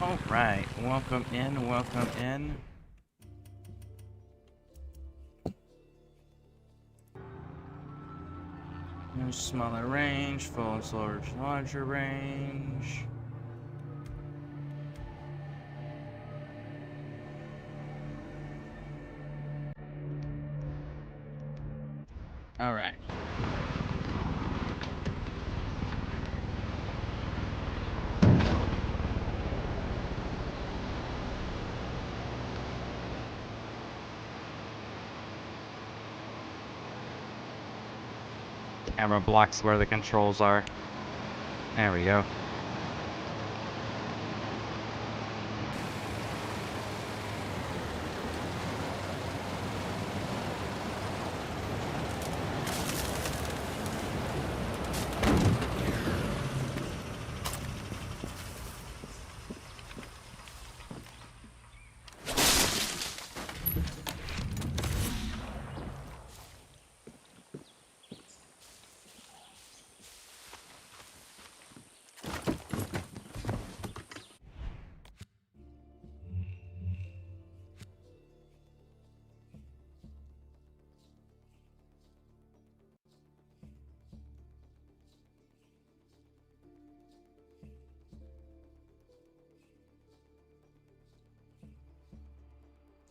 Alright, welcome in, welcome in. No smaller range, full larger range. Alright. Camera blocks where the controls are. There we go.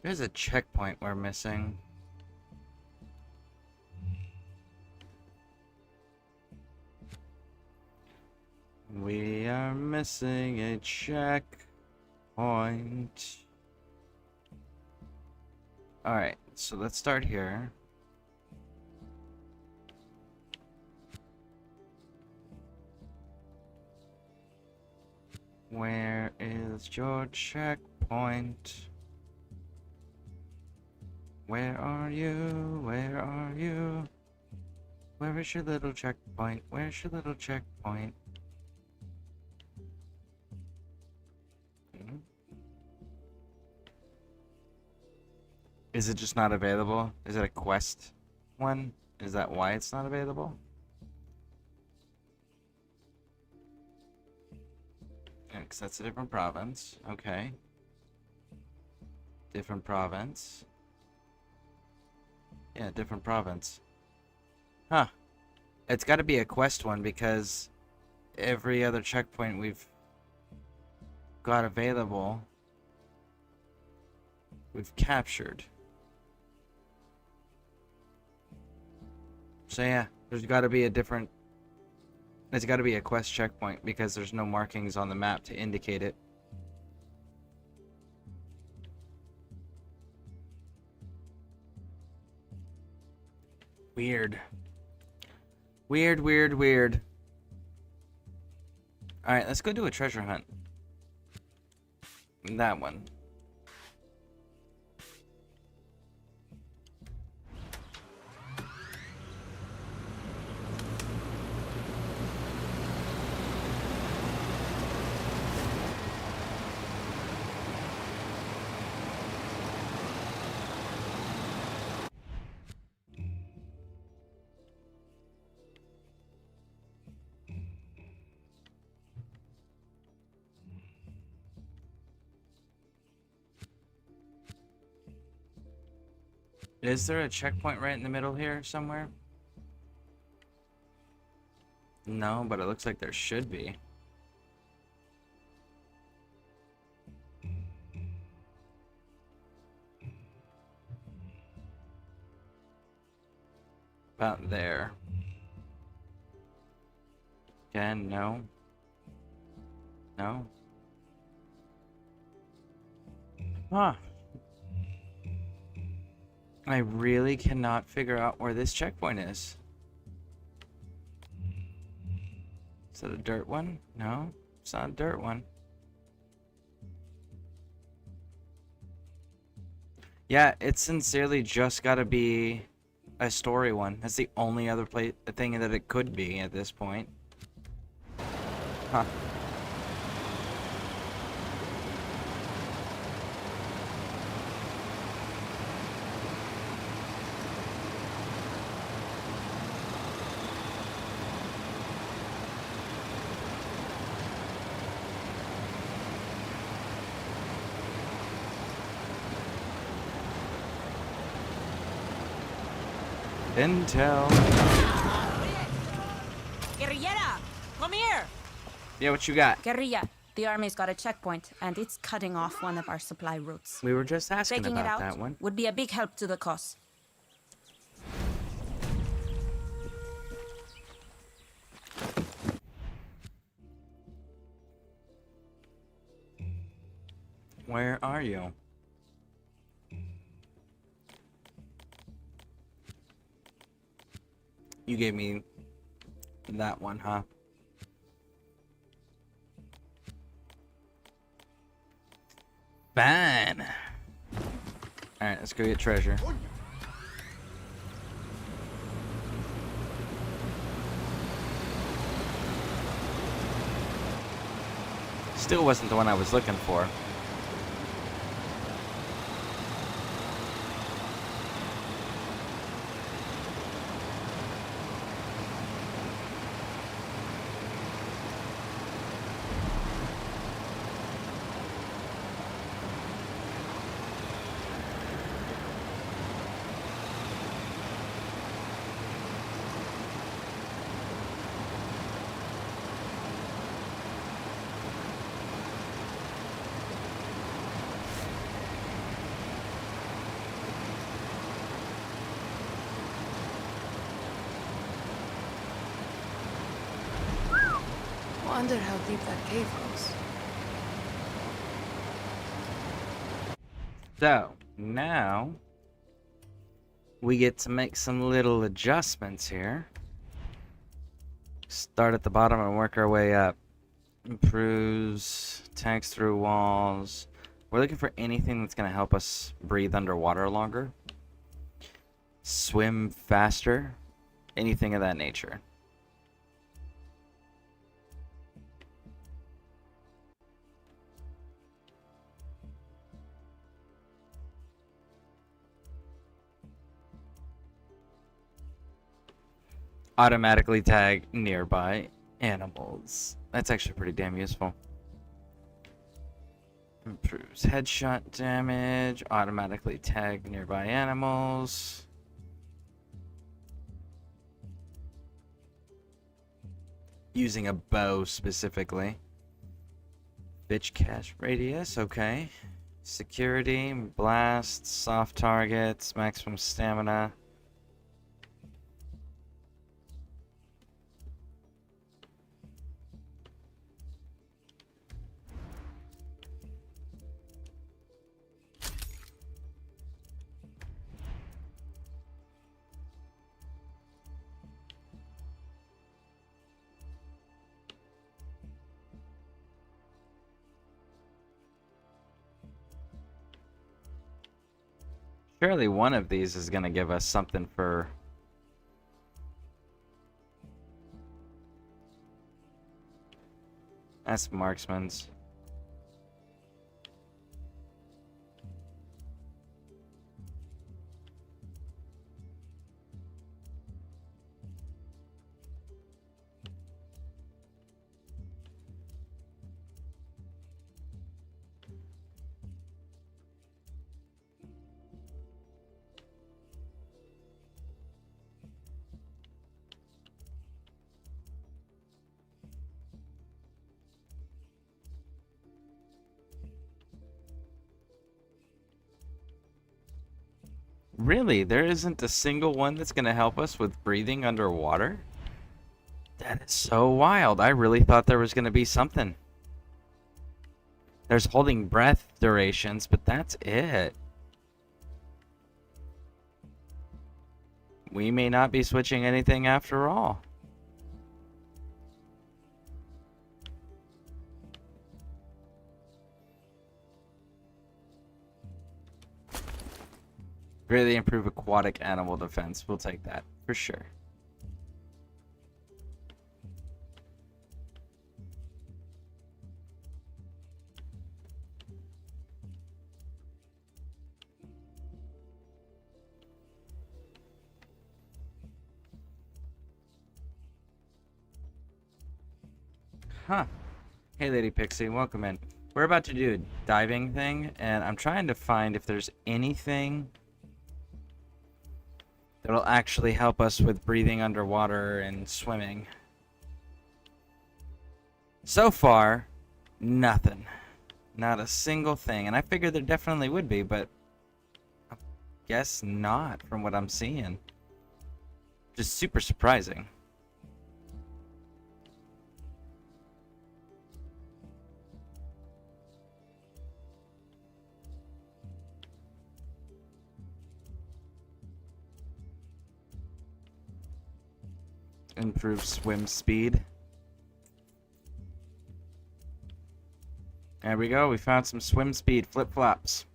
There's a checkpoint we're missing. We are missing a checkpoint. Alright, so let's start here. Where is your checkpoint? Where are you? Where are you? Where is your little checkpoint? Where's your little checkpoint? Is it just not available? Is it a quest one? Is that why it's not available? Yeah, because that's a different province. Okay. Different province. Yeah, different province. Huh. It's got to be a quest one because every other checkpoint we've got available, we've captured. So yeah, there's got to be a different... It's got to be a quest checkpoint because there's no markings on the map to indicate it. Weird. Weird, weird, weird. Alright, let's go do a treasure hunt. That one. Is there a checkpoint right in the middle here somewhere? No, but it looks like there should be. About there. Again, no. No. Huh. I really cannot figure out where this checkpoint is. Is that a dirt one? No, it's not a dirt one. Yeah, it's sincerely just gotta be a story one. That's the only other thing that it could be at this point. Huh. Intel. Guerrillera, come here! Yeah, what you got? Guerrilla, the army's got a checkpoint, and it's cutting off one of our supply routes. We were just asking Taking it about out that one. would be a big help to the cause. Where are you? You gave me that one, huh? Fine. Alright, let's go get treasure. Still wasn't the one I was looking for. Wonder how deep that cave goes. So, now we get to make some little adjustments here. Start at the bottom and work our way up. Improves tanks through walls. We're looking for anything that's going to help us breathe underwater longer. Swim faster. Anything of that nature. Automatically tag nearby animals. That's actually pretty damn useful. Improves headshot damage. Automatically tag nearby animals. Using a bow specifically. Bitch catch radius, okay. Security, blast, soft targets, maximum stamina. Surely one of these is going to give us something for... That's marksman's. Really? There isn't a single one that's going to help us with breathing underwater? That is so wild. I really thought there was going to be something. There's holding breath durations, but that's it. We may not be switching anything after all. Greatly improve aquatic animal defense. We'll take that for sure. Huh. Hey, Lady Pixie, welcome in. We're about to do a diving thing, and I'm trying to find if there's anything that'll actually help us with breathing underwater and swimming. So far, nothing. Not a single thing. And I figured there definitely would be, but I guess not from what I'm seeing. Just super surprising. Improve swim speed. There we go. We found some swim speed flip-flops.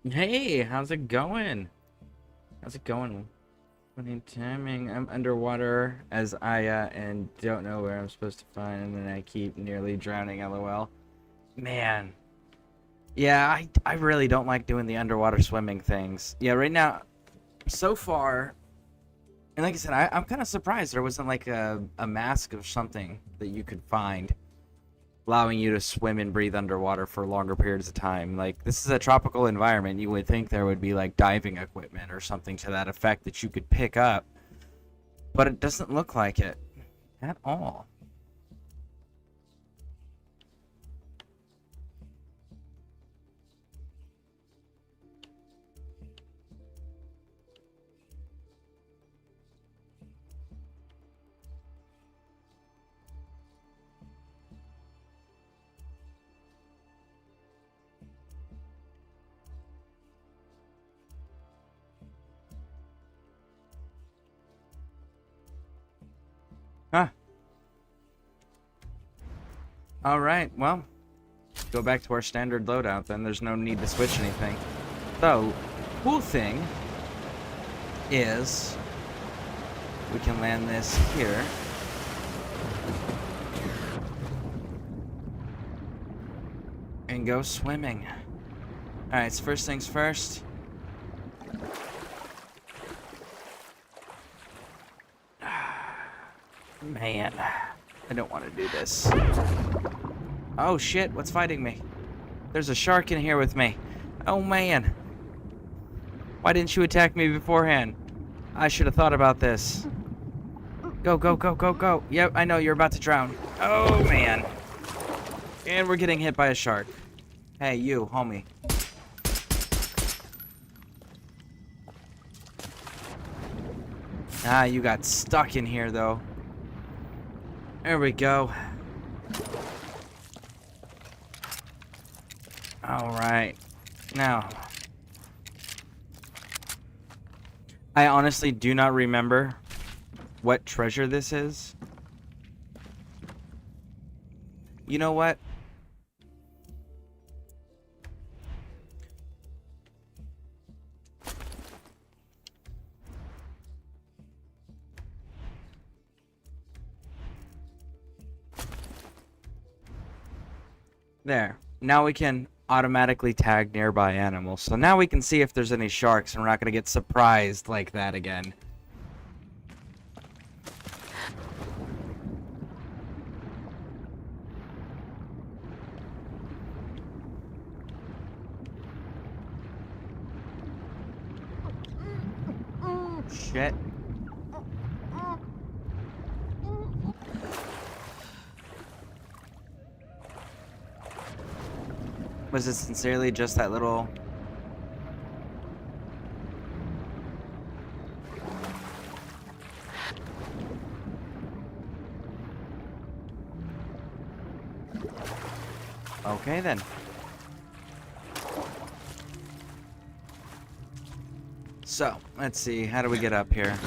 Hey, how's it going? How's it going? Funny timing. I'm underwater as Aya and don't know where I'm supposed to find, and then I keep nearly drowning, lol. Man. Yeah, I really don't like doing the underwater swimming things. Yeah, right now, so far, and like I said, I'm kind of surprised there wasn't like a mask or something that you could find allowing you to swim and breathe underwater for longer periods of time. Like, this is a tropical environment. You would think there would be like diving equipment or something to that effect that you could pick up, but it doesn't look like it at all. Huh. Alright, well, go back to our standard loadout then. There's no need to switch anything. So, cool thing is we can land this here. And go swimming. Alright, so first things first. Man, I don't want to do this. Oh shit, what's fighting me? There's a shark in here with me. Oh man. Why didn't you attack me beforehand? I should have thought about this. Go, go, go, go, go. Yep, I know you're about to drown. Oh man. And we're getting hit by a shark. Hey, you, homie. Ah, you got stuck in here though. There we go. Alright. Now, I honestly do not remember what treasure this is. You know what? There. Now we can automatically tag nearby animals. So now we can see if there's any sharks and we're not going to get surprised like that again. Shit. Was it sincerely just that little... Okay then. So, let's see, how do we get up here?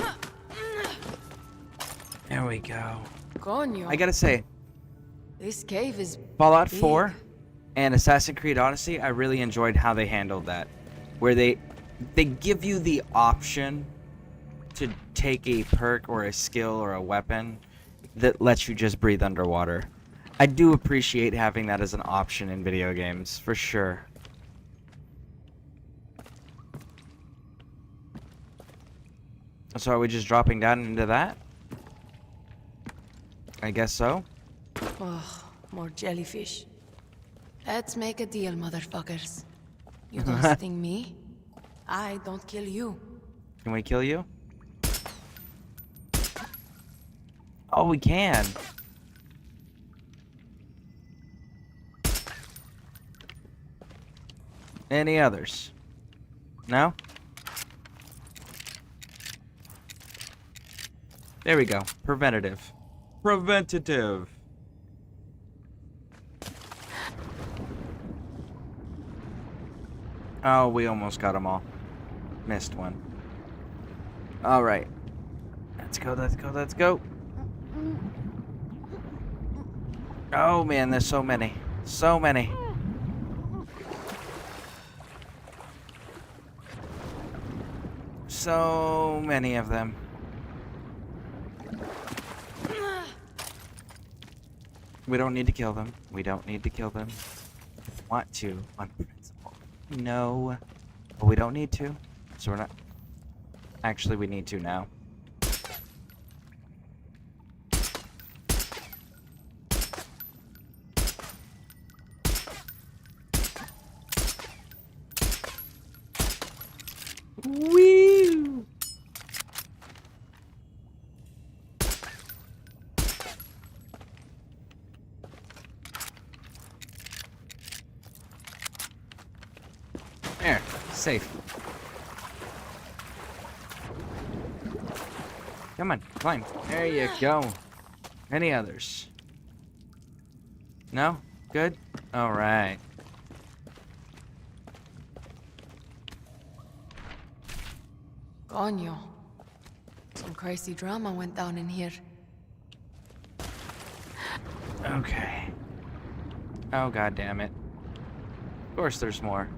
There we go. Coño. I gotta say, This cave is Fallout big. 4 and Assassin's Creed Odyssey, I really enjoyed how they handled that. Where they give you the option to take a perk or a skill or a weapon that lets you just breathe underwater. I do appreciate having that as an option in video games, for sure. So are we just dropping down into that? I guess so. Oh, more jellyfish. Let's make a deal, motherfuckers. You don't sting me. I don't kill you. Can we kill you? Oh, we can. Any others? No? There we go. Preventative. Preventative. Oh, we almost got them all. Missed one. Alright. Let's go, let's go, let's go. Oh man, there's so many. So many. So many of them. We don't need to kill them. We don't need to kill them. Want to, on principle. No. But we don't need to. So we're not. Actually, we need to now. Woo! There, safe. Come on, climb. There you go. Any others? No? Good? Alright. Coño. Some crazy drama went down in here. Okay. Oh, god damn it. Of course there's more.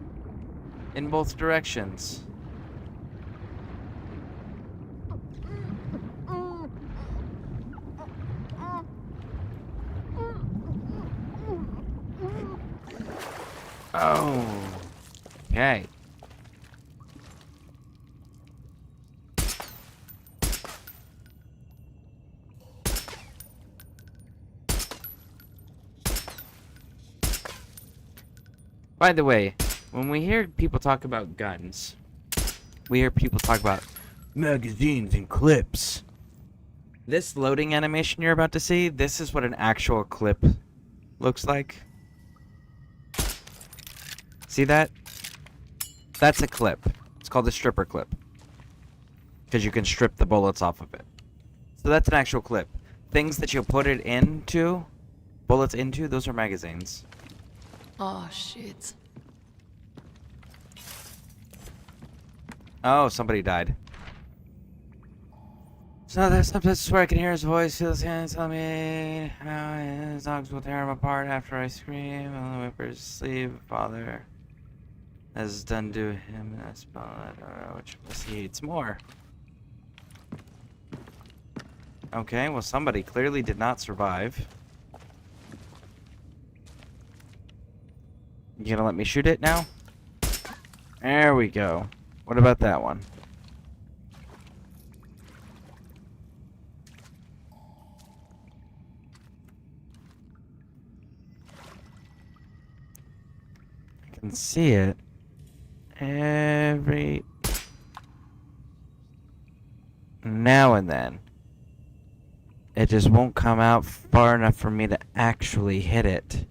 In both directions. Oh. Okay. By the way, when we hear people talk about guns, we hear people talk about magazines and clips. This loading animation you're about to see, this is what an actual clip looks like. See that? That's a clip. It's called a stripper clip. Because you can strip the bullets off of it. So that's an actual clip. Things that you put it into, bullets into, those are magazines. Oh, shit. Oh, somebody died. So there's some places where I can hear his voice, feel his hands, tell me how his dogs will tear him apart after I scream, and the whippers sleep. Father has done to him. That's about which he eats more. Okay, well somebody clearly did not survive. You gonna let me shoot it now? There we go. What about that one? I can see it every now and then. It just won't come out far enough for me to actually hit it.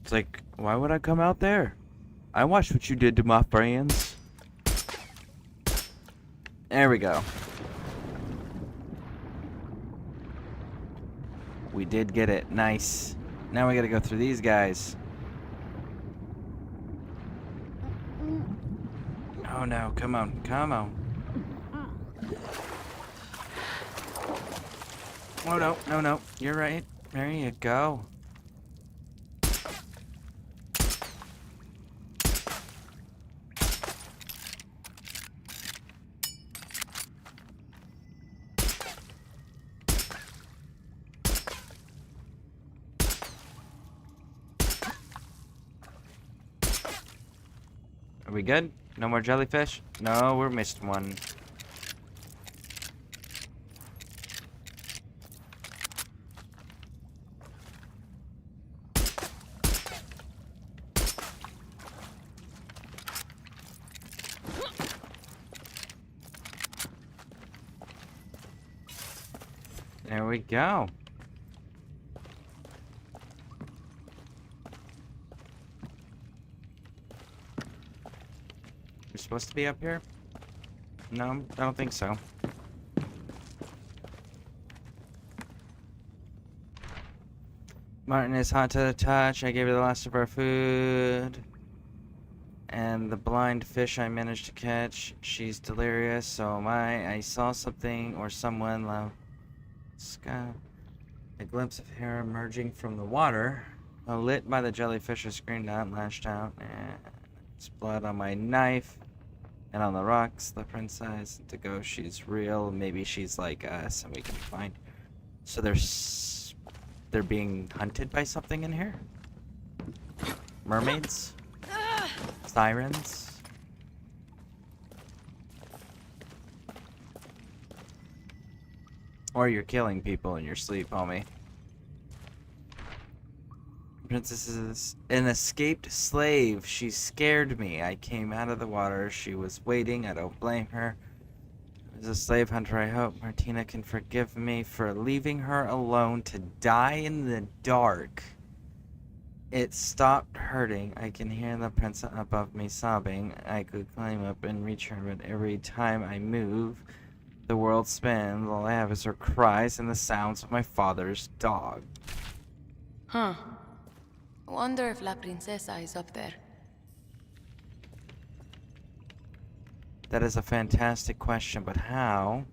It's like, why would I come out there? I watched what you did to my friends. There we go. We did get it. Nice. Now we gotta go through these guys. Oh no, come on, come on. Oh no, no, no. You're right. There you go. Are we good? No more jellyfish? No, we're missed one. There we go. You're supposed to be up here? No, I don't think so. Martin is hot to the touch. I gave her the last of our food. And the blind fish I managed to catch. She's delirious, so am I. I saw something or someone sky. A glimpse of hair emerging from the water. Lit by the jellyfish, I screamed out and lashed out. And it's blood on my knife. And on the rocks, the princess. To go, she's real. Maybe she's like us, and we can find. So they're being hunted by something in here? Mermaids? Sirens? Or you're killing people in your sleep, homie. Princess is an escaped slave. She scared me. I came out of the water. She was waiting. I don't blame her. As a slave hunter, I hope Martina can forgive me for leaving her alone to die in the dark. It stopped hurting. I can hear the princess above me sobbing. I could climb up and reach her, but every time I move, the world spins. All I have is her cries and the sounds of my father's dog. Huh. Wonder if La Princesa is up there. That is a fantastic question, but how?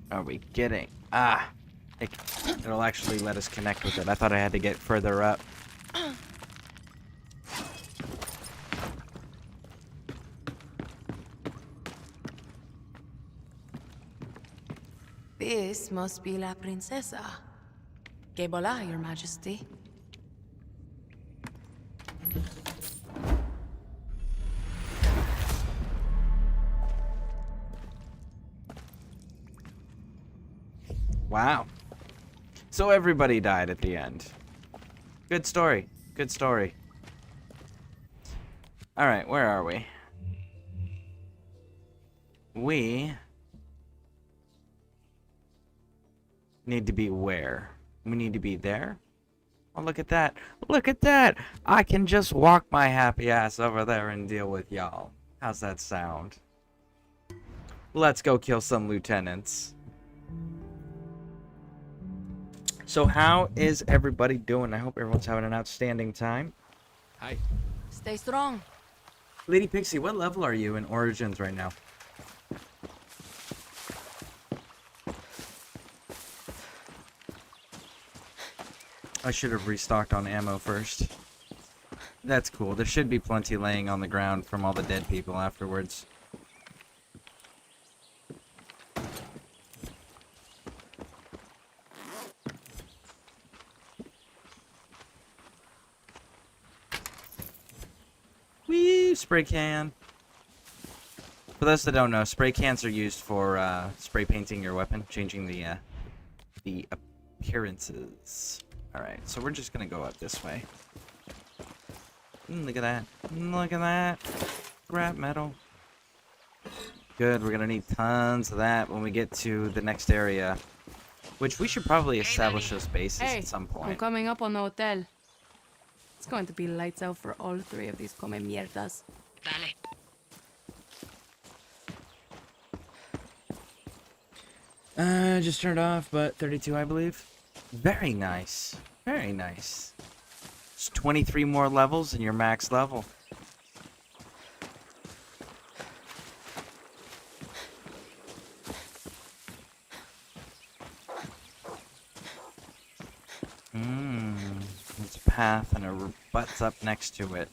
Are we getting? It'll actually let us connect with it. I thought I had to get further up. This must be La Princesa. Que bola, Your Majesty. Wow. So everybody died at the end. Good story. Good story. Alright, where are we? We need to be where? We need to be there? Oh, look at that. Look at that! I can just walk my happy ass over there and deal with y'all. How's that sound? Let's go kill some lieutenants. So how is everybody doing? I hope everyone's having an outstanding time. Hi. Stay strong. Lady Pixie, what level are you in Origins right now? I should have restocked on ammo first. That's cool. There should be plenty laying on the ground from all the dead people afterwards. Whee! Spray can. For those that don't know, spray cans are used for spray painting your weapon, changing the appearances. Alright, so we're just gonna go up this way. Look at that. Look at that. Scrap metal. Good, we're gonna need tons of that when we get to the next area. Which we should probably establish those bases at some point. I'm coming up on the hotel. It's going to be lights out for all three of these come mierdas. Just turned off, but 32 I believe. Very nice. Very nice. It's 23 more levels and your max level. There's a path and a butts up next to it.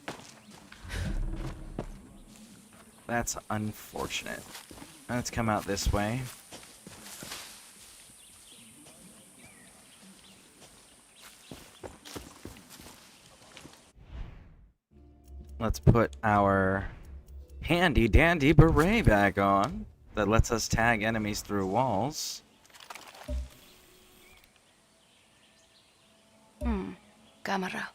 That's unfortunate. Let's come out this way. let's put our handy dandy beret back on that lets us tag enemies through walls. Camera.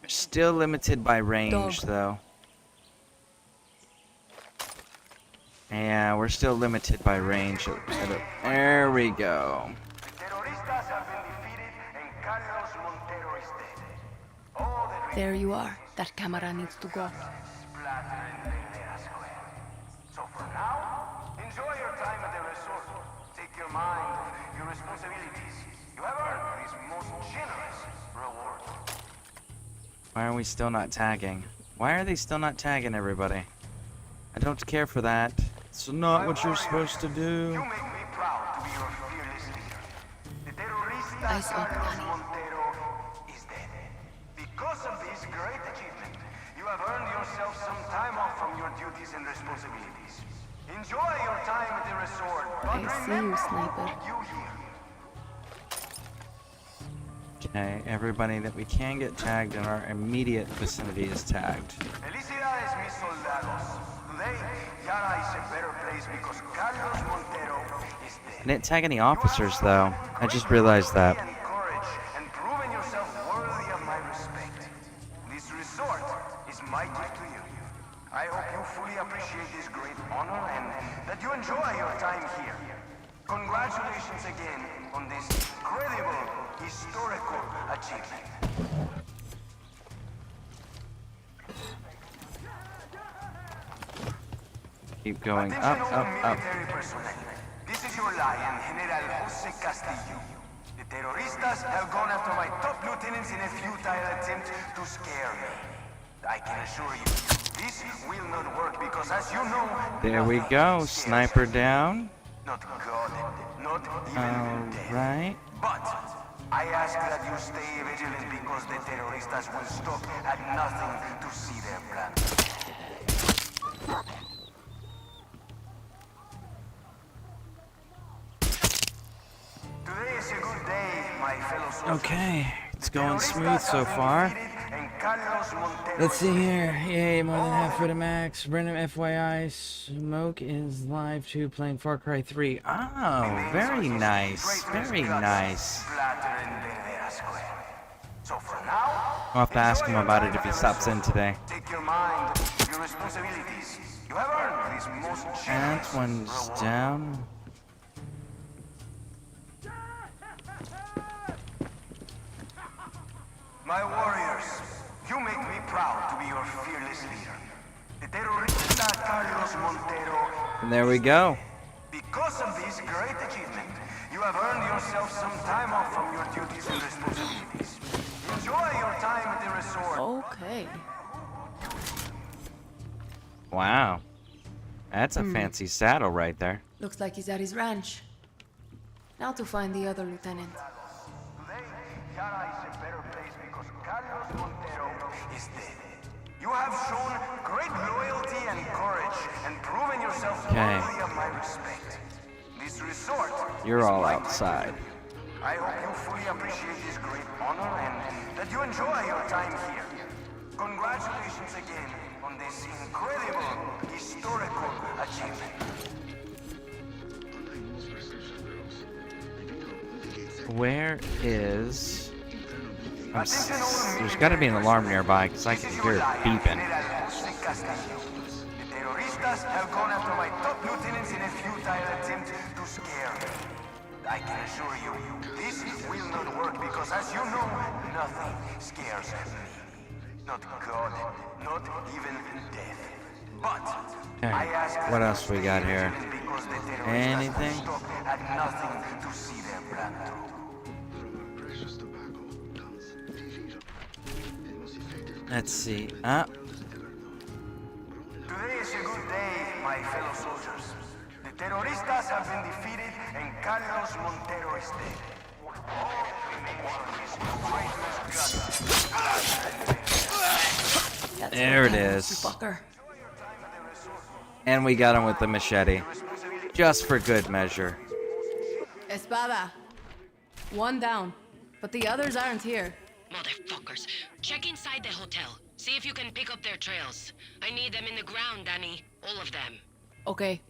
We're still limited by range, Dog. though. Yeah, we're still limited by range. There we go. Terroristas have been defeated and Carlos Montero is dead. All the There you are. That camera needs to go. splatter in Verdera Square. So for now, enjoy your time at the resort. Take your mind off your responsibilities. You have earned this most generous reward. Why are we still not tagging? Why are they still not tagging everybody? I don't care for that. It's not what you're supposed to do. You make me proud to be your fearless leader. The terrorista Eyes up, Carlos Danny. Montero is dead. Because of this great achievement, you have earned yourself some time off from your duties and responsibilities. Enjoy your time at the resort. But I see you, remember sniper. you here. Okay, everybody that we can get tagged in our immediate vicinity is tagged. Felicidades, mis soldados. Today, Yara is a better place because Carlos Montero is I dead. didn't tag any officers, though. I just realized that. And courage and proven yourself worthy of my respect. This resort is my gift to you. I hope you fully appreciate this great honor and that you enjoy your time here. Congratulations again on this incredible historical achievement. Keep going up, Attention all up, up. military personnel. This is your lion, General Jose Castillo. The terroristas have gone after my top lieutenants in a futile attempt to scare me. I can assure you, this will not work because, as you know, There we nothing go. scares Sniper me. down. Not God, not even death. Alright. But I ask that you stay vigilant because the terroristas will stop at nothing to see their plan. Today is a good day, my fellow soldiers. Okay, it's The going terroristas smooth so have been far. defeated and Carlos Montero Let's see is here. Yay, more than half foot of max. Random FYI, Smoke is live to playing Far Cry 3. Oh, very nice. Very nice. splatter in Verdera Square. So for now, I'll have to ask him enjoy your about time it if at he the stops in resort. today. Take your mind, your responsibilities. You have earned this most That generous one's reward. down. My warriors, you make me proud to be your fearless leader. The terrorista Carlos Montero. And there we go. Because of this great achievement, you have earned yourself some time off from your duties and responsibilities. Enjoy your time at the resort. Okay. Wow. That's a fancy saddle right there. Looks like he's at his ranch. Now to find the other lieutenant. Today, Yara is a better place because Carlos Montero is dead. You have shown great loyalty and courage and proven yourself Okay. worthy of my respect. This resort You're is all my gift to outside. you. I hope you fully appreciate this great honor and that you enjoy your time here. Congratulations again on this incredible historical achievement. Where is... Attention all there's got to be an military alarm personnel. nearby because I This can is hear your it lion, beeping. General Jose Castillo. The terroristas have gone after my top lieutenants in a futile attempt to scare me. I can assure you, this will not work because, as you know, nothing scares me. Not God, not even death. But Okay, I ask what that else you we stay got here? vigilant because the terroristas Anything? will stop at nothing to see their plan through. Let's see. Today is a good day, my fellow soldiers. The terroristas have been defeated and Carlos Montero is dead. All that remains of this traitorous gut. There it You is. fucker. And we got him with the machete. Just for good measure. Espada. One down, but the others aren't here. Motherfuckers. Check inside the hotel. See if you can pick up their trails. I need them in the ground, Danny. All of them. Okay.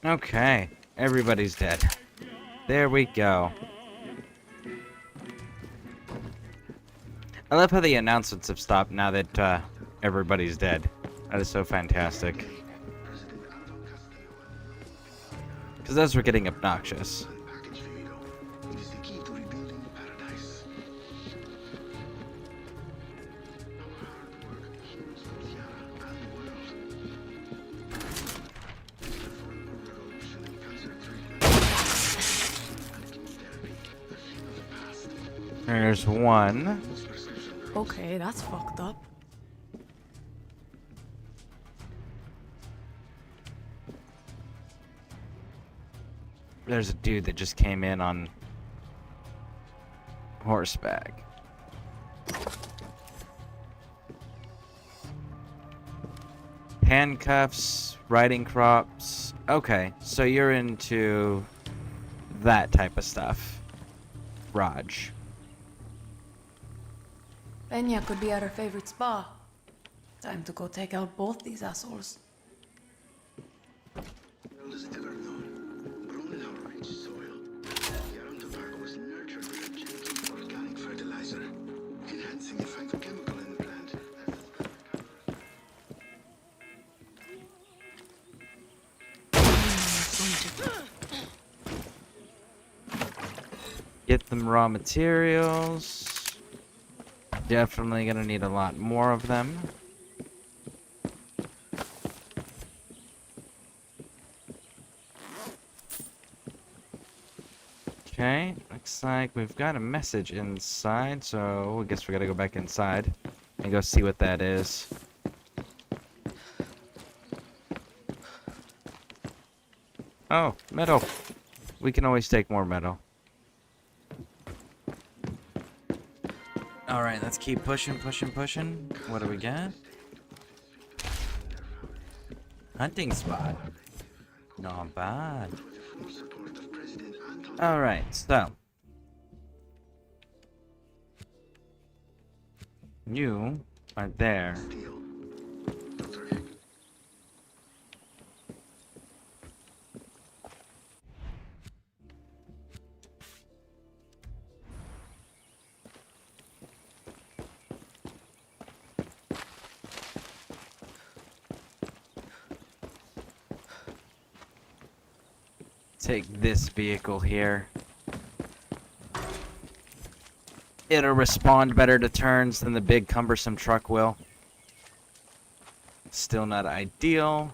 Okay, everybody's dead. There we go. I love how the announcements have stopped now that everybody's dead. That is so fantastic. Because those were getting obnoxious. There's one. Okay, that's fucked up. There's a dude that just came in on horseback. Handcuffs, riding crops. Okay, so you're into that type of stuff, Raj. Peña could be at her favorite spa. Time to go take out both these assholes. World has ever known. Grown in our rich soil, Yaron tobacco is nurtured with a gentle organic fertilizer, enhancing the phytochemical in the plant. Get them raw materials. Definitely gonna need a lot more of them. Okay, looks like we've got a message inside, so I guess we gotta go back inside and go see what that is. Oh, metal. We can always take more metal. Alright, let's keep pushing. What do we got? Hunting spot. Not bad. Alright, so. You are there. Take this vehicle here. It'll respond better to turns than the big cumbersome truck will. Still not ideal,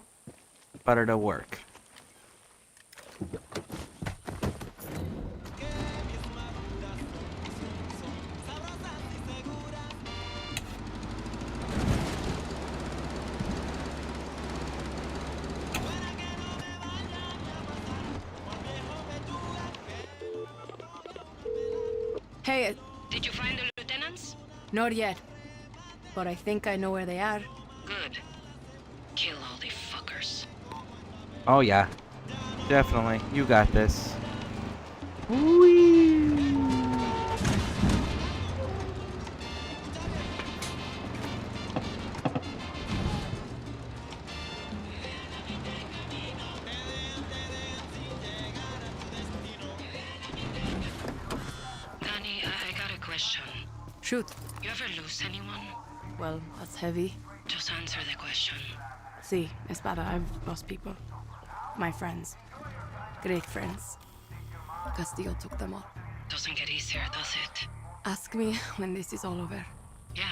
but it'll work. Hey, Did you find the lieutenants? not yet. But I think I know where they are. Good. Kill all the fuckers. Oh yeah, definitely. You got this. Danny, I got a question. Shoot. You ever lose anyone? Well, that's heavy. Just answer the question. See, Espada, I've lost people. My friends. Great friends. Castillo took them all. Doesn't get easier, does it? Ask me when this is all over. Yeah.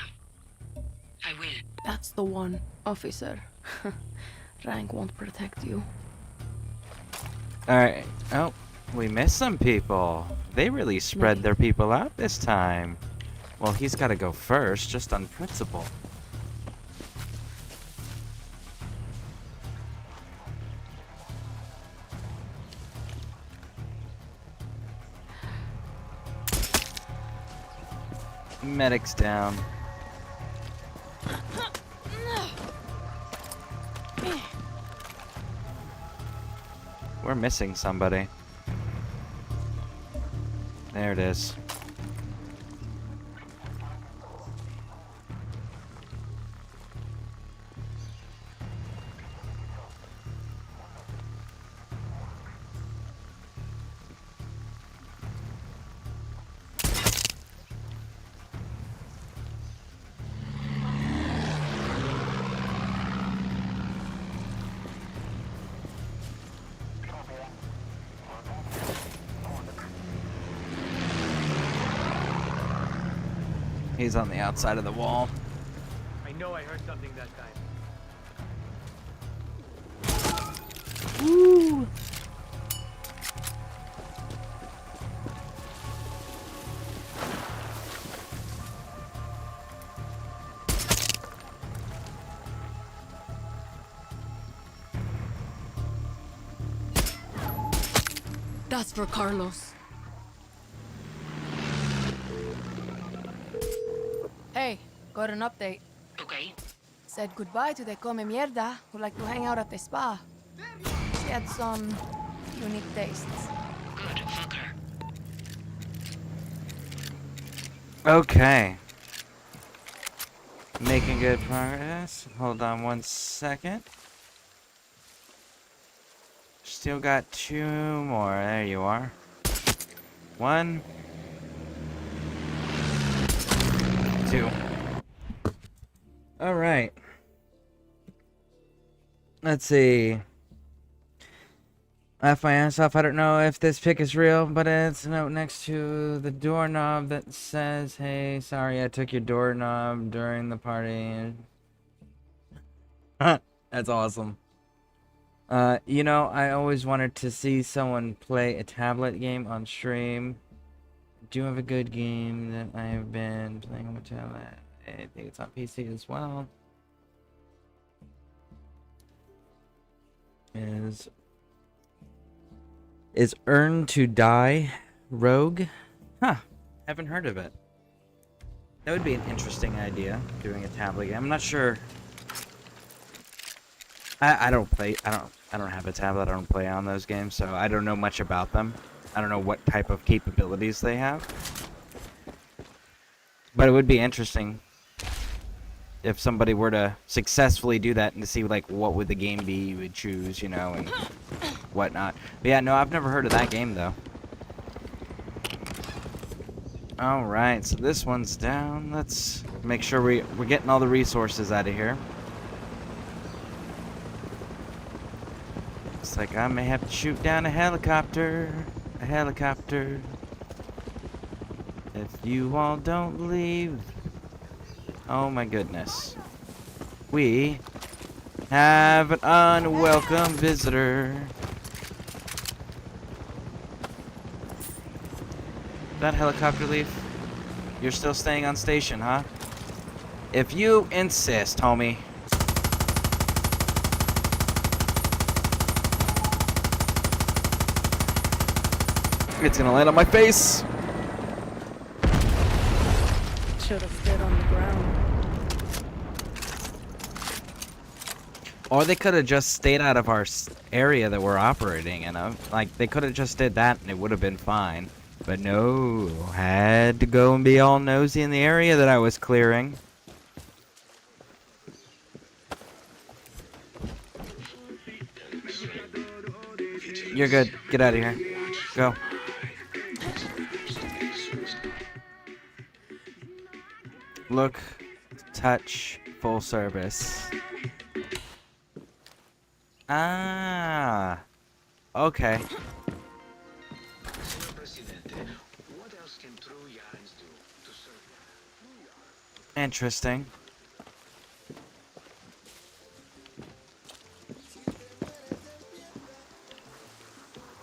I will. That's the one, officer. Rank won't protect you. Alright. Oh, we missed some people. They really spread their people out this time. Well, he's got to go first, just on principle. Medic's down. We're missing somebody. There it is. He's on the outside of the wall. I know I heard something that time. Woo! That's for Carlos. Hey, got an update. Okay. Said goodbye to the come mierda who like to hang out at the spa. She had some unique tastes. Good. Fuck her. Okay. Making good progress. Hold on one second. Still got 2 more. There you are. 1. 2. All right. Let's see. I asked myself, I don't know if this pic is real, but it's a note next to the doorknob that says, "Hey, sorry I took your doorknob during the party." That's awesome. You know, I always wanted to see someone play a tablet game on stream. I do have a good game that I have been playing on my tablet. I think it's on PC as well. Is Earn to Die Rogue? Huh. Haven't heard of it. That would be an interesting idea, doing a tablet game. I'm not sure. I don't have a tablet. I don't play on those games, so I don't know much about them. I don't know what type of capabilities they have. But it would be interesting if somebody were to successfully do that and to see like what would the game be you would choose, you know, and whatnot. But yeah, no, I've never heard of that game though. Alright, so this one's down. Let's make sure we're getting all the resources out of here. Looks like I may have to shoot down a helicopter. A helicopter. If you all don't leave. Oh my goodness. We have an unwelcome visitor. That helicopter leave? You're still staying on station, huh? If you insist, homie. It's gonna land on my face. Should have stayed on the ground. Or they could have just stayed out of our area that we're operating in. Like, they could have just did that and it would have been fine. But no, had to go and be all nosy in the area that I was clearing. You're good. Get out of here. Go. Look, touch, full service. Ah. Okay. Señor Presidente, what else can true Yarans do to serve? Interesting.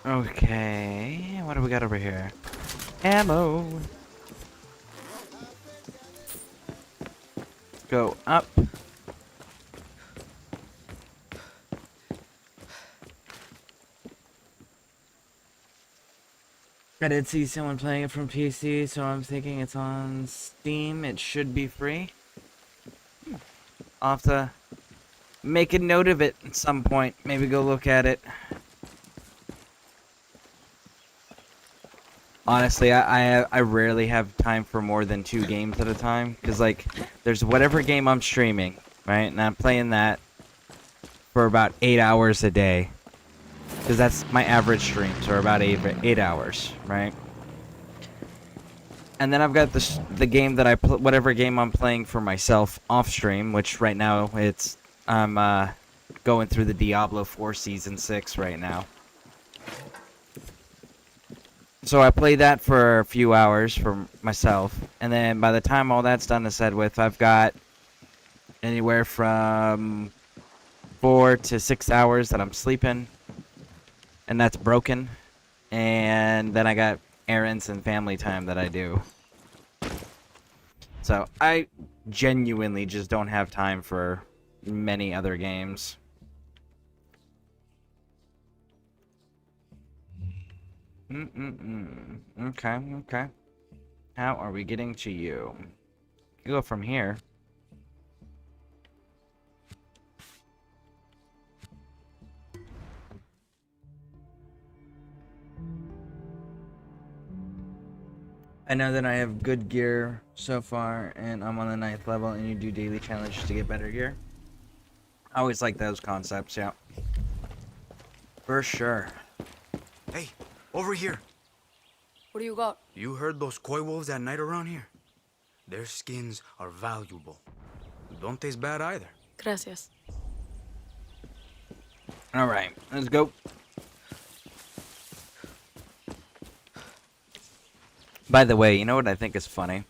Okay. What do we got over here? Ammo. Go up. I did see someone playing it from PC, so I'm thinking it's on Steam. It should be free. I'll have to make a note of it at some point. Maybe go look at it. Honestly, I rarely have time for more than 2 games at a time. Because, like, there's whatever game I'm streaming, right? And I'm playing that for about 8 hours a day. Because that's my average streams, are about 8 hours, right? And then I've got the game that whatever game I'm playing for myself off stream, which right now I'm going through the Diablo 4 Season 6 right now. So I play that for a few hours for myself, and then by the time all that's done and said with, I've got anywhere from 4 to 6 hours that I'm sleeping, and that's broken. And then I got errands and family time that I do. So I genuinely just don't have time for many other games. Okay, okay. How are we getting to you? You go from here. I know that I have good gear so far, and I'm on the 9th level, and you do daily challenges to get better gear. I always like those concepts, yeah. For sure. Hey, over here. What do you got? You heard those koi wolves at night around here? Their skins are valuable. Don't taste bad either. Gracias. Alright, let's go. By the way, you know what I think is funny?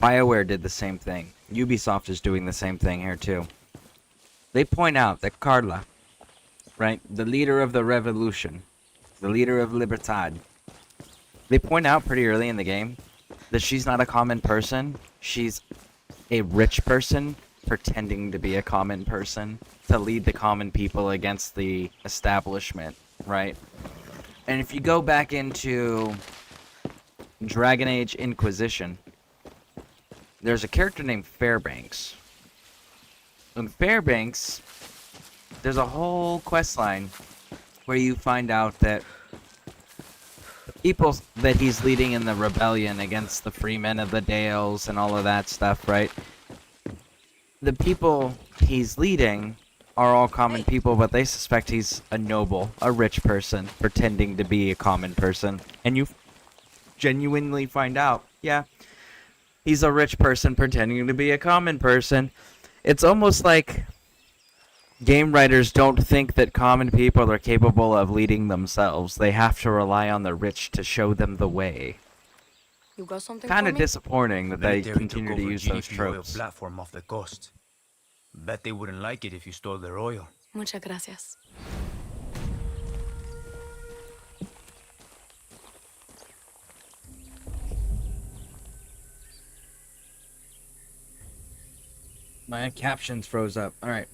BioWare did the same thing. Ubisoft is doing the same thing here too. They point out that Carla, right, the leader of the revolution, the leader of Libertad, they point out pretty early in the game that she's not a common person. She's a rich person pretending to be a common person to lead the common people against the establishment, right? And if you go back into Dragon Age Inquisition, there's a character named Fairbanks. In Fairbanks, there's a whole quest line where you find out that the people that he's leading in the rebellion against the Freemen of the Dales and all of that stuff, right? The people he's leading are all common people, but they suspect he's a noble, a rich person, pretending to be a common person. And you genuinely find out, yeah, he's a rich person pretending to be a common person. It's almost like game writers don't think that common people are capable of leading themselves. They have to rely on the rich to show them the way. You got something Kind for of me? disappointing that they Military continue took to over use those GDP oil tropes. platform off the coast. Bet they wouldn't like it if you stole their oil. Muchas gracias. My captions froze up. Alright.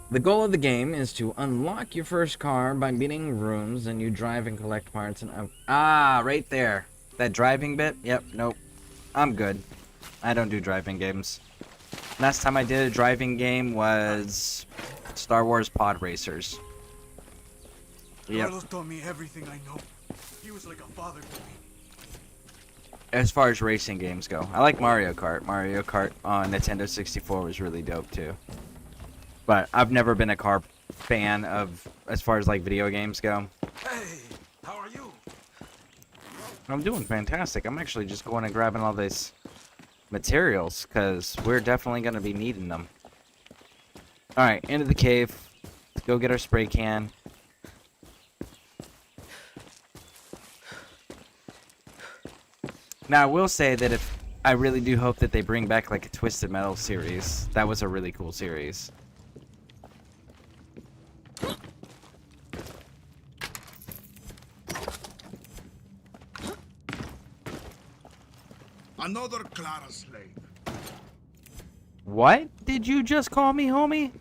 The goal of the game is to unlock your first car by beating rooms, and you drive and collect parts and... right there. That driving bit? Yep, nope. I'm good. I don't do driving games. Last time I did a driving game was Star Wars Pod Racers. Yep. Carlos taught me everything I know. He was like a father to me. As far as racing games go, I like Mario Kart. Mario Kart on Nintendo 64 was really dope too. But I've never been a car fan of, as far as like video games go. Hey, how are you? I'm doing fantastic. I'm actually just going and grabbing all these materials because we're definitely going to be needing them. Alright, into the cave. Let's go get our spray can. Now, I will say that if I really do hope that they bring back like a Twisted Metal series. That was a really cool series. Another Clara slave. What did you just call me, homie?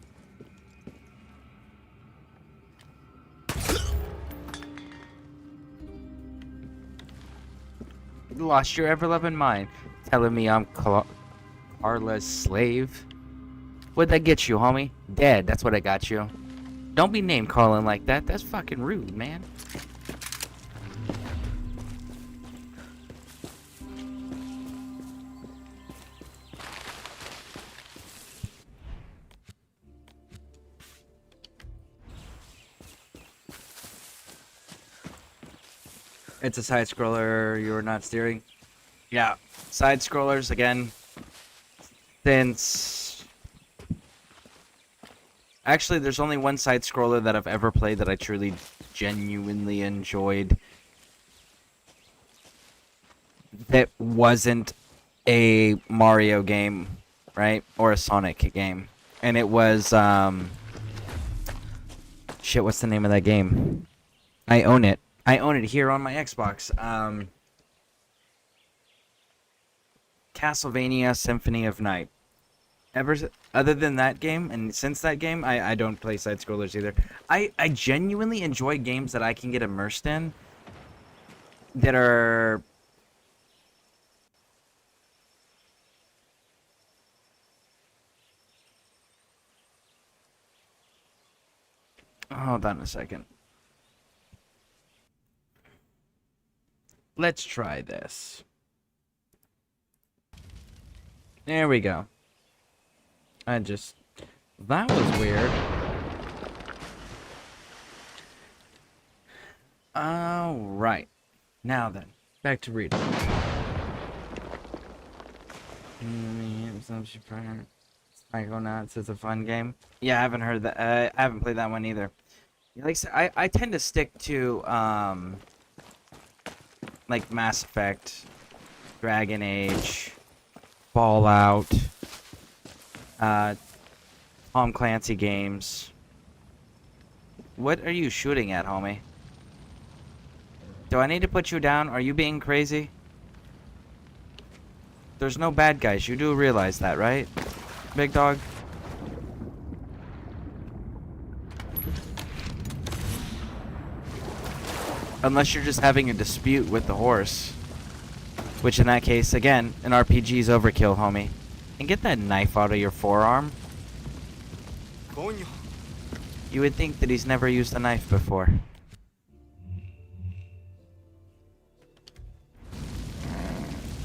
Lost your ever-loving mind. Telling me I'm Carla's slave? What'd that get you, homie? Dead, that's what I got you. Don't be name calling like that. That's fucking rude, man. It's a side scroller, you're not steering. Yeah, side scrollers again. Since actually, there's only one side scroller that I've ever played that I truly, genuinely enjoyed. That wasn't a Mario game, right? Or a Sonic game. And it was, shit, what's the name of that game? I own it. I own it here on my Xbox. Castlevania Symphony of Night. Other than that game, and since that game, I don't play side scrollers either. I genuinely enjoy games that I can get immersed in. That are hold on a second. Let's try this. There we go. That was weird. Alright. Now then, back to reading. Psychonauts is a fun game. Yeah, I haven't heard that. I haven't played that one either. Like I tend to stick to like Mass Effect, Dragon Age, Fallout, Tom Clancy games. What are you shooting at, homie? Do I need to put you down? Are you being crazy? There's no bad guys. You do realize that, right? Big dog? Unless you're just having a dispute with the horse. Which in that case, again, an RPG's overkill, homie. And get that knife out of your forearm. Coño. You would think that he's never used a knife before.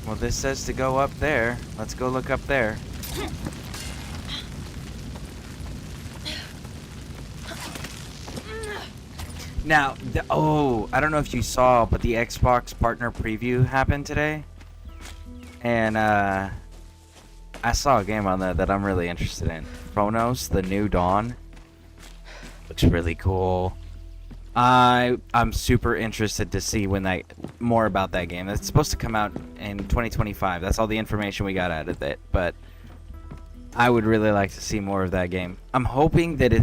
Well, this says to go up there. Let's go look up there. Now, I don't know if you saw, but the Xbox partner preview happened today. And, I saw a game on there that I'm really interested in. Chronos, The New Dawn. Looks really cool. I'm super interested to see more about that game. It's supposed to come out in 2025. That's all the information we got out of it. But I would really like to see more of that game. I'm hoping that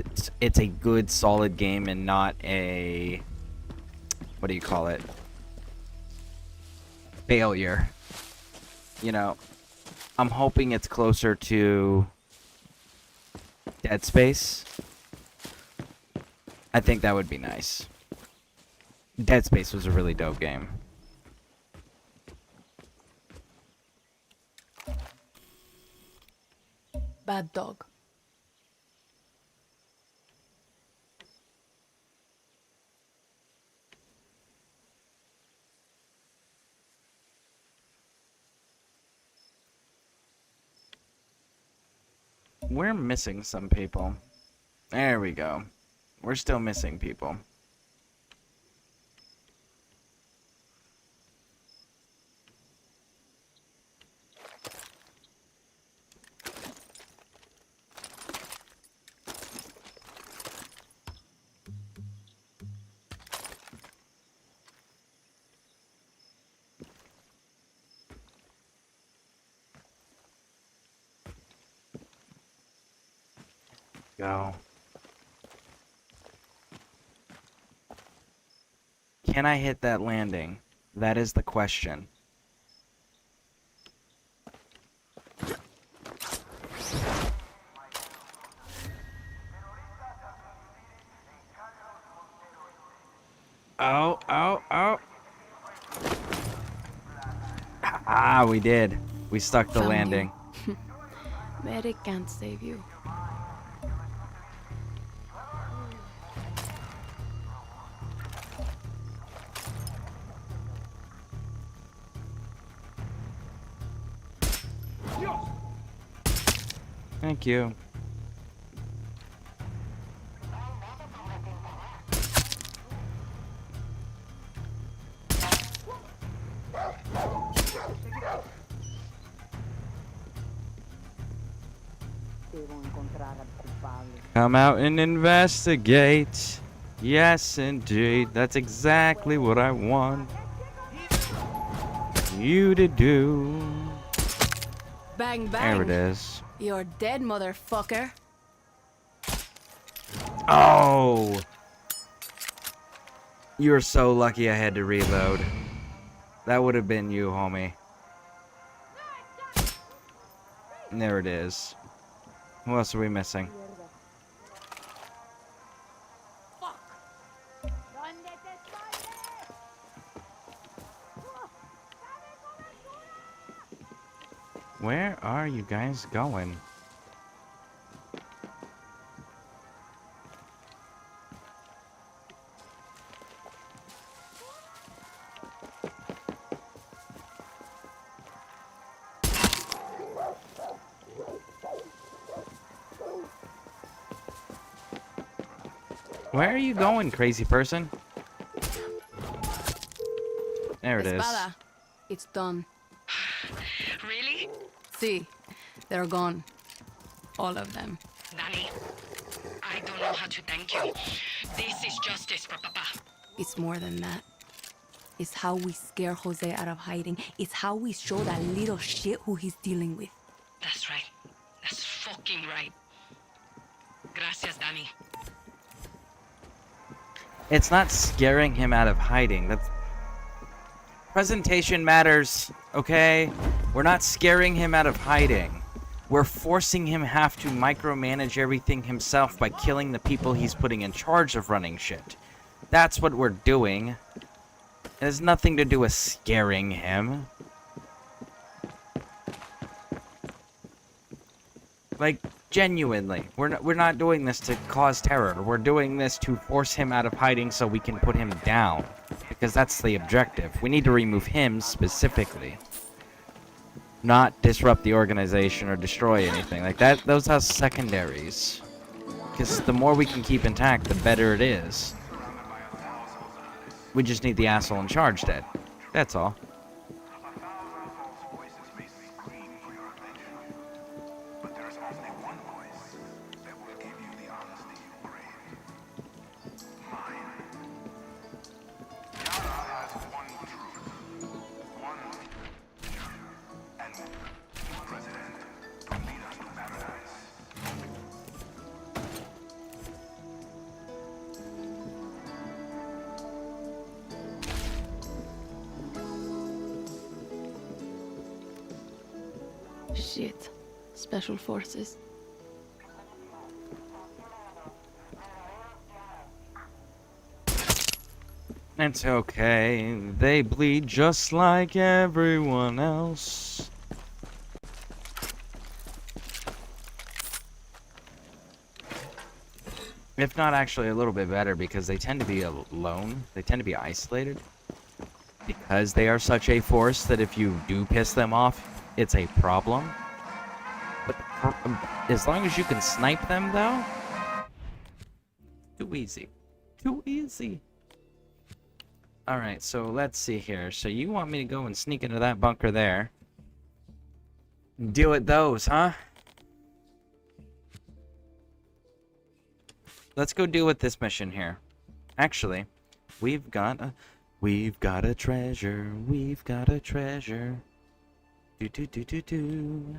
it's a good, solid game and not a, what do you call it? Failure. You know, I'm hoping it's closer to Dead Space. I think that would be nice. Dead Space was a really dope game. Bad dog. We're missing some people. There we go. We're still missing people. go. Can I hit that landing? That is the question. Oh, oh, oh. Ah, we did. We stuck the Found you. landing. Medic can't save you. Thank you. Come out and investigate. Yes, indeed. That's exactly what I want you to do. Bang bang. There it is. You're dead, motherfucker. Oh! You're so lucky I had to reload. That would have been you, homie. And there it is. Who else are we missing? Where are you guys going? Where are you going, crazy person? There it is. Espada. It's done. Really? See, they're gone. All of them. Danny, I don't know how to thank you. This is justice for Papa. It's more than that. It's how we scare Jose out of hiding. It's how we show that little shit who he's dealing with. That's right. That's fucking right. Gracias, Danny. It's not scaring him out of hiding. That's presentation matters, okay? We're not scaring him out of hiding. We're forcing him have to micromanage everything himself by killing the people he's putting in charge of running shit. That's what we're doing. It has nothing to do with scaring him. Like, genuinely, we're not doing this to cause terror. We're doing this to force him out of hiding so we can put him down. Because that's the objective. We need to remove him specifically. Not disrupt the organization or destroy anything like that. Those are secondaries. Because the more we can keep intact, the better it is. We just need the asshole in charge dead. That's all. Shit. Special forces. It's okay. They bleed just like everyone else. If not actually a little bit better, because they tend to be alone. They tend to be isolated. Because they are such a force that if you do piss them off, it's a problem. But as long as you can snipe them, though, too easy. Too easy. Alright, so let's see here. So you want me to go and sneak into that bunker there. Deal with those, huh? Let's go deal with this mission here. Actually, we've got a treasure. We've got a treasure. Do.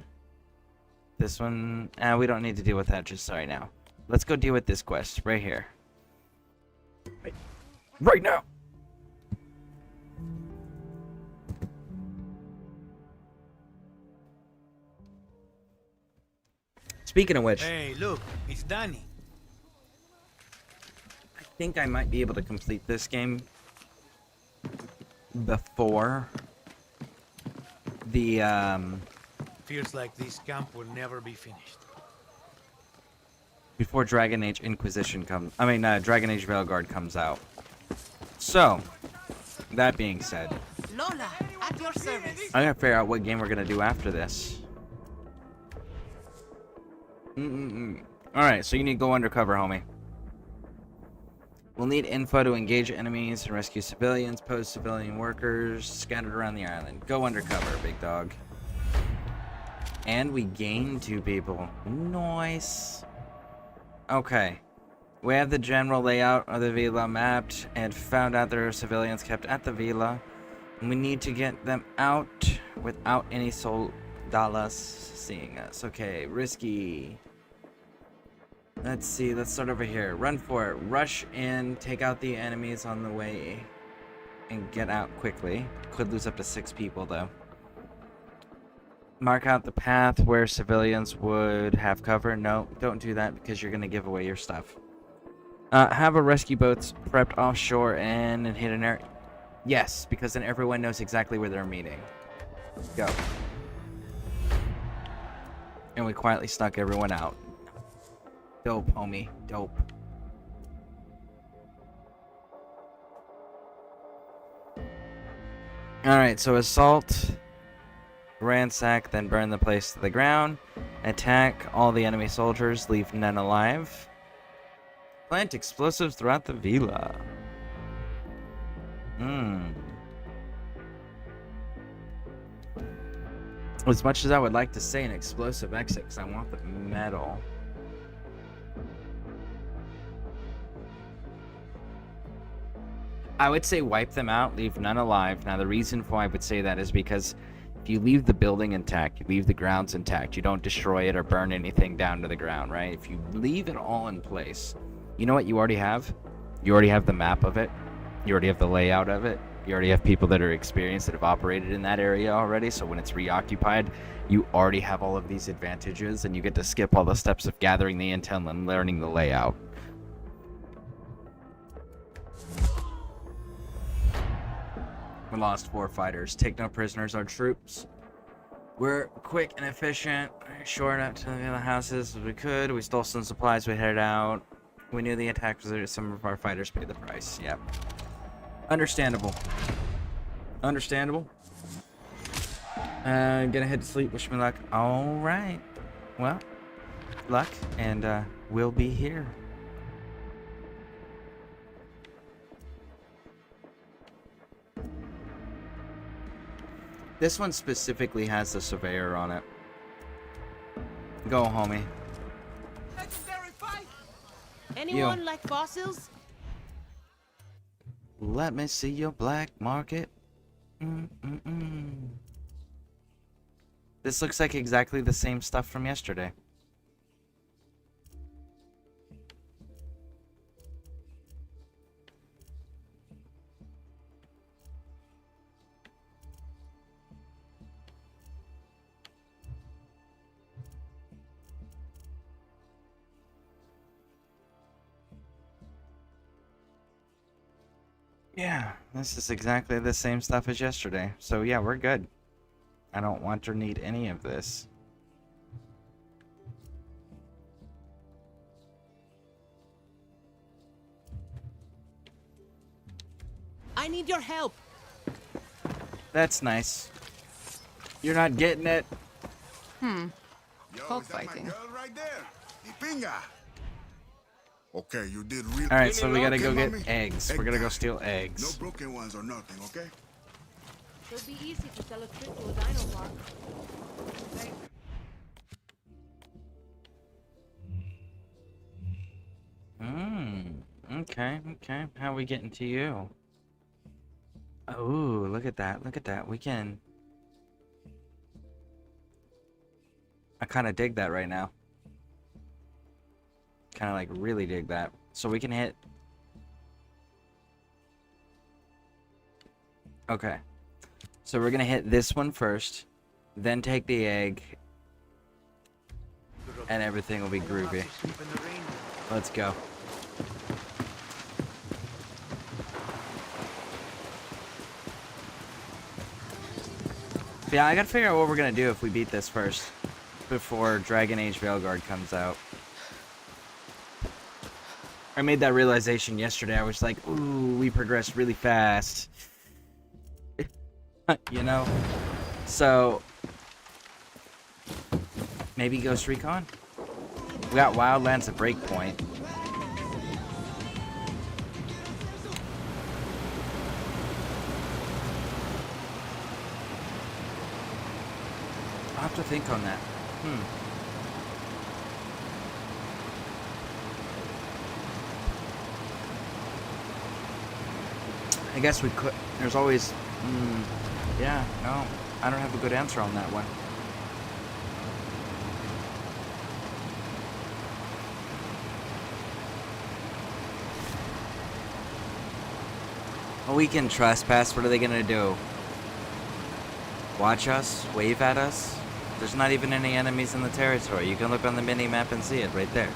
This one, we don't need to deal with that just right now. let's go deal with this quest right here. Right now. Speaking of which, Hey, look, it's Danny. I think I might be able to complete this game before the Feels like this camp will never be finished. before Dragon Age Inquisition comes. I mean, Dragon Age Veilguard comes out. So, that being said, Lola, at your service. I gotta figure out what game we're gonna do after this. Alright, so you need to go undercover, homie. We'll need info to engage enemies and rescue civilians, pose civilian workers scattered around the island. Go undercover, big dog. And we gain 2 people. Nice. Okay. We have the general layout of the villa mapped and found out there are civilians kept at the villa. And we need to get them out without any soldados seeing us. Okay, risky. Let's see, let's start over here. Run for it. Rush in, take out the enemies on the way, and get out quickly. Could lose up to 6 people, though. Mark out the path where civilians would have cover. No, don't do that because you're going to give away your stuff. Have a rescue boats prepped offshore and hit an area. Yes, because then everyone knows exactly where they're meeting. Go. And we quietly snuck everyone out. Dope, homie. Dope. Alright, so assault, ransack, then burn the place to the ground. Attack all the enemy soldiers, leave none alive. Plant explosives throughout the villa. As much as I would like to say an explosive exit, because I want the metal. I would say wipe them out, leave none alive. Now, the reason why I would say that is because if you leave the building intact, you leave the grounds intact, you don't destroy it or burn anything down to the ground, right? If you leave it all in place, you know what you already have? You already have the map of it. You already have the layout of it. You already have people that are experienced that have operated in that area already. So when it's reoccupied, you already have all of these advantages and you get to skip all the steps of gathering the intel and learning the layout. We lost 4 fighters. Take no prisoners, our troops. We're quick and efficient. Short up to the other houses as we could. We stole some supplies. We headed out. We knew the attack was there. Some of our fighters paid the price. Yep. Understandable. Understandable. Gonna head to sleep. Wish me luck. Alright. Well, luck. And we'll be here. This one specifically has the surveyor on it. Go, homie. Legendary fight. Anyone like fossils? Let me see your black market. This looks like exactly the same stuff from yesterday. Yeah, this is exactly the same stuff as yesterday. So yeah, we're good. I don't want or need any of this. I need your help. That's nice. You're not getting it. Yo, Cockfighting. is that my girl right there? Ipinga. Okay, you did really. Alright, so we gotta Okay, go get mommy? eggs. We're gonna go steal eggs. No broken ones or nothing, okay? It'll be easy to sell a trip to a dino park. Okay. How are we getting to you? Oh, look at that. Look at that. We can... I kind of dig that right now. kind of like really dig that. So we can hit. Okay. So we're gonna hit this one first, then take the egg, and everything will be groovy. Let's go. Yeah, I gotta figure out what we're gonna do if we beat this first, before Dragon Age Veilguard comes out. I made that realization yesterday. I was like, ooh, we progressed really fast. You know? So, maybe Ghost Recon? We got Wildlands at Breakpoint. I'll have to think on that. I guess we could. There's always. Yeah, no. I don't have a good answer on that one. A weekend trespass, what are they gonna do? Watch us? Wave at us? There's not even any enemies in the territory. You can look on the mini-map and see it right there.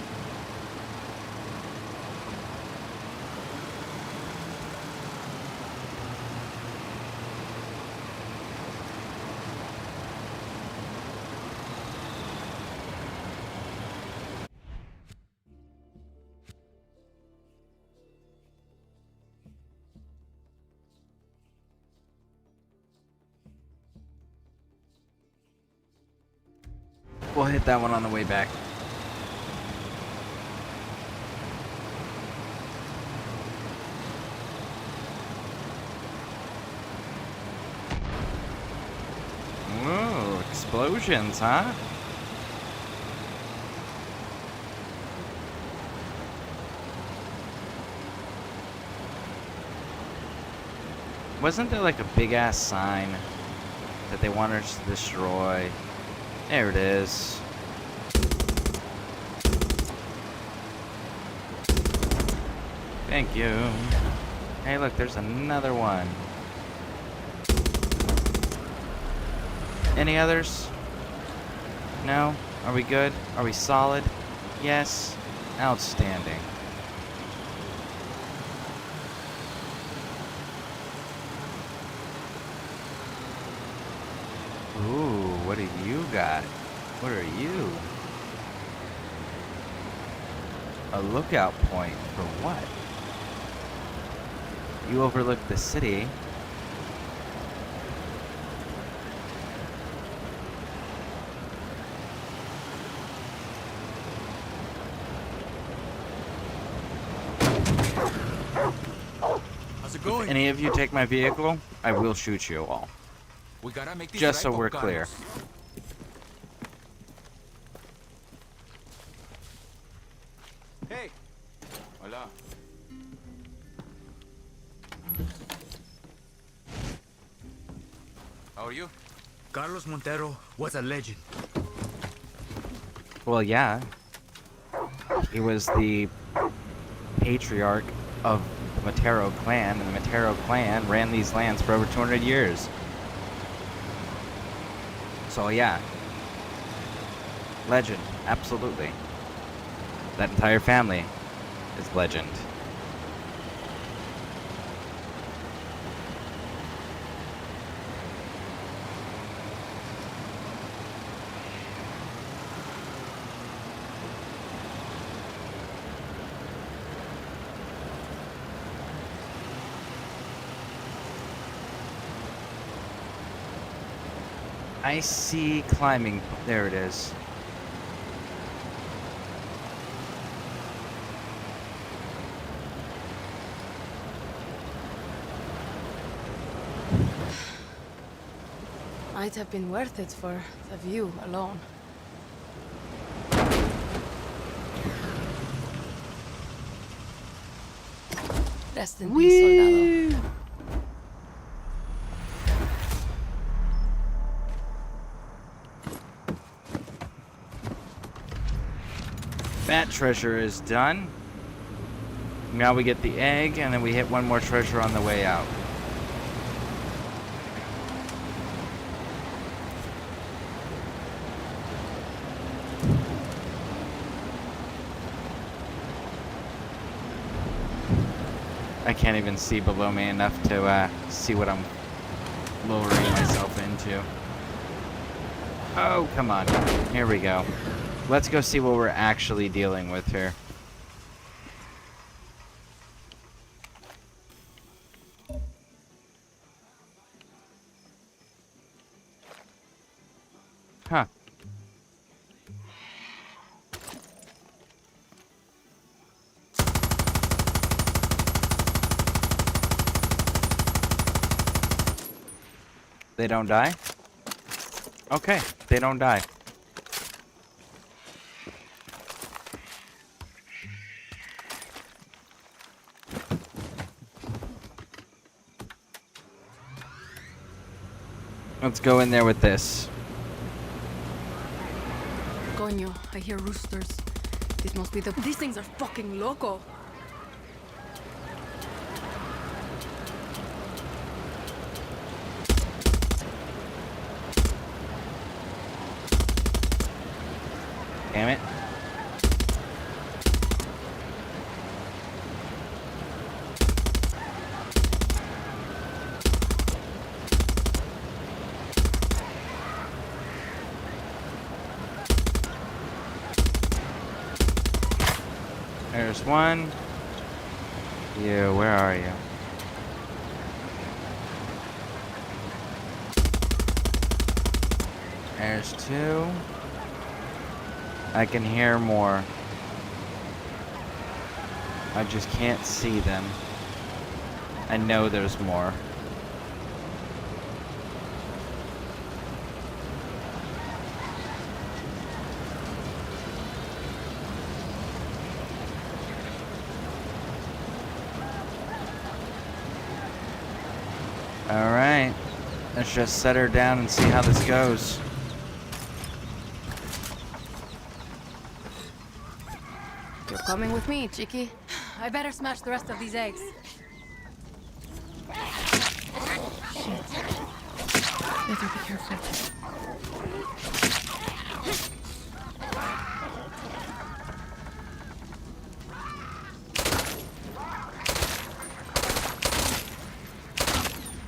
We'll hit that one on the way back. Whoa, explosions, huh? Wasn't there like a big ass sign that they wanted us to destroy? There it is. Thank you. Hey, look, there's another one. Any others? No? Are we good? Are we solid? Yes? Outstanding. Ooh, what do you got? What are you? A lookout point for what? You overlook the city. How's it going? If any of you take my vehicle, I will shoot you all. We gotta make this Just so right, we're Carlos. clear. Hey. Hola. How are you? Carlos Montero was a legend. Well, yeah. He was the patriarch of the Montero clan, and the Montero clan ran these lands for over 200 years. So, yeah. Legend, absolutely. That entire family is legend. I see climbing. There it is. Might have been worth it for the view alone. Rest in peace, soldado. That treasure is done. Now we get the egg, and then we hit one more treasure on the way out. I can't even see below me enough to see what I'm lowering myself into. Oh, come on. Here we go. Let's go see what we're actually dealing with here. Huh. They don't die? Okay, they don't die. Let's go in there with this. Coño, I hear roosters. This must be the. These things are fucking loco. Damn it. There's one. You, where are you? There's two. I can hear more. I just can't see them. I know there's more. Alright. Let's just set her down and see how this goes. You're coming with me, Chicky. I better smash the rest of these eggs. Shit. Better be careful.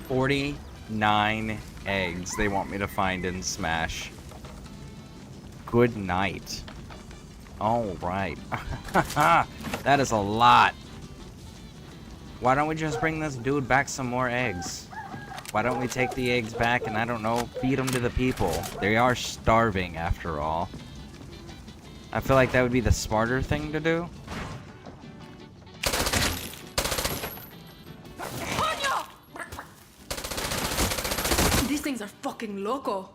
$49 eggs they want me to find and smash. Good night. Alright. That is a lot. Why don't we just bring this dude back some more eggs? Why don't we take the eggs back and, I don't know, feed them to the people? They are starving after all. I feel like that would be the smarter thing to do. These things are fucking loco.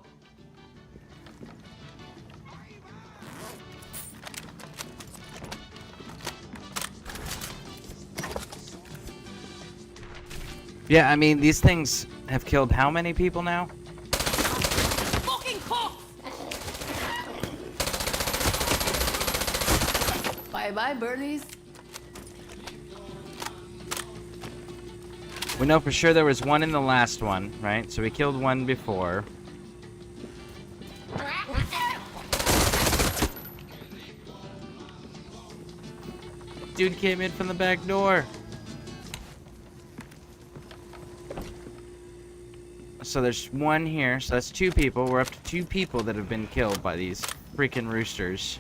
Yeah, I mean, these things have killed how many people now? Fucking cough! Bye-bye, birdies. We know for sure there was one in the last one, right? So we killed one before. Dude came in from the back door. So there's one here, so that's two people. We're up to two people that have been killed by these freaking roosters.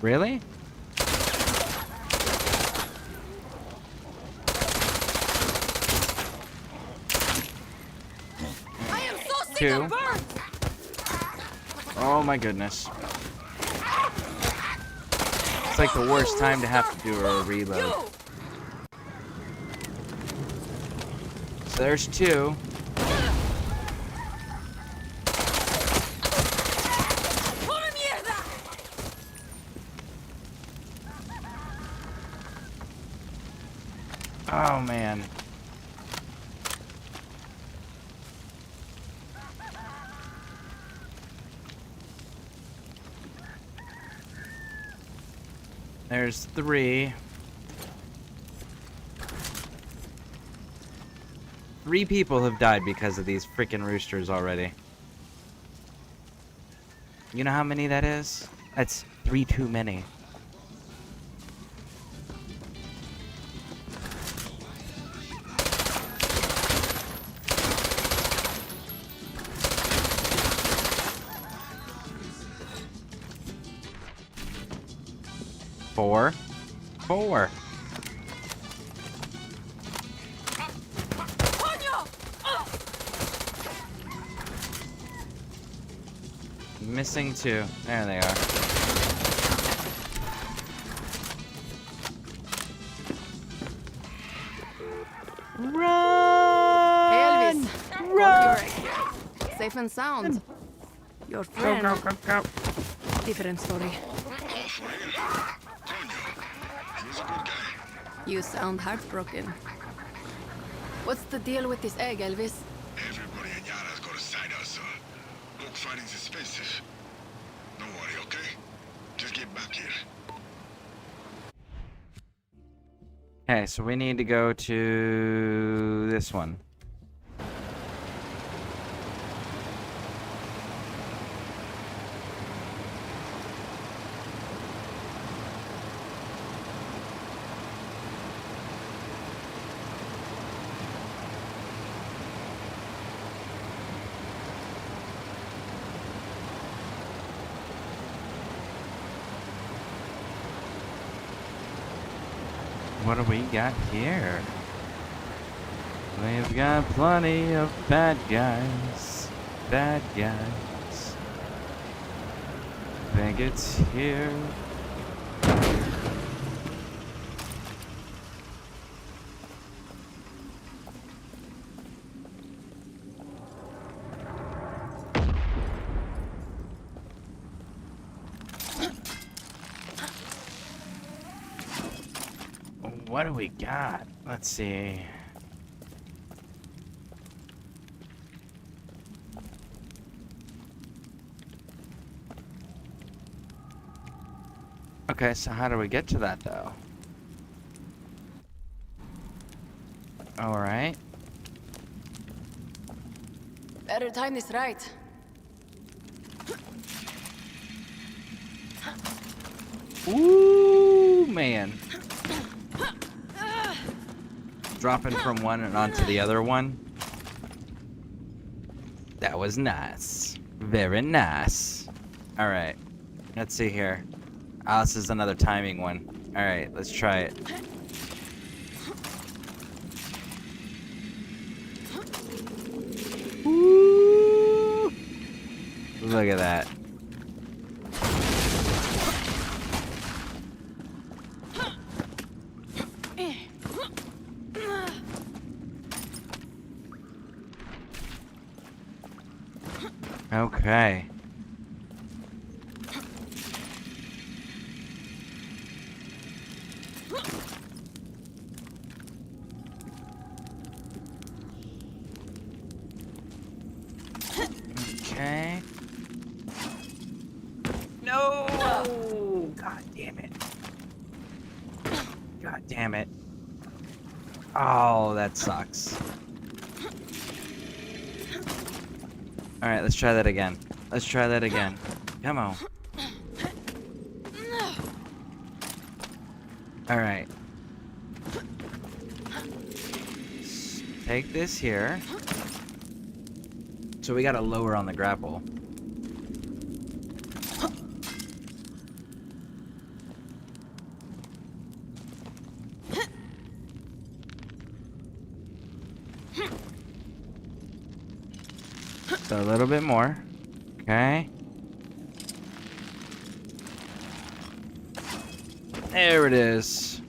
Really? I am so sick Two. of birds! Oh my goodness. It's like the worst time to have to do a reload. So there's two. Oh man. There's three. Three people have died because of these freaking roosters already. You know how many that is? That's 3 too many. Four. Missing two. There they are. Run! Hey, Elvis. Run! Hope you're safe and sound. Your Go, friend. go, go, go. Different story. You sound heartbroken. What's the deal with this egg, Elvis? Everybody in Yara's got a side hustle. Look, fighting's expensive. Don't worry, okay? Just get back here. Okay, so we need to go to this one. What do we got here? We've got plenty of bad guys. Bad guys. Think it's here. What do we got? Let's see. Okay, so how do we get to that though? All right. Better time this right. Ooh, man. Dropping from one and onto the other one. That was nice. Very nice. All right. Let's see here. Oh, this is another timing one. All right, let's try it. Ooh. Look at that. Okay. Okay. No! God damn it. God damn it. Oh, that sucks. Alright, let's try that again. Let's try that again. Come on. Alright. Take this here. So we gotta lower on the grapple. So a little bit more. Okay. There it is.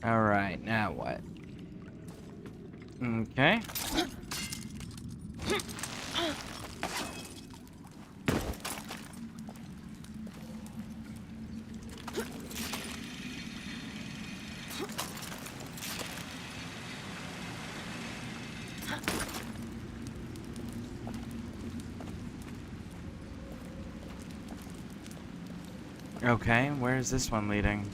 Alright, now what? Okay. Okay, where is this one leading?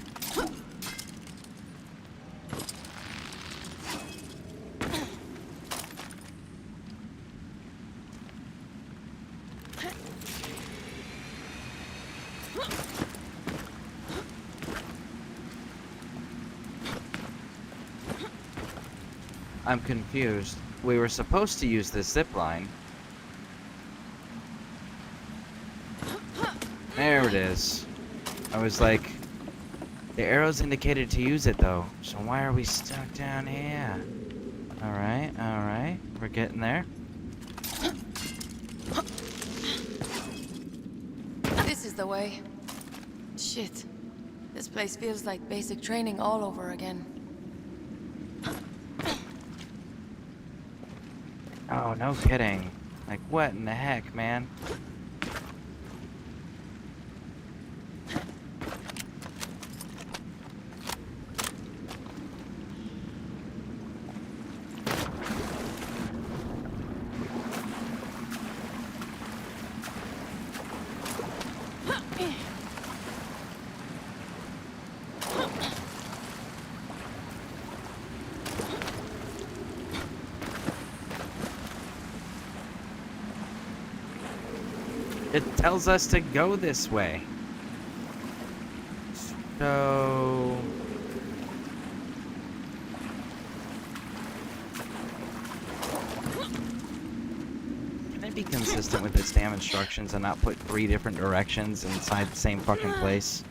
I'm confused. We were supposed to use this zip line. There it is. I was like, the arrows indicated to use it though, so why are we stuck down here? Alright, we're getting there. This is the way. Shit. This place feels like basic training all over again. Oh, no kidding. Like, what in the heck, man? It tells us to go this way. So... can I be consistent with its damn instructions and not put 3 different directions inside the same fucking place?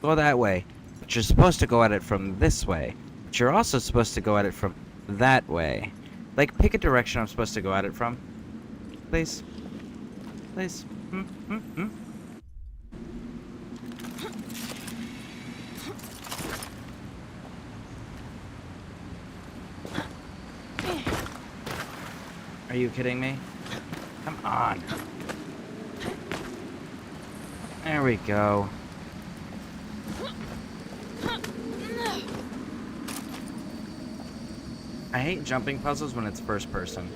Go that way. But you're supposed to go at it from this way. But you're also supposed to go at it from that way. Like, pick a direction I'm supposed to go at it from. Please. Please. Are you kidding me? Come on. There we go. I hate jumping puzzles when it's first person.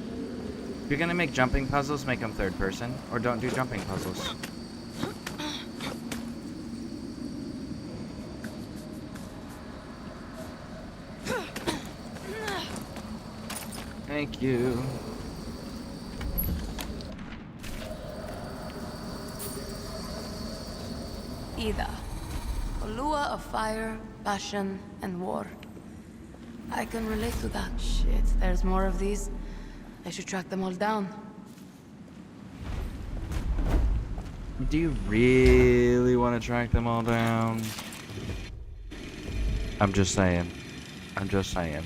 If you're gonna make jumping puzzles, make them third person, or don't do jumping puzzles. Thank you. Ida. Olua of fire, passion, and war. I can relate to that. Shit, there's more of these. I should track them all down. Do you really want to track them all down? I'm just saying. I'm just saying.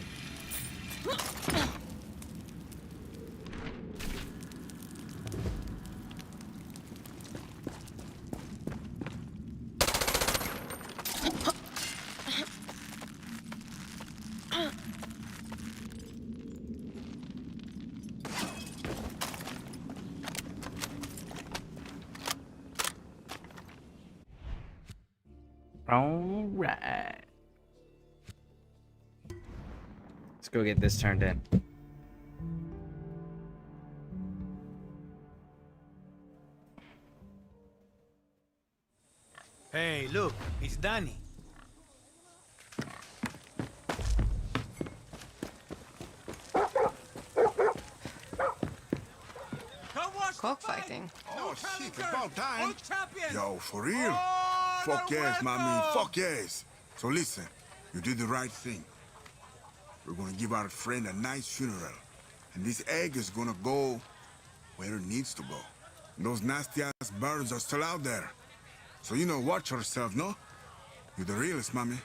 Alright. Let's go get this turned in. Hey, look, it's Danny. Cockfighting. Oh, shit, about time. champion! Yo, for real? Oh, Fuck the yes, mommy. welcome! Fuck yes. So listen, you did the right thing. We're gonna give our friend a nice funeral. And this egg is gonna go where it needs to go. And those nasty-ass birds are still out there. So, you know, watch yourself, no? You're the realest, mommy.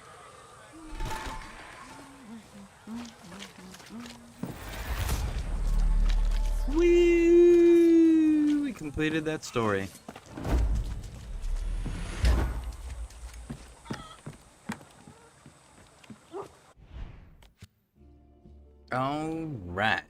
We completed that story. All right.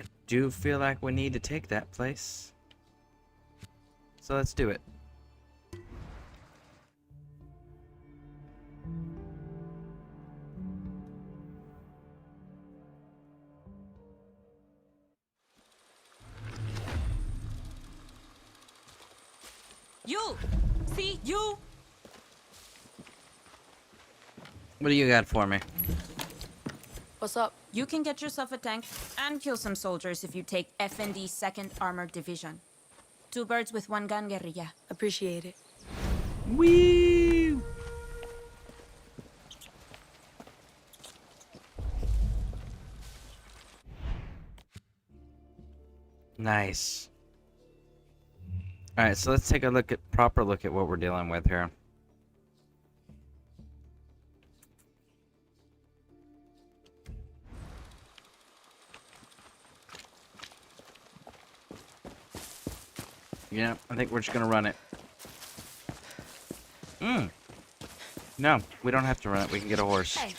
I do feel like we need to take that place. So let's do it. You! See? You! What do you got for me? What's up? You can get yourself a tank and kill some soldiers if you take FND's 2nd Armored Division. 2 birds with 1 gun, guerrilla. Appreciate it. Wee! Nice. All right, so let's take a proper look at what we're dealing with here. Yeah, I think we're just gonna run it. No, we don't have to run it. We can get a horse. Hey.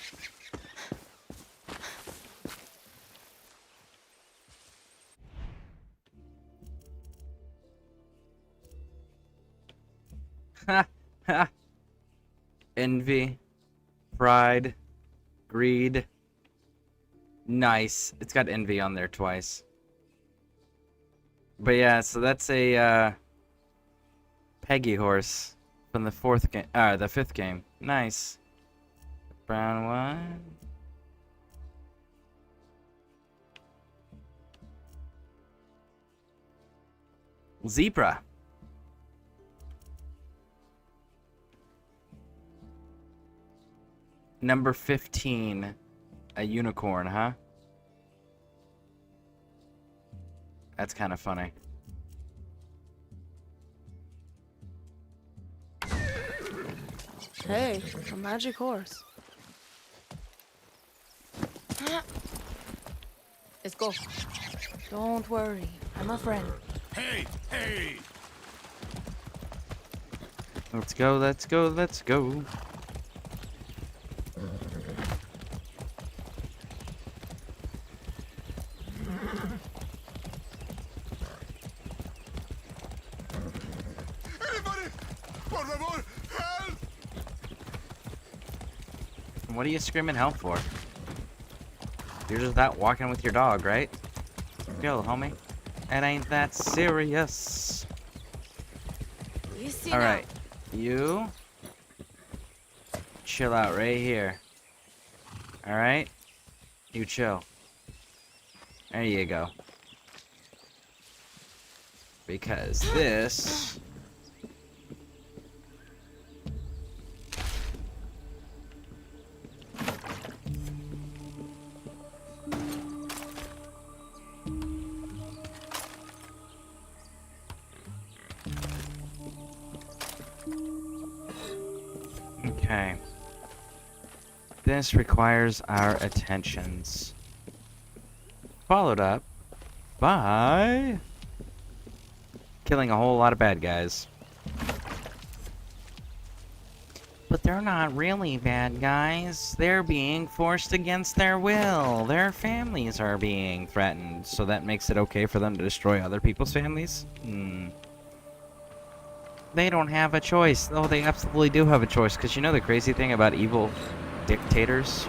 Ha ha. Envy, pride, greed. Nice. It's got envy on there twice. But yeah, so that's a Peggy horse from the 4th game, the 5th game. Nice. Brown one. Zebra. Number 15. A unicorn, huh? That's kind of funny. Hey, a magic horse. Let's go. Don't worry, I'm a friend. Hey, hey! Let's go, let's go, let's go. Anybody! Por favor, help! What are you screaming help for? You're just out walking with your dog, right? Yo, homie. It ain't that serious. Easy Alright. You chill out right here. Alright? You chill. There you go. Because this... Okay. This requires our attentions. Followed up by killing a whole lot of bad guys. But they're not really bad guys. They're being forced against their will. Their families are being threatened. So that makes it okay for them to destroy other people's families? They don't have a choice. Oh, they absolutely do have a choice. Because you know the crazy thing about evil dictators?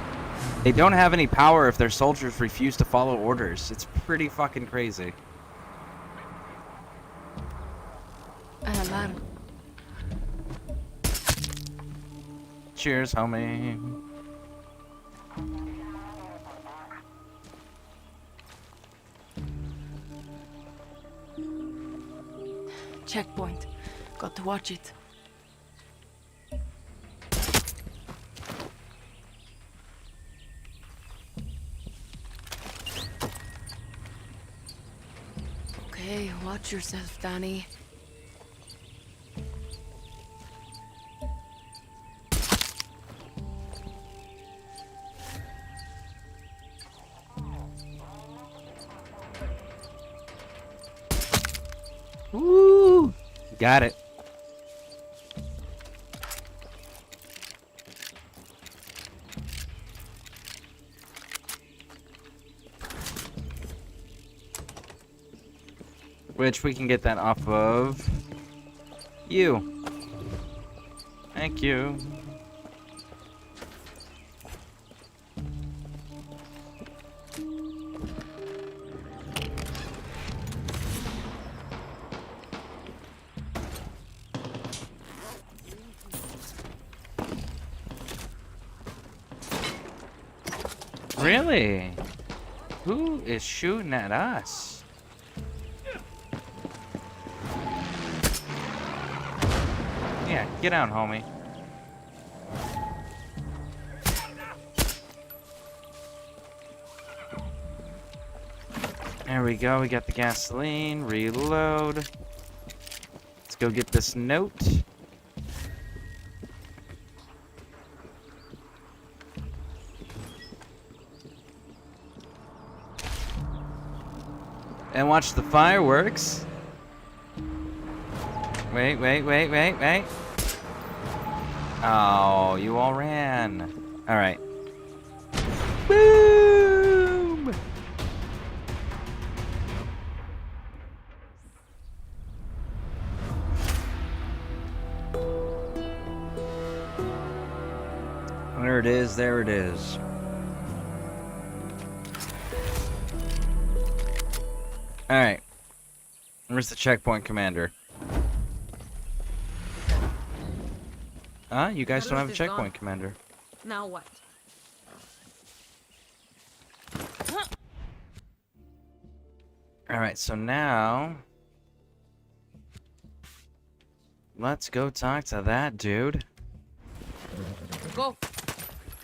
They don't have any power if their soldiers refuse to follow orders. It's pretty fucking crazy. Cheers, homie. Checkpoint. Got to watch it. Okay, watch yourself, Danny. Woo! Got it. Which we can get that off of you. Thank you. Really? Who is shooting at us? Yeah, get down, homie. There we go, we got the gasoline, reload. Let's go get this note. And watch the fireworks. Wait. Oh, you all ran. All right. Boom! There it is, there it is. All right. Where's the checkpoint commander? You guys don't have a checkpoint commander. Now what? All right, so now let's go talk to that dude. Go.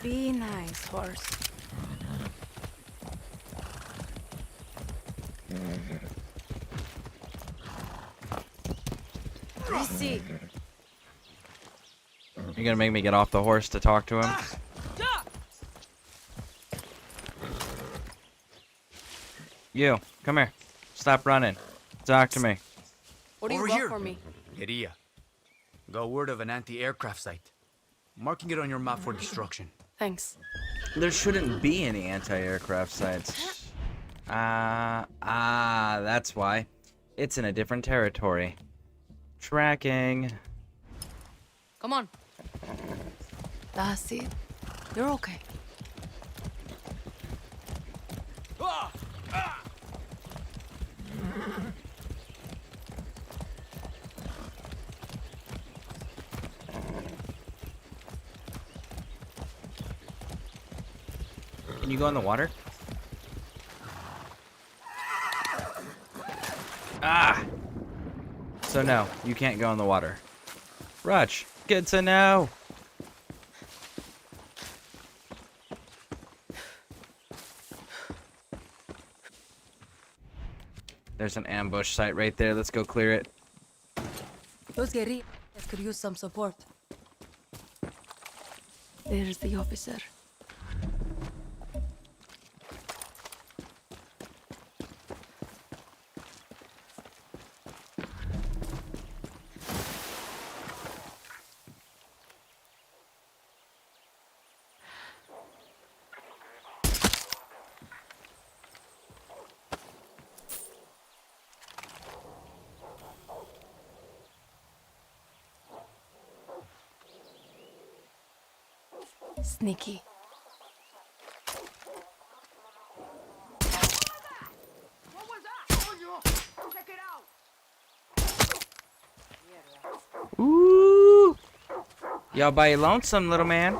Be nice, horse. Easy. You're gonna make me get off the horse to talk to him? You, come here. Stop running. Talk to me. What do you Over want here. for me? Iria. Got word of an anti-aircraft site. Marking it on your map for destruction. Thanks. There shouldn't be any anti-aircraft sites. That's why. It's in a different territory. Tracking. Come on. That's it. You're okay. Can you go in the water? Ah! So no, you can't go in the water. Rutch, good to know. There's an ambush site right there. Let's go clear it. Those guerrillas could use some support. There's the officer. Sneaky. Ooh! Y'all by your lonesome, little man.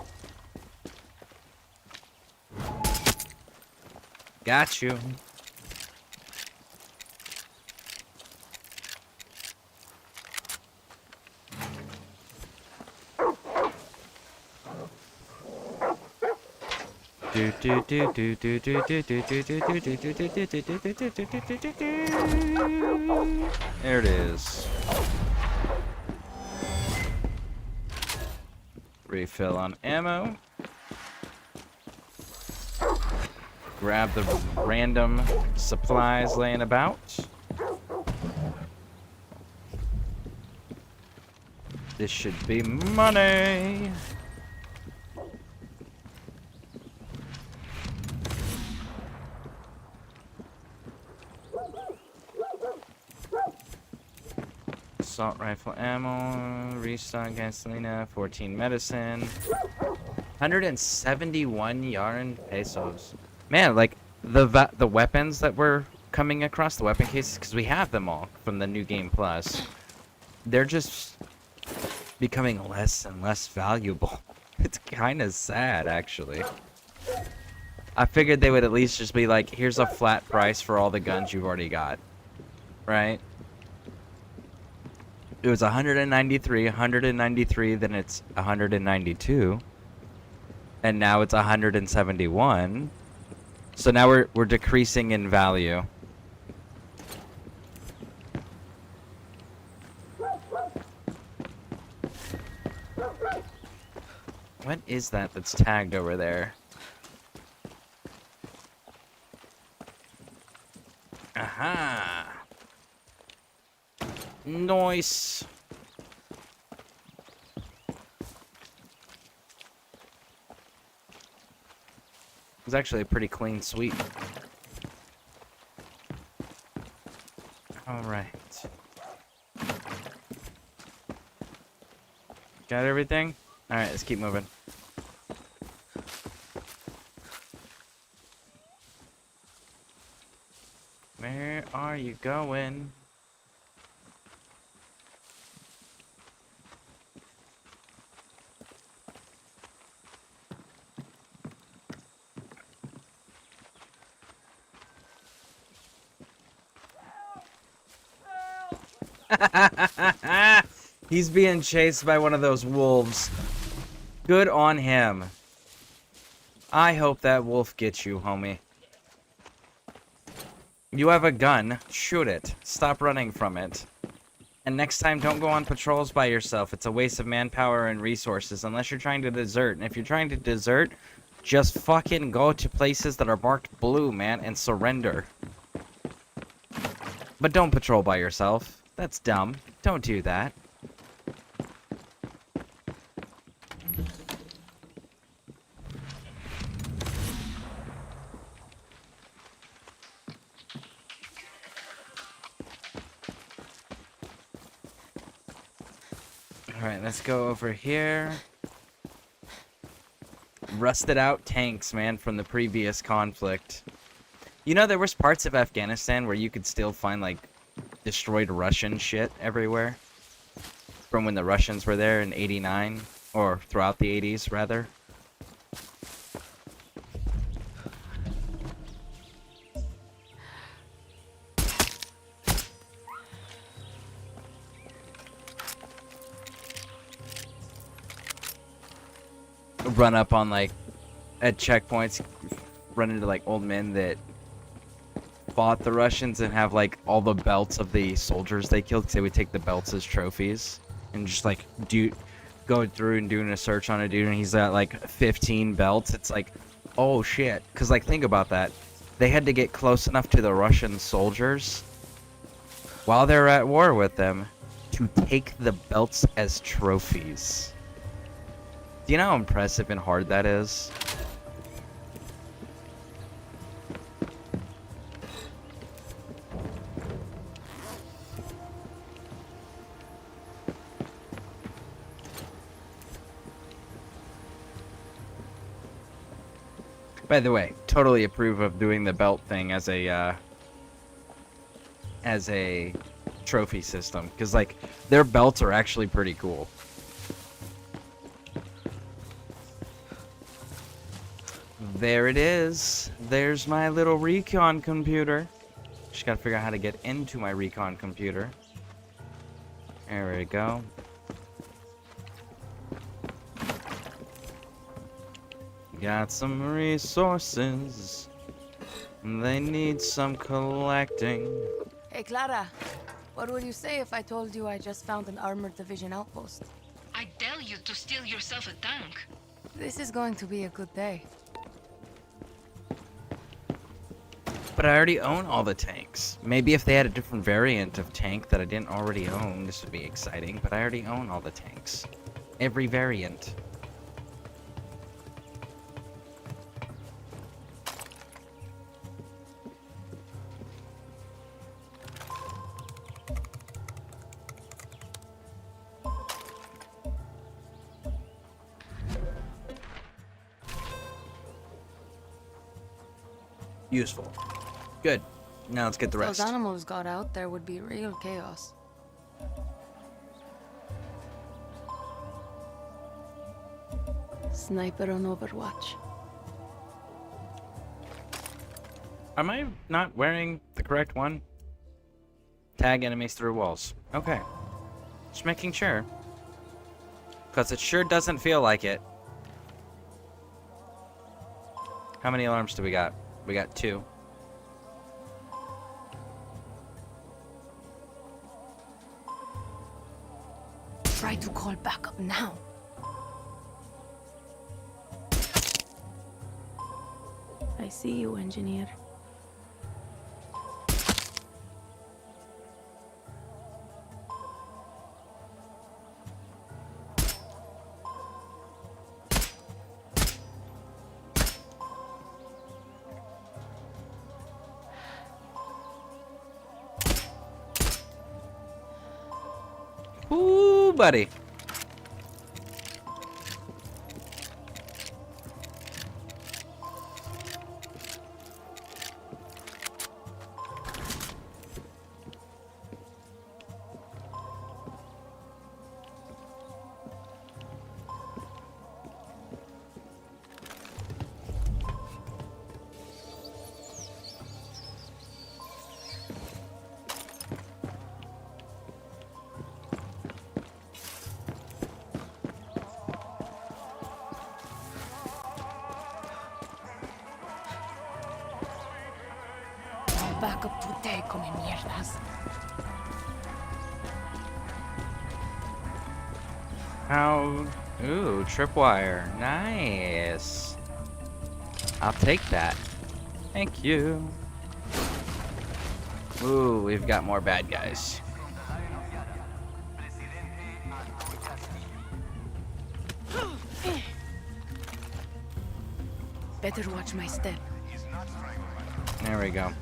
Got you. There it is. Refill on ammo. Grab the random supplies laying about. This should be money. Assault rifle ammo, restock gasolina, 14 medicine, 171 yarn pesos. Man, like the weapons that we're coming across, the weapon cases, because we have them all from the new game plus, they're just becoming less and less valuable. It's kind of sad, actually. I figured they would at least just be like, here's a flat price for all the guns you've already got, right? It was 193, then it's 192, and now it's 171. So now we're decreasing in value. What is that that's tagged over there? Aha! Nice. It's actually a pretty clean sweep. All right. Got everything? All right, let's keep moving. Where are you going? He's being chased by one of those wolves. Good on him. I hope that wolf gets you, homie. You have a gun. Shoot it. Stop running from it. And next time, don't go on patrols by yourself. It's a waste of manpower and resources unless you're trying to desert. And if you're trying to desert, just fucking go to places that are marked blue, man, and surrender. But don't patrol by yourself. That's dumb. Don't do that. Alright, let's go over here. Rusted out tanks, man, from the previous conflict. You know, there was parts of Afghanistan where you could still find, like, destroyed Russian shit everywhere. From when the Russians were there in '89, or throughout the '80s, rather. Run up on, like, at checkpoints, run into, like, old men that fought the Russians and have, like, all the belts of the soldiers they killed, because they would take the belts as trophies. And just, like, go through and doing a search on a dude, and he's got, like, 15 belts. It's like, oh, shit. Because, like, think about that. They had to get close enough to the Russian soldiers while they're at war with them to take the belts as trophies. Do you know how impressive and hard that is? By the way, totally approve of doing the belt thing as a trophy system, because, like, their belts are actually pretty cool. There it is. There's my little recon computer. Just gotta figure out how to get into my recon computer. There we go. Got some resources. They need some collecting. Hey, Clara. What would you say if I told you I just found an armored division outpost? I tell you to steal yourself a tank. This is going to be a good day. But I already own all the tanks. Maybe if they had a different variant of tank that I didn't already own, this would be exciting. But I already own all the tanks. Every variant. Useful. Good. Now let's get the If those rest. animals got out, there would be real chaos. Sniper on Overwatch. Am I not wearing the correct one? Tag enemies through walls. Okay. Just making sure. Because it sure doesn't feel like it. How many alarms do we got? We got 2. Try to call backup now. I see you, engineer. Ooh, buddy. Backup today, come mierdas. How? Ooh, tripwire. Nice. I'll take that. Thank you. Ooh, we've got more bad guys. Better watch my step. There we go.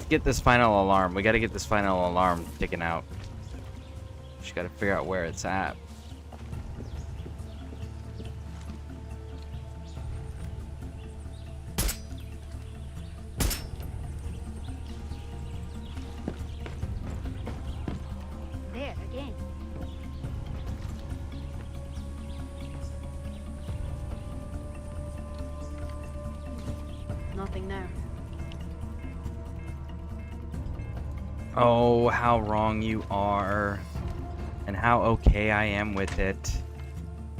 Get this final alarm. We gotta get this final alarm taken out. Just gotta figure out where it's at. There again. Nothing there. Oh, how wrong you are. And how okay I am with it.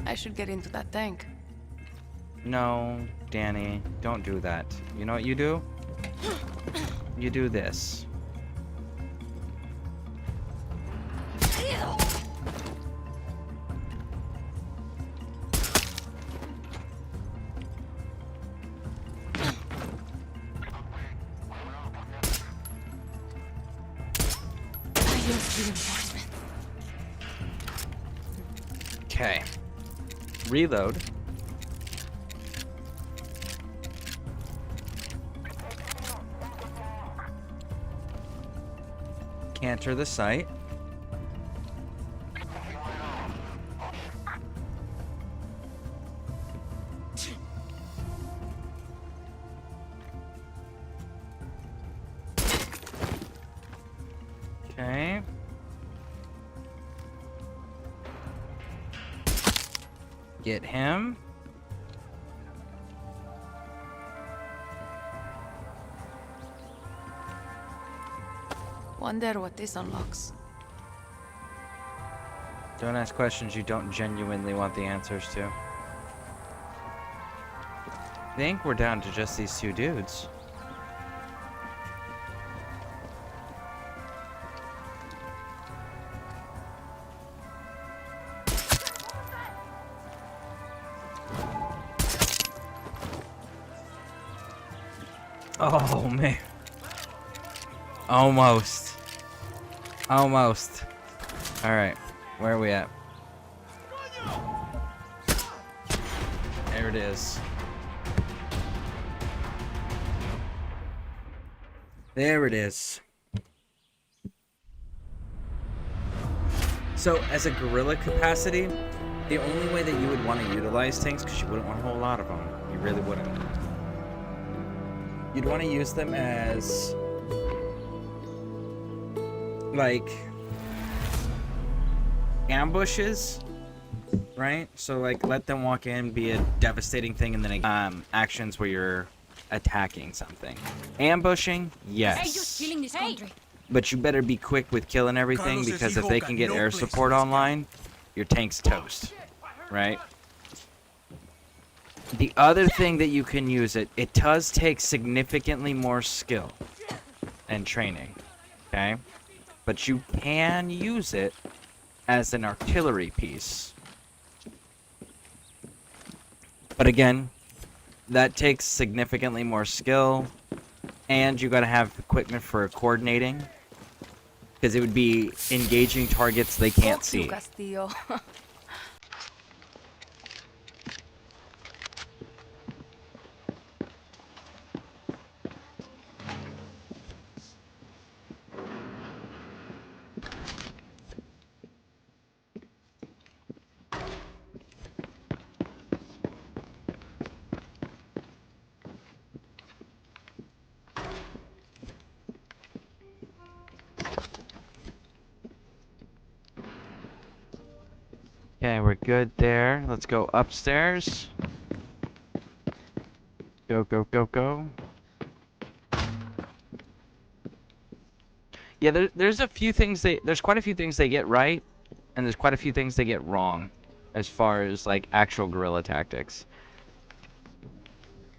I should get into that tank. No, Danny, don't do that. You know what you do? You do this. Okay. Reload. Canter the site. Okay. Get him. Wonder what this unlocks. Don't ask questions you don't genuinely want the answers to. I think we're down to just these 2 dudes. Oh, man. Almost. Almost. Alright. Where are we at? There it is. There it is. So, as a guerrilla capacity, the only way that you would want to utilize tanks, because you wouldn't want a whole lot of them. You really wouldn't. You'd want to use them as, like, ambushes, right? So, like, let them walk in, be a devastating thing, and then actions where you're attacking something. Ambushing, yes. Hey, you're stealing this country. But you better be quick with killing everything, Carlos' because if hijo they got can get no air place support in this online, your tank's toast, right? The other thing that you can use it does take significantly more skill and training, okay? But you can use it as an artillery piece. But again, that takes significantly more skill, and you gotta have equipment for coordinating, because it would be engaging targets they can't Fuck you, see. Castillo. Okay, we're good there. Let's go upstairs. Go, go, go, go. Yeah, there's a few things there's quite a few things they get right, and there's quite a few things they get wrong, as far as like actual guerrilla tactics.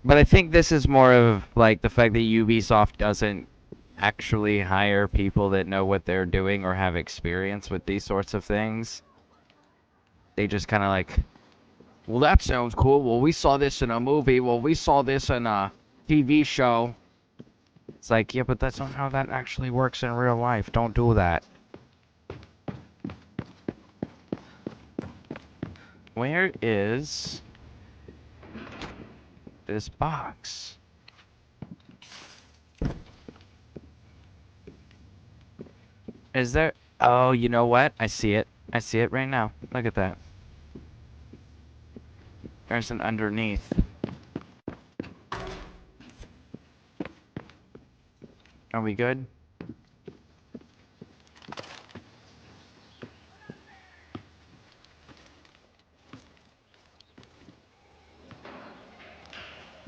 But I think this is more of like the fact that Ubisoft doesn't actually hire people that know what they're doing or have experience with these sorts of things. They just kind of like, well, that sounds cool. Well, we saw this in a movie. Well, we saw this in a TV show. It's like, yeah, but that's not how that actually works in real life. Don't do that. Where is this box? Is there... Oh, you know what? I see it. I see it right now. Look at that. There's an underneath. Are we good?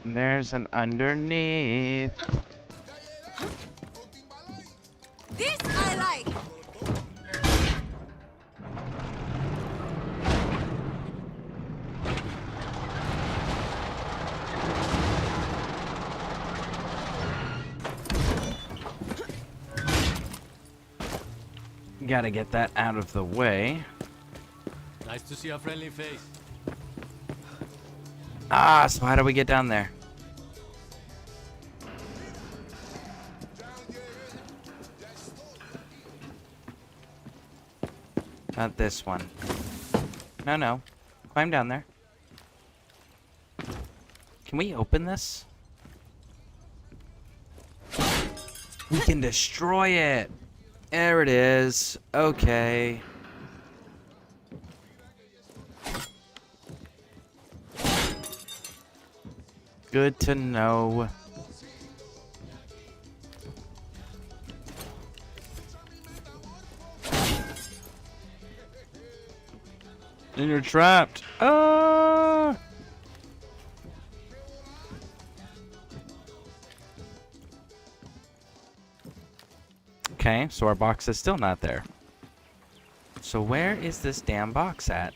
There's an underneath. This I like! Gotta get that out of the way. Nice to see a friendly face. Ah, so how do we get down there? Not this one. No, no. Climb down there. Can we open this? We can destroy it! There it is. Okay. Good to know. And you're trapped. Ah! Okay, so our box is still not there. So where is this damn box at?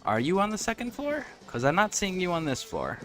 Are you on the second floor? Because I'm not seeing you on this floor.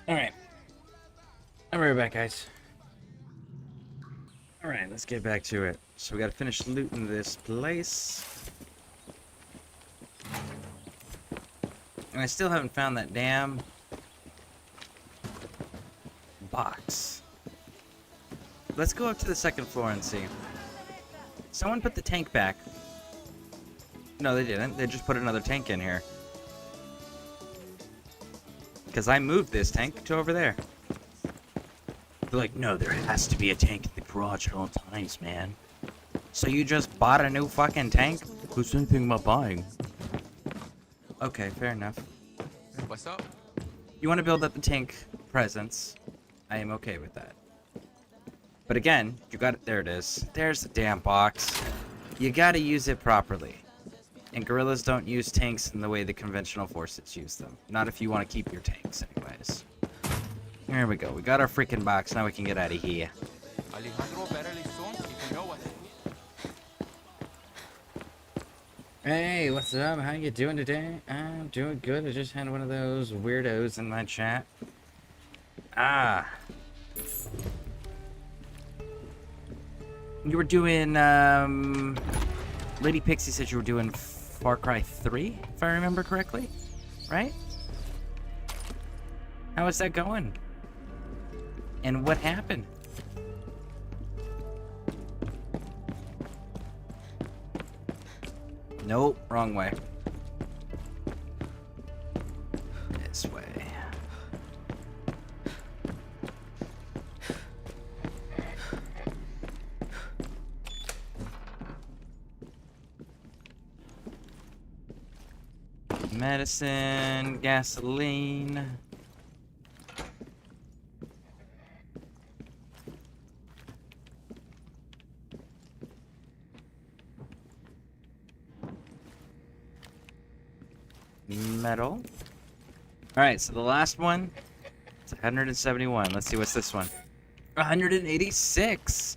Alright. I'm right back, guys. Alright, let's get back to it. So we gotta finish looting this place. And I still haven't found that damn box. Let's go up to the second floor and see. Someone put the tank back. No, they didn't. They just put another tank in here. Because I moved this tank to over there. They're like, no, there has to be a tank in the garage at all times, man. So you just bought a new fucking tank? Who's thinking about buying? Okay, fair enough. What's up? You want to build up the tank presence. I am okay with that. But again, you got it. There it is. There's the damn box. You gotta use it properly. And guerrillas don't use tanks in the way the conventional forces use them. Not if you want to keep your tanks, anyways. There we go. We got our freaking box. Now we can get out of here. Alejandro better soon if you know what. Hey, what's up? How you doing today? I'm doing good. I just had one of those weirdos in my chat. Ah. You were doing, Lady Pixie said you were doing Far Cry 3, if I remember correctly. Right? How is that going? And what happened? Nope, wrong way. This way. Medicine, gasoline. Metal. Alright, so the last one, it's 171. Let's see what's this one. 186.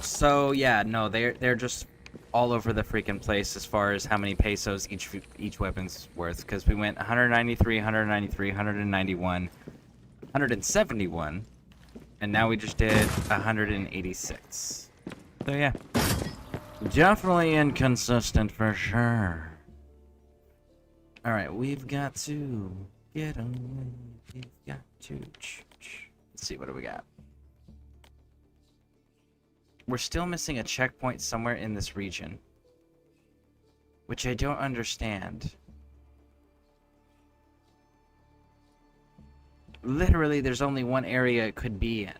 So yeah, no, they're just all over the freaking place as far as how many pesos each weapon's worth, because we went 193, 193, 191, 171, and now we just did 186. So yeah, definitely inconsistent for sure. All right, we've got to get away. We've got to. Let's see, what do we got? We're still missing a checkpoint somewhere in this region, which I don't understand. Literally, there's only one area it could be in.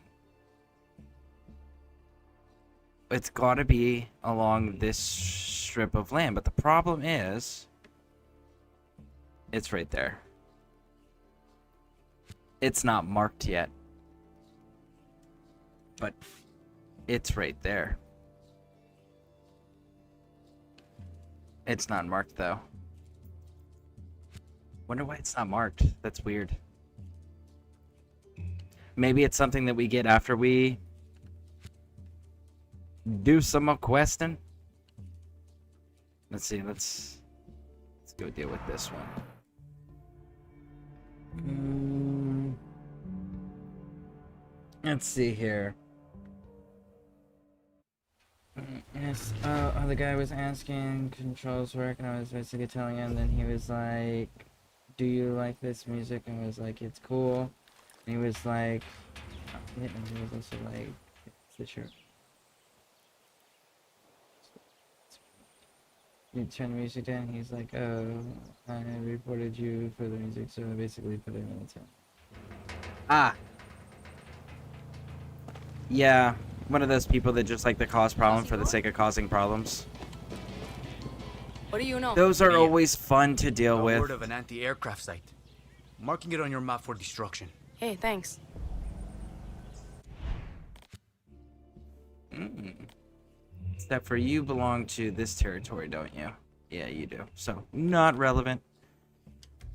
It's got to be along this strip of land, but the problem is, it's right there. It's not marked yet, but it's right there. It's not marked though. Wonder why it's not marked. That's weird. Maybe it's something that we get after we do some more questing. Let's see. Let's go deal with this one. Let's see here. Yes, the guy was asking controls work, and I was basically telling him, then he was like, do you like this music? And I was like, it's cool. And he was like, and he was also like, it's the shirt. You turn the music down, he's like, oh, I reported you for the music, so I basically put it in the tune. Ah! Yeah, one of those people that just like to cause problems for the sake of causing problems. What do you know? Those are always fun to deal with. Word of an anti-aircraft site. Marking it on your map for destruction. Hey, thanks. Except for you belong to this territory, don't you? Yeah, you do. So, not relevant.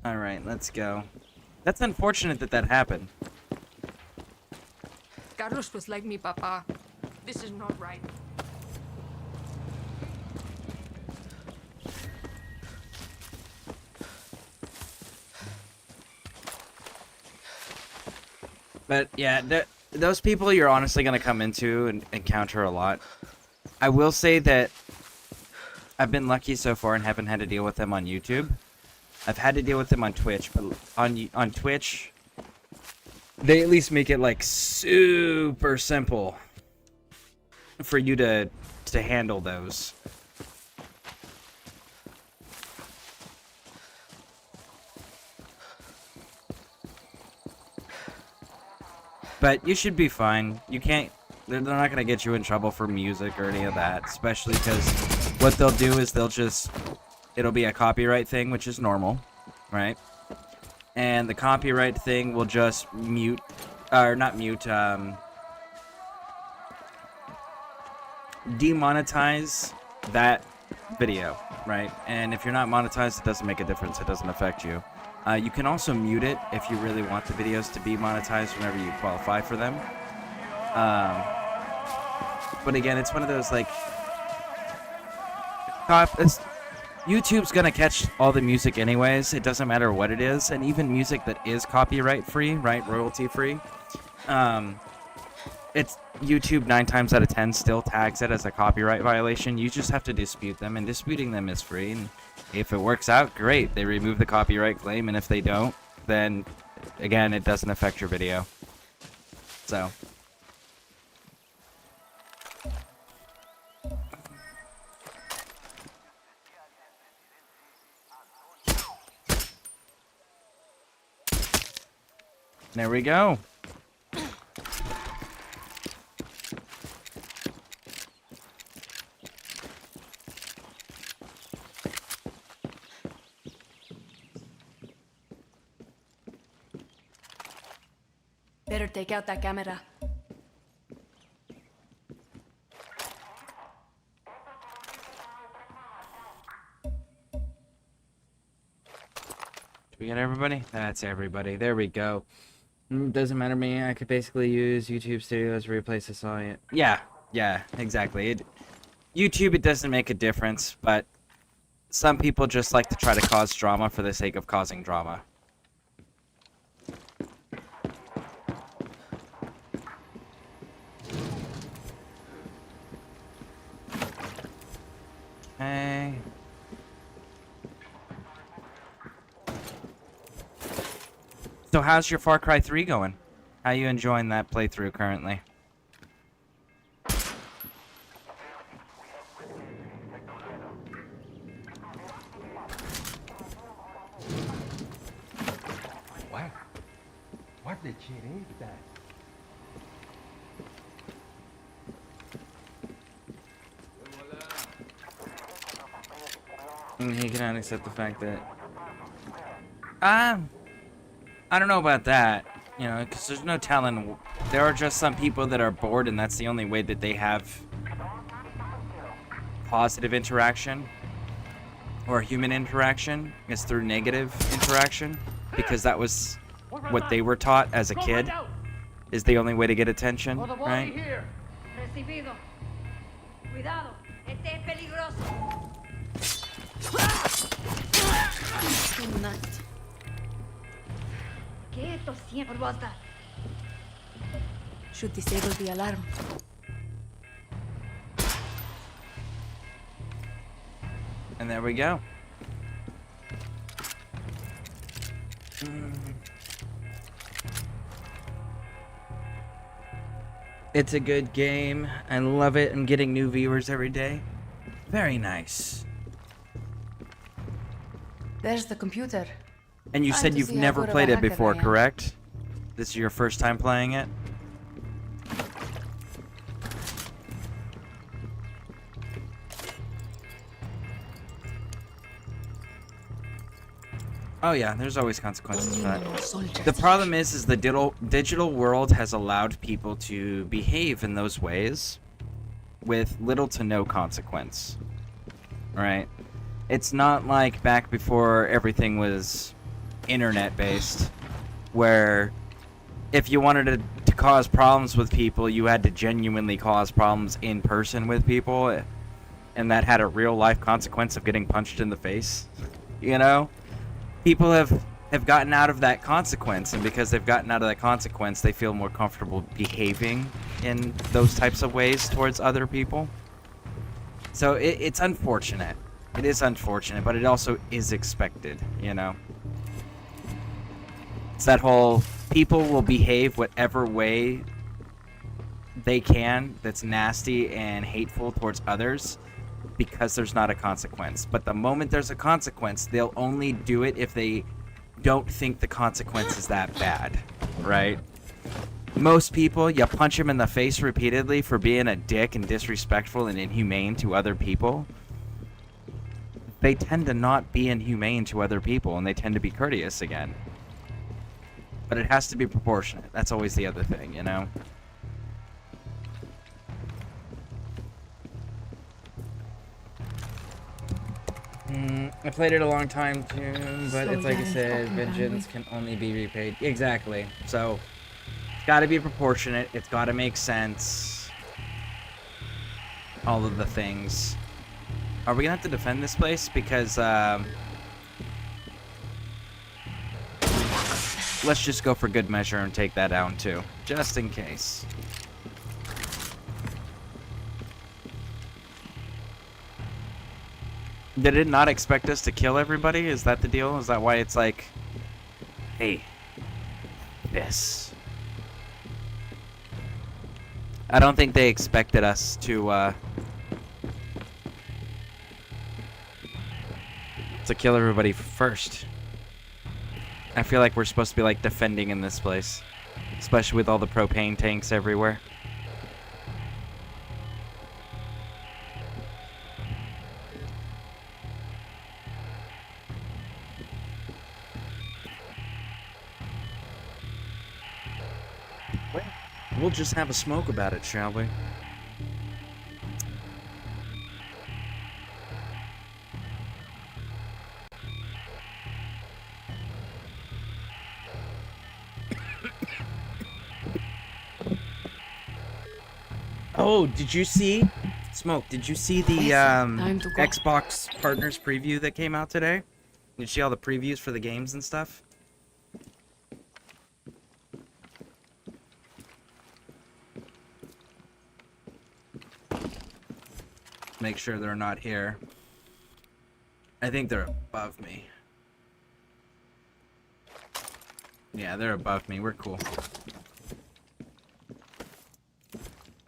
Alright, let's go. That's unfortunate that that happened. Carlos was like me, Papa. This is not right. But yeah, those people you're honestly gonna come into and encounter a lot. I will say that I've been lucky so far and haven't had to deal with them on YouTube. I've had to deal with them on Twitch, but on Twitch, they at least make it like super simple for you to handle those. But you should be fine. You can't. They're not gonna get you in trouble for music or any of that, especially because what they'll do is it'll be a copyright thing, which is normal, right? And the copyright thing will just mute, or not mute, demonetize that video, right? And if you're not monetized, it doesn't make a difference. It doesn't affect you. You can also mute it if you really want the videos to be monetized whenever you qualify for them. But again, it's one of those like, YouTube's gonna catch all the music anyways. It doesn't matter what it is, and even music that is copyright free, right, royalty free. It's YouTube 9 times out of 10 still tags it as a copyright violation. You just have to dispute them, and disputing them is free. And if it works out, great. They remove the copyright claim, and if they don't, then again, it doesn't affect your video. So. There we go. Better take out that camera. We got everybody? That's everybody. There we go. Doesn't matter to me. I could basically use YouTube Studios to replace this all. Yeah, exactly. YouTube, it doesn't make a difference, but some people just like to try to cause drama for the sake of causing drama. Okay. So how's your Far Cry 3 going? How you enjoying that playthrough currently? What the shit is that? And he cannot accept the fact that... I don't know about that. You know, because there's no telling. There are just some people that are bored, and that's the only way that they have positive interaction or human interaction is through negative interaction, because that was what they were taught as a kid is the only way to get attention, right? Recibido. Cuidado, este es peligroso. Good night. Quieto siempre. What was that? Should disable the alarm. And there we go. It's a good game. I love it. I'm getting new viewers every day. Very nice. There's the computer. And you Time said to you've see how never good of a played it hacker before, I am. correct? This is your first time playing it? Oh yeah, there's always consequences for that. The problem is the digital world has allowed people to behave in those ways with little to no consequence. Right? It's not like back before everything was internet-based, where if you wanted to cause problems with people, you had to genuinely cause problems in person with people, and that had a real-life consequence of getting punched in the face, you know? People have have gotten out of that consequence, and because they've gotten out of that consequence, they feel more comfortable behaving in those types of ways towards other people. So it's unfortunate. It is unfortunate, but it also is expected, you know? It's that whole people will behave whatever way they can that's nasty and hateful towards others because there's not a consequence. But the moment there's a consequence, they'll only do it if they don't think the consequence is that bad, right? Most people, you punch them in the face repeatedly for being a dick and disrespectful and inhumane to other people. They tend to not be inhumane to other people, and they tend to be courteous again. But it has to be proportionate. That's always the other thing, you know? I played it a long time too, but it's like I said, vengeance can only be repaid. Exactly. So, it's got to be proportionate. It's got to make sense. All of the things. Are we gonna have to defend this place? Because let's just go for good measure and take that down too, just in case. Did it not expect us to kill everybody? Is that the deal? Is that why it's like, hey, this? I don't think they expected us to kill everybody first. I feel like we're supposed to be like defending in this place, especially with all the propane tanks everywhere. We'll just have a smoke about it, shall we? Oh, did you see? Smoke, did you see the Xbox Partners preview that came out today? Did you see all the previews for the games and stuff? Make sure they're not here. I think they're above me. Yeah, they're above me. We're cool.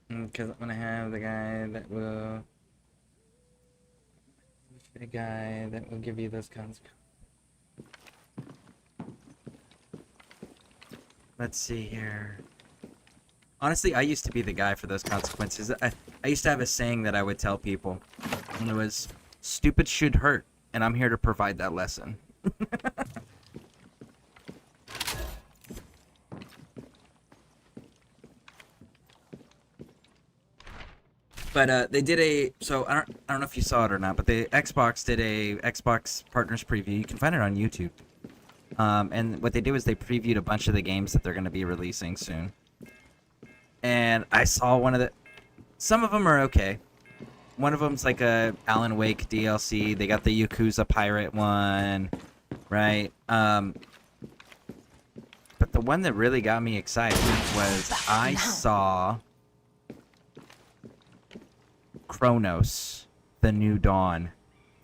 Because I'm gonna have the guy that will... The guy that will give you those kinds of... Let's see here. Honestly, I used to be the guy for those consequences. I used to have a saying that I would tell people. And it was, stupid should hurt. And I'm here to provide that lesson. But they did a, so I don't know if you saw it or not, but the Xbox did a Xbox Partners preview. You can find it on YouTube. And what they did was they previewed a bunch of the games that they're going to be releasing soon. And I saw one of the, some of them are okay. One of them's like a Alan Wake DLC. They got the Yakuza Pirate one, right? But the one that really got me excited was I saw Chronos, The New Dawn.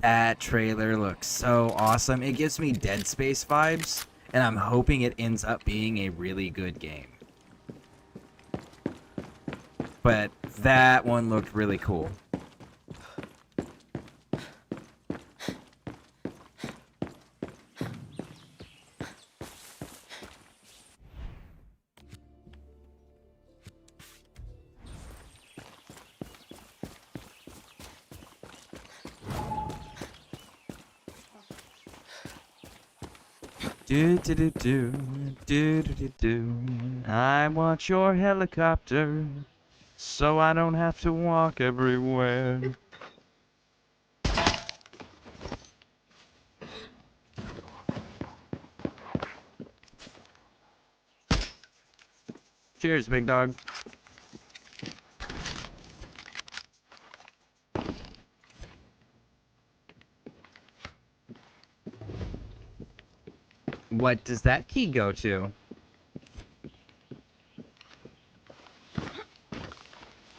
That trailer looks so awesome. It gives me Dead Space vibes, and I'm hoping it ends up being a really good game. But that one looked really cool. Do do do do do do do do. I want your helicopter, so I don't have to walk everywhere. Cheers, big dog. What does that key go to?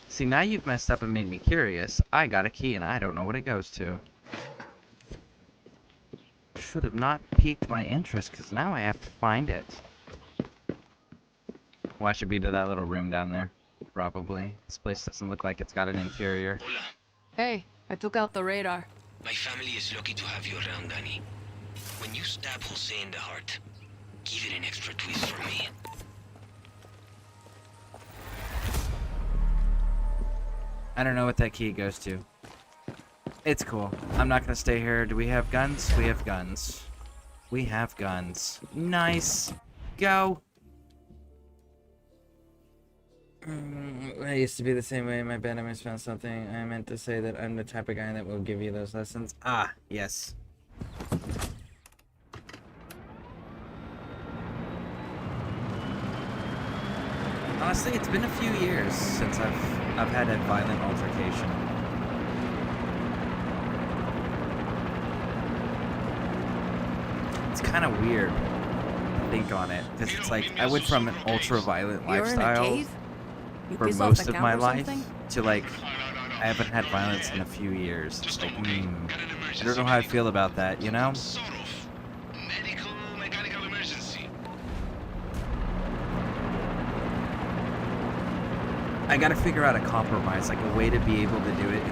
See, now you've messed up and made me curious. I got a key and I don't know what it goes to. Should have not piqued my interest, because now I have to find it. Well, I should be to that little room down there. Probably. This place doesn't look like it's got an interior. Hola. Hey, I took out the radar. My family is lucky to have you around, Danny. When you stab Jose in the heart, give it an extra twist for me. I don't know what that key goes to. It's cool. I'm not gonna stay here. Do we have guns? We have guns. We have guns. Nice. Go. I used to be the same way. My bad, I misspelled something. I meant to say that I'm the type of guy that will give you those lessons. Ah, yes. Honestly, it's been a few years since I've had a violent altercation. It's kind of weird to think on it, because it's like I went from an ultra-violent lifestyle for most of my life to like I haven't had violence in a few years. It's like, I don't know how I feel about that, you know? Mechanical emergency. I gotta figure out a compromise, like a way to be able to do it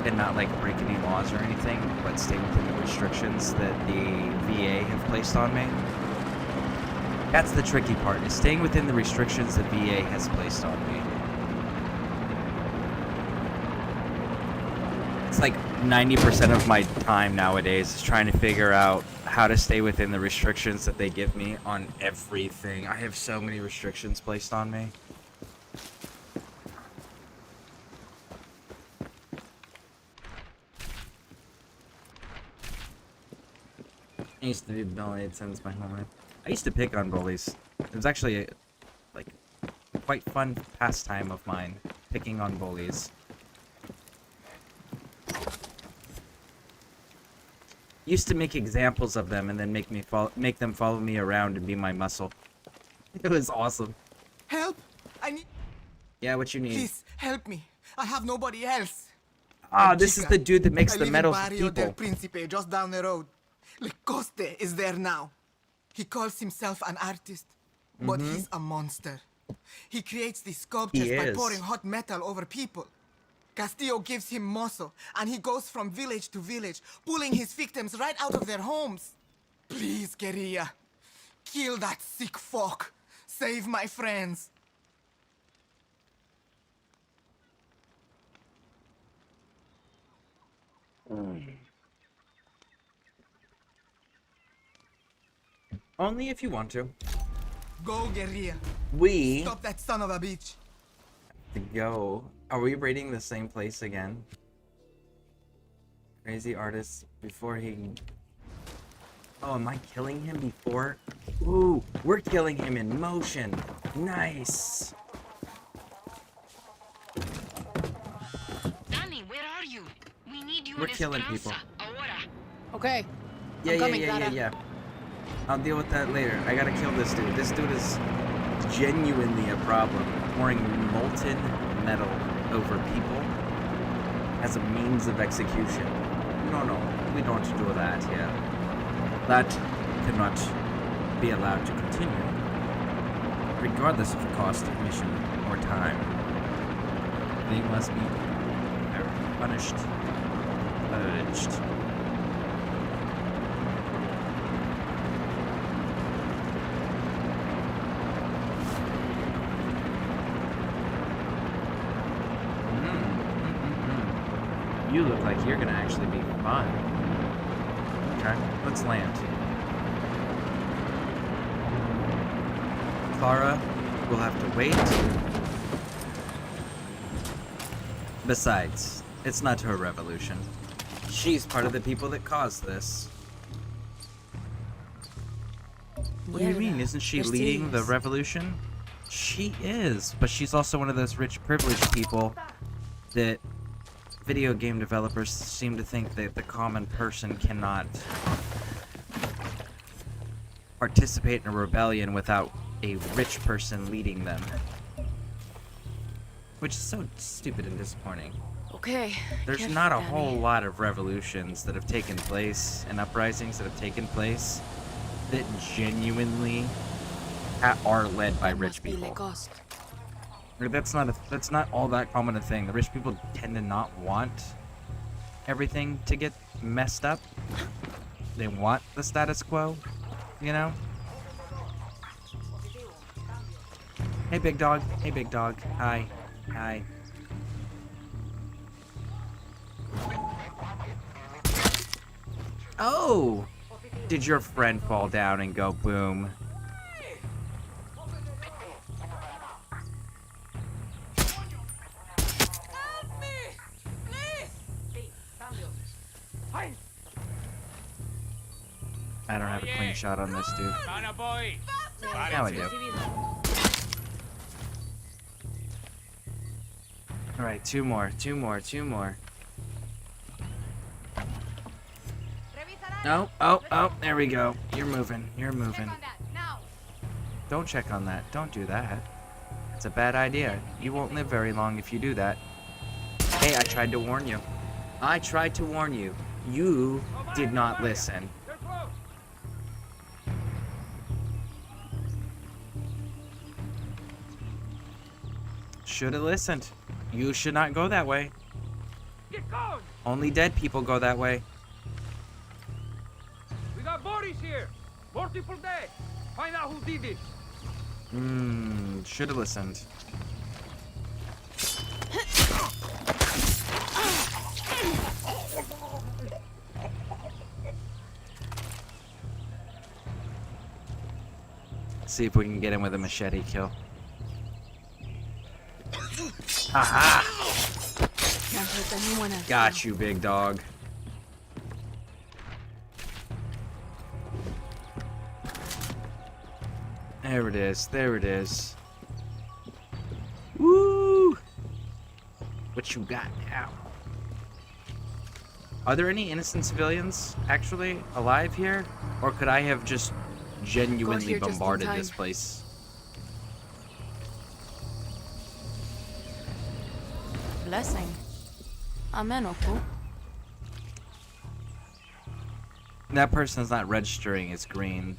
and not like break any laws or anything, but stay within the restrictions that the VA have placed on me. That's the tricky part, is staying within the restrictions the VA has placed on me. It's like 90% of my time nowadays is trying to figure out how to stay within the restrictions that they give me on everything. I have so many restrictions placed on me. I used to be bullied since my whole life. I used to pick on bullies. It was actually like quite fun pastime of mine, picking on bullies. Used to make examples of them and then make them follow me around and be my muscle. It was awesome. Help! I need... Yeah, what you need? Please, help me. I have nobody else. Ah, this is the dude that makes I the live metal in Barrio del people. Principe, just down the road. Le Coste is there now. He calls himself an artist, but he's a monster. He creates these sculptures by pouring hot metal over people. Castillo gives him muscle, and he goes from village to village, pulling his victims right out of their homes. Please, guerrilla, kill that sick fuck. Save my friends. Only if you want to. Go, guerrilla. We Stop that son of a bitch. to go. Are we raiding the same place again? Crazy artist before he... Oh, am I killing him before? Ooh, we're killing him in motion. Nice. Danny, where are you? We need you We're in killing Esperanza. people. Ahora. Okay. Yeah. I'll deal with that later. I gotta kill this dude. This dude is genuinely a problem. Pouring molten metal over people as a means of execution. No, we don't do that here. That cannot be allowed to continue, regardless of the cost of mission or time. They must be punished, purged. You look like you're gonna actually be fun. Okay, let's land. Clara will have to wait. Besides, it's not her revolution. She's part of the people that caused this. What do you mean? Isn't she leading the revolution? She is, but she's also one of those rich, privileged people that video game developers seem to think that the common person cannot participate in a rebellion without a rich person leading them. Which is so stupid and disappointing. Okay. There's careful, not a Danny. whole lot of revolutions that have taken place and uprisings that have taken place that genuinely are led by That rich must be people. Le Coste. That's not all that common a thing. The rich people tend to not want everything to get messed up. They want the status quo, you know? Hey, big dog. Hey, big dog. Hi. Hi. Oh! Did your friend fall down and go boom? I don't have a clean shot on this dude. Now I do. Alright, two more. Oh, there we go. You're moving. Don't check on that. Don't do that. It's a bad idea. You won't live very long if you do that. Hey, I tried to warn you. You did not listen. Should have listened. You should not go that way. Only dead people go that way. We got bodies here. More people dead. Find out who did it. Should have listened. Let's see if we can get him with a machete kill. Haha! Can't hurt anyone else. Got you, big dog. There it is. Woo! What you got now? Are there any innocent civilians actually alive here? Or could I have just genuinely here just in bombarded time. this place? Blessing. Amen, Oku. That person's not registering as green.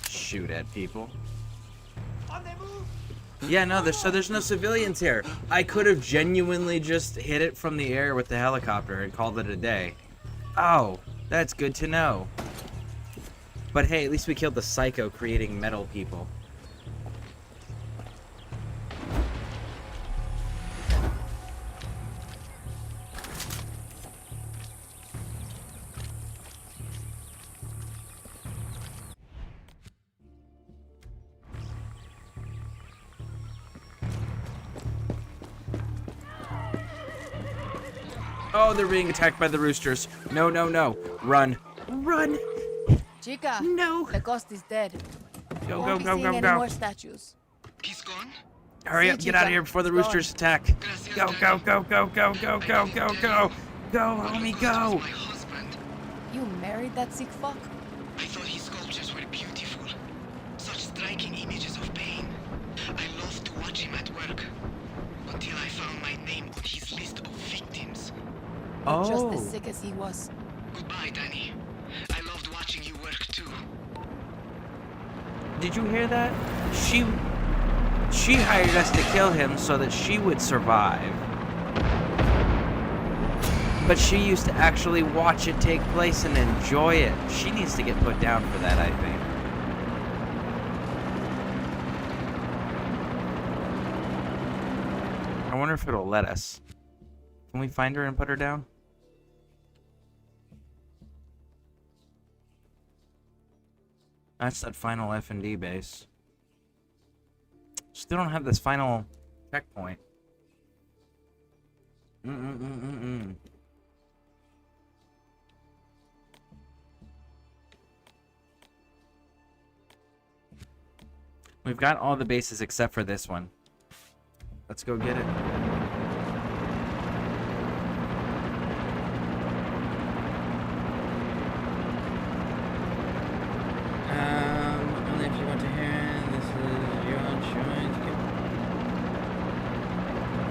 Shoot at people. Yeah, no, there's no civilians here. I could have genuinely just hit it from the air with the helicopter and called it a day. Oh, that's good to know. But hey, at least we killed the psycho creating metal people. Oh, they're being attacked by the roosters. No, no, no. Run. Run. Chica. No. The ghost is dead. Go, Won't go, be go, seeing go, any go. more statues. He's gone? Hurry up, See, get out of Chica. here before the It's roosters attack. Go, go, go, go, go, go, go, go, go. Go, homie, go. My husband. You married that sick fuck? I thought his sculptures were beautiful. Such striking images of pain. I loved to watch him at work. Until I found my name on his list of victims. Just Oh. as sick as he was. Goodbye, Danny. I loved watching you work too. Did you hear that? She hired us to kill him so that she would survive. But she used to actually watch it take place and enjoy it. She needs to get put down for that, I think. I wonder if it'll let us. Can we find her and put her down? That's that final F&D base. Still don't have this final checkpoint. We've got all the bases except for this one. Let's go get it.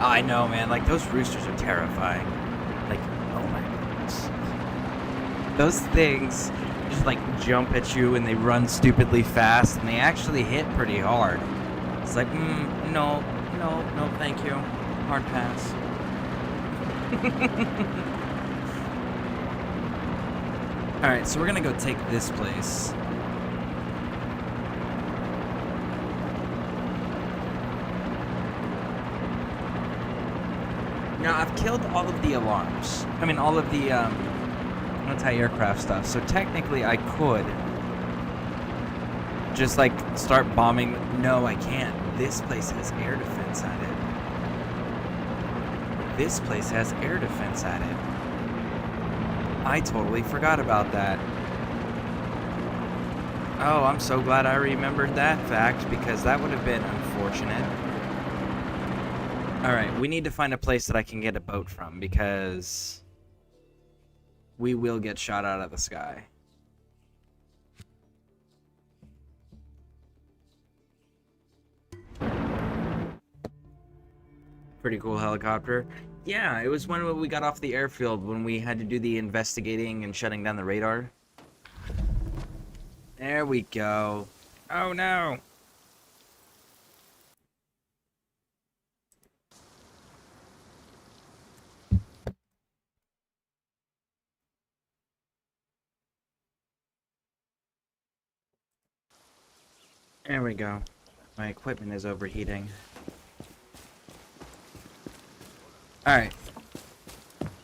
I know, man. Like, those roosters are terrifying. Like, oh my goodness. Those things just, like, jump at you and they run stupidly fast and they actually hit pretty hard. It's like, no, thank you. Hard pass. Alright, so we're gonna go take this place. Now, I've killed all of the alarms. I mean, all of the anti-aircraft stuff. So technically, I could just, like, start bombing. No, I can't. This place has air defense at it. This place has air defense at it. I totally forgot about that. Oh, I'm so glad I remembered that fact, because that would have been unfortunate. Alright, we need to find a place that I can get a boat from, because we will get shot out of the sky. Pretty cool helicopter. Yeah, it was when we got off the airfield, when we had to do the investigating and shutting down the radar. There we go. Oh no! There we go. My equipment is overheating. Alright.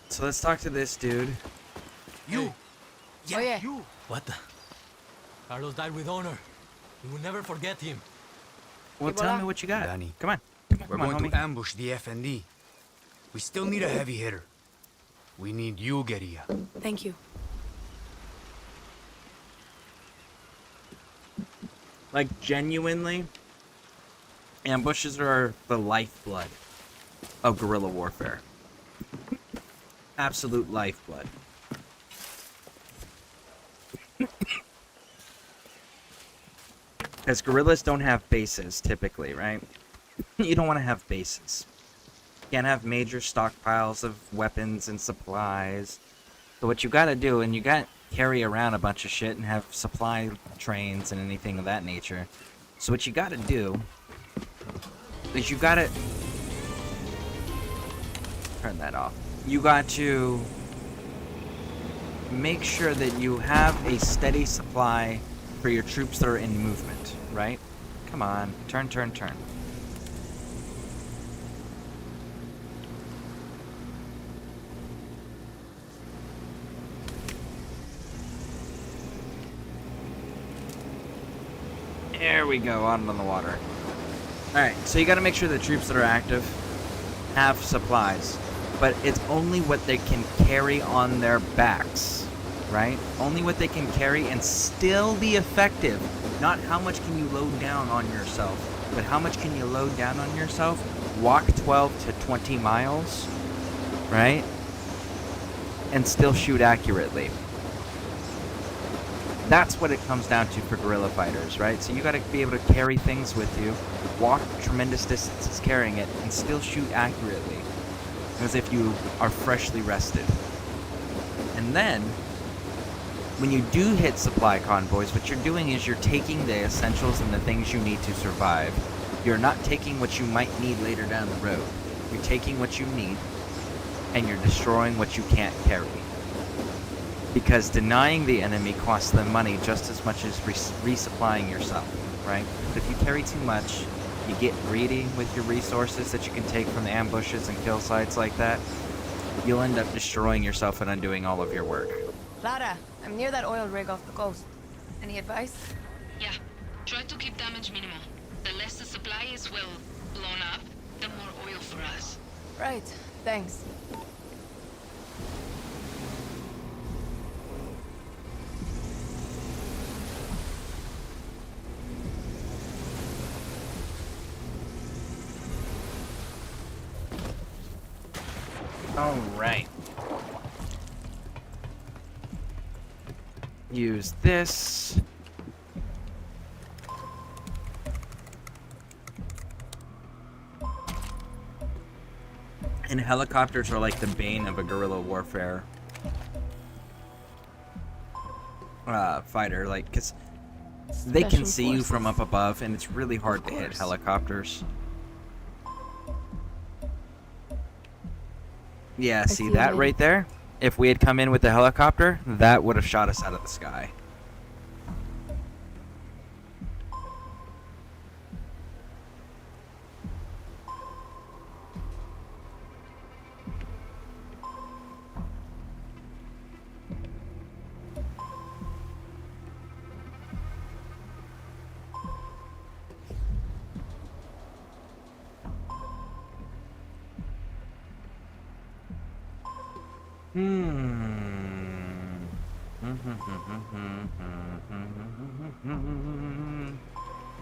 So let's talk to this dude. You! Oh, yeah. You! What the? Carlos died with honor. We will never forget him. Well, tell me what you got. Danny. Come on. We're Come on, going homie. to ambush the FND. We still need a heavy hitter. We need you, Guerrilla. Thank you. Like, genuinely, ambushes are the lifeblood of guerrilla warfare. Absolute lifeblood. Because guerrillas don't have bases, typically, right? You don't want to have bases. You can't have major stockpiles of weapons and supplies. So what you gotta do, and you gotta carry around a bunch of shit and have supply trains and anything of that nature. So what you gotta do is you gotta turn that off. You got to make sure that you have a steady supply for your troops that are in movement, right? Come on, turn. There we go, out on the water. Alright, so you gotta make sure the troops that are active have supplies. But it's only what they can carry on their backs, right? Only what they can carry and still be effective. Not how much can you load down on yourself, but how much can you load down on yourself? Walk 12 to 20 miles, right? And still shoot accurately. That's what it comes down to for guerrilla fighters, right? So you gotta be able to carry things with you, walk tremendous distances carrying it, and still shoot accurately, as if you are freshly rested. And then, when you do hit supply convoys, what you're doing is you're taking the essentials and the things you need to survive. You're not taking what you might need later down the road. You're taking what you need, and you're destroying what you can't carry. Because denying the enemy costs them money just as much as resupplying yourself, right? But if you carry too much, you get greedy with your resources that you can take from the ambushes and kill sites like that, you'll end up destroying yourself and undoing all of your work. Lara, I'm near that oil rig off the coast. Any advice? Yeah. Try to keep damage minimal. The less the supply is, well, blown up, the more oil for us. Right. Thanks. Alright. Use this. And helicopters are like the bane of a guerrilla warfare fighter, like, because they can see you from up above, and it's really hard to hit helicopters. Yeah, see that right there? If we had come in with the helicopter, that would have shot us out of the sky.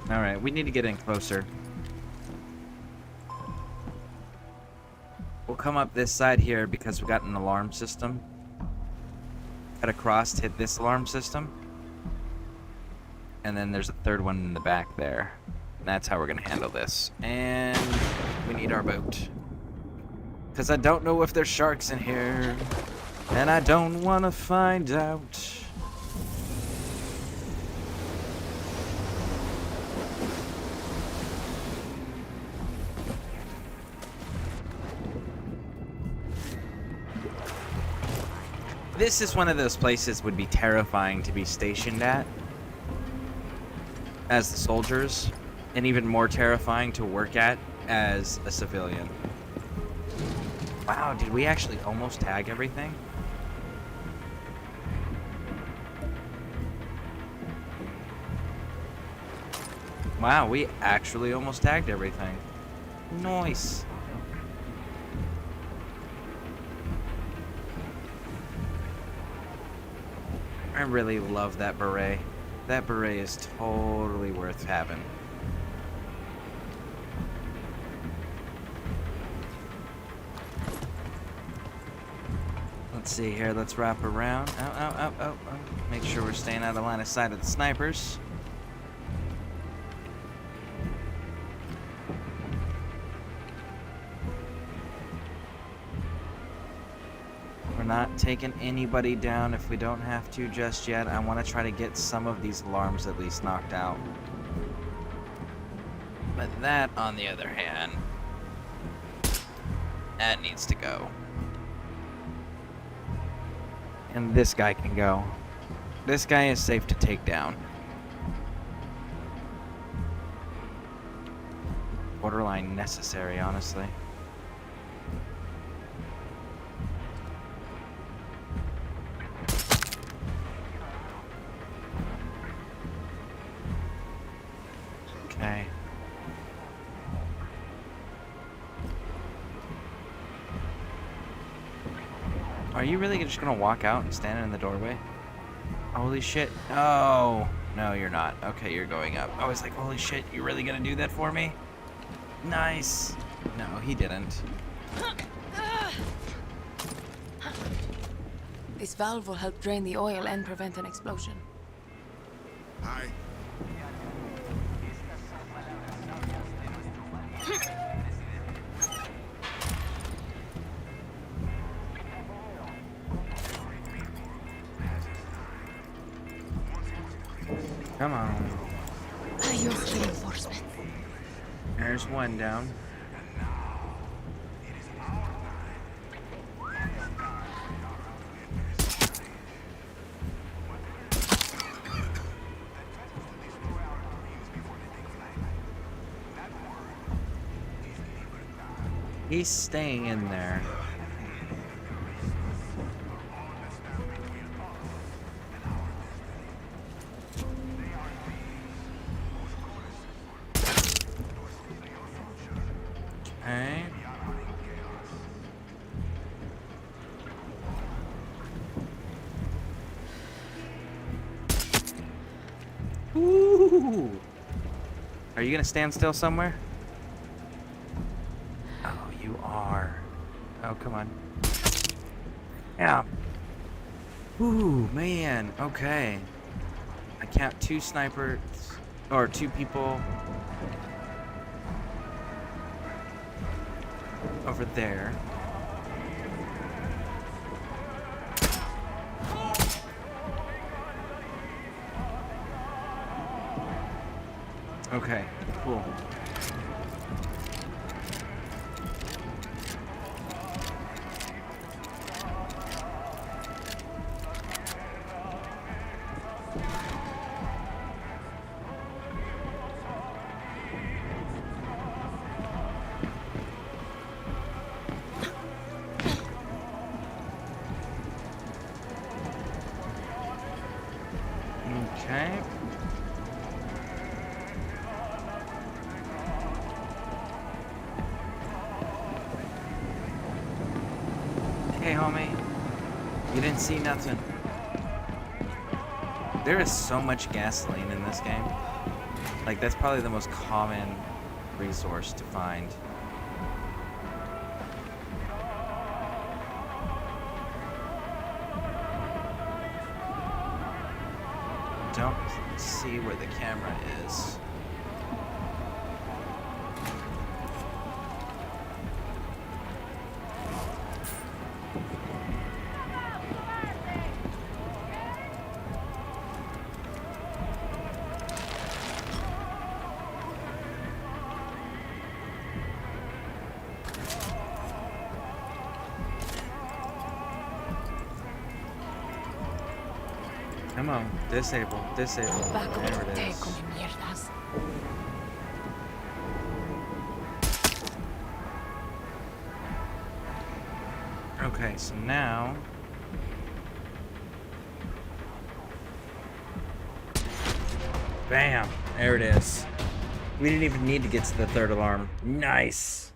Alright, we need to get in closer. We'll come up this side here because we got an alarm system. Cut across, hit this alarm system. And then there's a third one in the back there. That's how we're going to handle this. And we need our boat. Because I don't know if there's sharks in here. And I don't want to find out. This is one of those places would be terrifying to be stationed at as the soldiers, and even more terrifying to work at as a civilian. Wow, did we actually almost tag everything? Wow, we actually almost tagged everything. Nice. I really love that beret. That beret is totally worth having. Let's see here. Let's wrap around. Oh. Make sure we're staying out of line of sight of the snipers. We're not taking anybody down if we don't have to just yet. I want to try to get some of these alarms at least knocked out. But that, on the other hand, that needs to go. And this guy can go. This guy is safe to take down. Borderline necessary, honestly. Okay. Are you really just gonna walk out and stand in the doorway? Holy shit. Oh, no, you're not. Okay, you're going up. I was like, holy shit, you really gonna do that for me? Nice. No, he didn't. This valve will help drain the oil and prevent an explosion. Hi. Come on. Adios, reinforcement. There's one down. He's staying in there. Okay. Ooh. Are you gonna stand still somewhere? Oh, you are. Oh, come on. Yeah. Ooh, man. Okay. I count 2 snipers, or 2 people. over there. Okay, cool. Okay. Hey, homie. You didn't see nothing. There is so much gasoline in this game. Like, that's probably the most common resource to find. Don't see where the camera is. Come on, disable, disable. There it is. Okay, so now... Bam! There it is. We didn't even need to get to the third alarm. Nice!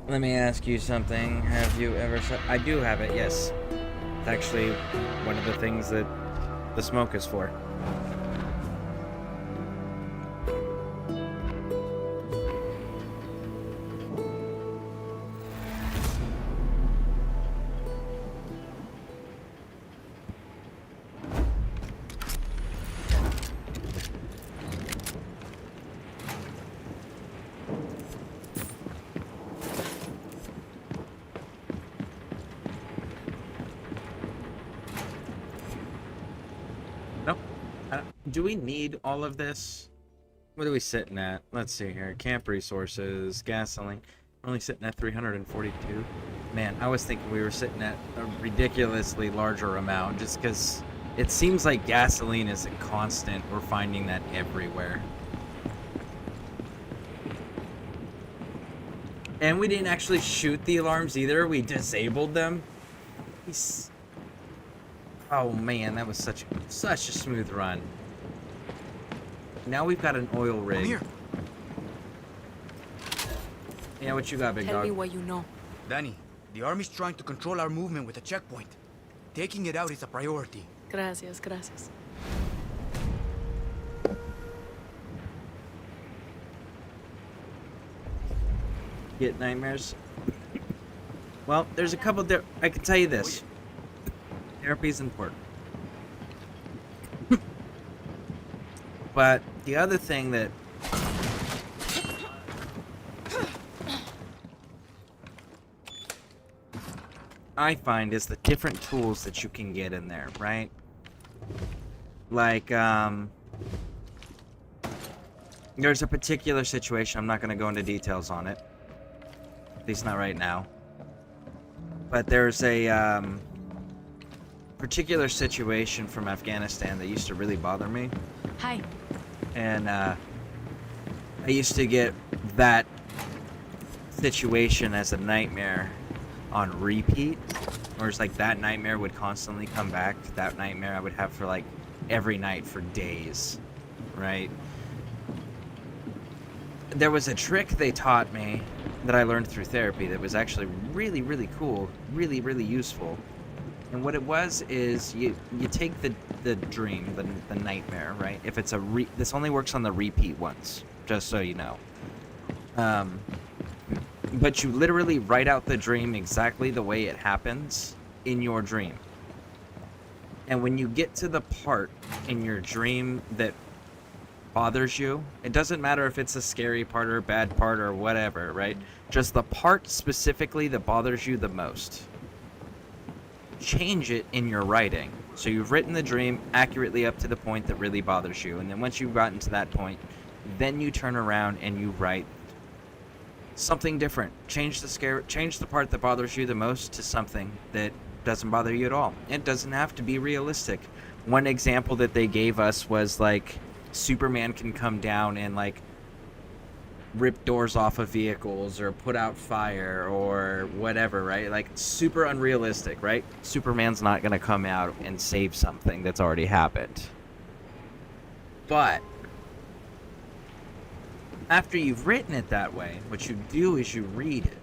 Let me ask you something. Have you ever... I do have it, yes. It's actually one of the things that the smoke is for. Do we need all of this? What are we sitting at? Let's see here. Camp resources, gasoline. We're only sitting at 342. Man, I was thinking we were sitting at a ridiculously larger amount just because it seems like gasoline is a constant. We're finding that everywhere. And we didn't actually shoot the alarms either. We disabled them. Oh man, that was such a smooth run. Now we've got an oil rig. I'm here. Yeah, what you got, big dog? Tell me what you know. Danny, the army's trying to control our movement with a checkpoint. Taking it out is a priority. Gracias, gracias. Get nightmares? Well, there's a couple there. I can tell you this. Therapy is important. But the other thing that I find is the different tools that you can get in there, right? Like, there's a particular situation, I'm not going to go into details on it. At least not right now. But there's a, particular situation from Afghanistan that used to really bother me. Hi. And I used to get that situation as a nightmare on repeat. Or it's like that nightmare would constantly come back. That nightmare I would have for like every night for days, right? There was a trick they taught me that I learned through therapy that was actually really, really cool, really, really useful. And what it was is you take the dream, the nightmare, right? If it's this only works on the repeat ones, just so you know. But you literally write out the dream exactly the way it happens in your dream. And when you get to the part in your dream that bothers you, it doesn't matter if it's a scary part or a bad part or whatever, right? Just the part specifically that bothers you the most. Change it in your writing. So you've written the dream accurately up to the point that really bothers you. And then once you've gotten to that point, then you turn around and you write something different. Change the part that bothers you the most to something that doesn't bother you at all. It doesn't have to be realistic. One example that they gave us was like Superman can come down and like rip doors off of vehicles or put out fire or whatever, right? Like super unrealistic, right? Superman's not gonna come out and save something that's already happened. But after you've written it that way, what you do is you read it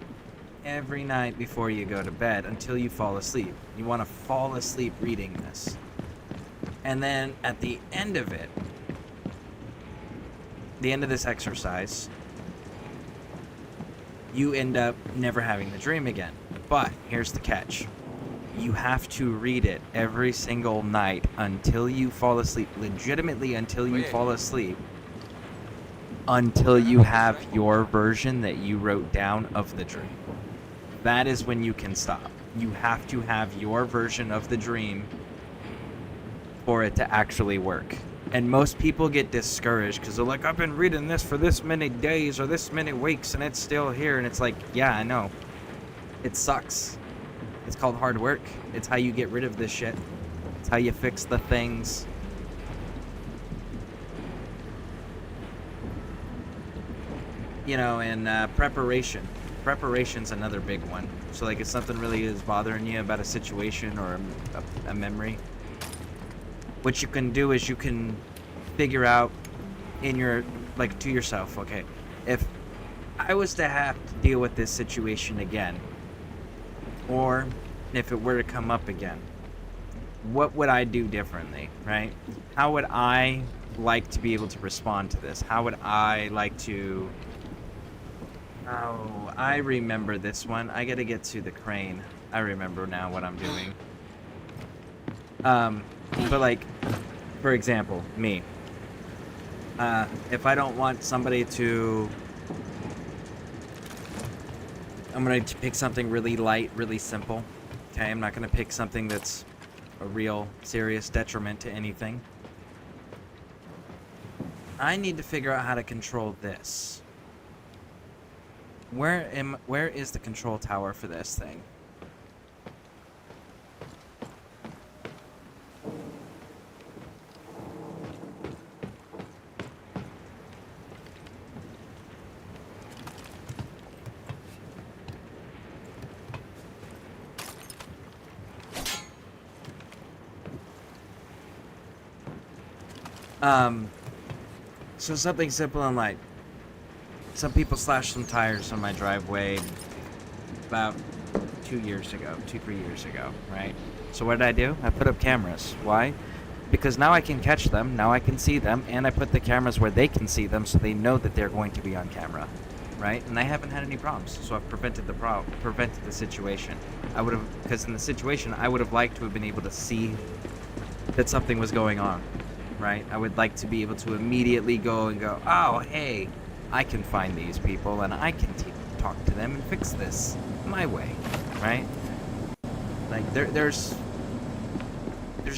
every night before you go to bed until you fall asleep. You want to fall asleep reading this. And then at the end of it, the end of this exercise, you end up never having the dream again. But here's the catch. You have to read it every single night until you fall asleep. Legitimately until you fall asleep. Until you have your version that you wrote down of the dream. That is when you can stop. You have to have your version of the dream for it to actually work. And most people get discouraged because they're like, I've been reading this for this many days or this many weeks and it's still here. And it's like, yeah, I know. It sucks. It's called hard work. It's how you get rid of this shit. It's how you fix the things. You know, and preparation. Preparation's another big one. So like if something really is bothering you about a situation or a memory, what you can do is you can figure out in your, like, to yourself, okay, if I was to have to deal with this situation again, or if it were to come up again, what would I do differently, right? How would I like to be able to respond to this? How would I like to... Oh, I remember this one. I gotta get to the crane. I remember now what I'm doing. But like, for example, me. If I don't want somebody to... I'm gonna pick something really light, really simple. Okay, I'm not gonna pick something that's a real serious detriment to anything. I need to figure out how to control this. Where is the control tower for this thing? So something simple and light. Some people slashed some tires on my driveway about 3 years ago, right? So what did I do? I put up cameras. Why? Because now I can catch them, now I can see them, and I put the cameras where they can see them so they know that they're going to be on camera, right? And I haven't had any problems, so I've prevented the situation. I would have, because in the situation, I would have liked to have been able to see that something was going on, right? I would like to be able to immediately go, oh, hey, I can find these people and I can talk to them and fix this my way, right? Like there's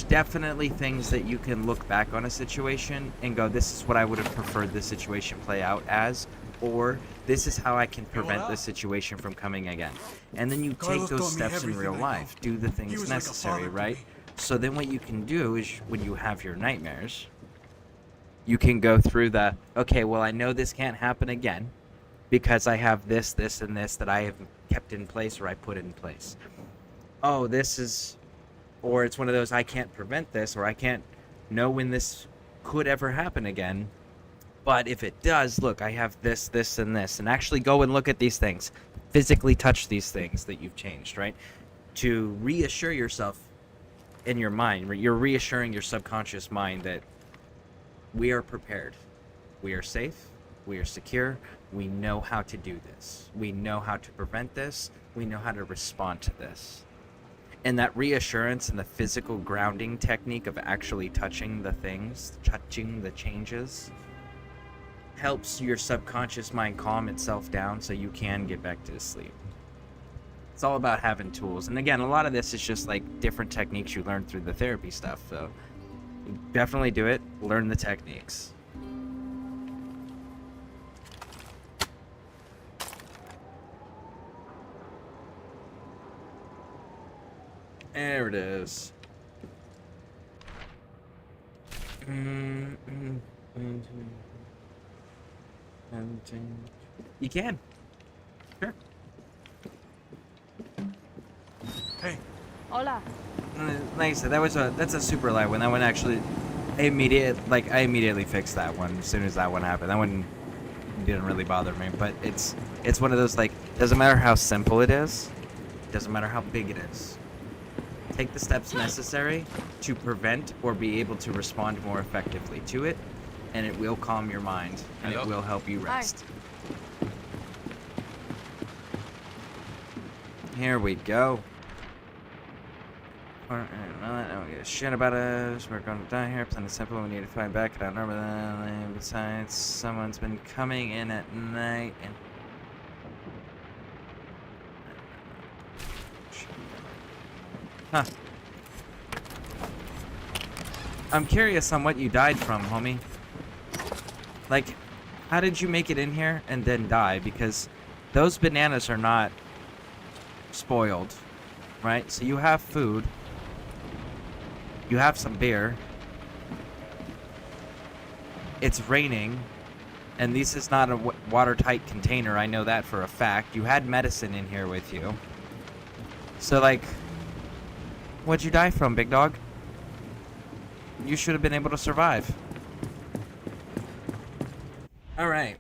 definitely things that you can look back on a situation and go, this is what I would have preferred this situation play out as, or this is how I can prevent this situation from coming again. And then you take those steps in real life, do the things necessary, right? So then what you can do is when you have your nightmares, you can go through the, okay, well, I know this can't happen again because I have this, this, and this that I have kept in place or I put in place. Oh, this is, or it's one of those, I can't prevent this or I can't know when this could ever happen again. But if it does, look, I have this, this, and this. And actually go and look at these things. Physically touch these things that you've changed, right? To reassure yourself in your mind. You're reassuring your subconscious mind that we are prepared. We are safe. We are secure. We know how to do this. We know how to prevent this. We know how to respond to this. And that reassurance and the physical grounding technique of actually touching the things, touching the changes, helps your subconscious mind calm itself down so you can get back to sleep. It's all about having tools. And again, a lot of this is just like different techniques you learn through the therapy stuff. So definitely do it. Learn the techniques. There it is. You can. Sure. Hey. Hola. Like I said, that's a super light one. That one actually, I immediately fixed that one as soon as that one happened. That one didn't really bother me, but it's one of those, like, doesn't matter how simple it is, doesn't matter how big it is. Take the steps necessary to prevent or be able to respond more effectively to it, and it will calm your mind, and it will help you rest. Here we go. I don't give a shit about us. We're gonna die here. Plain and simple. We need to fight back. I don't remember that. Besides, someone's been coming in at night and. Huh. I'm curious on what you died from, homie. Like, how did you make it in here and then die? Because those bananas are not spoiled, right? So you have food. You have some beer. It's raining. And this is not a watertight container. I know that for a fact. You had medicine in here with you. So, like, what'd you die from, big dog? You should have been able to survive. Alright.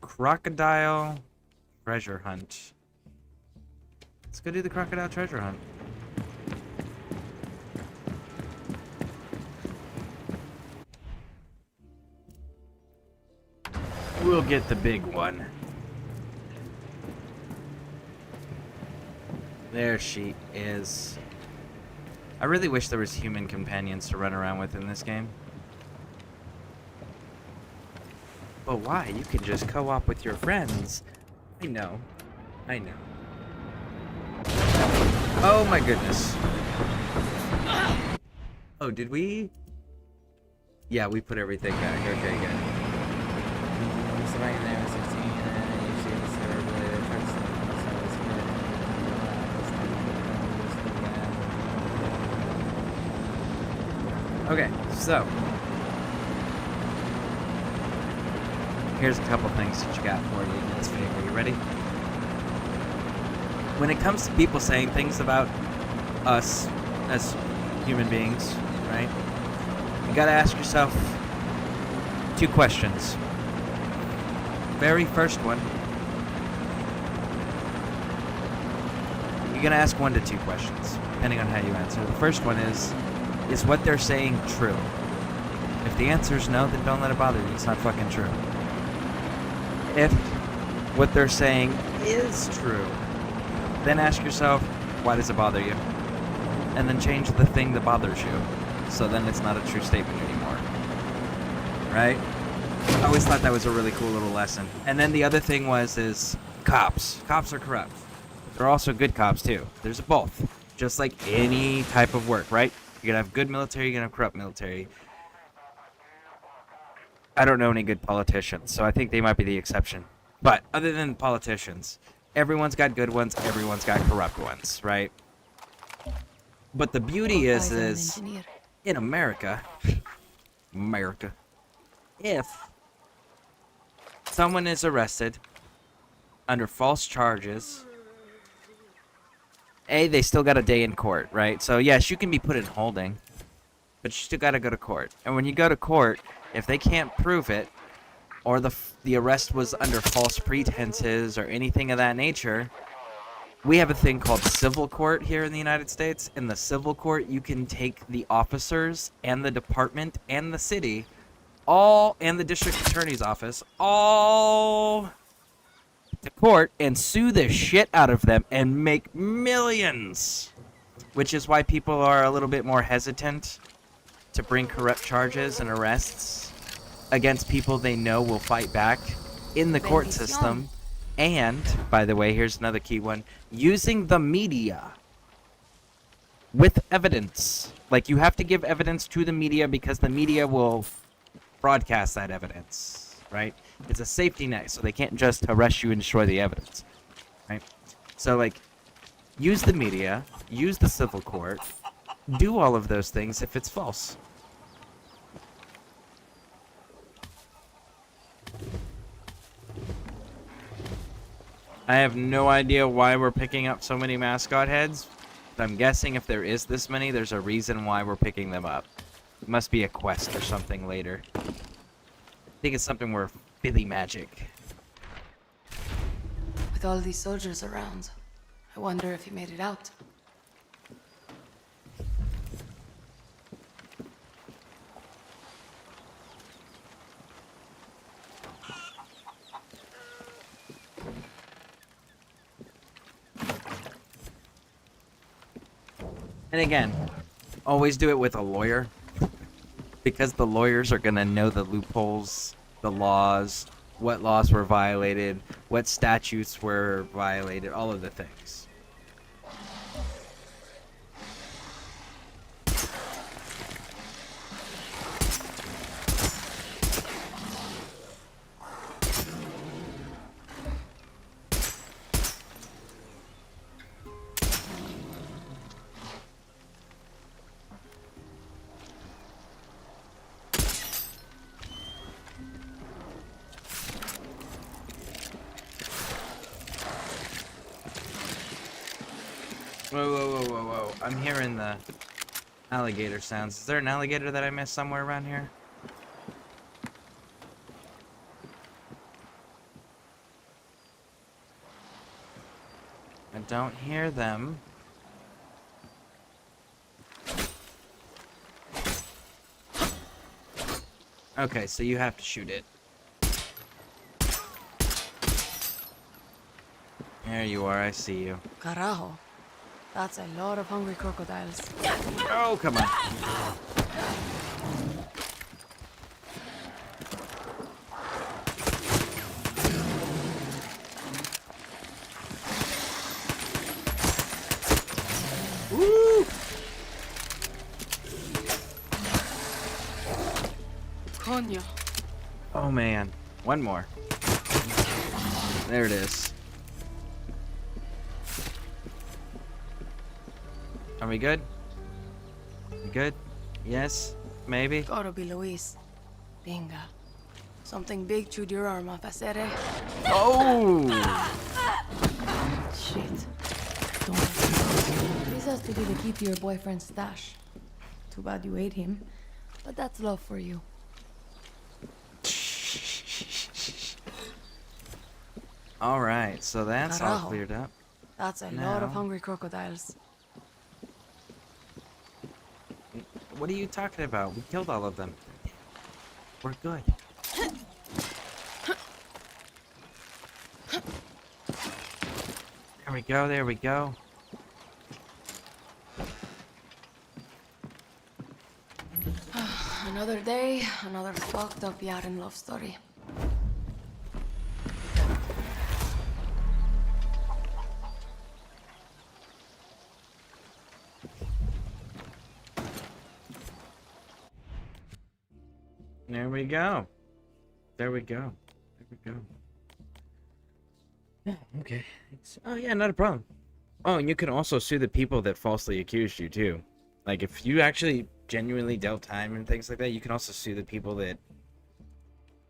Crocodile treasure hunt. Let's go do the crocodile treasure hunt. We'll get the big one. There she is. I really wish there was human companions to run around with in this game. But why? You can just co-op with your friends. I know. I know. Oh my goodness. Oh, did we? Yeah, we put everything back. Okay, good. Okay, so here's a couple things that you got for you in this video. Are you ready? When it comes to people saying things about us as human beings, right? You gotta ask yourself 2 questions. Very first one, you're gonna ask 1 to 2 questions, depending on how you answer. The first one is what they're saying true? If the answer is no, then don't let it bother you. It's not fucking true. If what they're saying is true, then ask yourself, why does it bother you? And then change the thing that bothers you. So then it's not a true statement anymore. Right? I always thought that was a really cool little lesson. And then the other thing is cops. Cops are corrupt. They're also good cops too. There's both. Just like any type of work, right? You're gonna have good military, you're gonna have corrupt military. I don't know any good politicians, so I think they might be the exception. But other than politicians, everyone's got good ones, everyone's got corrupt ones, right? But the beauty is in America, if someone is arrested under false charges, they still got a day in court, right? So yes, you can be put in holding, but you still got to go to court. And when you go to court, if they can't prove it, or the arrest was under false pretenses or anything of that nature, we have a thing called civil court here in the United States. In the civil court, you can take the officers and the department and the city, and the district attorney's office, all to court and sue the shit out of them and make millions. Which is why people are a little bit more hesitant to bring corrupt charges and arrests against people they know will fight back in the court system. And, by the way, here's another key one, using the media with evidence. Like, you have to give evidence to the media because the media will broadcast that evidence, right? It's a safety net, so they can't just arrest you and destroy the evidence, right? So, like, use the media, use the civil court, do all of those things if it's false. I have no idea why we're picking up so many mascot heads. But I'm guessing if there is this many, there's a reason why we're picking them up. It must be a quest or something later. I think it's something where Billy magic. With all these soldiers around, I wonder if he made it out. And again, always do it with a lawyer. Because the lawyers are going to know the loopholes, the laws, what laws were violated, what statutes were violated, all of the things. Whoa. I'm hearing the alligator sounds. Is there an alligator that I missed somewhere around here? I don't hear them. Okay, so you have to shoot it. There you are, I see you. Carajo. That's a lot of hungry crocodiles. Oh, come on. Woo! Coño. Oh, man. One more. There it is. Are we good? We good? Yes? Maybe? Gotta be Luis. Binga. Something big chewed your arm off, Acere. Oh! Shit. Don't. This has to be the key to your boyfriend's stash. Too bad you ate him. But that's love for you. Alright, so that's all Carajo. cleared up. That's a Now- lot of hungry crocodiles. What are you talking about? We killed all of them. We're good. There we go, there we go. Another day, another fucked up Yaren love story. There we go. There we go. There we go. Yeah, okay. Oh, yeah, not a problem. Oh, and you can also sue the people that falsely accused you, too. Like, if you actually genuinely dealt time and things like that, you can also sue the people that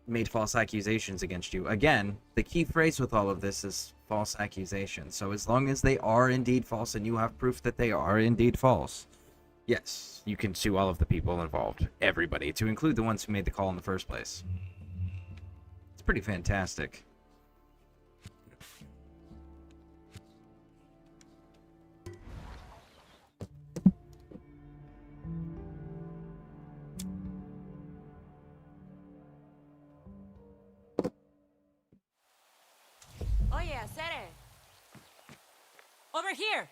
made false accusations against you. Again, the key phrase with all of this is false accusations. So as long as they are indeed false and you have proof that they are indeed false, yes, you can sue all of the people involved. Everybody, to include the ones who made the call in the first place. It's pretty fantastic. Oye, Acere. Over here.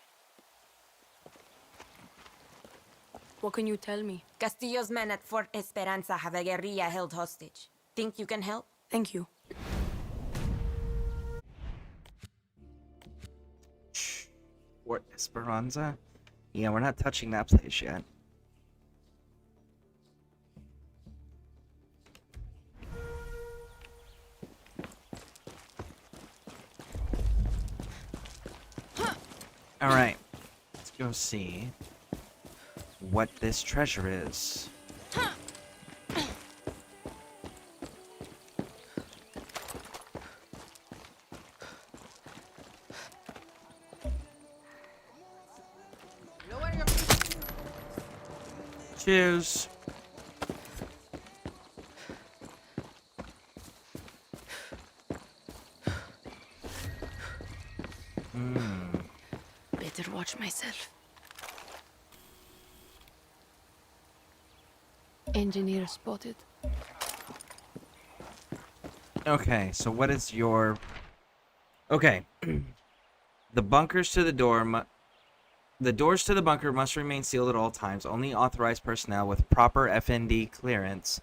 What can you tell me? Castillo's men at Fort Esperanza have a guerrilla held hostage. Think you can help? Thank you. Fort Esperanza? Yeah, we're not touching that place yet. Alright, let's go see what this treasure is. Cheers. Better watch myself. Engineer spotted. Okay, so what is your... Okay. The bunkers to the door... The doors to the bunker must remain sealed at all times. Only authorized personnel with proper FND clearance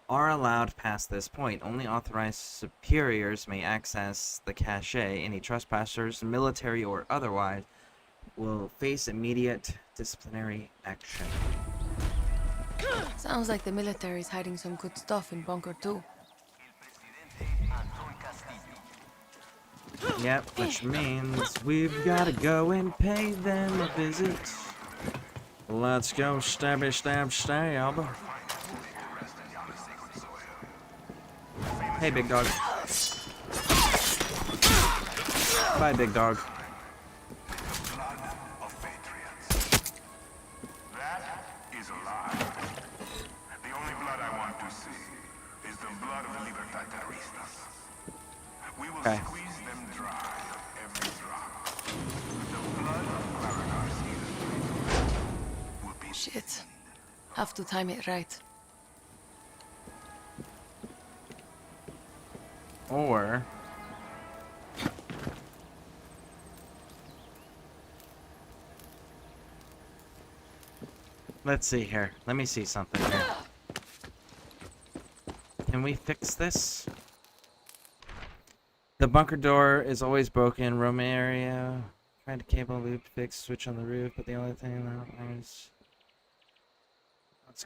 are allowed past this point. Only authorized superiors may access the cache. Any trespassers, military or otherwise, will face immediate disciplinary action. Sounds like the military's hiding some good stuff in Bunker 2. Yep, which means we've gotta go and pay them a visit. Let's go stabby stab stab. Hey, big dog. Bye, big dog. That is a lie. The only blood I want to see is the blood of the Libertataristas. We will squeeze them dry of every drop. The blood of Clara Garcia will be... Shit. Have to time it right. Or... Let's see here. Let me see something here. Can we fix this? The bunker door is always broken. Room area. Tried to cable loop fix switch on the roof, but the only thing that is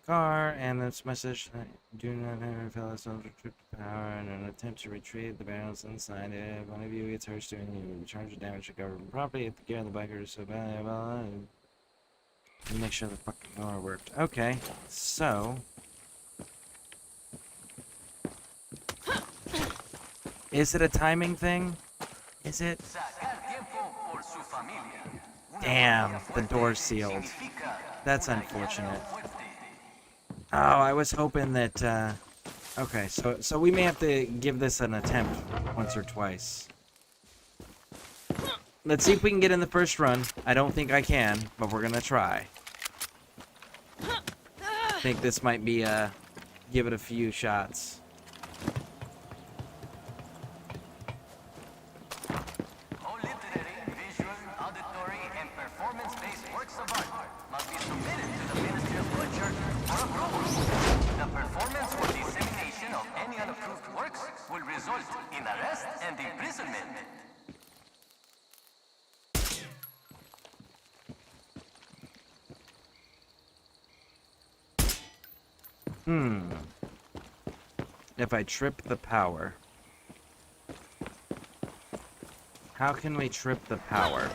car and this message that do not have fellow soldier trip to power and an attempt to retrieve the barrels inside it. If one of you gets hurt doing you recharge the damage to government property if the gear on the bunker is so bad and make sure the fucking door worked. Okay, so is it a timing thing? Is it? Damn, the door's sealed. That's unfortunate. Oh, I was hoping that, okay, so we may have to give this an attempt once or twice. Let's see if we can get in the first run. I don't think I can, but we're gonna try. I think this might be, give it a few shots. All literary, visual, auditory, and performance-based works of art must be submitted to the Ministry of Culture for approval. The performance or dissemination of any unapproved works will result in arrest and imprisonment. If I trip the power. How can we trip the power?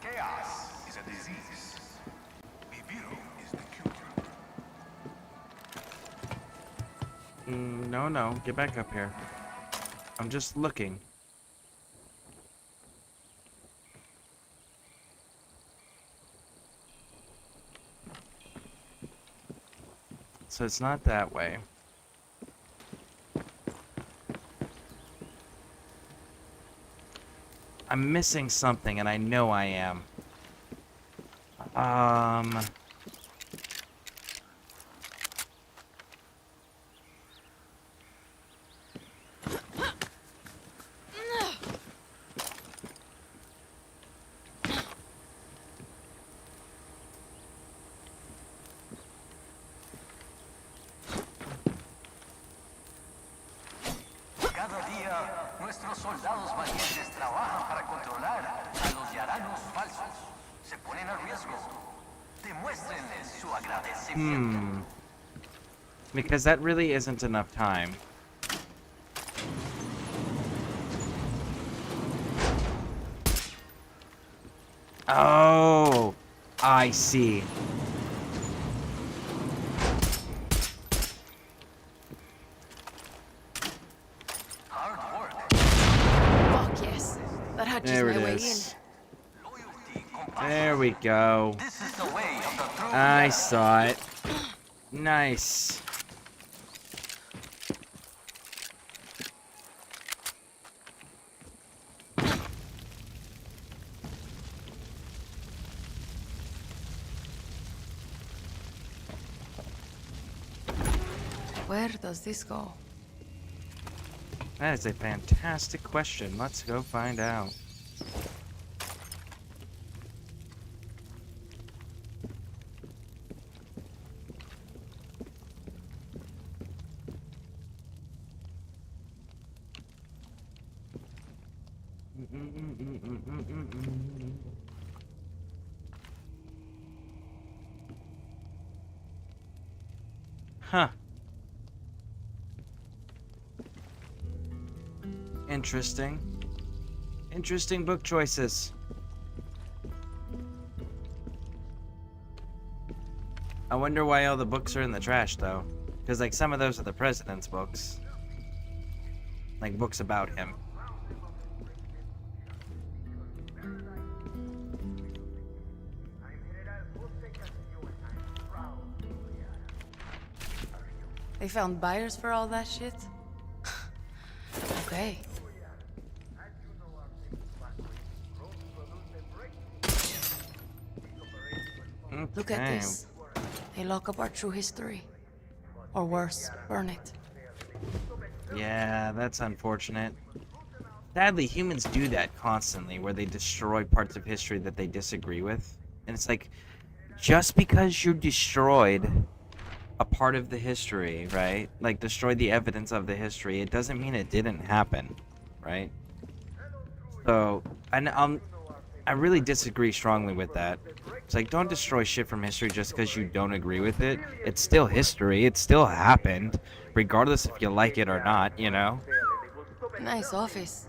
Chaos is a disease. Viviro is the cure. No, get back up here. I'm just looking. So it's not that way. I'm missing something, and I know I am. Cada día, nuestros soldados valientes trabajan para controlar a los yaranos falsos. Se ponen a riesgo. Demuéstrenles su agradecimiento. Because that really isn't enough time. Oh, I see. Fuck yes. That hatches There my it way is. There we go. I saw it. Nice. Where does this go? That is a fantastic question. Let's go find out. Huh. Interesting. Interesting book choices. I wonder why all the books are in the trash, though. Because, like, some of those are the president's books. Like, books about him. They found buyers for all that shit? Okay. Look at this. They lock up our true history. Or worse, burn it. Yeah, that's unfortunate. Sadly, humans do that constantly, where they destroy parts of history that they disagree with. And it's like, just because you destroyed a part of the history, right? Like, destroy the evidence of the history, it doesn't mean it didn't happen, right? So, I really disagree strongly with that. It's like, don't destroy shit from history just because you don't agree with it. It's still history. It still happened, regardless if you like it or not, you know? Nice office.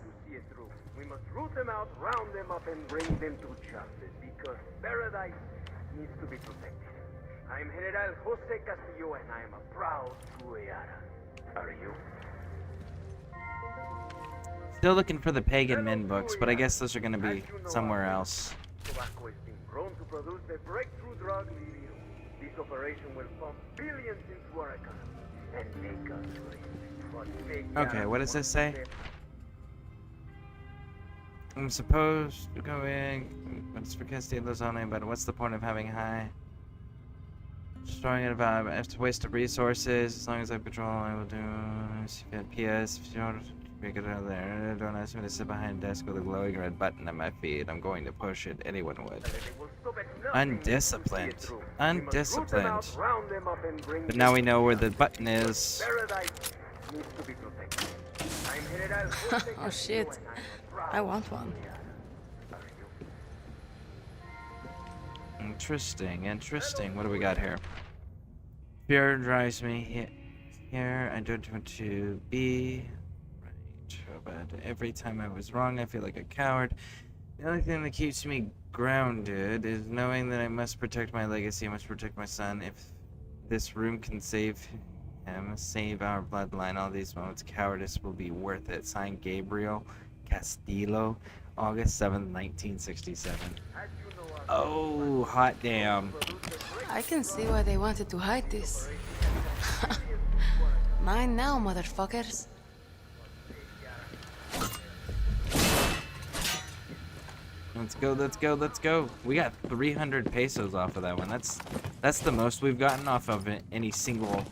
We must root them out, round them up, and bring them to justice, because paradise needs to be protected. I'm General Jose Castillo, and I am a proud Trueyara. Are you? Still looking for the Pagan Min books, but I guess those are going to be somewhere else. Tobacco is being grown to produce the breakthrough drug lithium. This operation will pump billions into our economy and make us rich. Okay, what does this say? I'm supposed to go in, but it's for Castillo's only, but what's the point of having high? Destroying it about, I have to waste the resources. As long as I patrol, I will do. PS, if you don't pick it out there, don't ask me to sit behind a desk with a glowing red button at my feet. I'm going to push it. Anyone would. Undisciplined. Undisciplined. But now we know where the button is. Oh shit. I want one. Interesting, interesting. What do we got here? Fear drives me here. I don't want to be. Right. But every time I was wrong, I feel like a coward. The only thing that keeps me grounded is knowing that I must protect my legacy. I must protect my son. If this room can save him, save our bloodline, all these moments, cowardice will be worth it. Signed, Gabriel Castillo, August 7th, 1967. Oh, hot damn. I can see why they wanted to hide this. Mine now, motherfuckers. Let's go, let's go, let's go. We got 300 pesos off of that one. That's the most we've gotten off of any single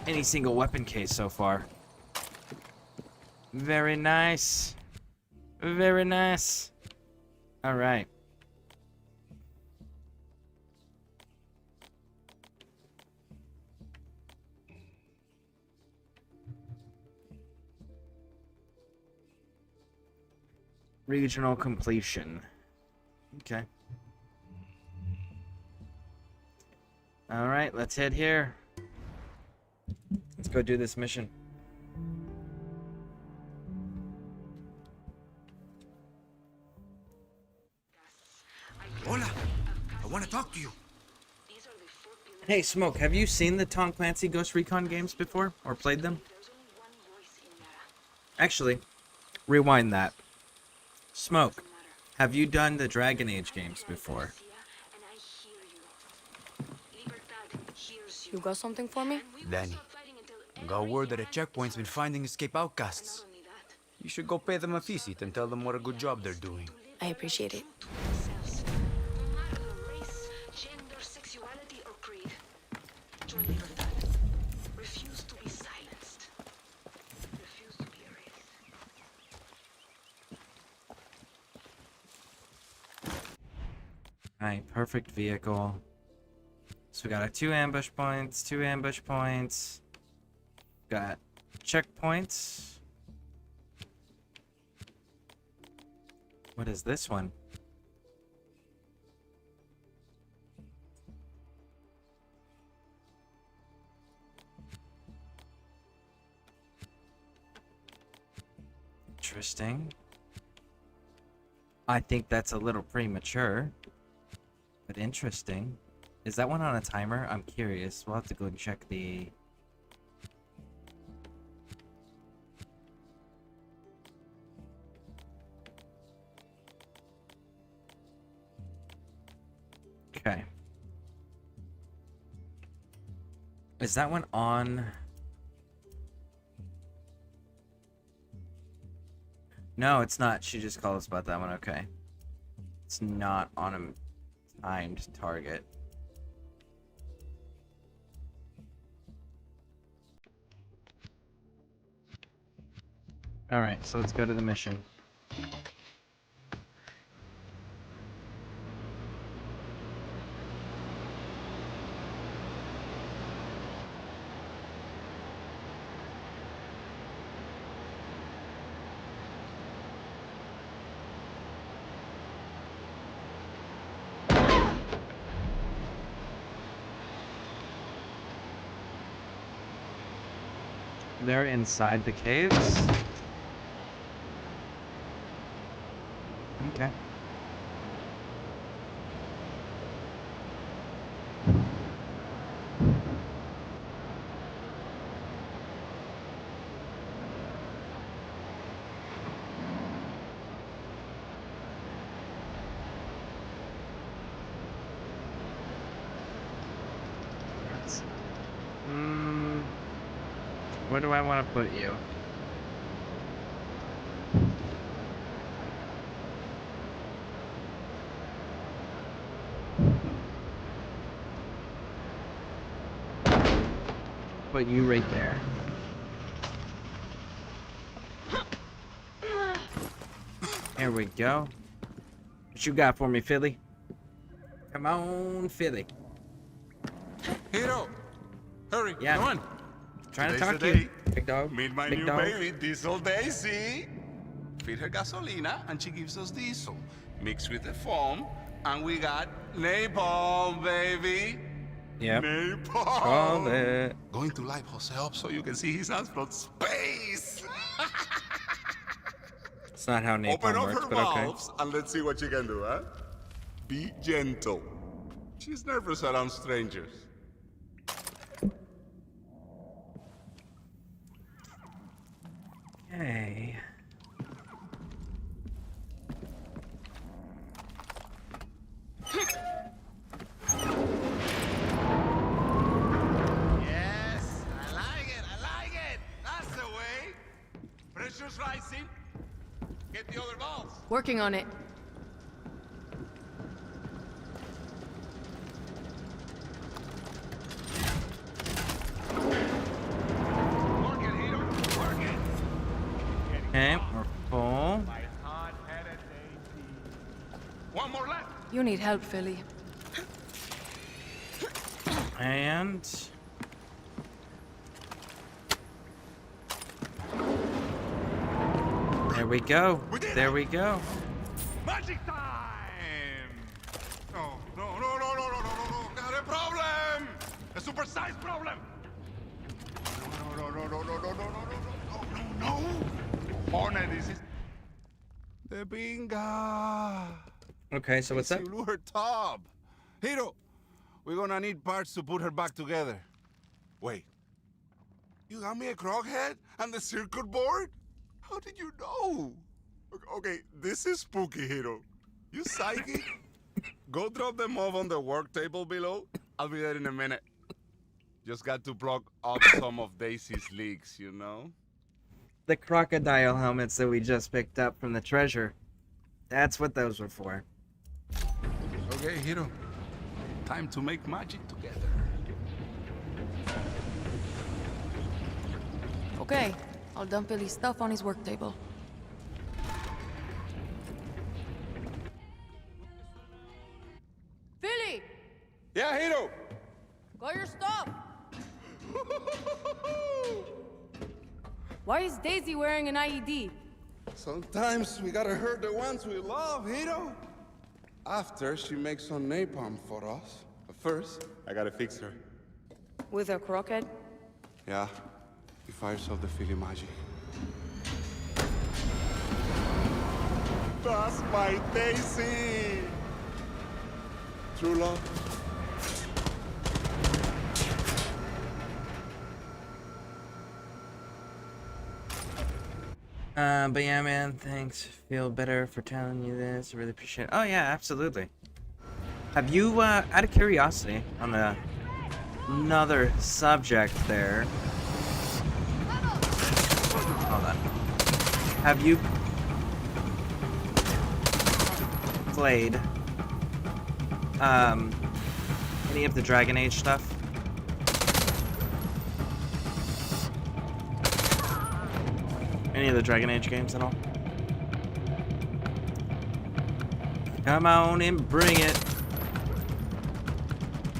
weapon case so far. Very nice. Very nice. All right. Regional completion. Okay. Alright, let's head here. Let's go do this mission. Hola, I want to talk to you. Hey, Smoke, have you seen the Tom Clancy Ghost Recon games before? Or played them? Actually, rewind that. Smoke, have you done the Dragon Age games before? You got something for me? Danny, got word that a checkpoint's been finding escape outcasts. You should go pay them a visit and tell them what a good job they're doing. I appreciate it. Alright, perfect vehicle. So we got our 2 ambush points, 2 ambush points. Got checkpoints. What is this one? Interesting. I think that's a little premature, but interesting. Is that one on a timer? I'm curious. We'll have to go and check the... Okay. Is that one on... No, it's not. She just called us about that one. Okay. It's not on a timed target. Alright, so let's go to the mission. They're inside the caves? Okay. Where do I want to put you? Put you right there. There we go. What you got for me, Philly? Come on, Philly. Hero, hurry, Yeah. come on. Trying to Today's talk the to you. day. Big dog. Meet my Big new dog. baby, Diesel Daisy. Feed her gasolina, and she gives us diesel. Mixed with the foam, and we got napalm, baby. Yep. Napalm. Call it. Going to light Jose up so you can see his hands from space. It's not how Open napalm up works, her but okay. valves, and let's see what you can do, huh? Be gentle. She's nervous around strangers. Okay. Yes, I like it, I like it. That's the way. Pressure's rising. Get the other valves. Working on it. Work it, Hito. Work it. Okay, we're full. One more left. You need help, Philly. And... There we go. There we go. Magic time! No, no, no, no, no, no, no, no, no. Got a problem! A super-sized problem! No, no, no, no, no, no, no, no, no, no, no, no! Hornet, this is... The binga! Okay, so what's up? Blew her top. Hiro, we're gonna need parts to put her back together. Wait. You got me a crockhead and the circuit board? How did you know? Okay, this is spooky, Hiro. You psychic? Go drop them off on the work table below. I'll be there in a minute. Just got to plug up some of Daisy's leaks, you know? The crocodile helmets that we just picked up from the treasure. That's what those were for. Okay, Hiro. Time to make magic together. Okay, I'll dump Billy's stuff on his work table. Billy! Yeah, Hiro! Got your stuff! Why is Daisy wearing an IED? Sometimes we gotta hurt the ones we love, Hiro. After, she makes some napalm for us. But first, I gotta fix her. With a crockhead? Yeah, he fires off the Philly magic. That's my Daisy! True love. But yeah, man, thanks. Feel better for telling you this. I really appreciate it. Oh, yeah, absolutely. Have you, out of curiosity, on another subject there. Hold on. Have you played, any of the Dragon Age stuff? Any of the Dragon Age games at all? Come on and bring it.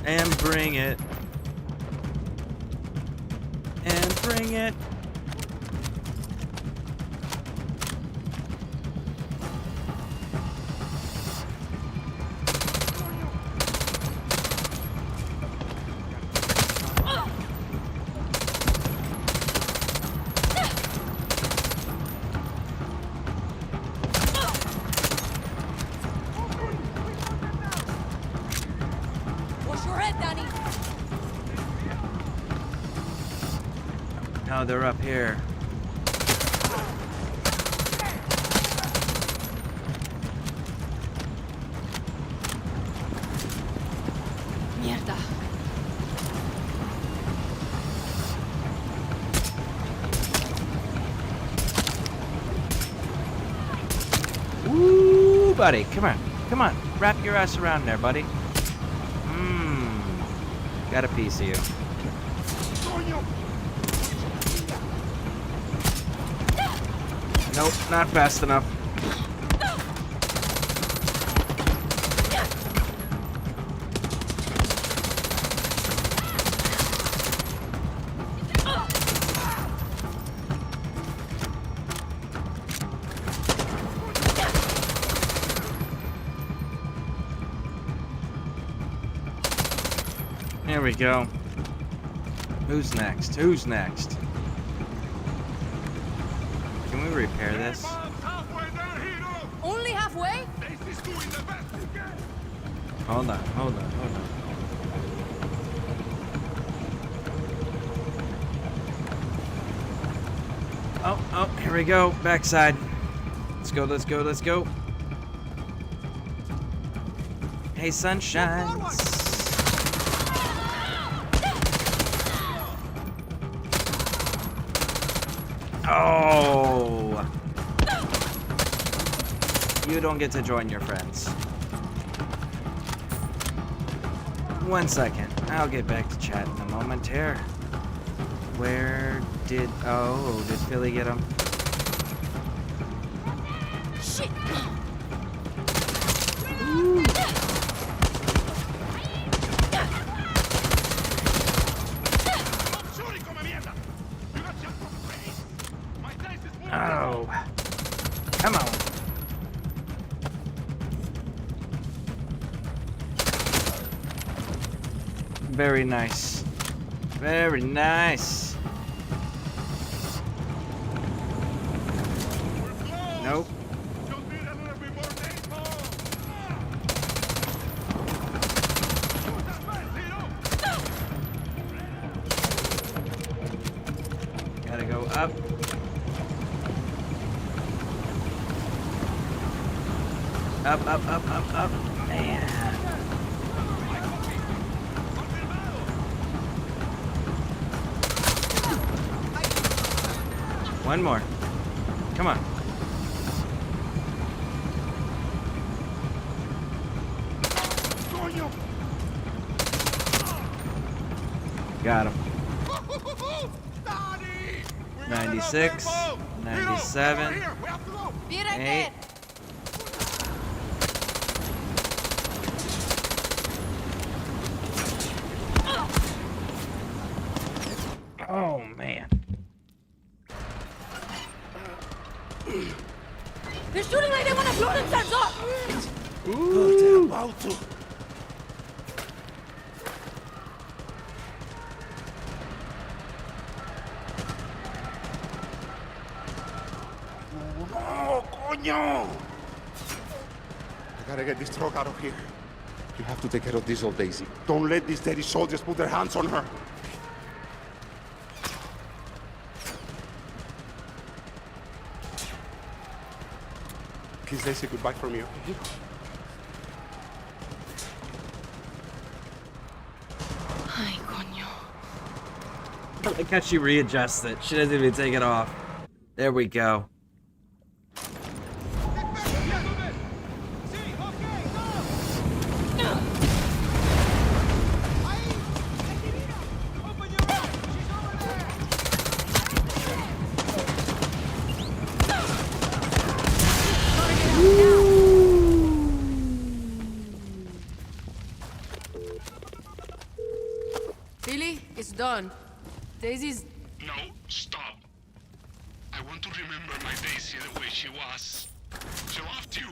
And bring it. And bring it. No, they're up here. Mierda. Woo, buddy. Come on. Come on. Wrap your ass around there, buddy. Got a piece of you. Nope, not fast enough. There we go. Who's next? Who's next? Can we repair this? Only halfway? Hold on, hold on, hold on. Oh, here we go. Backside. Let's go, let's go, let's go. Hey, sunshine. Oh! You don't get to join your friends. 1 second. I'll get back to chat in a moment here. Where did... Oh, did Philly get him? Shit! Ooh. Oh. Very nice. Very nice. Nope. Gotta go up. Up, up, up, up, up. Man. One more. Come on. Got him. 96, 97, 8. Oh, man. They're shooting like they want to blow themselves up! They're about to. No, coño! I gotta get this truck out of here. You have to take care of this old Daisy. Don't let these dirty soldiers put their hands on her. Kiss Daisy goodbye for me, okay? Ay, coño. I like how she readjusts it. She doesn't even take it off. There we go. Billy, it's done. Daisy's... No, stop. I want to remember my Daisy the way she was. She loved you.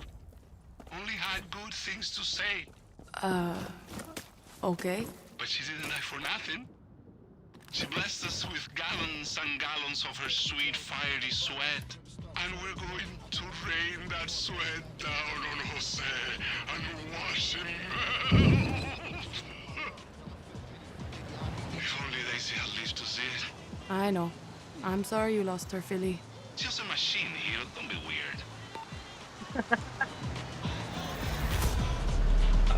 Only had good things to say. Okay. But she didn't die for nothing. She blessed us with gallons and gallons of her sweet, fiery sweat. And we're going to rain that sweat down on Jose and wash him melt. If only Daisy had lived to see it. I know. I'm sorry you lost her, Philly. Just a machine here, don't be weird.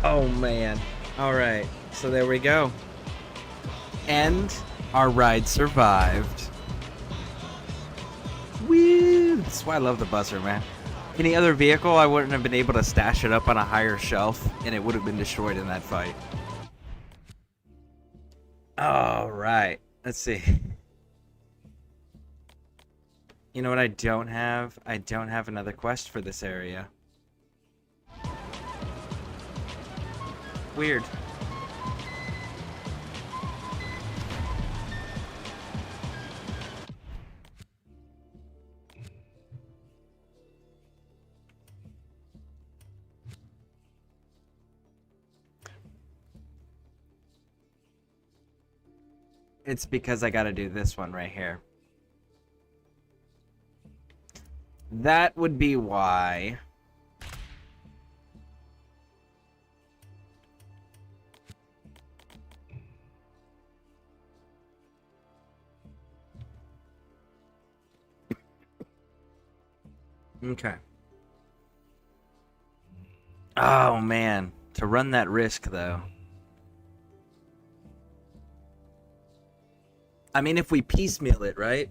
Oh, man. All right. So there we go. And our ride survived. Woo! That's why I love the buzzer, man. Any other vehicle, I wouldn't have been able to stash it up on a higher shelf, and it would have been destroyed in that fight. All right. Let's see. You know what I don't have? I don't have another quest for this area. Weird. It's because I gotta do this one right here. That would be why. Okay. Oh, man. To run that risk, though. I mean, if we piecemeal it, right?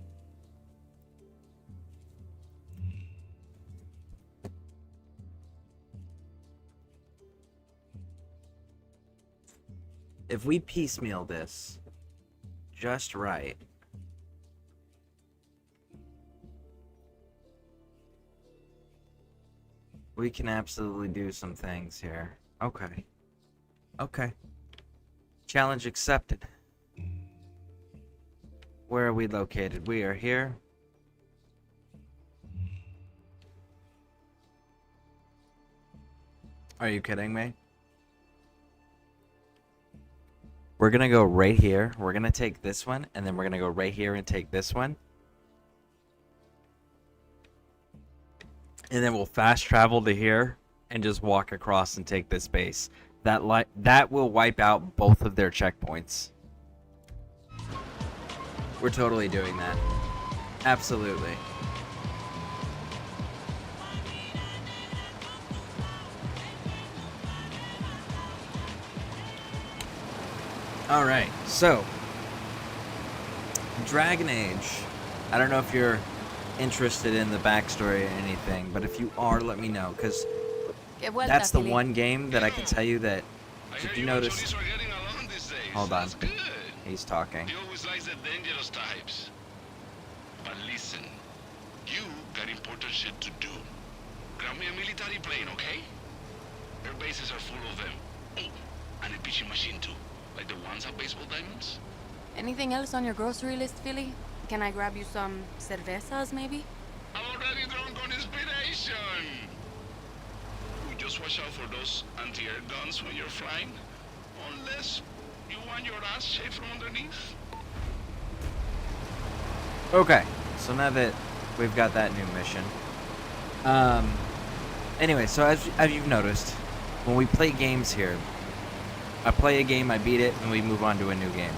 If we piecemeal this just right, we can absolutely do some things here. Okay. Okay. Challenge accepted. Where are we located? We are here. Are you kidding me? We're gonna go right here. We're gonna take this one, and then we're gonna go right here and take this one. And then we'll fast travel to here and just walk across and take this base. That will wipe out both of their checkpoints. We're totally doing that. Absolutely. Alright, so Dragon Age. I don't know if you're interested in the backstory or anything, but if you are, let me know, because that's the one game that I can tell you that. Did you notice? Hold on. He's talking. He always likes the dangerous types. But listen, you got important shit to do. Grab me a military plane, okay? Air bases are full of them. Oh, and a pitching machine too. Like the ones at Baseball Diamonds? Anything else on your grocery list, Philly? Can I grab you some cervezas, maybe? I'm already drunk on inspiration! Just watch out for those anti-air guns when you're flying. Unless you want your ass shaved from underneath. Okay, so now that we've got that new mission. Anyway, so as you've noticed, when we play games here, I play a game, I beat it, and we move on to a new game.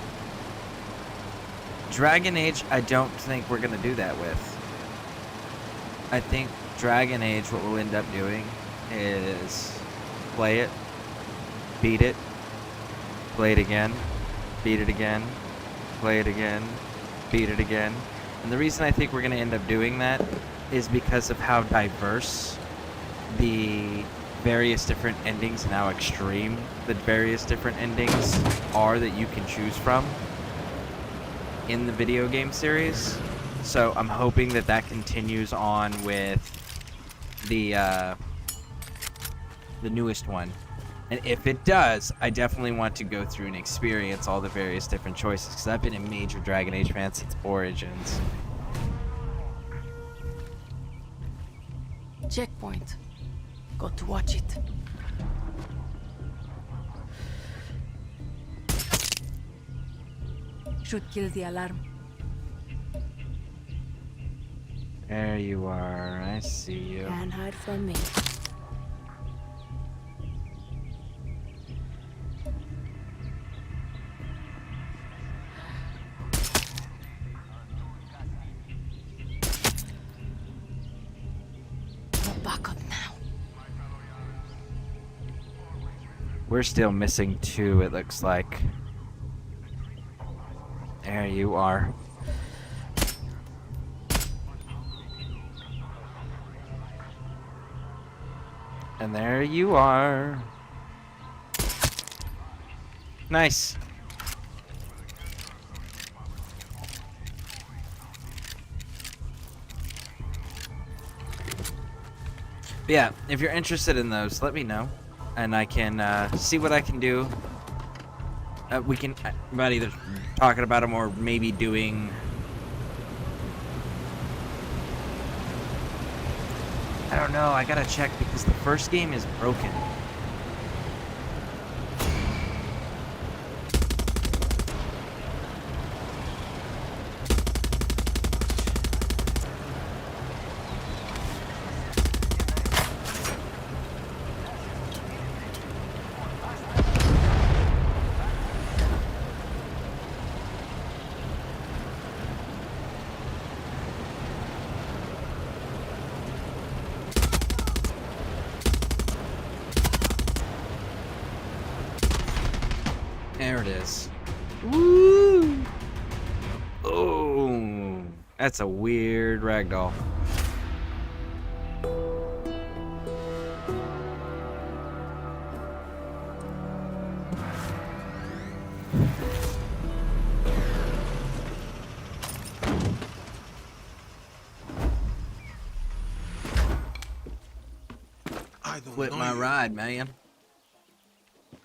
Dragon Age, I don't think we're going to do that with. I think Dragon Age, what we'll end up doing is play it, beat it, play it again, beat it again, play it again, beat it again. And the reason I think we're going to end up doing that is because of how diverse the various different endings and how extreme the various different endings are that you can choose from in the video game series. So I'm hoping that that continues on with the newest one. And if it does, I definitely want to go through and experience all the various different choices, because I've been a major Dragon Age fan since Origins. Checkpoint. Got to watch it. Should kill the alarm. There you are. I see you. Can't hide from me. Back up now. We're still missing 2, it looks like. There you are. And there you are. Nice. But yeah, if you're interested in those, let me know, and I can see what I can do. We can about either talking about them or maybe doing. I don't know. I gotta check because the first game is broken. There it is. Woo! Oh, that's a weird ragdoll. Flip my ride, man.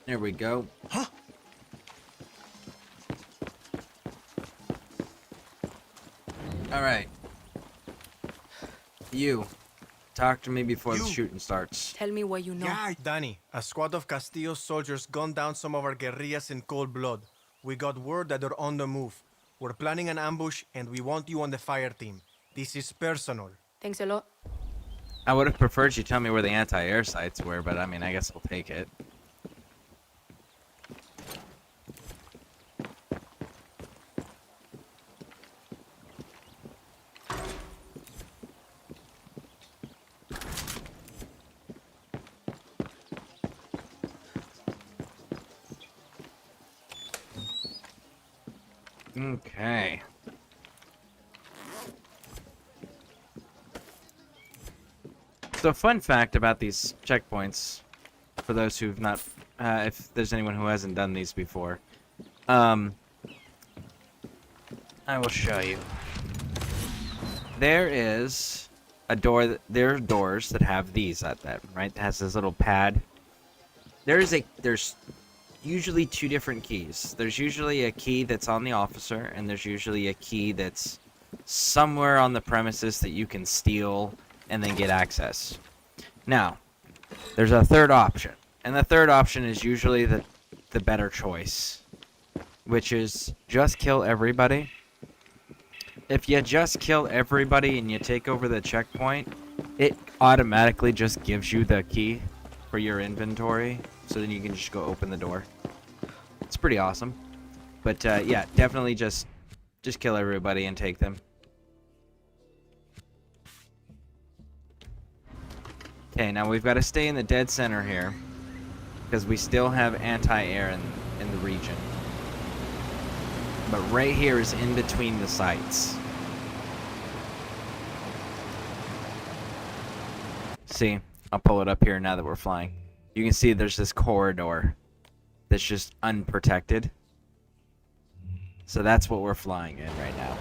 There we go. Huh? All right. You. Talk to me before the shooting starts. Tell me what you know. Danny, a squad of Castillo's soldiers gunned down some of our guerrillas in cold blood. We got word that they're on the move. We're planning an ambush, and we want you on the fire team. This is personal. Thanks a lot. I would have preferred you tell me where the anti-air sites were, but I mean, I guess I'll take it. Okay. So, fun fact about these checkpoints, for those who've not, if there's anyone who hasn't done these before, I will show you. There is a door. There are doors that have these at them, right? It has this little pad. There's usually two different keys. There's usually a key that's on the officer, and there's usually a key that's somewhere on the premises that you can steal and then get access. Now, there's a third option, and the third option is usually the better choice, which is just kill everybody. If you just kill everybody and you take over the checkpoint, it automatically just gives you the key for your inventory, so then you can just go open the door. It's pretty awesome. But yeah, definitely just kill everybody and take them. Okay, now we've got to stay in the dead center here, because we still have anti-air in the region. But right here is in between the sites. See, I'll pull it up here now that we're flying. You can see there's this corridor that's just unprotected. So that's what we're flying in right now.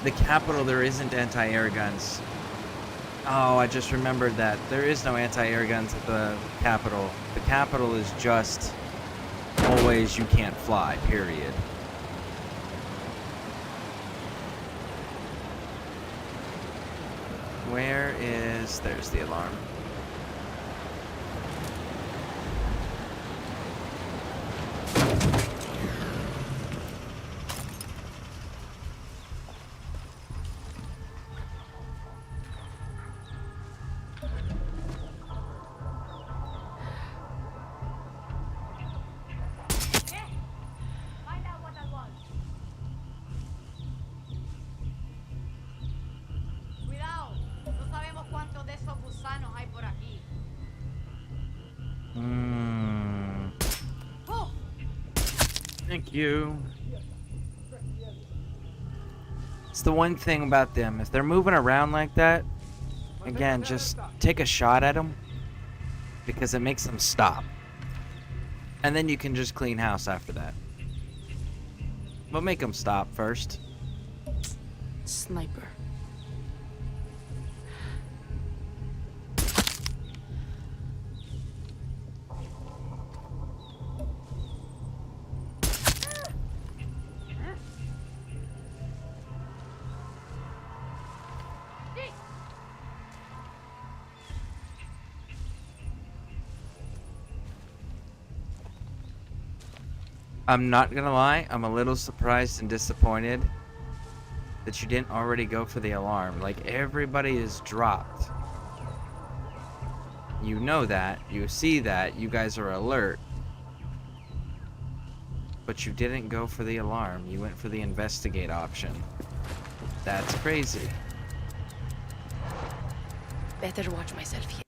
The Capitol, there isn't anti-air guns. Oh, I just remembered that. There is no anti-air guns at the Capitol. The Capitol is just always you can't fly, period. Where is... There's the alarm. Thank you. It's the one thing about them. If they're moving around like that, again, just take a shot at them, because it makes them stop. And then you can just clean house after that. But make them stop first. Sniper. I'm not gonna lie, I'm a little surprised and disappointed that you didn't already go for the alarm. Like, everybody is dropped. You know that, you see that, you guys are alert. But you didn't go for the alarm, you went for the investigate option. That's crazy. Better watch myself here.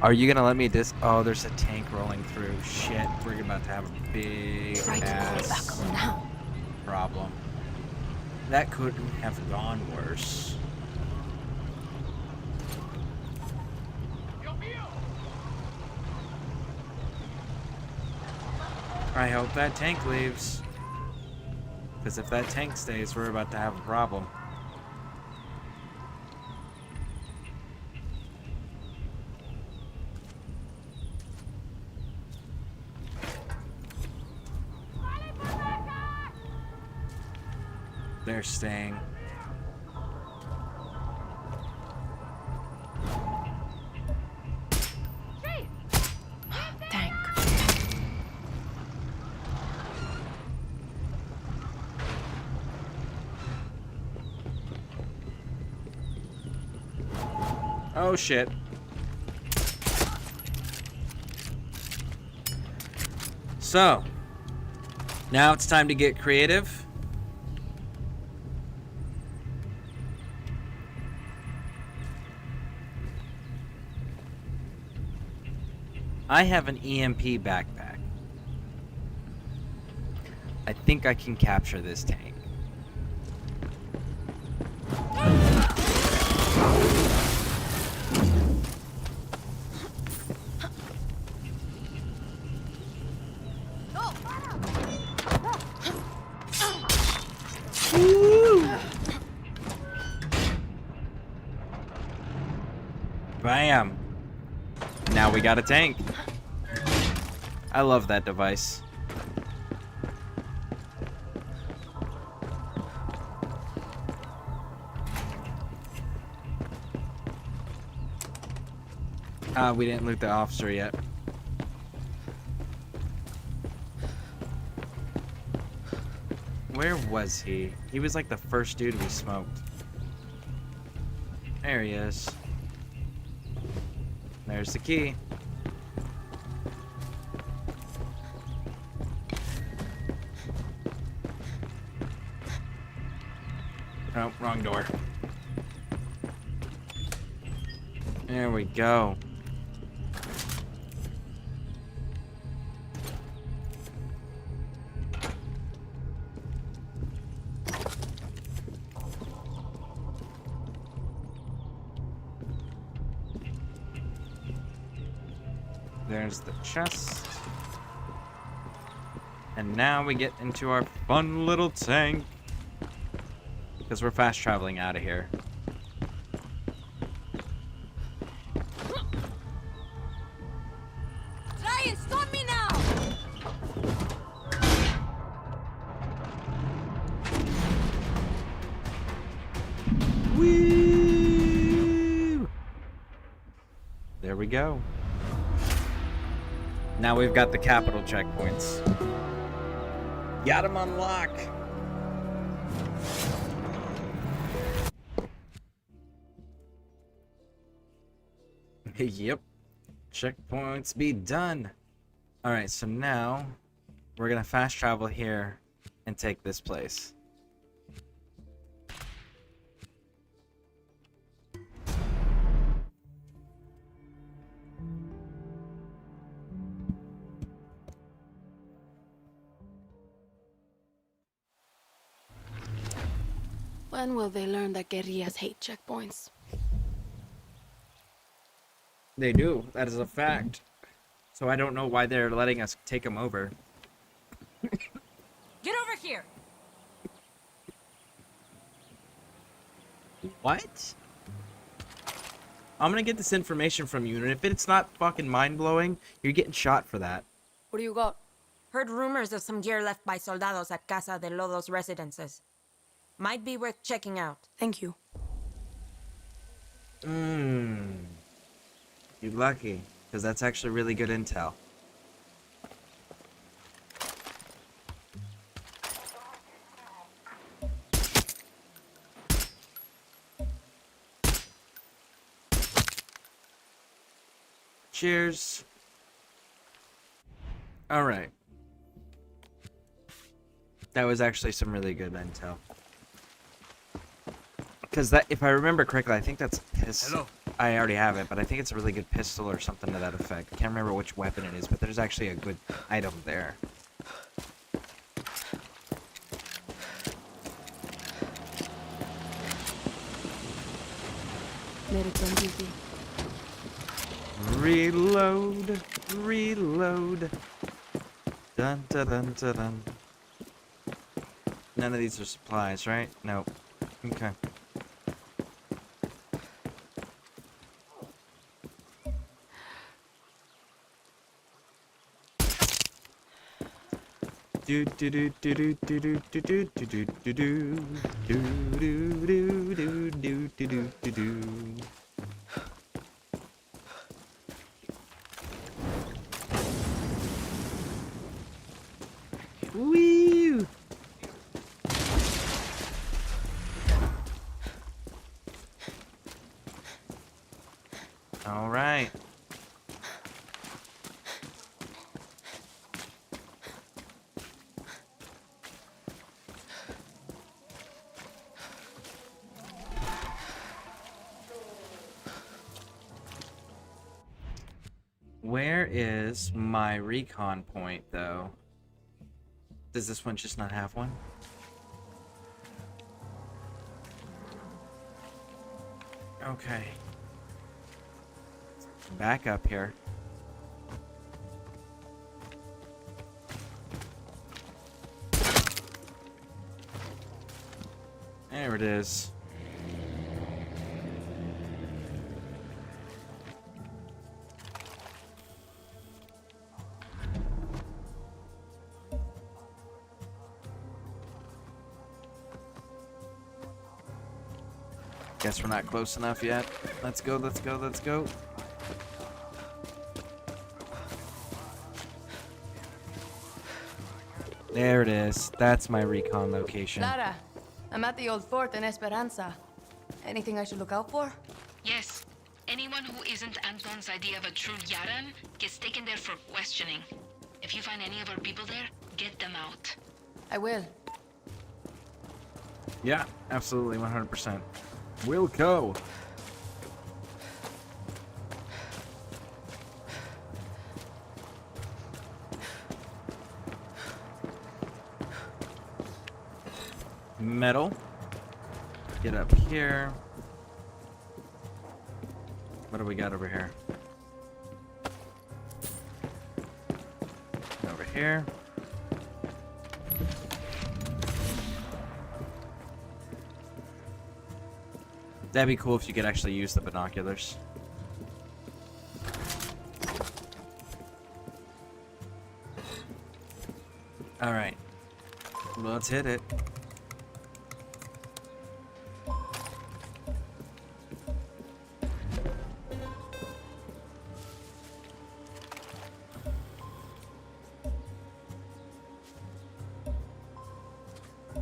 Are you gonna let me Oh, there's a tank rolling through. Shit, we're about to have a big ass problem. That couldn't have gone worse. I hope that tank leaves. Because if that tank stays, we're about to have a problem. They're staying. Tank. Oh shit. So, now it's time to get creative. I have an EMP backpack. I think I can capture this tank. Bam! Now we got a tank. I love that device. We didn't loot the officer yet. Where was he? He was like the first dude we smoked. There he is. There's the key. Oh, wrong door. There we go. There's the chest. And now we get into our fun little tank. Because we're fast traveling out of here. Try and stop me now! Woo! There we go. Now we've got the capital checkpoints. Got them on lock. Yep. Checkpoints be done. Alright, so now we're gonna fast travel here and take this place. When will they learn that guerrillas hate checkpoints? They do. That is a fact. So I don't know why they're letting us take them over. Get over here! What? I'm gonna get this information from you, and if it's not fucking mind-blowing, you're getting shot for that. What do you got? Heard rumors of some gear left by soldados at Casa de Lodo's residences. Might be worth checking out. Thank you. You're lucky, because that's actually really good intel. Cheers. All right. That was actually some really good intel. Because that, if I remember correctly, I think that's pistol. I already have it, but I think it's a really good pistol or something to that effect. I can't remember which weapon it is, but there's actually a good item there. Medic's on duty. Reload, reload. Dun dun dun dun dun. None of these are supplies, right? Nope. Okay. Do do do do do do do do do do do do do do do do do do do. Woo! All right. Where is my recon point, though? Does this one just not have one? Okay. Back up here. There it is. Guess we're not close enough yet. Let's go, let's go, let's go. There it is. That's my recon location. Lara, I'm at the old fort in Esperanza. Anything I should look out for? Yes. Anyone who isn't Anton's idea of a true Yaran gets taken there for questioning. If you find any of our people there, get them out. I will. Yeah, absolutely, 100%. We'll go. Metal. Get up here. What do we got over here? Over here. That'd be cool if you could actually use the binoculars. Alright. Let's hit it.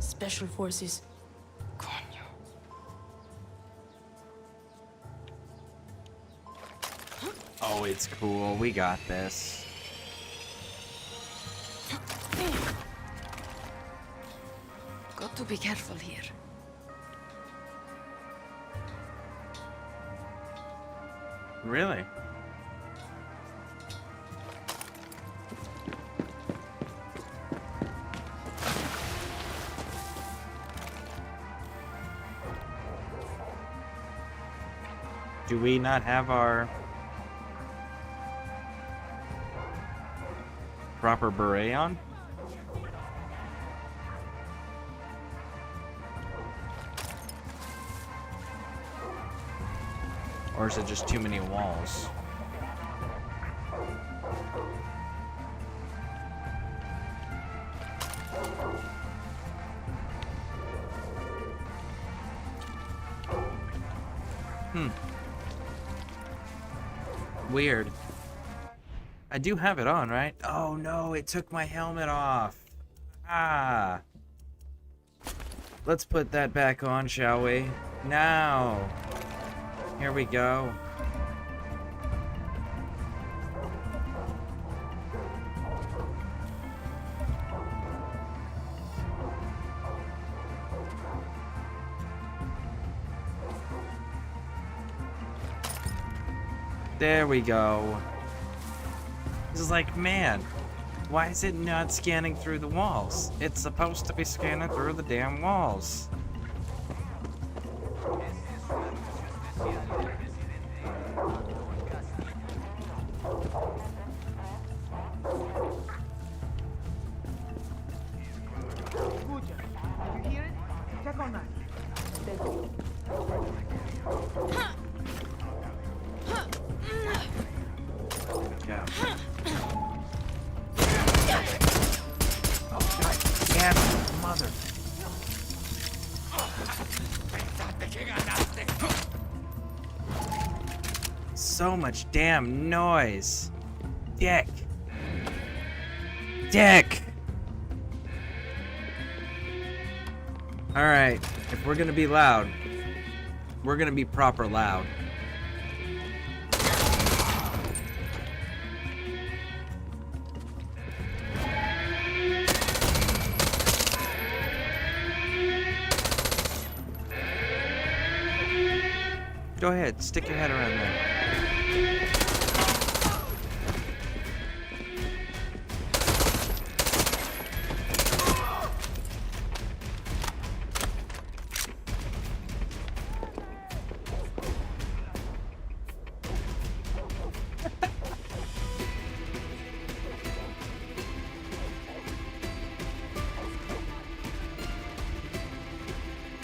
Special forces. Oh, it's cool. We got this. Got to be careful here. Really? Do we not have our proper beret on? Or is it just too many walls? Weird. I do have it on, right? Oh no, it took my helmet off. Ah. Let's put that back on, shall we? Now. Here we go. There we go. This is like, man, why is it not scanning through the walls? It's supposed to be scanning through the damn walls. mother. So much damn noise. Dick. Dick! Alright, if we're gonna be loud, we're gonna be proper loud. Go ahead, stick your head around there.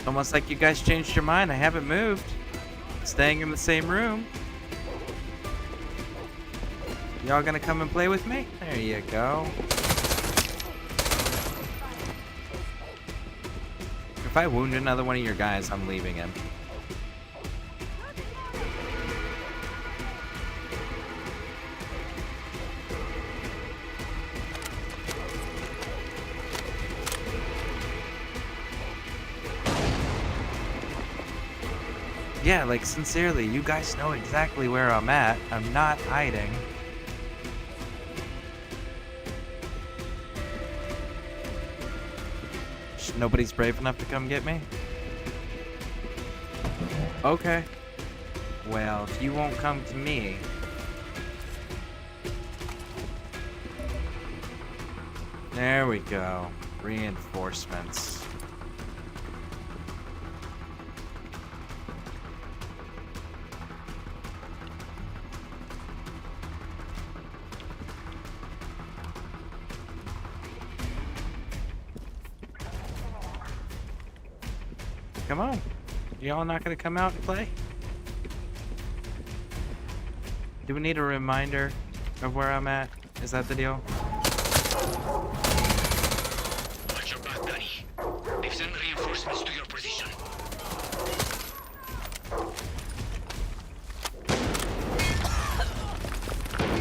Almost like you guys changed your mind. I haven't moved. Staying in the same room. Y'all gonna come and play with me? There you go. If I wound another one of your guys, I'm leaving him. Yeah, like, sincerely, you guys know exactly where I'm at. I'm not hiding. Nobody's brave enough to come get me? Okay. Well, if you won't come to me... There we go. Reinforcements. Come on. Y'all not gonna come out and play? Do we need a reminder of where I'm at? Is that the deal? Watch your back, Danny. They've sent reinforcements to your position.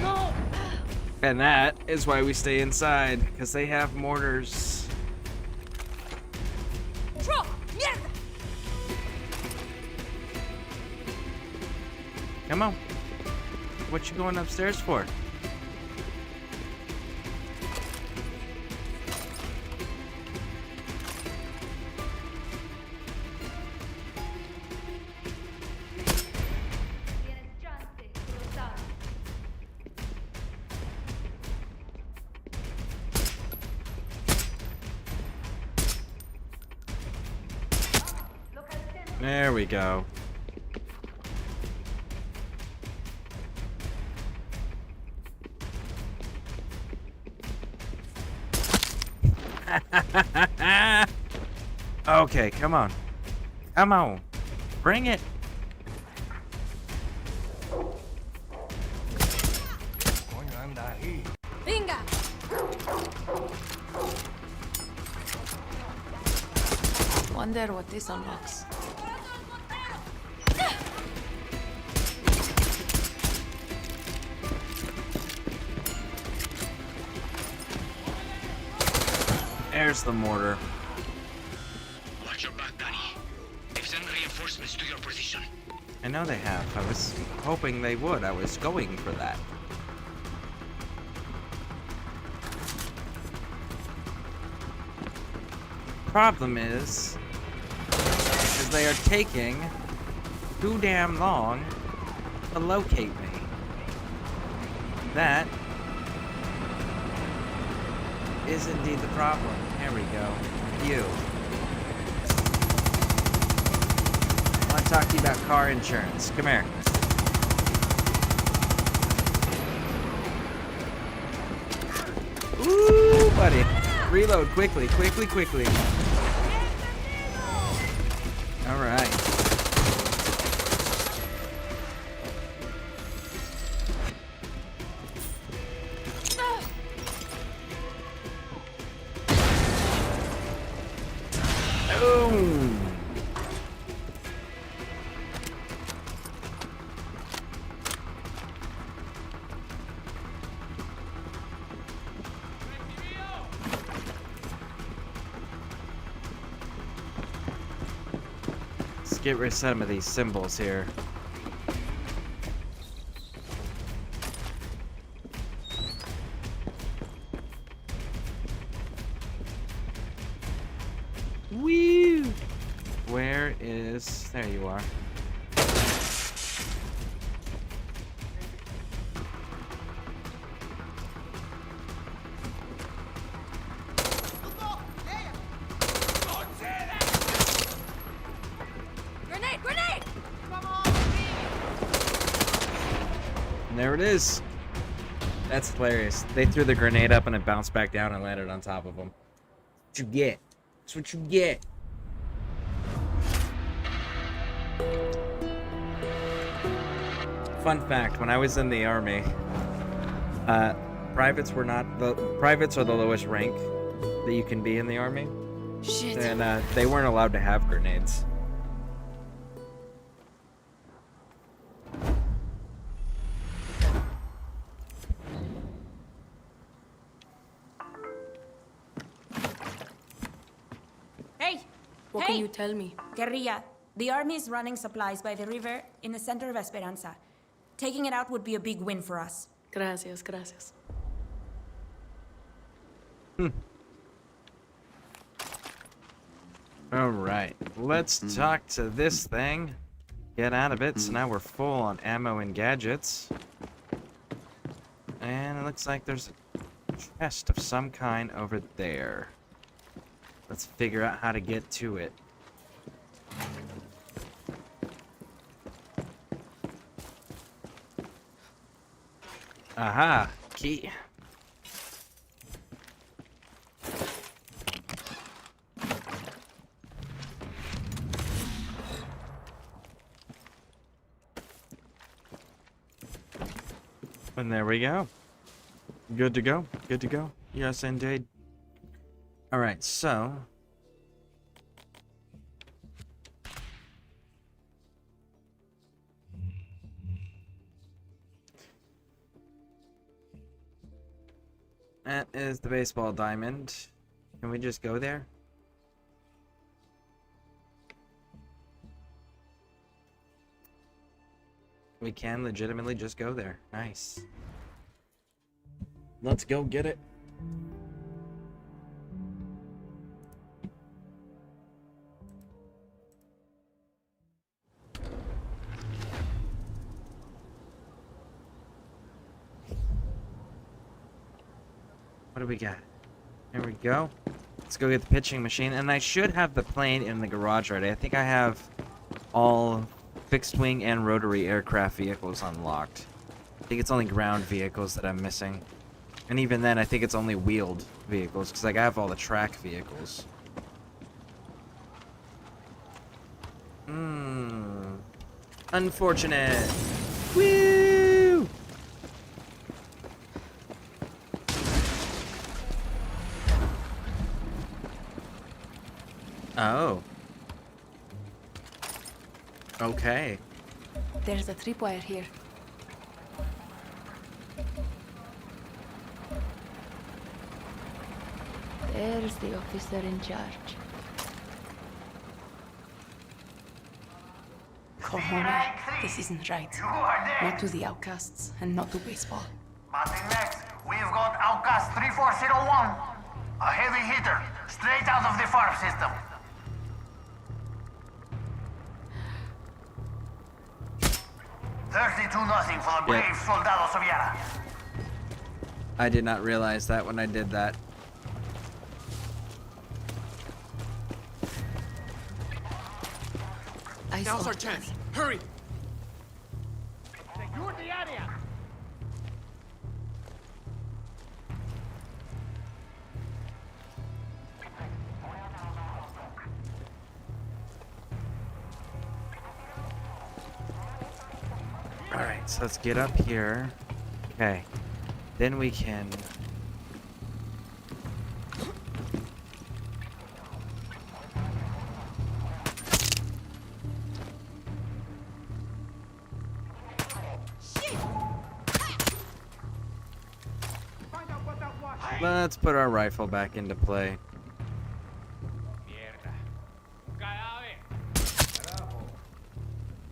No! And that is why we stay inside, because they have mortars. Come on. What you going upstairs for? There we go. Okay, come on. Come on. Bring it. Venga! Wonder what this unlocks. There's the mortar. Watch your back, Danny. They've sent reinforcements to your position. I know they have. I was hoping they would. I was going for that. Problem is they are taking too damn long to locate me. That is indeed the problem. There we go. You. I want to talk to you about car insurance. Come here. Ooh, buddy. Reload quickly, quickly, quickly. All right. Boom! Let's get rid of some of these symbols here. Woo! Where is... There you are. Grenade! Grenade! And there it is. That's hilarious. They threw the grenade up and it bounced back down and landed on top of them. That's what you get. That's what you get. Fun fact, when I was in the army, privates are the lowest rank that you can be in the army. Shit. And they weren't allowed to have grenades. Hey! What hey! can you tell me? Guerrilla, the army is running supplies by the river in the center of Esperanza. Taking it out would be a big win for us. Gracias, gracias. Alright, let's talk to this thing. Get out of it, so now we're full on ammo and gadgets. And it looks like there's a chest of some kind over there. Let's figure out how to get to it. Aha! Key. And there we go. Good to go. Good to go. Yes, indeed. Alright, so... that is the baseball diamond. Can we just go there? We can legitimately just go there. Nice. Let's go get it. What do we got? Here we go. Let's go get the pitching machine. And I should have the plane in the garage already. I think I have all fixed-wing and rotary aircraft vehicles unlocked. I think it's only ground vehicles that I'm missing. And even then, I think it's only wheeled vehicles, because like, I have all the track vehicles. Unfortunate. Woo! Oh. Okay. There's a tripwire here. There's the officer in charge. Cojones, this isn't right. Not to the outcasts, and not to baseball. Martin next, we've got Outcast 3401. A heavy hitter, straight out of the farm system. $32-0 for the brave soldados of Yara. I did not realize that when I did that. Now's our chance. Hurry! Secure the area. Alright, so let's get up here. Okay. Then we can... Let's put our rifle back into play.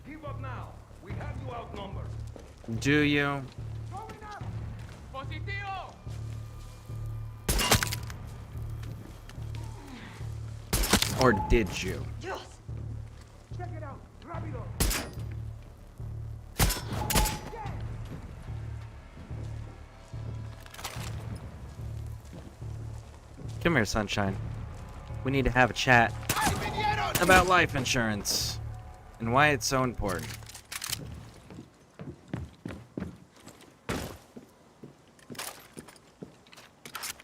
Give up now. We have you outnumbered. Do you? Or did you? Dios. Check it out. Rápido. Come here, sunshine. We need to have a chat about life insurance and why it's so important.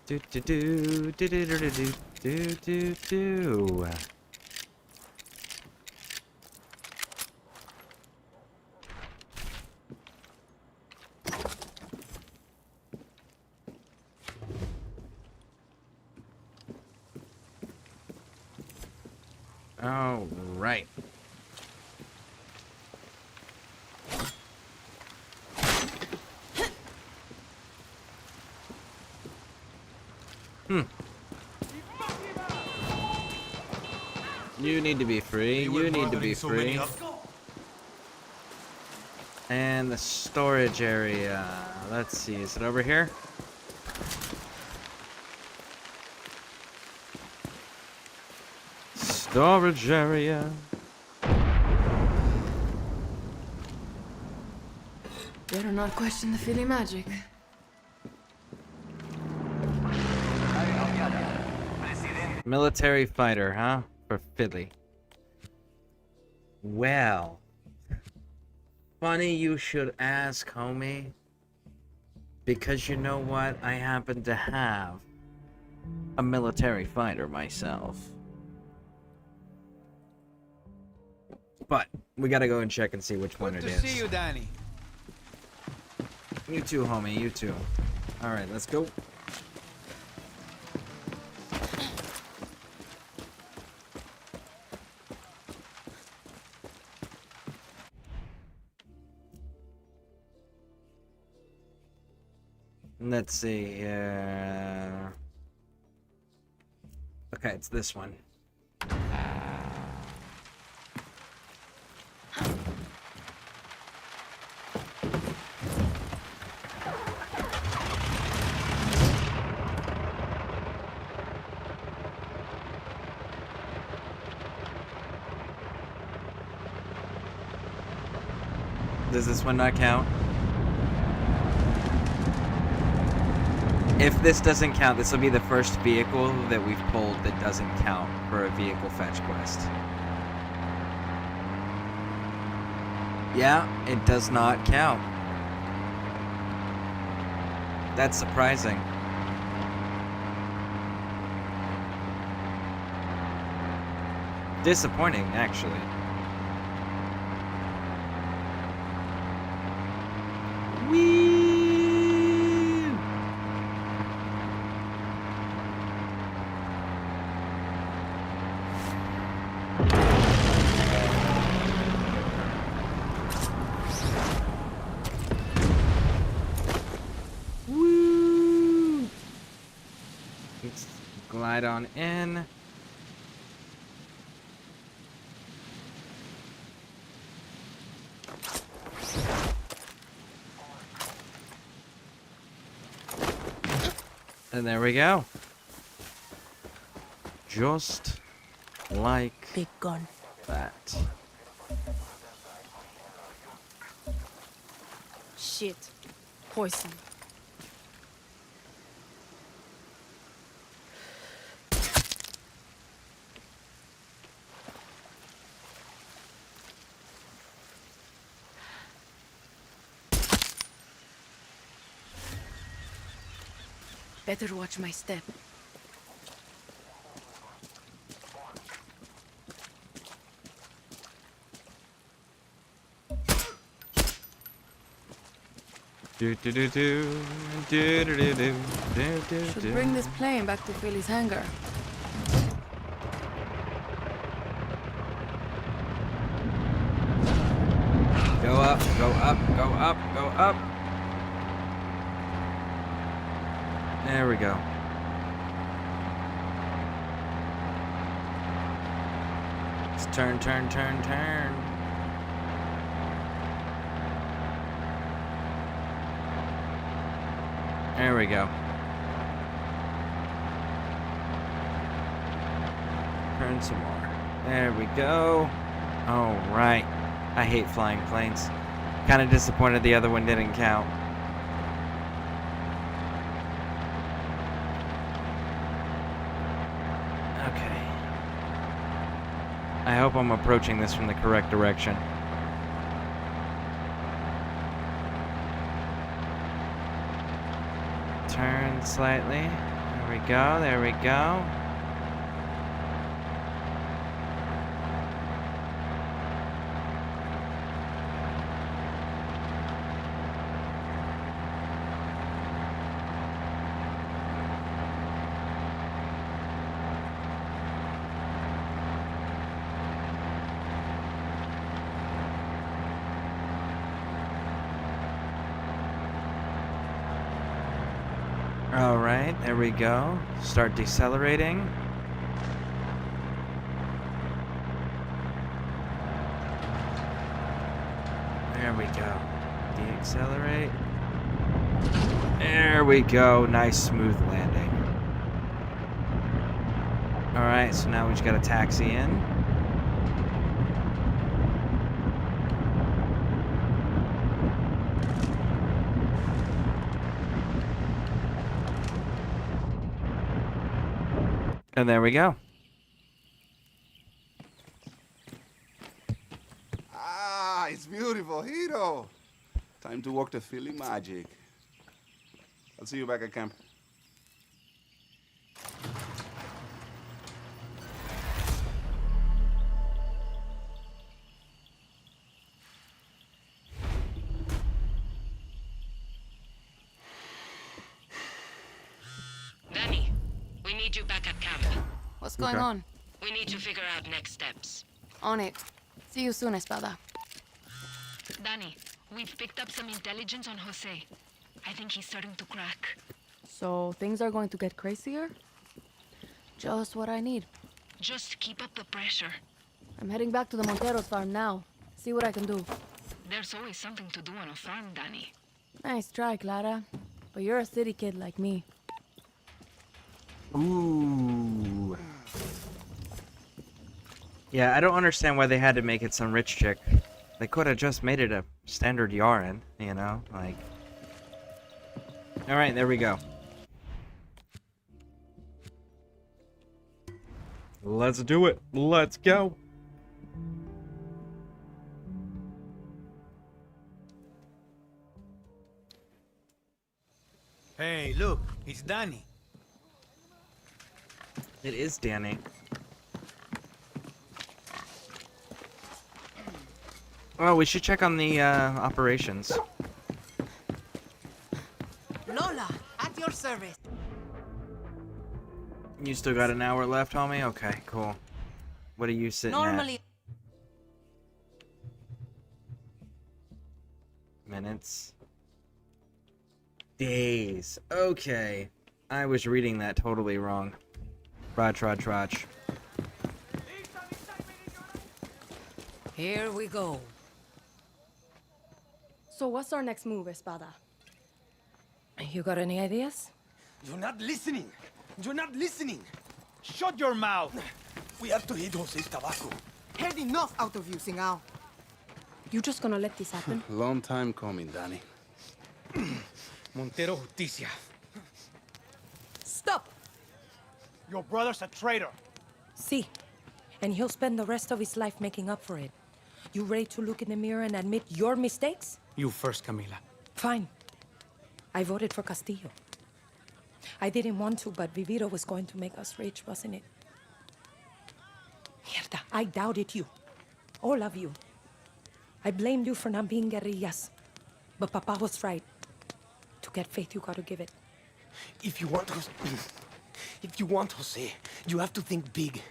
Do do do do do do do do do do. All right. You need to be free. You need to be free. And the storage area. Let's see. Is it over here? Storage area. Better not question the Philly magic. Military fighter, huh? For Philly. Well. Funny you should ask, homie. Because you know what? I happen to have a military fighter myself. But we gotta go and check and see which one it is. Good to see you, Danny. You too, homie. You too. Alright, let's go. Let's see. Okay, it's this one. Does this one not count? If this doesn't count, this will be the first vehicle that we've pulled that doesn't count for a vehicle fetch quest. Yeah, it does not count. That's surprising. Disappointing, actually. Whee! Woo! Let's glide on in. And there we go. Just like Big gun. that. Shit. Poison. Better watch my step. Do do do do do do do do do Should do. bring this plane back to Philly's hangar. Go up, go up, go up, go up. There we go. Let's turn. There we go. Turn some more. There we go. All right. I hate flying planes. Kind of disappointed the other one didn't count. Okay. I hope I'm approaching this from the correct direction. Turn slightly. There we go. Alright, there we go. Start decelerating. There we go. Deaccelerate. There we go. Nice smooth landing. Alright, so now we just gotta taxi in. And there we go. Ah, it's beautiful, Hiro. Time to walk the Philly magic. I'll see you back at camp. Danny, we need you back at camp. What's going on? We need to figure out next steps. On it. See you soon, Espada. Danny, we've picked up some intelligence on Jose. I think he's starting to crack. So things are going to get crazier? Just what I need. Just keep up the pressure. I'm heading back to the Monteros farm now. See what I can do. There's always something to do on a farm, Danny. Nice try, Clara. But you're a city kid like me. Ooh. Yeah, I don't understand why they had to make it some rich chick. They could have just made it a standard Yaren, you know? Like... Alright, there we go. Let's do it. Let's go. Hey, look, it's Danny. It is Danny. Well, we should check on the operations. Lola, at your service. You still got an hour left, homie? Okay, cool. What are you sitting at? Minutes. Days. Okay. I was reading that totally wrong. Trotch. Here we go. So what's our next move, Espada? You got any ideas? You're not listening. You're not listening. Shut your mouth. We have to hit Jose's tobacco. Had enough out of you, Singao. You just gonna let this happen? Long time coming, Danny. Montero Justicia. Stop! Your brother's a traitor. See, and he'll spend the rest of his life making up for it. You ready to look in the mirror and admit your mistakes? You first, Camila. Fine. I voted for Castillo. I didn't want to, but Viviro was going to make us rich, wasn't it? Mierda, I doubted you. All of you. I blamed you for not being guerrillas. But Papa was right. To get faith, you gotta give it. If you want Jose, you have to think big.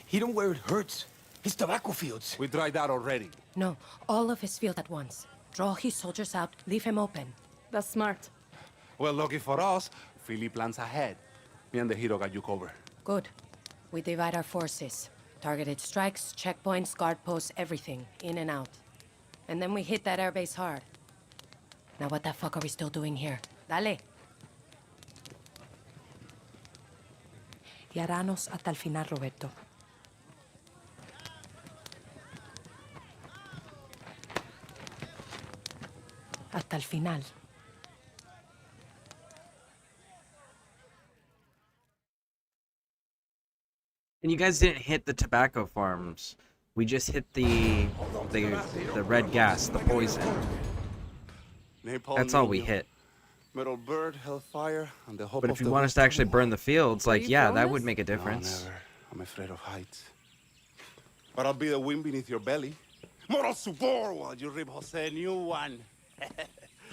Hit him where it hurts. His tobacco fields. We tried that already. No, all of his field at once. Draw his soldiers out, leave him open. That's smart. Well, lucky for us, Philly plans ahead. Me and the hero got you covered. Good. We divide our forces. Targeted strikes, checkpoints, guard posts, everything. In and out. And then we hit that airbase hard. Now what the fuck are we still doing here? Dale. Y haranos hasta el final, Roberto. Hasta el final. And you guys didn't hit the tobacco farms. We just hit the red gas, the poison. That's all we hit. Metal bird, hellfire, and the hope But of if you the want us to actually burn the fields, like, you yeah, film that this? would make a difference. No, never. I'm afraid of heights. But I'll be the wind beneath your belly. Moral support while you rip Jose a new one.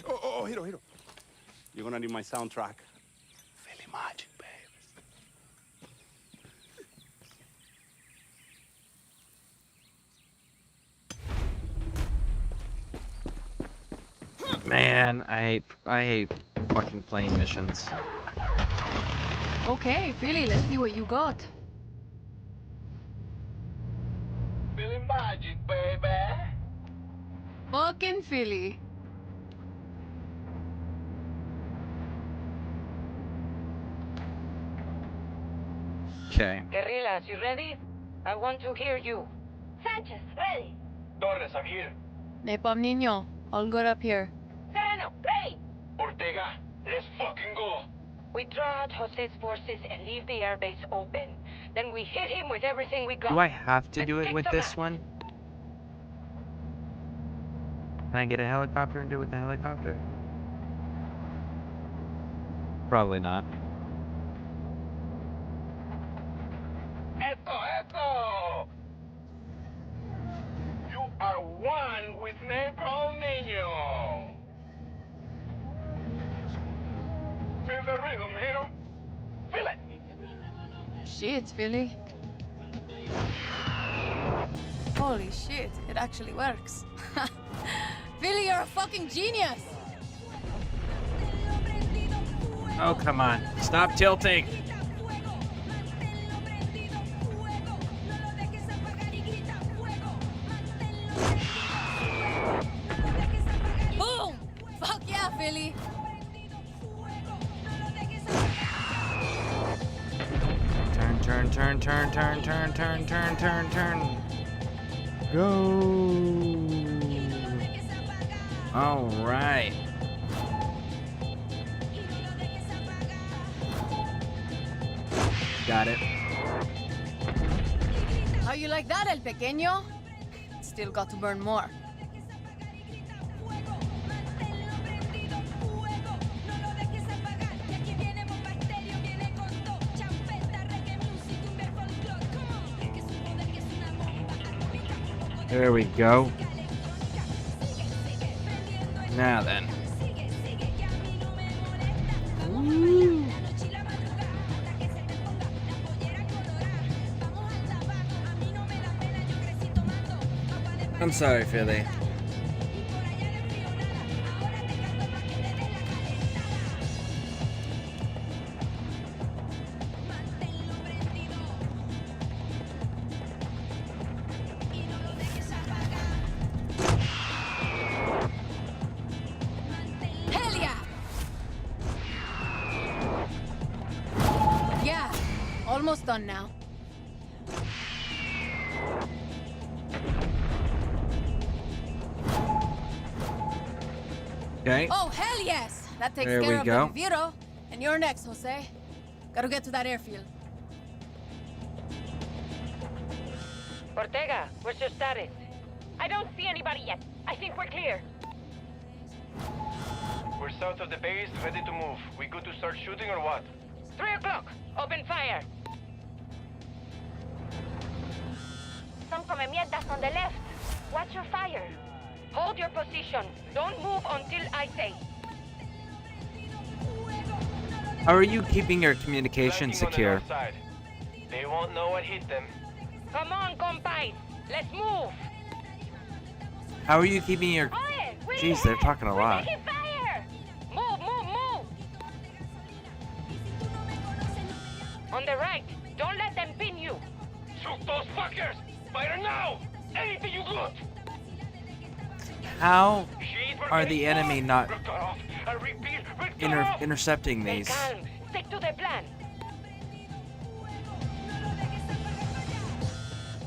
oh, Hiro. You're gonna need my soundtrack. Philly magic, babe. Man, I hate fucking playing missions. Okay, Philly, let's see what you got. Philly magic, baby. Fucking Philly. Okay. Guerrillas, you ready? I want to hear you. Sanchez, ready. Torres, I'm here. Nepal Niño, all good up here. Serrano, ready. Ortega, let's fucking go. We draw out Jose's forces and leave the airbase open. Then we hit him with everything we got. Do I have to do it with this one? Can I get a helicopter and do it with the helicopter? Probably not. Esto! You are one with Nepal Niño. Feel the rhythm, Hiro. Feel it. Shit, Philly. Holy shit, it actually works. Philly, you're a fucking genius! Oh, come on. Stop tilting. Boom! Fuck yeah, Philly! Turn. Go. All right. Got it. How you like that, El Pequeño? Still got to burn more. There we go. Now then. I'm sorry, Philly. Hell yeah! Yeah, almost done now. Okay. Oh, hell yes! That takes There care we of go. the Viro. And you're next, Jose. Gotta get to that airfield. Ortega, where's your status? I don't see anybody yet. I think we're clear. We're south of the base, ready to move. We good to start shooting or what? 3 o'clock. Open fire. Some come mierdas on the left. Watch your fire. Hold your position. Don't move until I say. How are you keeping your communication Flanking on the secure? north side. They won't know what hit them. Come on, compay. Let's move. How are you keeping your... Oye, we're Jeez, they're ahead. talking a We're lot. taking fire. Move. On the right. Don't let them pin you. Shoot those fuckers! Fire now! Anything you got! How are the enemy not intercepting Stay these? calm. Stick to the plan.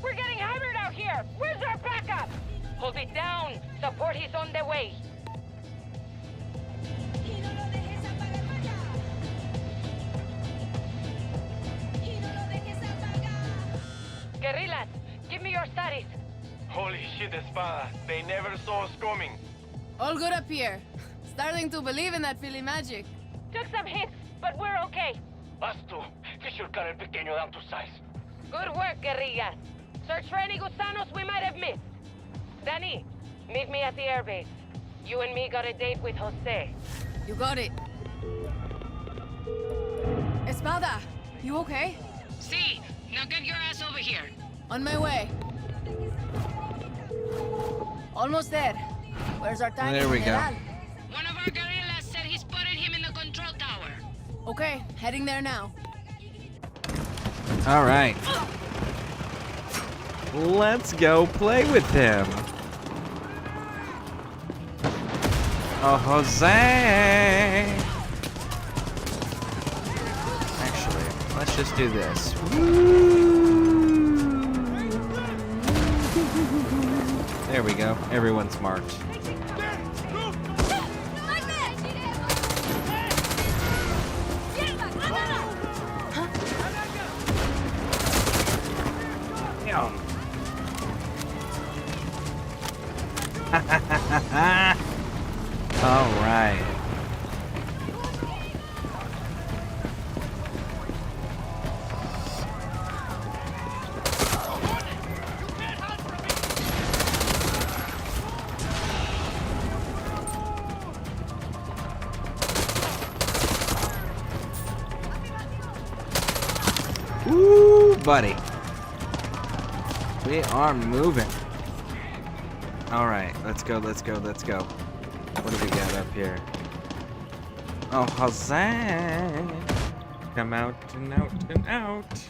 We're getting hammered out here. Where's our backup? Hold it down. Support is on the way. Guerrillas, give me your status. Holy shit, Espada. They never saw us coming. All good up here. Starting to believe in that Philly magic. Took some hits, but we're okay. Us too. Fisher el pequeño down to size. Good work, guerrillas. Search for any gusanos we might have missed. Danny, meet me at the airbase. You and me got a date with Jose. You got it. Espada, you okay? See, now get your ass over here. On my way. Almost there. Where's our tiny There we go. general? One of our guerrillas said he spotted him in the control tower. Okay, heading there now. All right. Let's go play with him. Oh, Jose. Actually, let's just do this. There we go. Everyone's marked. All right. Ooh, buddy. We are moving. All right, let's go, let's go, let's go. What do we got up here? Oh, Jose. Come out and out and out.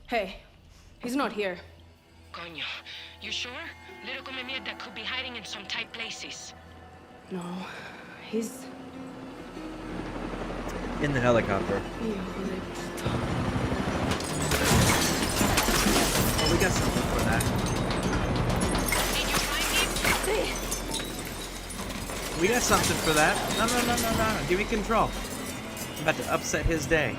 Hey, he's not here. Coño, you sure? Little come mierda could be hiding in some tight places. No, he's... In the helicopter. Oh, we got something for that. Did you find him? We got something for that. No, no, no, no, no. Give me control. I'm about to upset his day.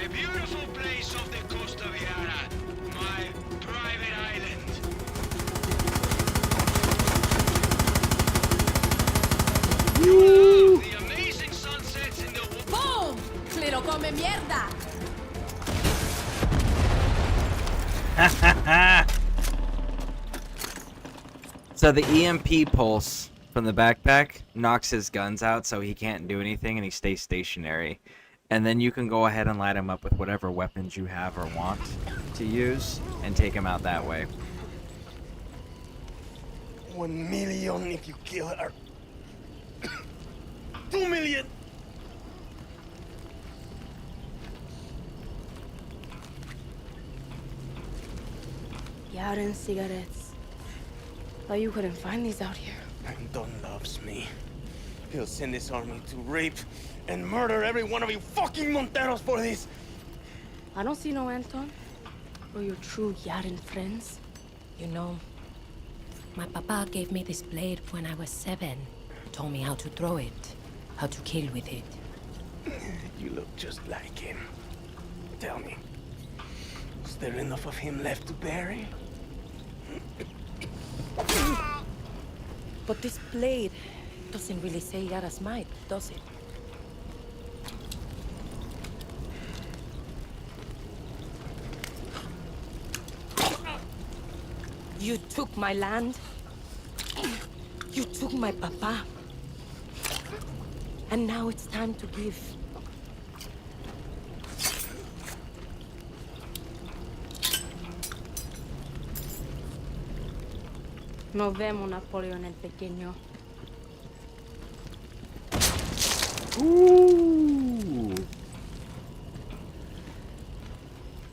A beautiful place off the coast of Yara, my private island. Woo! The amazing sunsets in the... Boom! Little come mierda! So the EMP pulse from the backpack knocks his guns out so he can't do anything and he stays stationary. And then you can go ahead and light him up with whatever weapons you have or want to use and take him out that way. 1 million if you kill her. 2 million! Yaren cigarettes. Thought you couldn't find these out here. Anton loves me. He'll send his army to rape and murder every one of you fucking Monteros for this. I don't see no Anton. Or your true Yaren friends. You know, my papa gave me this blade when I was 7. Told me how to throw it, how to kill with it. You look just like him. Tell me, is there enough of him left to bury? But this blade doesn't really say Yara's might, does it? You took my land. You took my papa. And now it's time to give. Nos vemos, Napoleón el Pequeño. Ooh.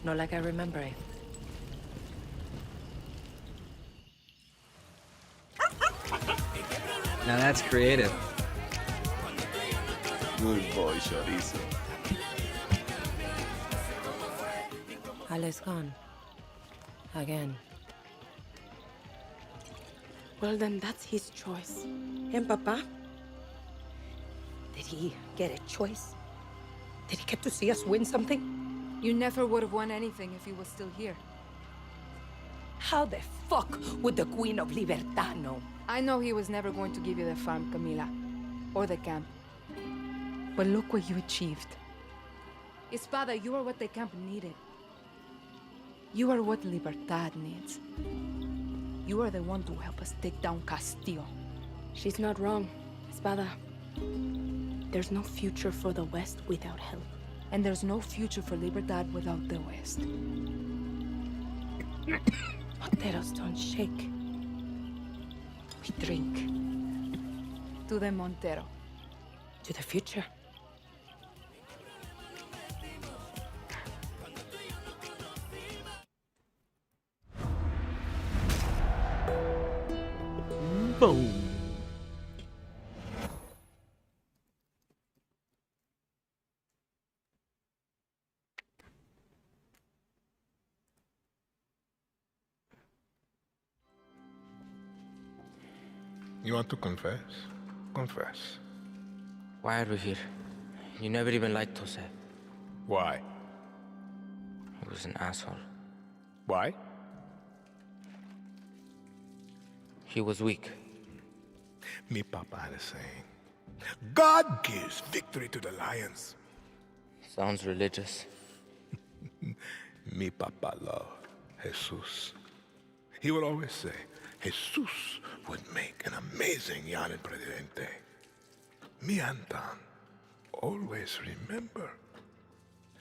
Not like I remember it. Now that's creative. Good boy, Chorizo. Ale's gone. Again. Well, then that's his choice. And Papa? Did he get a choice? Did he get to see us win something? You never would have won anything if he was still here. How the fuck would the Queen of Libertad know? I know he was never going to give you the farm, Camila. Or the camp. But look what you achieved. Espada, you are what the camp needed. You are what Libertad needs. You are the one to help us take down Castillo. She's not wrong, Espada. There's no future for the West without help. And there's no future for Libertad without the West. Monteros don't shake. We drink. To the Montero. To the future. Boom. You want to confess? Confess. Why are we here? You never even liked Jose. Why? He was an asshole. Why? He was weak. Me papa had a saying. God gives victory to the lions. Sounds religious. Me papa loved Jesus. He would always say, Jesus would make an amazing Yanin Presidente. Me Anton always remember.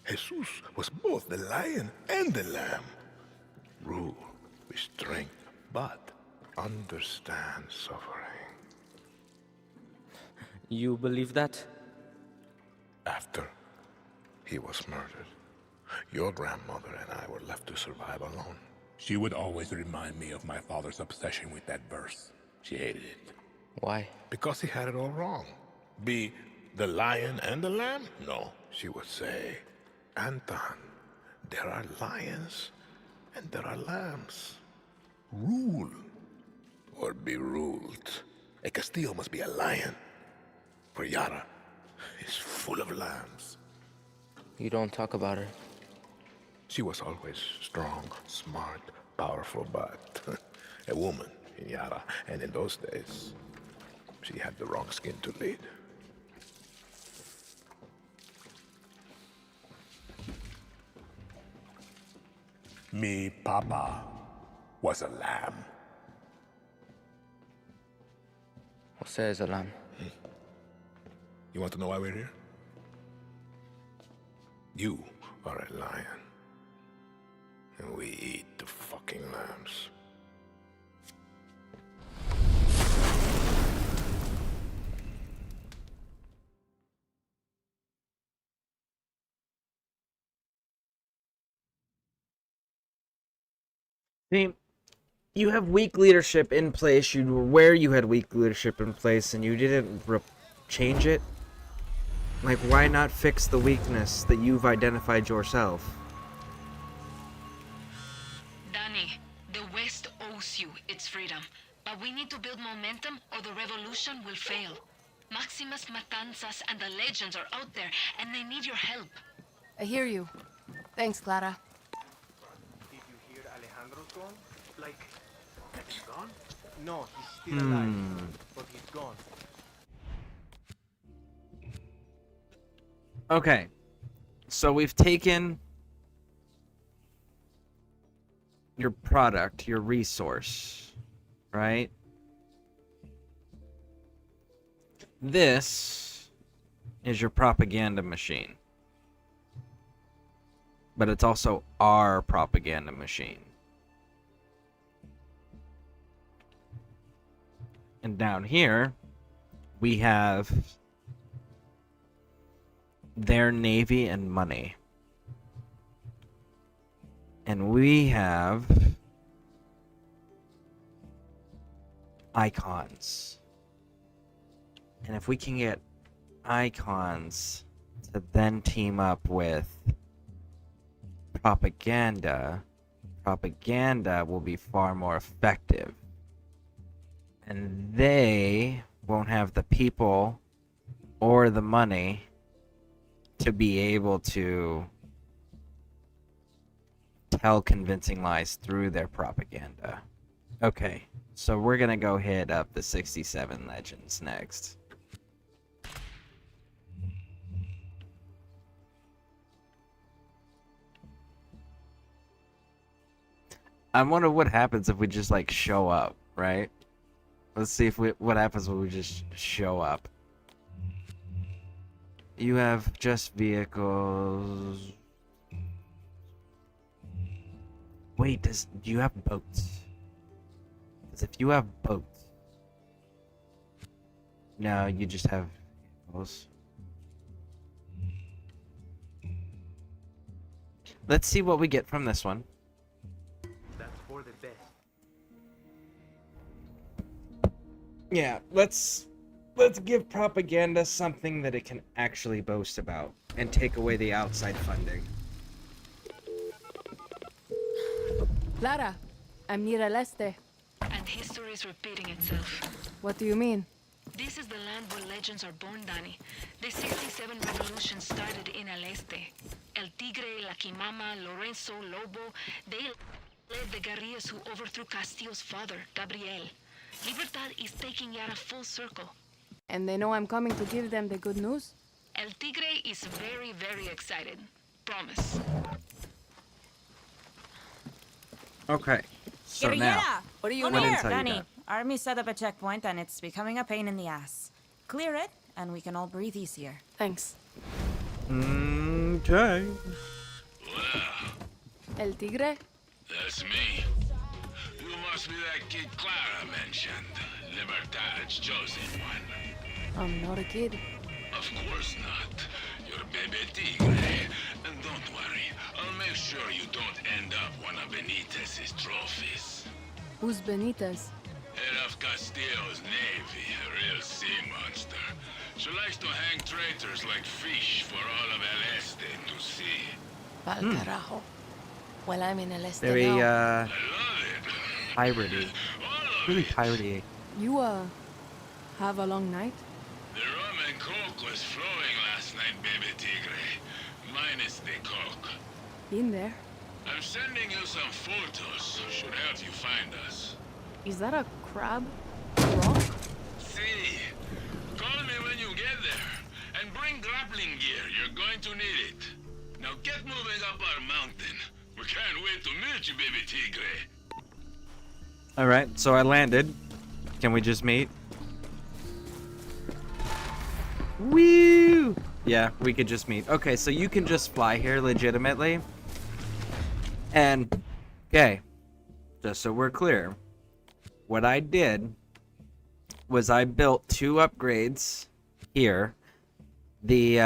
Jesus was both the lion and the lamb. Rule with strength, but understand suffering. You believe that? After he was murdered, your grandmother and I were left to survive alone. She would always remind me of my father's obsession with that verse. She hated it. Why? Because he had it all wrong. Be the lion and the lamb? No, she would say, Anton, there are lions and there are lambs. Rule or be ruled. A Castillo must be a lion. For Yara is full of lambs. You don't talk about her. She was always strong, smart, powerful, but a woman in Yara. And in those days, she had the wrong skin to lead. Me papa was a lamb. Jose is a lamb. You want to know why we're here? You are a lion. And we eat the fucking lambs. See, you have weak leadership in place. You were where you had weak leadership in place, and you didn't change it. Like, why not fix the weakness that you've identified yourself? Danny, the West owes you its freedom. But we need to build momentum or the revolution will fail. Maximus Matanzas and the legends are out there, and they need your help. I hear you. Thanks, Clara. Did you hear Alejandro's gone? Like, he's gone? No, he's still alive, but he's gone. Okay, so we've taken your product, your resource, right? This is your propaganda machine. But it's also our propaganda machine. And down here, we have their navy and money. And we have icons. And if we can get icons to then team up with propaganda, propaganda will be far more effective. And they won't have the people or the money to be able to tell convincing lies through their propaganda. Okay, so we're gonna go hit up the 67 Legends next. I wonder what happens if we just like show up, right? Let's see if what happens when we just show up. You have just vehicles. Wait, do you have boats? Because if you have boats, no, you just have vehicles. Let's see what we get from this one. That's for the best. Yeah, let's give propaganda something that it can actually boast about and take away the outside funding. Clara, I'm near Aleste. And history is repeating itself. What do you mean? This is the land where legends are born, Danny. The 67 revolution started in Aleste. El Tigre, La Quimama, Lorenzo, Lobo, they led the guerrillas who overthrew Castillo's father, Gabriel. Libertad is taking Yara full circle. And they know I'm coming to give them the good news? El Tigre is very, very excited. Promise. Okay, so Guerrillera, now, what are you what here? intel you Danny, got? Army set up a checkpoint and it's becoming a pain in the ass. Clear it, and we can all breathe easier. Thanks. Okay. El Tigre? That's me. You must be that kid Clara mentioned. Libertad's chosen one. I'm not a kid. Of course not. You're Bebe Tigre. And don't worry, I'll make sure you don't end up one of Benitez's trophies. Who's Benitez? Head of Castillo's navy, a real sea monster. She likes to hang traitors like fish for all of El Este to see. Pal carajo. Well, I'm in Aleste Very, now. piratey. Really piratey. You, have a long night? The rum and coke was flowing last night, Baby Tigre. Minus the coke. Been there. I'm sending you some photos. Should help you find us. Is that a crab? Rock? See, call me when you get there. And bring grappling gear. You're going to need it. Now get moving up our mountain. We can't wait to meet you, Baby Tigre. Alright, so I landed. Can we just meet? Woo! Yeah, we could just meet. Okay, so you can just fly here legitimately. And, okay, just so we're clear, what I did was I built 2 upgrades here. The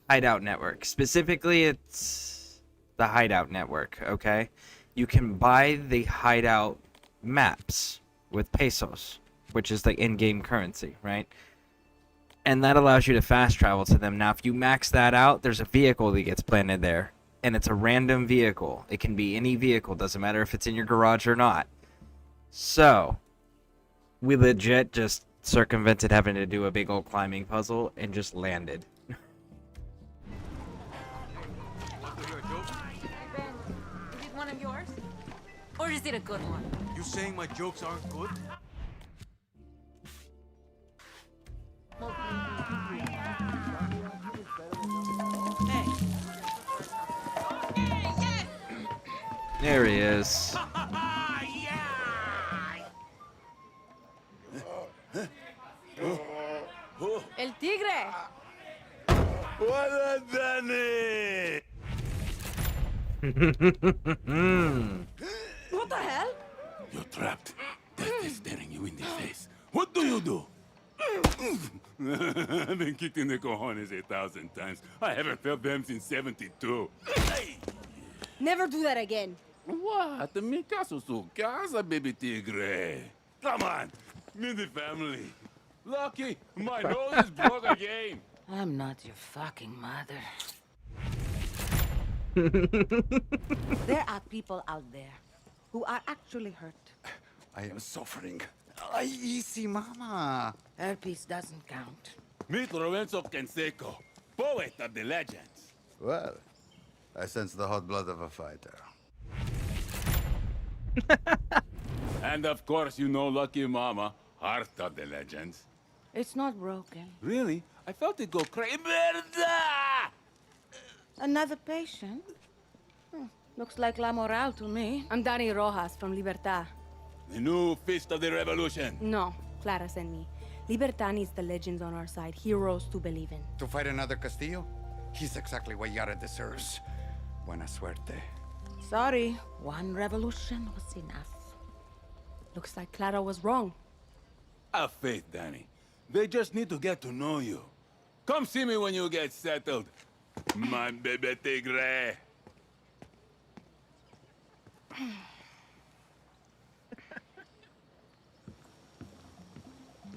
hideout network. Specifically, it's the hideout network, okay? You can buy the hideout maps with pesos, which is the in-game currency, right? And that allows you to fast travel to them. Now, if you max that out, there's a vehicle that gets planted there. And it's a random vehicle. It can be any vehicle. Doesn't matter if it's in your garage or not. So, we legit just circumvented having to do a big old climbing puzzle and just landed. Is it one of yours? Or is it a good one? You saying my jokes aren't good? There he is. El Tigre! What Danny? What the hell? You're trapped. Death is staring you in the face, what do you do? I've been kicked in the cojones 1,000 times. I haven't felt them since 72. Never do that again. What? Mi caso su casa, baby tigre. Come on, meet the family. Lucky, my nose is broke again. I'm not your fucking mother. There are people out there who are actually hurt. I am suffering. Easy, mama. Herpes doesn't count. Meet Lorenzo Canseco, poet of the legends. Well, I sense the hot blood of a fighter. And of course, you know Lucky Mama, heart of the legends. It's not broken. Really? I felt it go crazy. Merda! Another patient? Looks like La Moral to me. I'm Dani Rojas from Libertad. The new fist of the revolution. No, Clara sent me. Libertad needs the legends on our side, heroes to believe in. To fight another Castillo? He's exactly what Yara deserves. Buena suerte. Sorry, one revolution was enough. Looks like Clara was wrong. Have faith, Danny. They just need to get to know you. Come see me when you get settled. My baby tigre.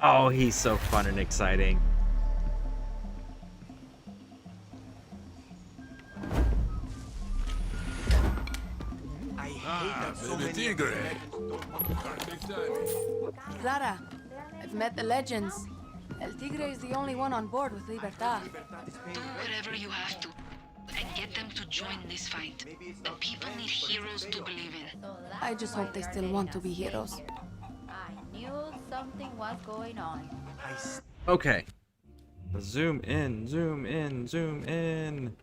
Oh, he's so fun and exciting. I hate that so many tigre. Clara, I've met the legends. El Tigre is the only one on board with Libertad. Do whatever you have to, and get them to join this fight. The people need heroes to believe in. I just hope they still want to be heroes. I knew something was going on. Okay. Zoom in, zoom in, zoom in.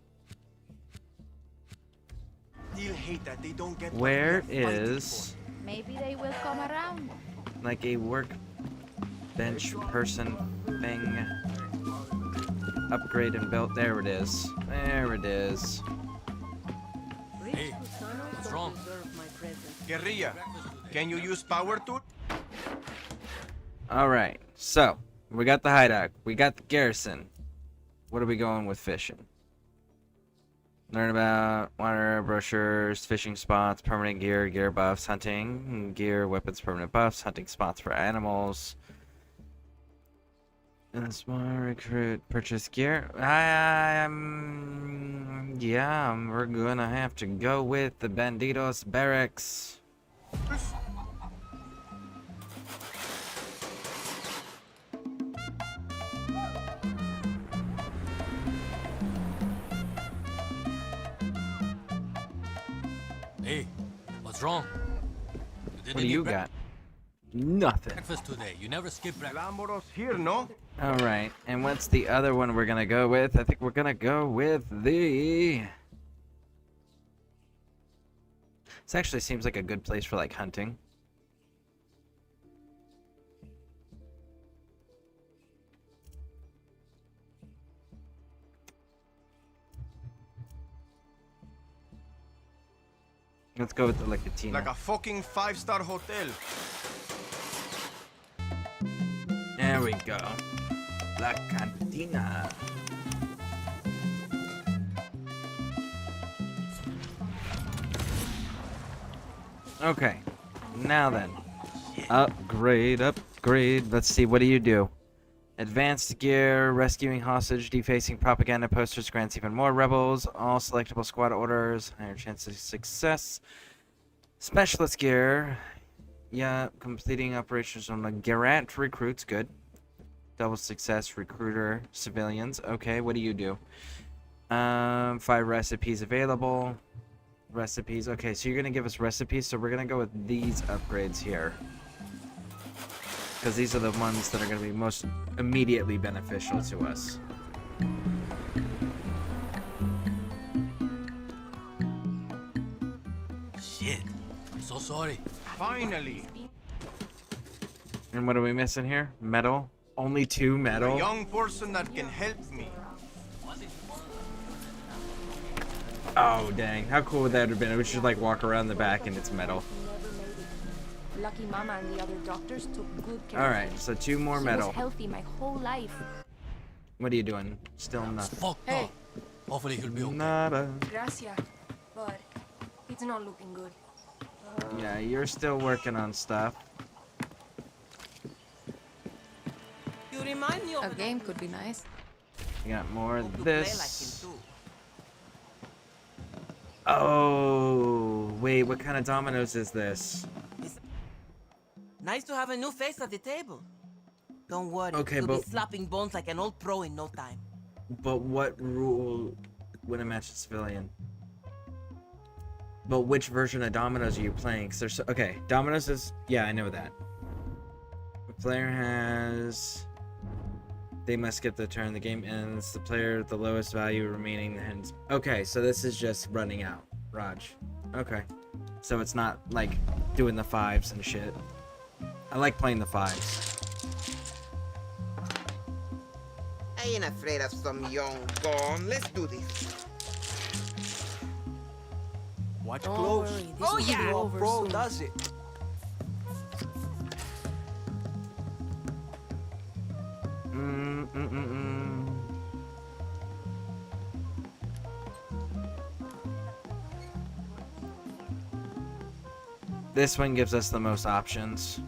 Still hate that they don't get Where is Maybe they will come around. like a workbench person thing? Upgrade and built. There it is. There it is. Hey, what's wrong? Guerrilla, can you use power tool? Alright, so we got the hideout. We got the garrison. What are we going with fishing? Learn about water, brochures, fishing spots, permanent gear, gear buffs, hunting, gear, weapons, permanent buffs, hunting spots for animals. And small recruit, purchase gear. Yeah, we're gonna have to go with the Bandidos barracks. Hey, what's wrong? What do you got? Nothing. Breakfast today. You never skip breakfast. Lamboros here, no? Alright, and what's the other one we're gonna go with? I think we're gonna go with the... This actually seems like a good place for, like, hunting. Let's go with the La Cantina. Like a fucking 5-star hotel. There we go. La Cantina. Okay. Now then. Upgrade, upgrade. Let's see, what do you do? Advanced gear, rescuing hostage, defacing propaganda posters grants even more rebels. All selectable squad orders, higher chance of success. Specialist gear. Yeah, completing operations on the Garant recruits, good. Double success, recruiter, civilians. Okay, what do you do? 5 recipes available. Recipes. Okay, so you're gonna give us recipes, so we're gonna go with these upgrades here. Because these are the ones that are gonna be most immediately beneficial to us. Shit. I'm so sorry. Finally. And what are we missing here? Metal? Only 2 A metal? young person that can help me. Oh, dang. How cool would that have been? We should, like, walk around the back and it's metal. Lucky Mama and the other doctors took good care All of right, me. so 2 more She metal. was healthy my whole life. What are you doing? Still nothing. Fucked up. Hopefully he'll be okay. Nada. Gracias, but it's not looking good. Yeah, you're still working on stuff. You remind me of a game could be nice. You got more of To this. play like him too. Oh, wait, what kind of dominoes is this? Nice to have a new face at the table. Don't worry, Okay, you'll but- be slapping bones like an old pro in no time. But what rule would a match a civilian? But which version of dominoes are you playing? 'Cause there's okay, dominoes is yeah, I know that. The player has. They must skip the turn. The game ends. The player with the lowest value remaining hands. Okay, so this is just running out, Raj. Okay, so it's not like doing the 5s and shit. I like playing the 5s. I ain't afraid of some young gun. Let's do this. Watch Don't close. worry, this Oh, will be yeah. over Bro, soon. does it? This one gives us the most options.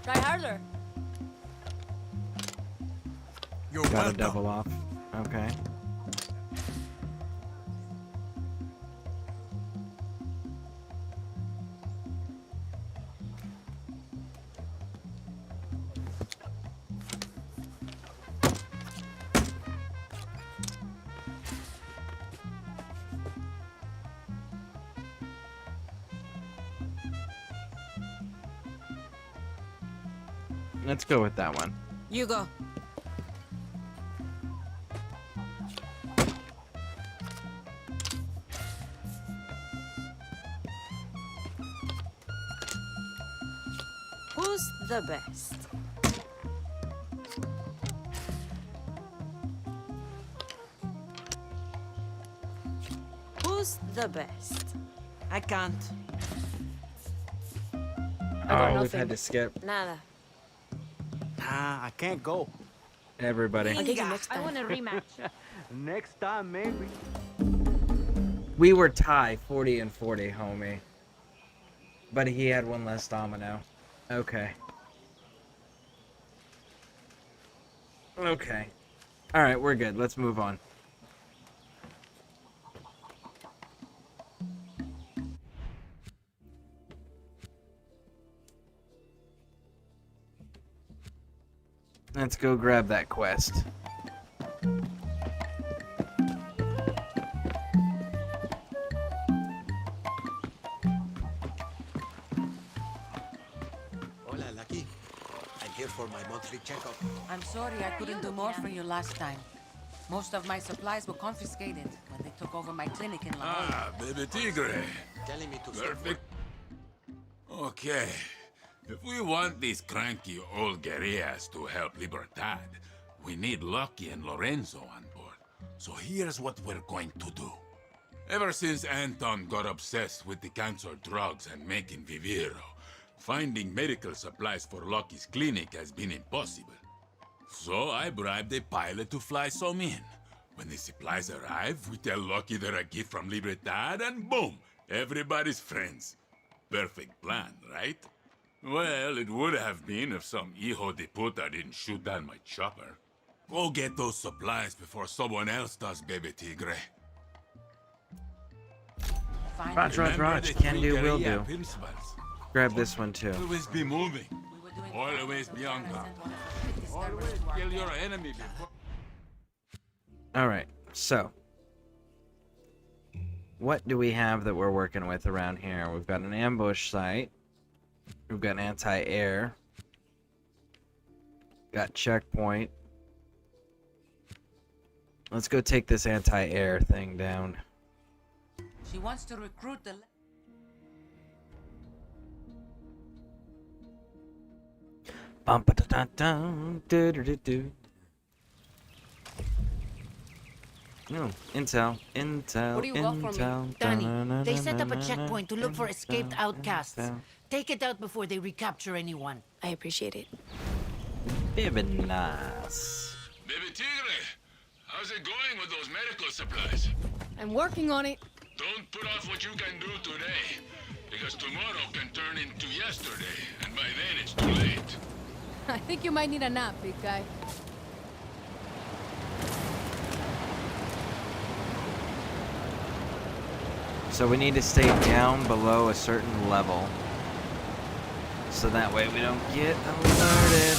Try harder. You're Gotta welcome. double off. Okay. Let's go with that one. You go. Who's the best? Who's the best? I can't. Oh, we've had to skip Nada. Nah, I can't go. everybody. I'll get you next I time. want a rematch. Next time, maybe. We were tied 40 and 40, homie. But he had one less domino. Okay. Okay. Alright, we're good. Let's move on. Let's go grab that quest. Hola, Lucky. I'm here for my monthly checkup. I'm sorry I couldn't do more for you last time. Most of my supplies were confiscated when they took over my clinic in La Jolla. Ah, baby tigre. Telling me to Perfect. Okay. If we want these cranky old guerrillas to help Libertad, we need Lucky and Lorenzo on board. So here's what we're going to do. Ever since Anton got obsessed with the cancer drugs and making Viviro, finding medical supplies for Lucky's clinic has been impossible. So I bribed a pilot to fly some in. When the supplies arrive, we tell Lucky they're a gift from Libertad, and boom, everybody's friends. Perfect plan, right? Well, it would have been if some hijo de puta didn't shoot down my chopper. Go get those supplies before someone else does, baby tigre. Raj, can do, will do. Principles. Grab this one too. Always be moving. Always be on guard. Always kill your enemy before... Alright, so. What do we have that we're working with around here? We've got an ambush site. We've got an anti-air. Got checkpoint. Let's go take this anti-air thing down. She wants to recruit the... Bum ba da da dum, do do do do. No, intel, What do you want from me? Danny, they set up a checkpoint to look for escaped outcasts. Take it out before they recapture anyone. I appreciate it. Very nice. Baby Tigre, how's it going with those medical supplies? I'm working on it. Don't put off what you can do today, because tomorrow can turn into yesterday, and by then it's too late. I think you might need a nap, big guy. So we need to stay down below a certain level. So that way we don't get alerted.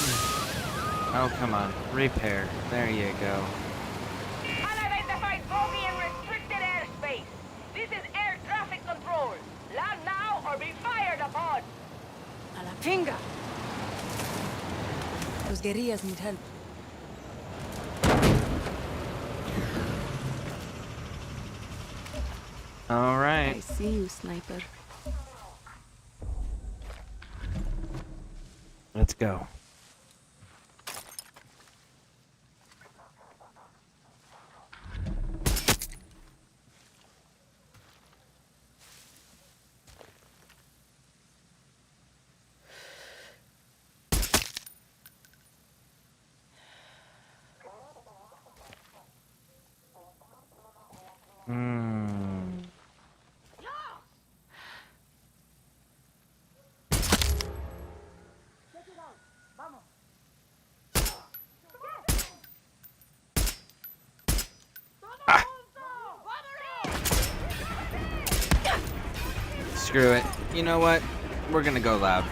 Oh, come on. Repair. There you go. Unidentified bogey in restricted airspace. This is air traffic control. Land now or be fired upon. A la pinga! Those guerrillas need help. All right. I see you, sniper. Let's go. Screw it. You know what? We're gonna go loud.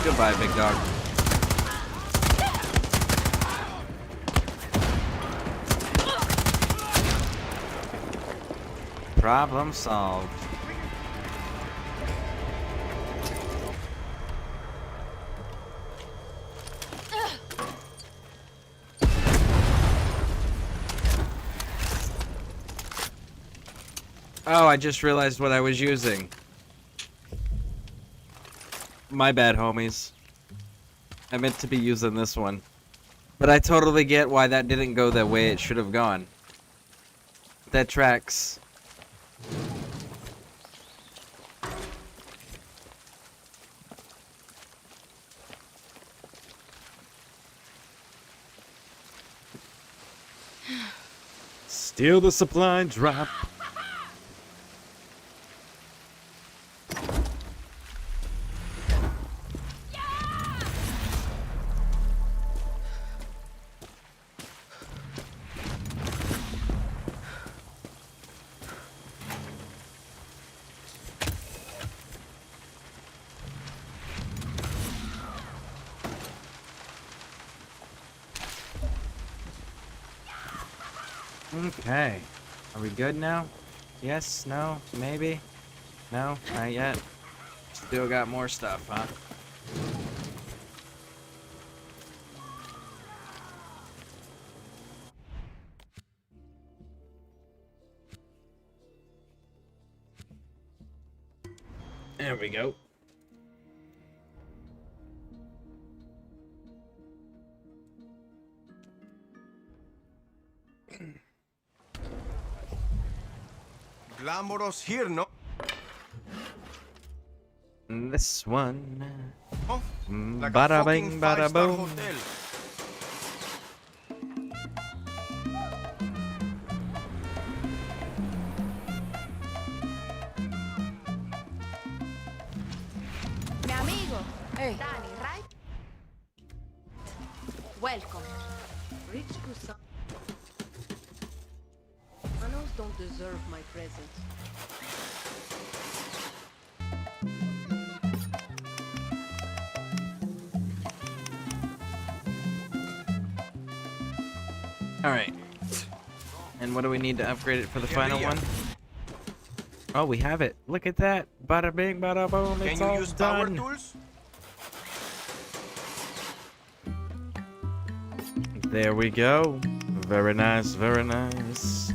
Goodbye, big dog. Problem solved. Oh, I just realized what I was using. My bad, homies. I meant to be using this one. But I totally get why that didn't go the way it should have gone. That tracks. Steal the supply drop. Okay. Are we good now? Yes? No? Maybe? No? Not yet? Still got more stuff, huh? There we go. Glamorous here, no? This one. Oh, like Bada a bing, fucking bada five-star boom. hotel. Mi amigo. Hey. Danny, right? Welcome. Rich Gusanos don't deserve my presence. Alright. And what do we need to upgrade it for the final one? Oh, we have it. Look at that. Bada bing, bada boom. It's Can you all use power done. tools? There we go. Very nice, very nice.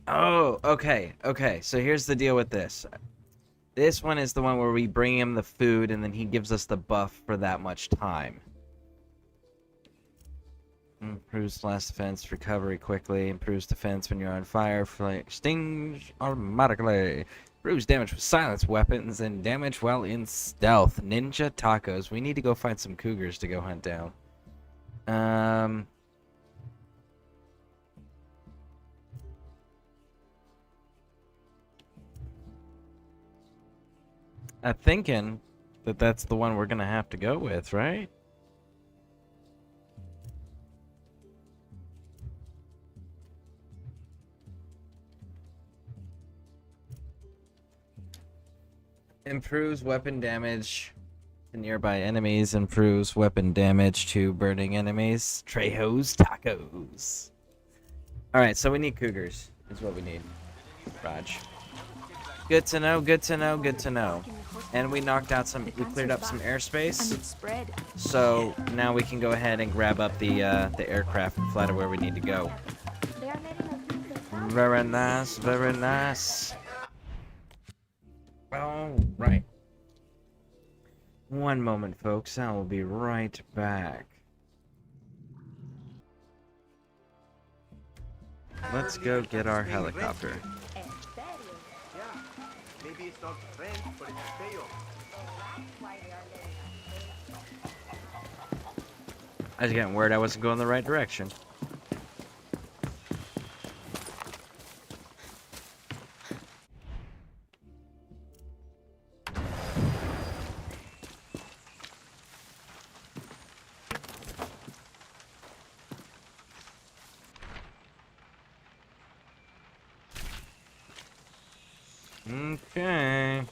Oh, okay, okay. So here's the deal with this. This one is the one where we bring him the food and then he gives us the buff for that much time. Improves last defense, recovery quickly. Improves defense when you're on fire. Stings automatically. Improves damage with silence weapons and damage while in stealth. Ninja tacos. We need to go find some cougars to go hunt down. I'm thinking that that's the one we're gonna have to go with, right? Improves weapon damage to nearby enemies. Improves weapon damage to burning enemies. Trejo's tacos. Alright, so we need cougars. Is what we need. Raj. Good to know, good to know, good to know. And we knocked out some, we cleared up some airspace. So now we can go ahead and grab up the aircraft and fly to where we need to go. Very nice, very nice. All right. One moment, folks. I will be right back. Let's go get our helicopter. Maybe it's not rent, but it's payoff. I was getting worried I wasn't going the right direction. Okay.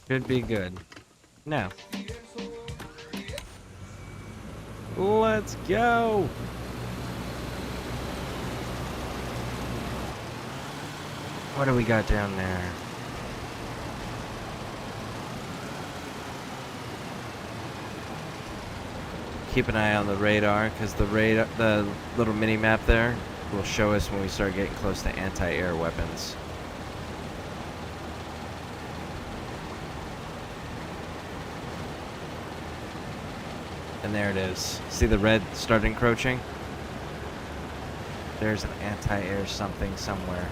Could be good. Now. Let's go! What do we got down there? Keep an eye on the radar, because the little mini map there will show us when we start getting close to anti-air weapons. And there it is. See the red start encroaching? There's an anti-air something somewhere.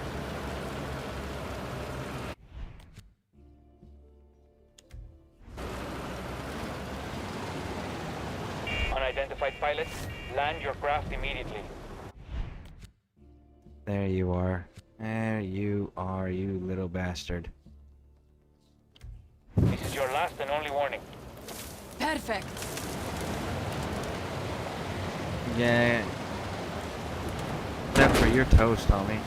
Unidentified pilot, land your craft immediately. There you are. There you are, you little bastard. This is your last and only warning. Perfect. Yeah. That's for your toast, homie.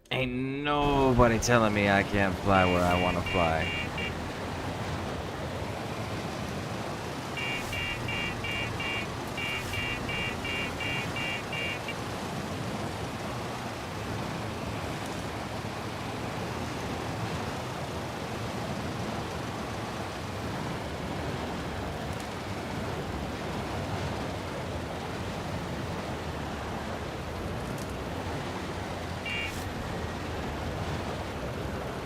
Ain't nobody telling me I can't fly where I want to fly.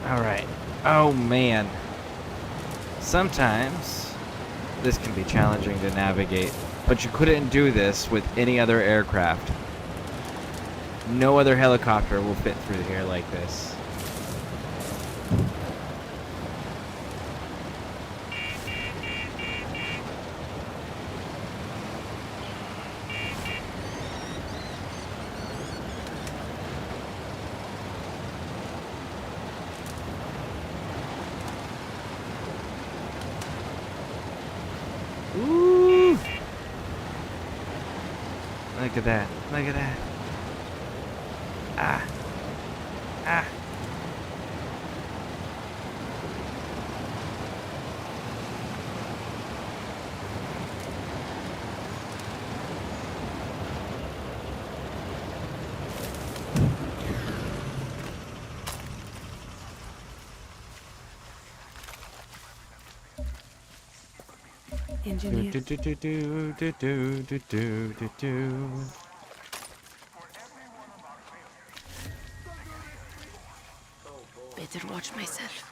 Alright. Oh man. Sometimes this can be challenging to navigate, but you couldn't do this with any other aircraft. No other helicopter will fit through here like this. Ooh! Look at that. Look at that. Ah. Ah. Engineers. Do. better watch myself.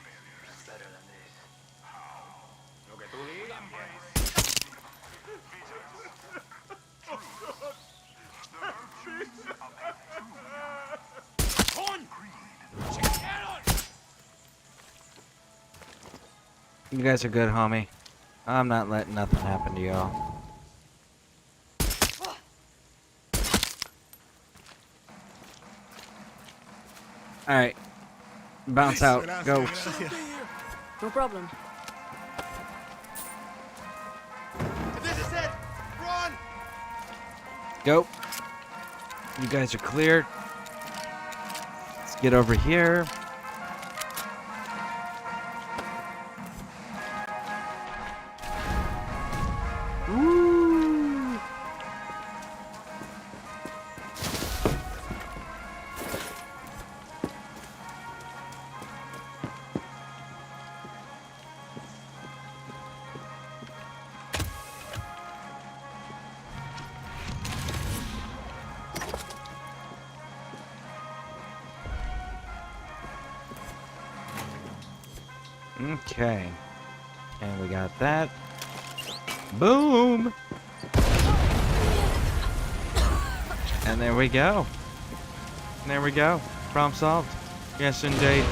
You guys are good, homie. I'm not letting nothing happen to y'all. Alright. Bounce out. Go. No problem. This is it! Run! Go. You guys are cleared. Let's get over here. Woo! Okay. And we got that. Boom! And there we go. There we go. Problem solved. Yes, indeed.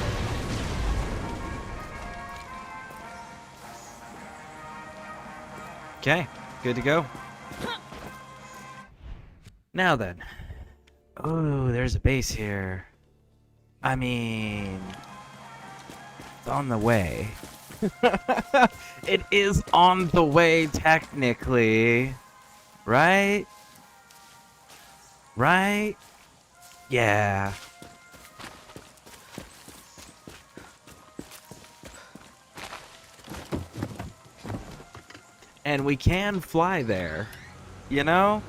Okay. Good to go. Now then. Oh, there's a base here. I mean... It's on the way. It is on the way, technically. Right? Right? Yeah. And we can fly there. You know?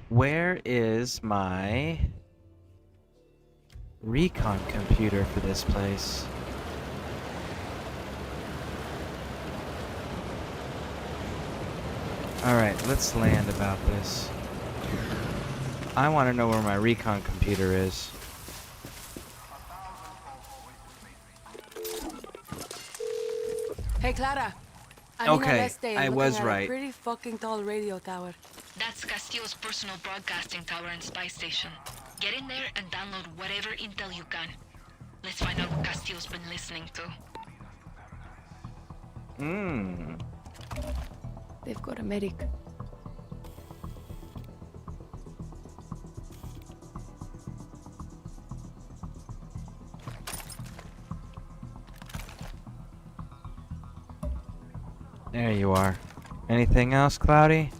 Where is my recon computer for this place? Alright, let's land about this. I want to know where my recon computer is. Hey, Clara. I'm in Okay, Aleste, I looking was at right. a pretty fucking tall radio tower. That's Castillo's personal broadcasting tower and spy station. Get in there and download whatever intel you can. Let's find out what Castillo's been listening to. They've got a medic. There you are. Anything else, Cloudy?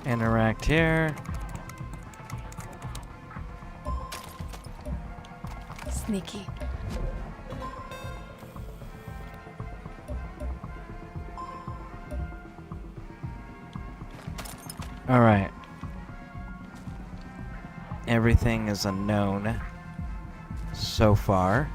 Interact here. Sneaky. All right. Everything is unknown so far.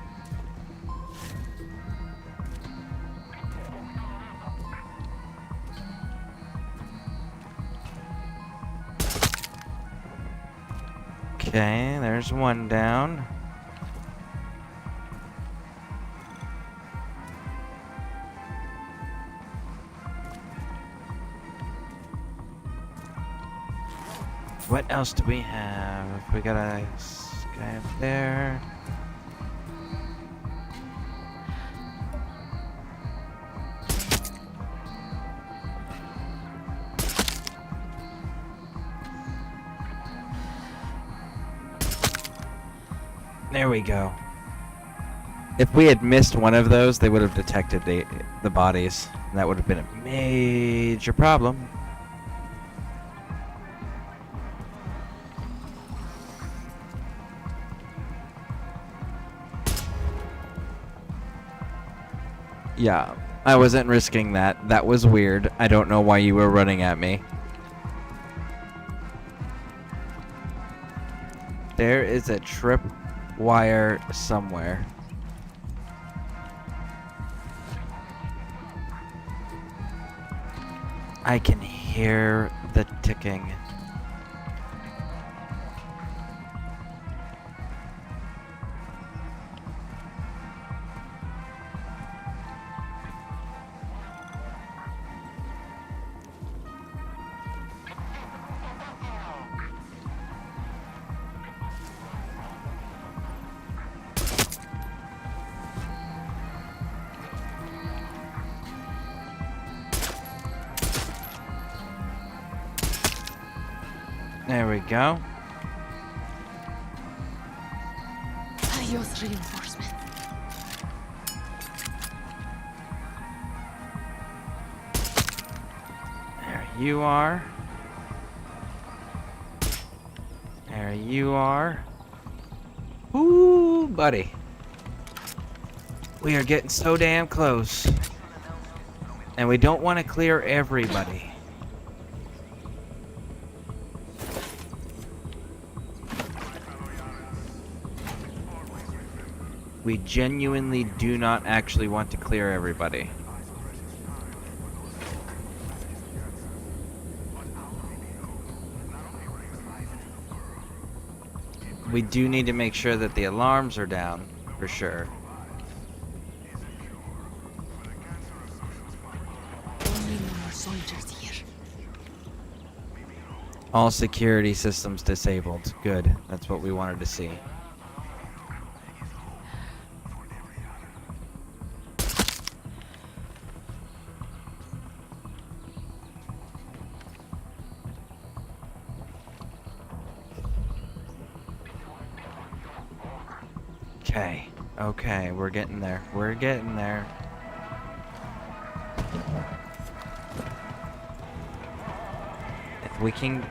Okay, there's one down. What else do we have? We got a guy up there. There we go. If we had missed one of those, they would have detected the bodies. And that would have been a major problem. Yeah, I wasn't risking that. That was weird. I don't know why you were running at me. There is a trip wire somewhere. I can hear the ticking. There we go. Adios, reinforcement. There you are. There you are. Ooh, buddy. We are getting so damn close. And we don't want to clear everybody. We genuinely do not actually want to clear everybody. We do need to make sure that the alarms are down, for sure. Only no more soldiers here. All security systems disabled. Good. That's what we wanted to see. Okay. Okay, we're getting there. We're getting there. If we can...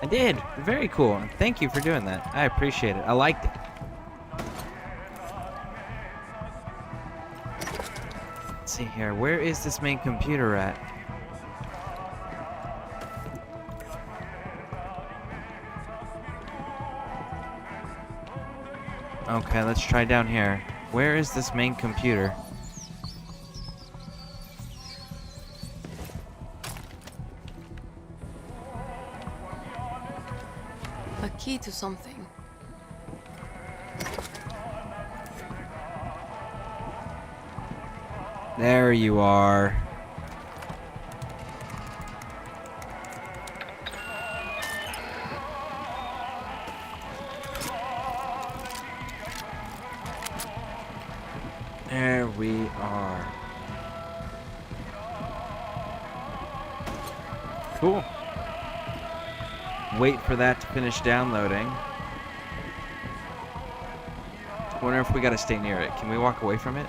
I did! Very cool. Thank you for doing that. I appreciate it. I liked it. Let's see here. Where is this main computer at? Okay, let's try down here. Where is this main computer? A key to something. There you are. There we are. Cool. Wait for that to finish downloading. Wonder if we gotta stay near it. Can we walk away from it?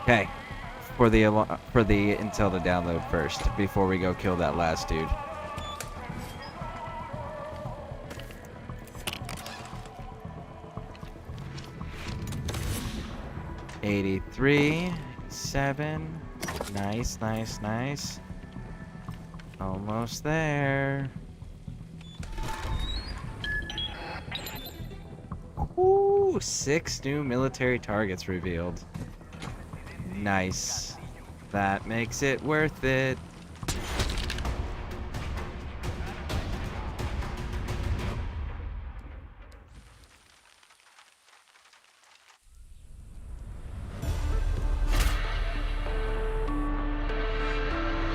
Okay. For the intel to download first before we go kill that last dude. $83, 7. Nice, nice, nice. Almost there. Ooh, 6 new military targets revealed. Nice. That makes it worth it.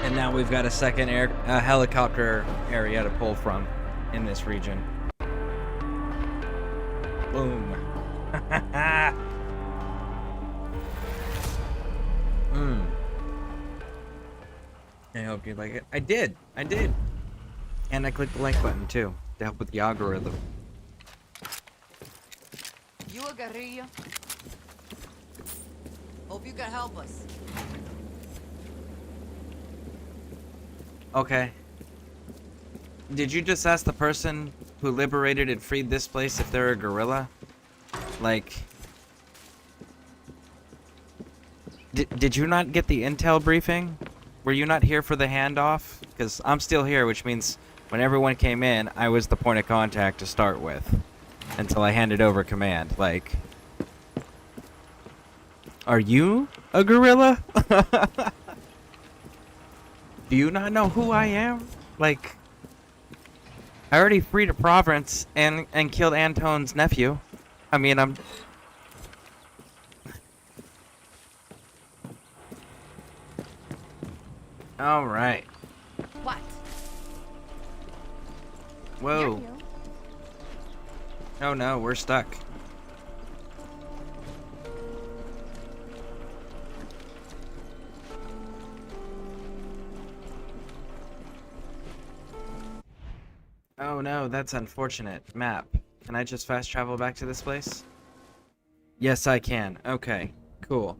And now we've got a second helicopter area to pull from in this region. Boom. I hope you like it. I did. I did. And I clicked the like button too to help with the algorithm. You a guerrilla? Hope you can help us. Okay. Did you just ask the person who liberated and freed this place if they're a gorilla? Like... Did you not get the intel briefing? Were you not here for the handoff? Because I'm still here, which means when everyone came in, I was the point of contact to start with. Until I handed over command. Like... Are you a gorilla? Do you not know who I am? Like... I already freed a province and killed Antone's nephew. I mean, I'm... Alright. What? Whoa. Oh no, we're stuck. Oh no, that's unfortunate. Map. Can I just fast travel back to this place? Yes, I can. Okay, cool.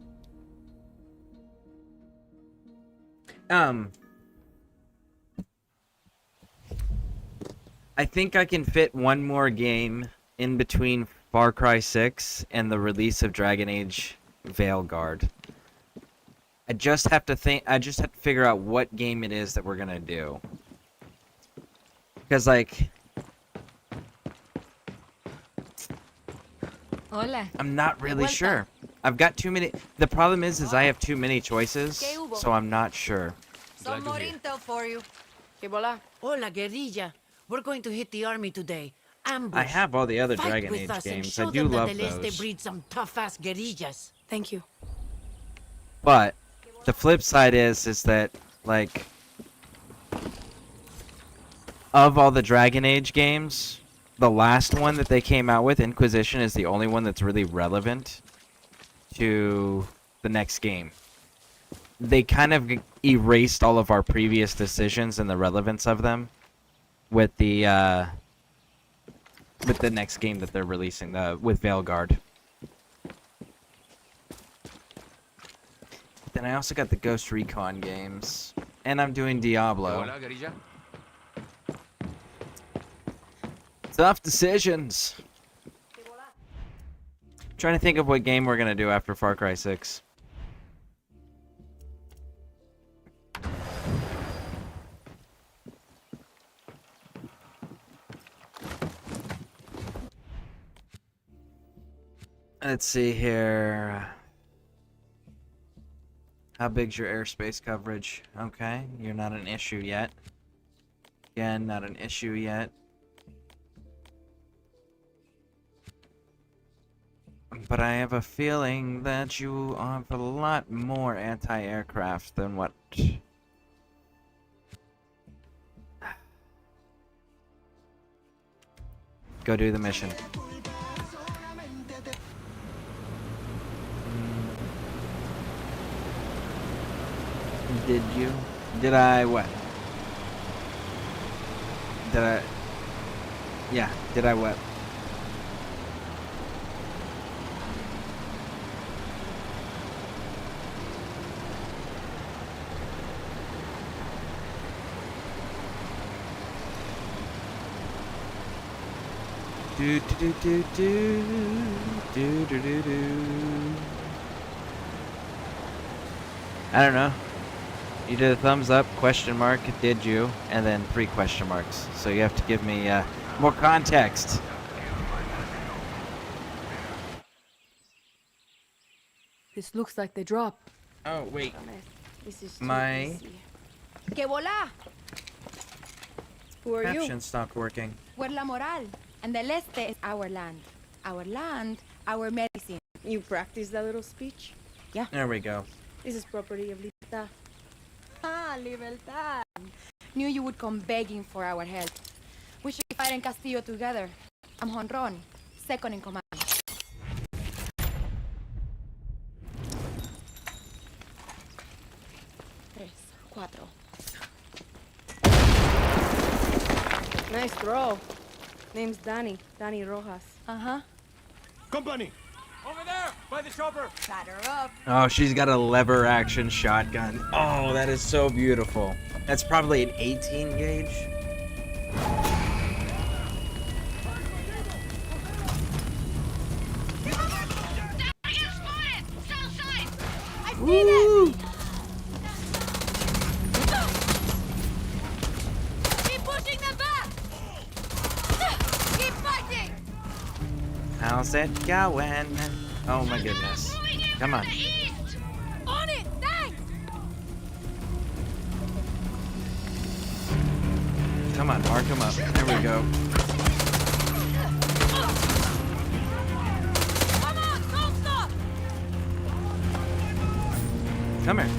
I think I can fit one more game in between Far Cry 6 and the release of Dragon Age Veilguard. I just have to figure out what game it is that we're gonna do. Because, like... Hola. I'm not really sure. I've got too many... The problem is I have too many choices, so I'm not sure. Some more intel for you. Hola, guerrilla. We're going to hit the army today. Ambush. I have all the other Fight Dragon with Age us and games. show I do them that love the Leste those. breed some tough-ass guerrillas. Thank you. But the flip side is that, like... Of all the Dragon Age games, the last one that they came out with, Inquisition, is the only one that's really relevant to the next game. They kind of erased all of our previous decisions and the relevance of them with the next game that they're releasing, with Veilguard. Then I also got the Ghost Recon games, and I'm doing Diablo. Tough decisions. Trying to think of what game we're gonna do after Far Cry 6. Let's see here. How big's your airspace coverage? Okay, you're not an issue yet. Again, not an issue yet. But I have a feeling that you have a lot more anti-aircraft than what... Go do the mission. Did you? Did I what? Did I... Yeah, did I what? Do do do do do do do do do. I don't know. You did a thumbs up, question mark, did you, and then 3 question marks. So you have to give me more context. This looks like they drop. Oh wait. This is too My easy. Que vola! Who are you? caption stopped working. We're La Moral, and the Leste is our land. Our land, our medicine. You practice that little speech? Yeah. There we go. This is property of Libertad. Ah, Libertad. Knew you would come begging for our help. We should fight in Castillo together. I'm Honron, second in command. 3, 4. Nice throw. Name's Danny. Danny Rojas. Uh-huh. Company! Over there, by the chopper. Batter up. Oh, she's got a lever action shotgun. Oh, that is so beautiful. That's probably an 18 gauge. Woo! Keep pushing them back! Keep fighting! How's it going? Oh my goodness. Come on. On it! Thanks! Come on, mark him up. There we go. Come on! Don't stop! Come here.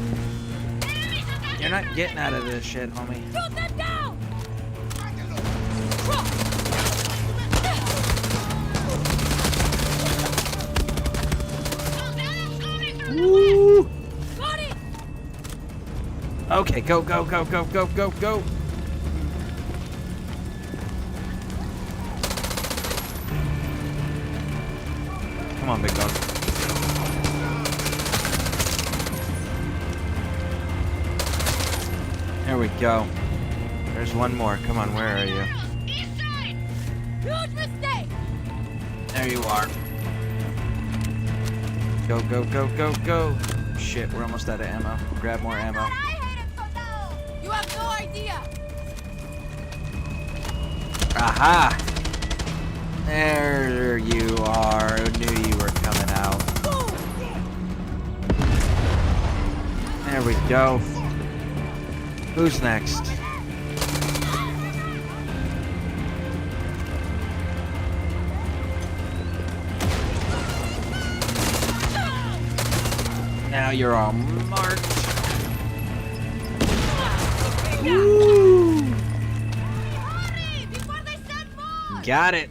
You're not getting out of this shit, homie. Shoot them down! Woo! Got it! Okay, go, go, go, go, go, go, go. Come on, big dog. There we go. There's one more. Come on, where are you? Huge mistake! There you are. Go, go, go, go, go. Shit, we're almost out of ammo. Grab more ammo. You have no idea! Aha! There you are. I knew you were coming out. There we go. Who's next? Now you're all marked. Woo! Got it.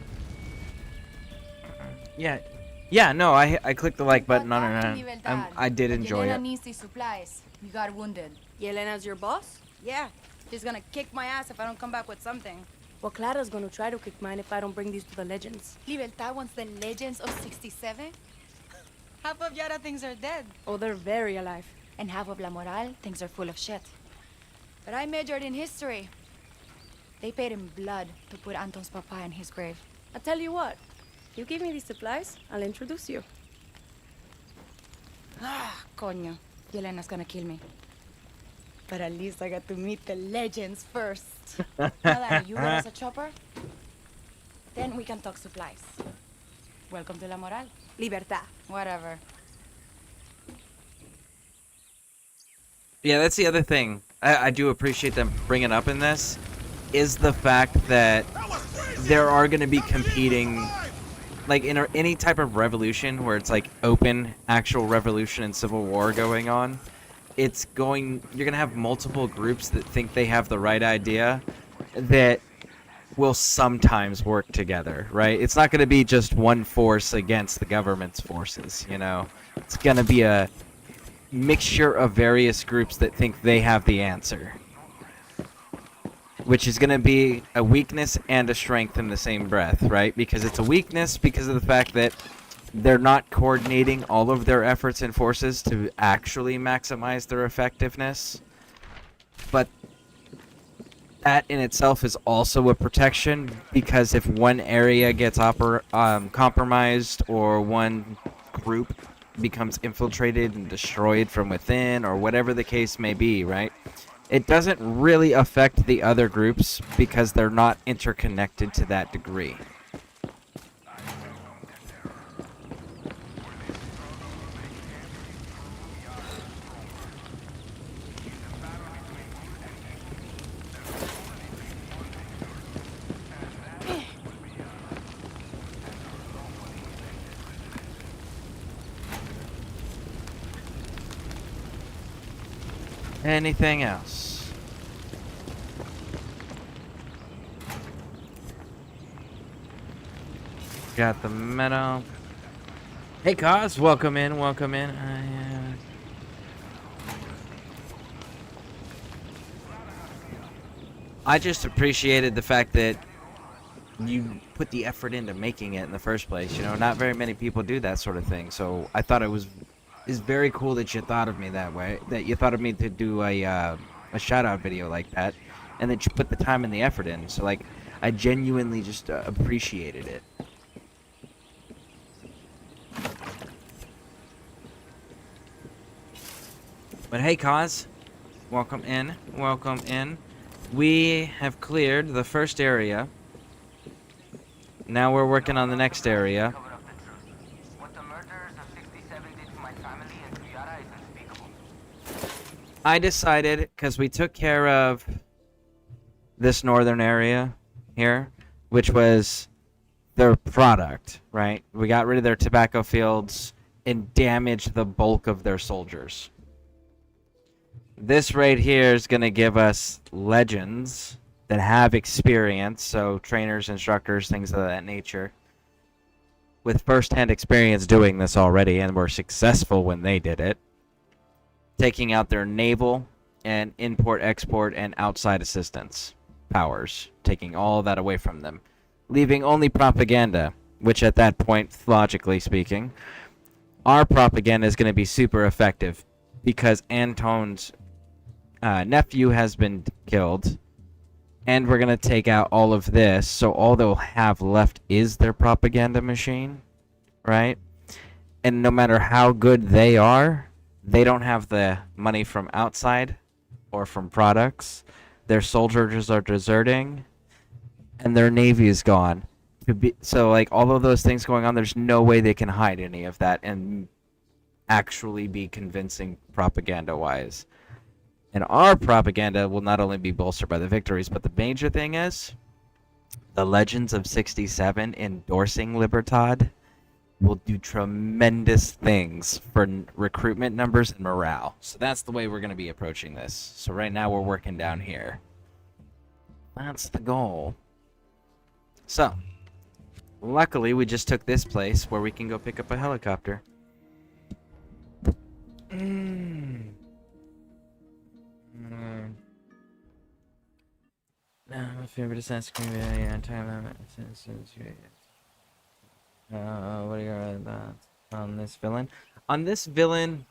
Yeah, no, I clicked the like button on it. I did enjoy Yelena it. needs these supplies. You got wounded. Yelena's your boss? Yeah. She's gonna kick my ass if I don't come back with something. Well, Clara's gonna try to kick mine if I don't bring these to the legends. Libertad wants the legends of 67? Half of Yara thinks are dead. Oh, they're very alive. And half of La Moral thinks they're full of shit. But I majored in history. They paid in blood to put Anton's papa in his grave. I tell you what, you give me these supplies, I'll introduce you. Ah, coño. Yelena's gonna kill me. But at least I got to meet the legends first. Now that you get us a chopper, then we can talk supplies. Welcome to La Moral. Libertad. Whatever. Yeah, that's the other thing I do appreciate them bringing up in this, is the fact that there are going to be competing, like in any type of revolution where it's like open, actual revolution and civil war going on, you're going to have multiple groups that think they have the right idea that will sometimes work together, right? It's not going to be just one force against the government's forces, you know? It's going to be a mixture of various groups that think they have the answer, which is going to be a weakness and a strength in the same breath, right? Because it's a weakness because of the fact that they're not coordinating all of their efforts and forces to actually maximize their effectiveness. But that in itself is also a protection, because if one area gets compromised or one group becomes infiltrated and destroyed from within, or whatever the case may be, right? It doesn't really affect the other groups because they're not interconnected to that degree. Anything else? Got the meadow. Hey, Cos, welcome in, welcome in. I just appreciated the fact that you put the effort into making it in the first place. You know, not very many people do that sort of thing. So I thought is very cool that you thought of me that way. That you thought of me to do a shout out video like that, and that you put the time and the effort in. So like, I genuinely just appreciated it. But hey, Kaz, welcome in. Welcome in. We have cleared the first area. Now we're working on the next area. I decided, because we took care of this northern area here, which was their product, right? We got rid of their tobacco fields and damaged the bulk of their soldiers. This right here is going to give us legends that have experience, so trainers, instructors, things of that nature, with first-hand experience doing this already, and were successful when they did it, taking out their naval and import-export and outside assistance powers, taking all of that away from them, leaving only propaganda, which at that point, logically speaking, our propaganda is going to be super effective because Anton's nephew has been killed, and we're going to take out all of this, so all they'll have left is their propaganda machine, right? And no matter how good they are, they don't have the money from outside or from products. Their soldiers are deserting, and their navy is gone. So, like, all of those things going on, there's no way they can hide any of that and actually be convincing propaganda-wise. And our propaganda will not only be bolstered by the victories, but the major thing is the Legends of 67 endorsing Libertad will do tremendous things for recruitment numbers and morale. So that's the way we're going to be approaching this. So right now we're working down here. That's the goal. So, luckily we just took this place where we can go pick up a helicopter. No, my favorite Assassin's Creed video, time limit. What are your thoughts on this villain? On this villain,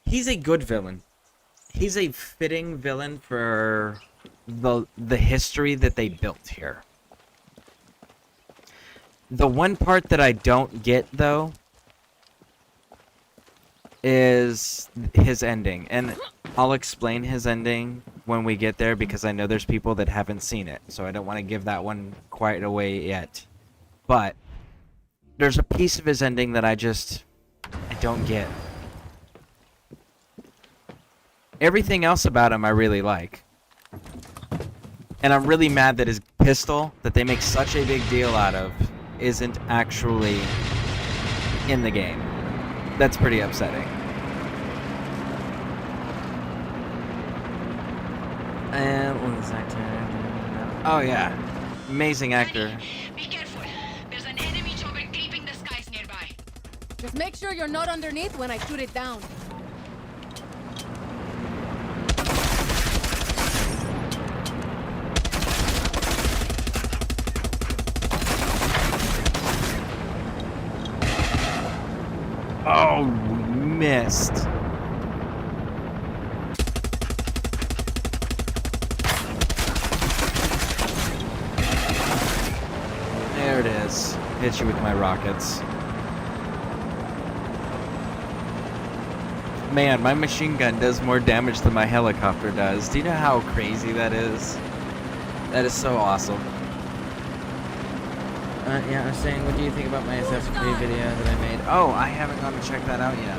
he's a good villain. He's a fitting villain for the history that they built here. The one part that I don't get, though, is his ending. And I'll explain his ending when we get there, because I know there's people that haven't seen it. So I don't want to give that one quite away yet. But there's a piece of his ending that I don't get. Everything else about him I really like. And I'm really mad that his pistol, that they make such a big deal out of, isn't actually in the game. That's pretty upsetting. And what was that? Oh yeah, amazing actor. Be careful. There's an enemy chopper creeping the skies nearby. Just make sure you're not underneath when I shoot it down. Oh, we missed. There it is. Hit you with my rockets. Man, my machine gun does more damage than my helicopter does. Do you know how crazy that is? That is so awesome. Yeah, I was saying, what do you think about my Assassin's Creed video that I made? Oh, I haven't gone to check that out yet.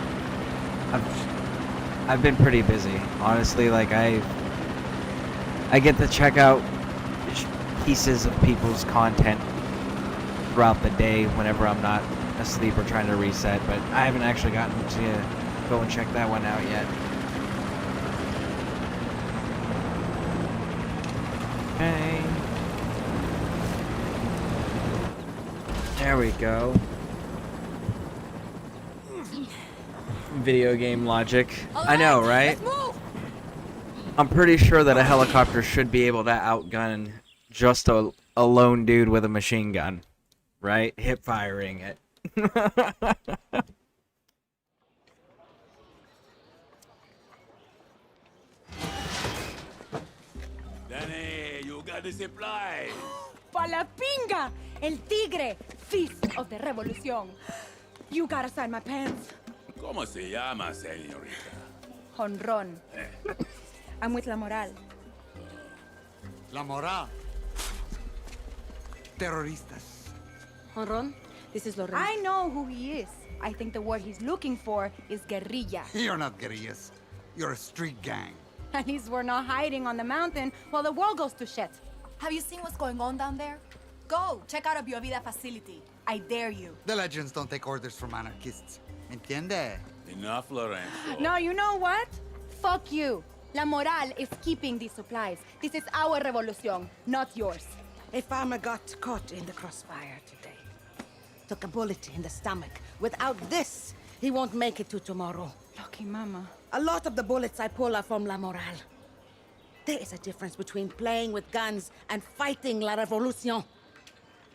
I've been pretty busy, honestly. Like, I get to check out pieces of people's content throughout the day whenever I'm not asleep or trying to reset, but I haven't actually gotten to go and check that one out yet. Okay. There we go. video game logic. I know, right? I'm pretty sure that a helicopter should be able to outgun just a lone dude with a machine gun, right? Hip firing it. Danny, you got the supplies. Pa la pinga! El tigre! Feast of the Revolution. You gotta sign my pants. ¿Cómo se llama, señorita? Honron. I'm with La Moral. La Moral. Terroristas. Honron, this is Lorenzo. I know who he is. I think the word he's looking for is guerrilla. You're not guerrillas. You're a street gang. At least we're not hiding on the mountain while the world goes to shit. Have you seen what's going on down there? Go, check out a Biovida facility. I dare you. The legends don't take orders from anarchists. Entiende? Enough, Lorenzo. No, you know what? Fuck you. La Moral is keeping these supplies. This is our revolution, not yours. A farmer got caught in the crossfire today. Took a bullet in the stomach. Without this, he won't make it to tomorrow. Lucky mama. A lot of the bullets I pull are from La Moral. There is a difference between playing with guns and fighting la revolution.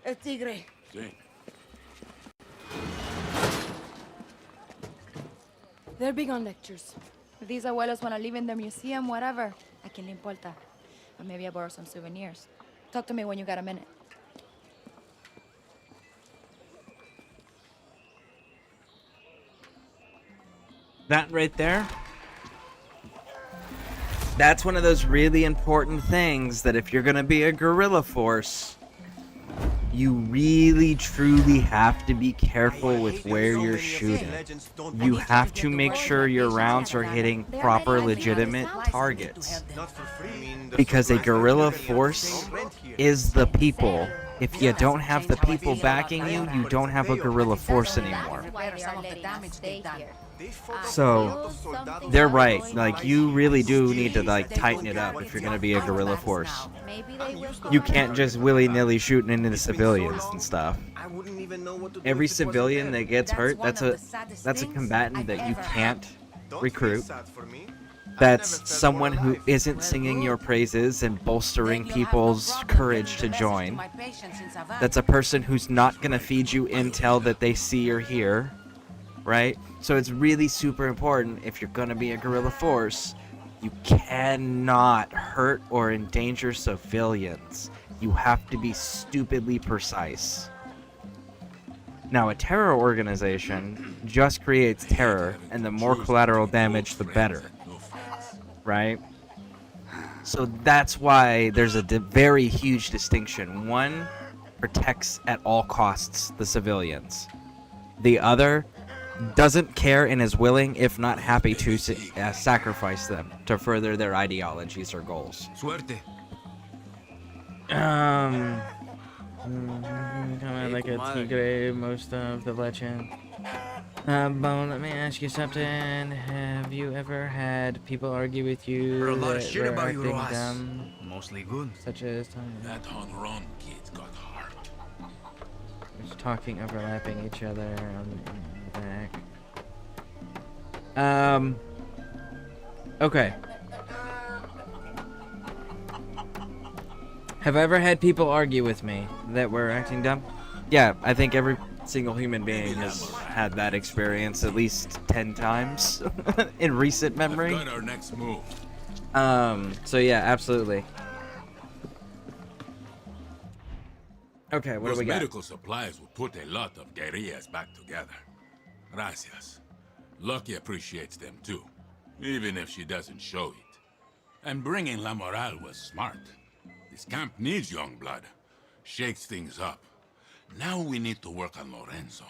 El tigre. Sí. They're big on lectures. If these abuelos want to live in their museum, whatever, I can le importa. Or maybe I borrow some souvenirs. Talk to me when you got a minute. That right there, that's one of those really important things that if you're going to be a guerrilla force, you really truly have to be careful with where you're shooting. You have to make sure your rounds are hitting proper, legitimate targets. Because a guerrilla force is the people. If you don't have the people backing you, you don't have a guerrilla force anymore. So, they're right. Like, you really do need to, like, tighten it up if you're gonna be a guerrilla force. You can't just willy-nilly shooting into the civilians and stuff. Every civilian that gets hurt, that's a combatant that you can't recruit. That's someone who isn't singing your praises and bolstering people's courage to join. That's a person who's not gonna feed you intel that they see or hear. Right? So it's really super important if you're gonna be a guerrilla force, you cannot hurt or endanger civilians. You have to be stupidly precise. Now, a terror organization just creates terror, and the more collateral damage, the better. Right? So that's why there's a very huge distinction. One protects at all costs the civilians. The other doesn't care and is willing, if not happy, to sacrifice them to further their ideologies or goals. Suerte. Kind of like a tigre, most of the legend. Bone, let me ask you something. Have you ever had people argue with you Heard a lot of that shit were about you, acting Rojas. dumb? Mostly good. Such as That Honron kid's got heart. just talking, overlapping each other in the back. Okay. Have I ever had people argue with me that were acting dumb? Yeah, I think every single human being has had that experience at least 10 times in recent memory. Got our next move. So yeah, absolutely. Okay, what Those do we got? medical supplies will put a lot of guerrillas back together. Gracias. Lucky appreciates them too, even if she doesn't show it. And bringing La Moral was smart. This camp needs young blood. Shakes things up. Now we need to work on Lorenzo.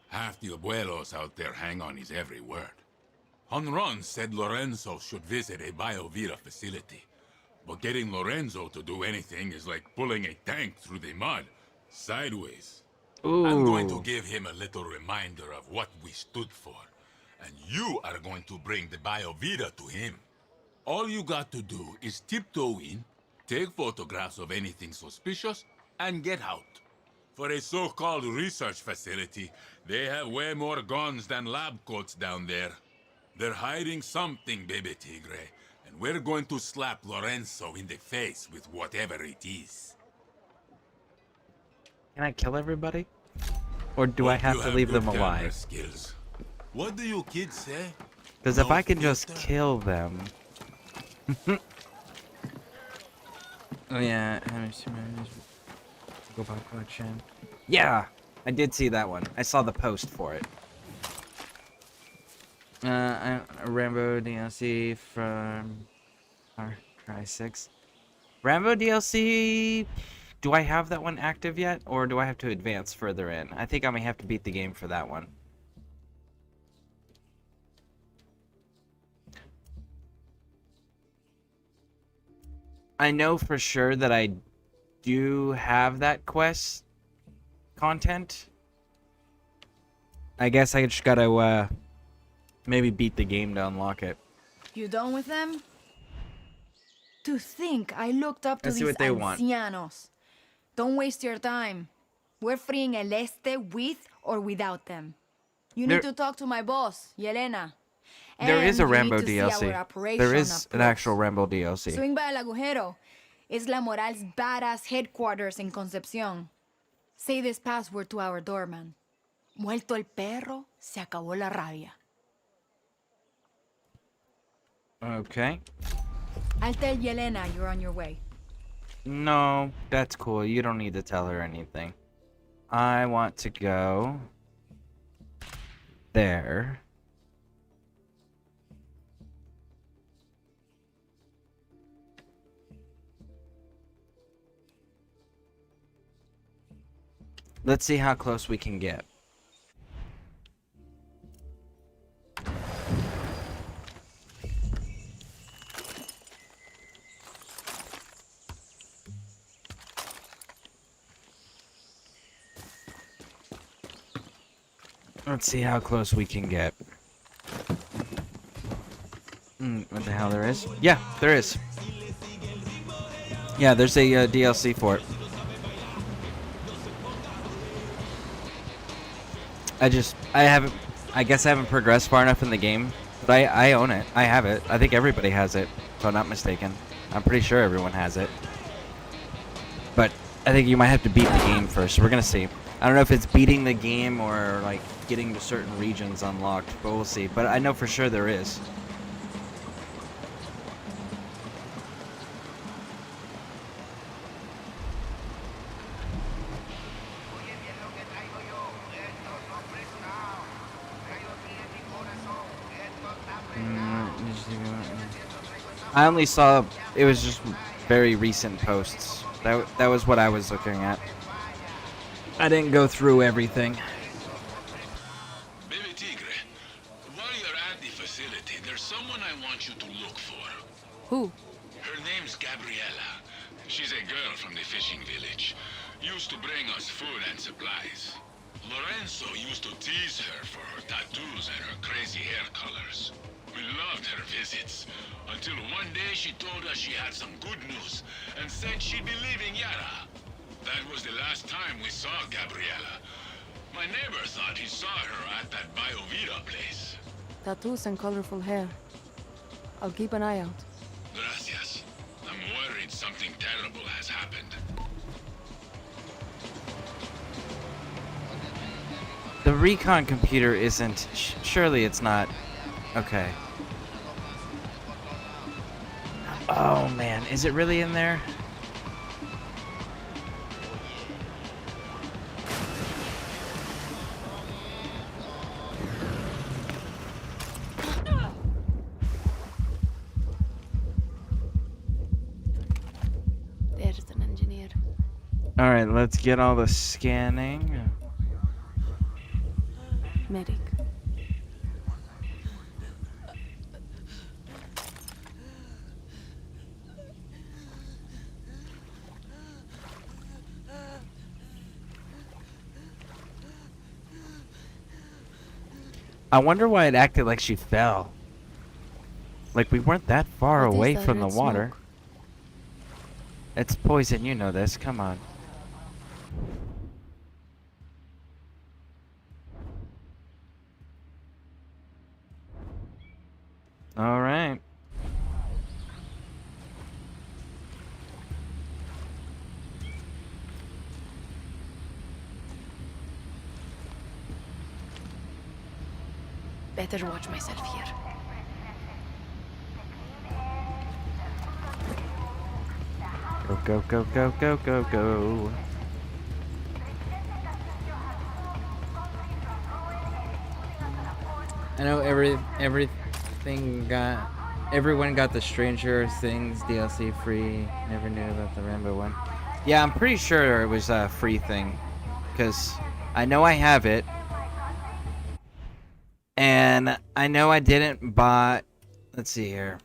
Half the abuelos out there hang on his every word. Honron said Lorenzo should visit a Biovida facility. But getting Lorenzo to do anything is like pulling a tank through the mud. Sideways. I'm going to give him a little reminder of what we stood for. And you are going to bring the Biovida to him. All you got to do is tiptoe in, take photographs of anything suspicious, and get out. For a so-called research facility, they have way more guns than lab coats down there. They're hiding something, baby tigre, and we're going to slap Lorenzo in the face with whatever it is. Can I kill everybody? Or do Hope I have you to leave good them camera alive? skills. What do you kids say? Because if No I can just filter? kill them... Oh yeah, go back collection. Yeah! I did see that one. I saw the post for it. A Rambo DLC from Far Cry 6. Rambo DLC... Do I have that one active yet? Or do I have to advance further in? I think I may have to beat the game for that one. I know for sure that I do have that quest content. I guess I just gotta maybe beat the game to unlock it. You done with them? To think I looked up to Let's see these what they want. ancianos. Don't waste your time. We're freeing El Este with or without them. You need to talk to my boss, Yelena. There is And a you Rambo need to see our DLC. operation There up is an close. actual Rambo DLC. Swing by El Agujero. It's La Moral's badass headquarters in Concepcion. Say this password to our doorman. Muerto el perro, se acabó la rabia. Okay. I'll tell Yelena you're on your way. No, that's cool. You don't need to tell her anything. I want to go there. Let's see how close we can get. Let's see how close we can get. What the hell there is? Yeah, there is. Yeah, there's a DLC for it. I guess I haven't progressed far enough in the game, but I own it. I have it. I think everybody has it, if I'm not mistaken. I'm pretty sure everyone has it. But I think you might have to beat the game first. We're gonna see. I don't know if it's beating the game or like getting to certain regions unlocked, but we'll see. But I know for sure there is. I only saw, it was just very recent posts. That was what I was looking at. I didn't go through everything. Baby Tigre, while you're at the facility, there's someone I want you to look for. Who? Her name's Gabriela. She's a girl from the fishing village. Used to bring us food and supplies. Lorenzo used to tease her for her tattoos and her crazy hair colors. We loved her visits, until one day she told us she had some good news and said she'd be leaving Yara. That was the last time we saw Gabriela. My neighbor thought he saw her at that Biovita place. Tattoos and colorful hair. I'll keep an eye out. Gracias. I'm worried something terrible has happened. The recon computer isn't... surely it's not... Okay. Oh man, is it really in there? There's an engineer. Alright, let's get all the scanning. Medic. I wonder why it acted like she fell. Like we weren't that far What is away that from the red water. smoke? It's poison, you know this. Come on. All right. Better watch myself here. Go, go, go, go, go, go, go. I know everyone got the Stranger Things DLC free. Never knew about the Rambo one. Yeah, I'm pretty sure it was a free thing, because I know I have it, and I know I didn't buy. Let's see here.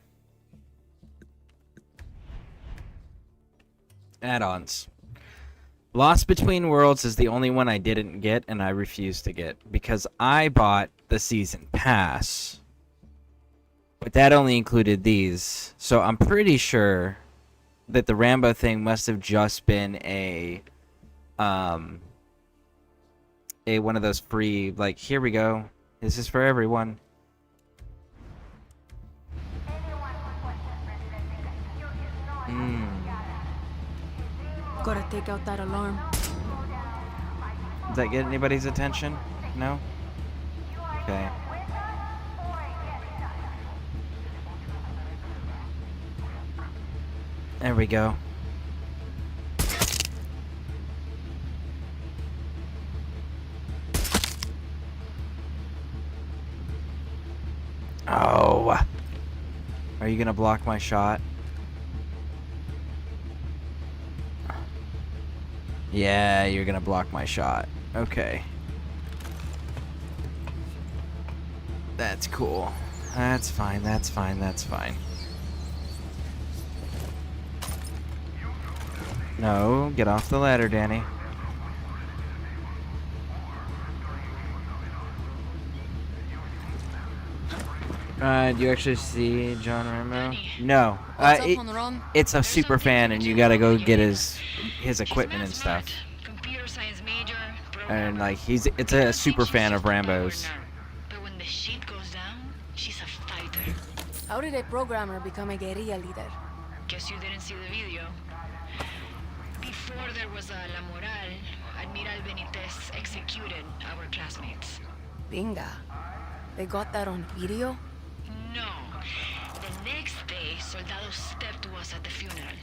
Add-ons. Lost Between Worlds is the only one I didn't get, and I refused to get because I bought the season pass, but that only included these. So I'm pretty sure that the Rambo thing must have just been a one of those free, like, here we go, this is for everyone. Gotta take out that alarm. Does that get anybody's attention? No? Okay. There we go. Oh. Are you gonna block my shot? Yeah, you're gonna block my shot. Okay. That's cool. That's fine, that's fine, that's fine. No, get off the ladder, Danny. Do you actually see John Rambo? No. What's up on the run? It's a super fan, and you gotta go get his equipment and stuff. Computer science major, And like it's a super fan of Rambo's. but when the shit goes down, she's a fighter. How did a programmer become a guerrilla leader? Guess you didn't see the video. Before there was a La Moral, Admiral Benitez executed our classmates. Binga. They got that on video? No. The next day, soldados stepped to us at the funeral.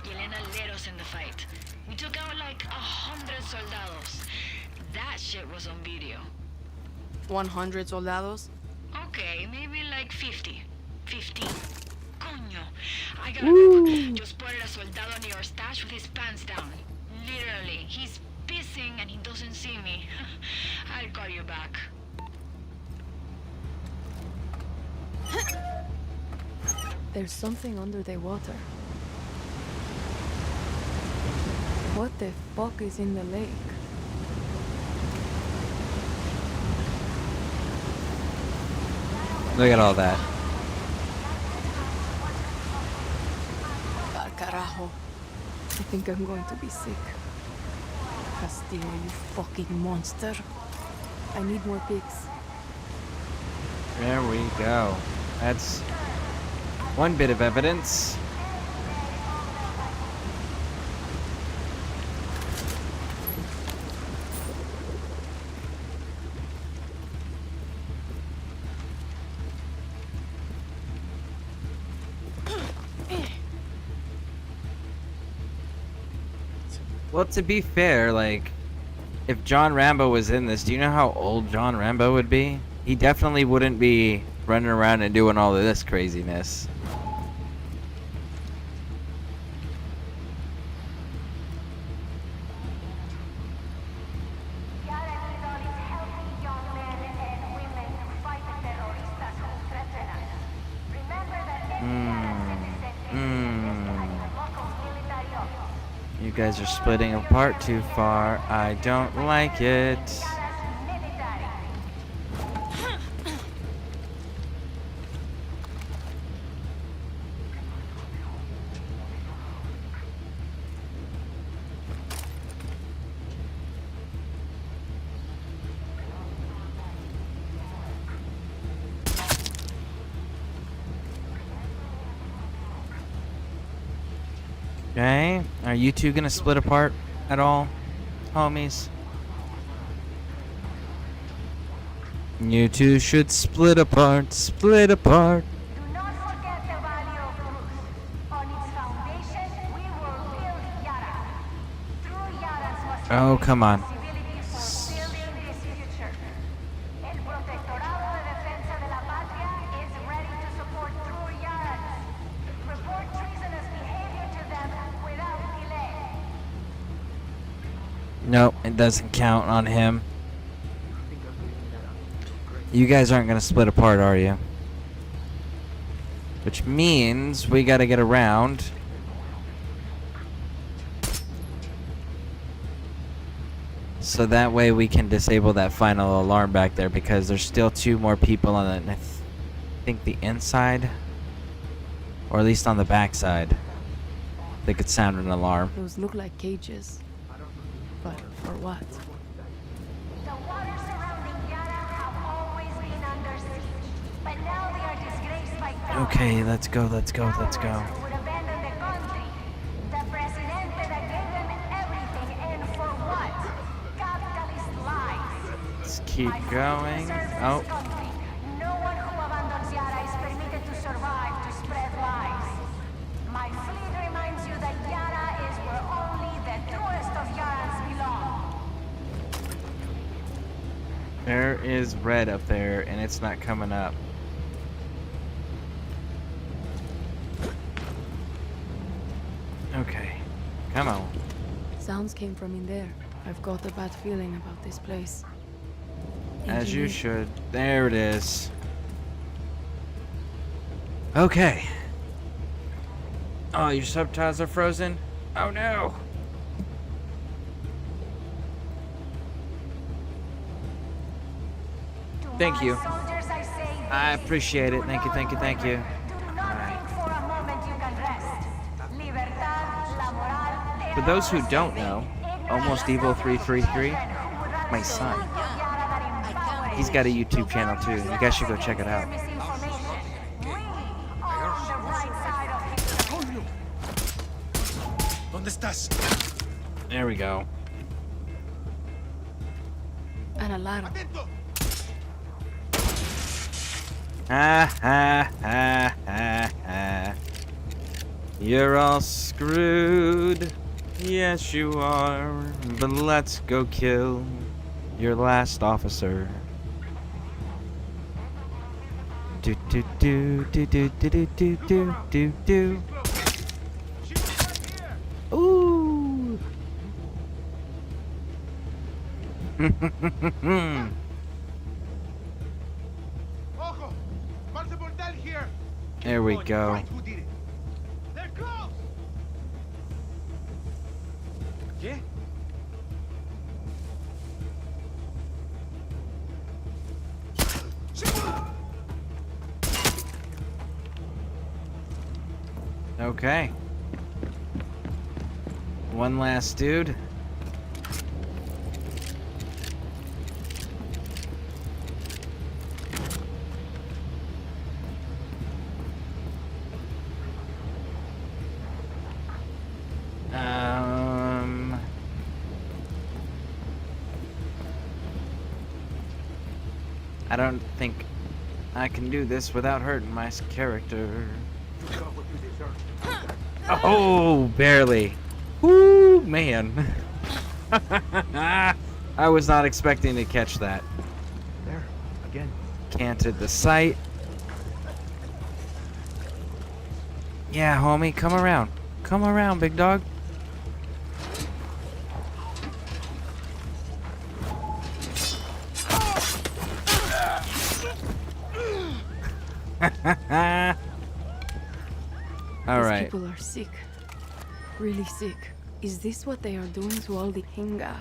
Yelena led us in the fight. We took out like 100 soldados. That shit was on video. 100 soldados? Okay, maybe like 50. 15. Coño. I got a rip. Just spotted a soldado near our stash with his pants down. Literally. He's pissing and he doesn't see me. I'll call you back. There's something under the water. What the fuck is in the lake? Look at all that. Al carajo. I think I'm going to be sick. Castillo, you fucking monster. I need more pigs. There we go. That's one bit of evidence. Well, to be fair, like, if John Rambo was in this, do you know how old John Rambo would be? He definitely wouldn't be running around and doing all of this craziness. You guys are splitting apart too far. I don't like it. Okay. Are you two gonna split apart at all, homies? You two should split apart, split apart. Do not forget the value of truth. On its foundation, we will build Yara. True Yarans must Oh, come on. responsibility for building this future. El Protectorado de Defensa de la Patria is ready to support true Yarans. Report treasonous behavior to them without delay. Nope, it doesn't count on him. You guys aren't gonna split apart, are you? Which means we gotta get around. So that way we can disable that final alarm back there, because there's still 2 more people on the, I think the inside, or at least on the back side, that could sound an alarm. Those look like cages. But for what? The waters surrounding Yara have always been under siege, but now they are disgraced by government. Okay, let's go, let's go, let's go. Who would abandon the country. The presidente that gave them everything, and for what? Capitalist lies. Let's keep going. Oh, Country. No one who abandons Yara is permitted to survive to spread lies. My fleet reminds you that Yara is where only the truest of Yarans belong. there is red up there, and it's not coming up. Okay, come on. Sounds came from in there. I've got a bad feeling about this place. As you should. There it is. Okay. Oh, your subtitles are frozen? Oh no! Thank you. I appreciate it. Thank you, thank you, thank you. For a moment you can rest. Libertad, la moral, For those who don't know, Almost Evil 333, my son, he's got a YouTube channel too. You guys should go check it out. ¿Dónde estás? There we go. An alarm. Ha ha ha ha ha. You're all screwed. Yes, you are. But let's go kill your last officer. Do do do do do do do do do do do. Ooh. Ojo! There's a bordel here! There we go. Who did it? They're close! ¿Qué? Okay. One last dude. I don't think I can do this without hurting my character. You got what you deserve. Oh, barely. Woo, man. I was not expecting to catch that. There, again. Canted the sight. Yeah, homie, come around. Come around, big dog. All These right. people are sick. Really sick. Is this what they are doing to all the Hinga?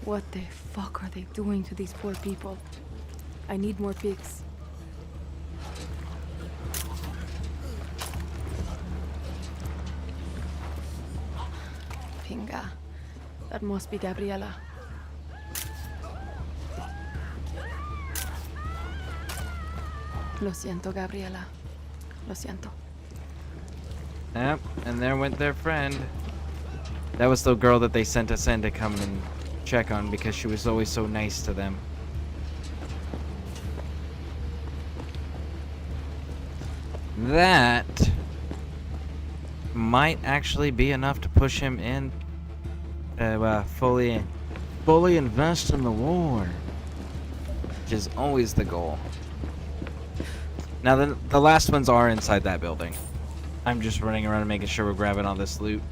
What the fuck are they doing to these poor people? I need more pigs. Pinga. That must be Gabriela. Lo siento, Gabriela. Lo siento. Yep, and there went their friend. That was the girl that they sent us in to come and check on because she was always so nice to them. That might actually be enough to push him in fully invest in the war, which is always the goal. Now the last ones are inside that building. I'm just running around and making sure we're grabbing all this loot.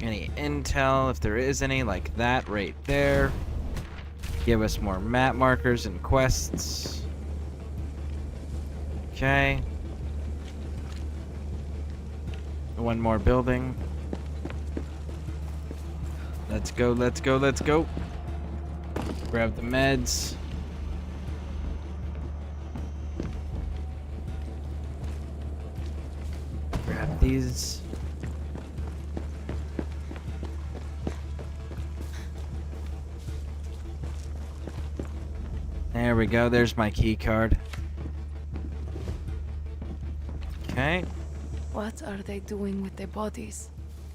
Any intel, if there is any, like that right there. Give us more map markers and quests. Okay. One more building. Let's go, let's go, let's go. Grab the meds. Grab these. There we go. There's my key card. Okay. What are they doing with their bodies?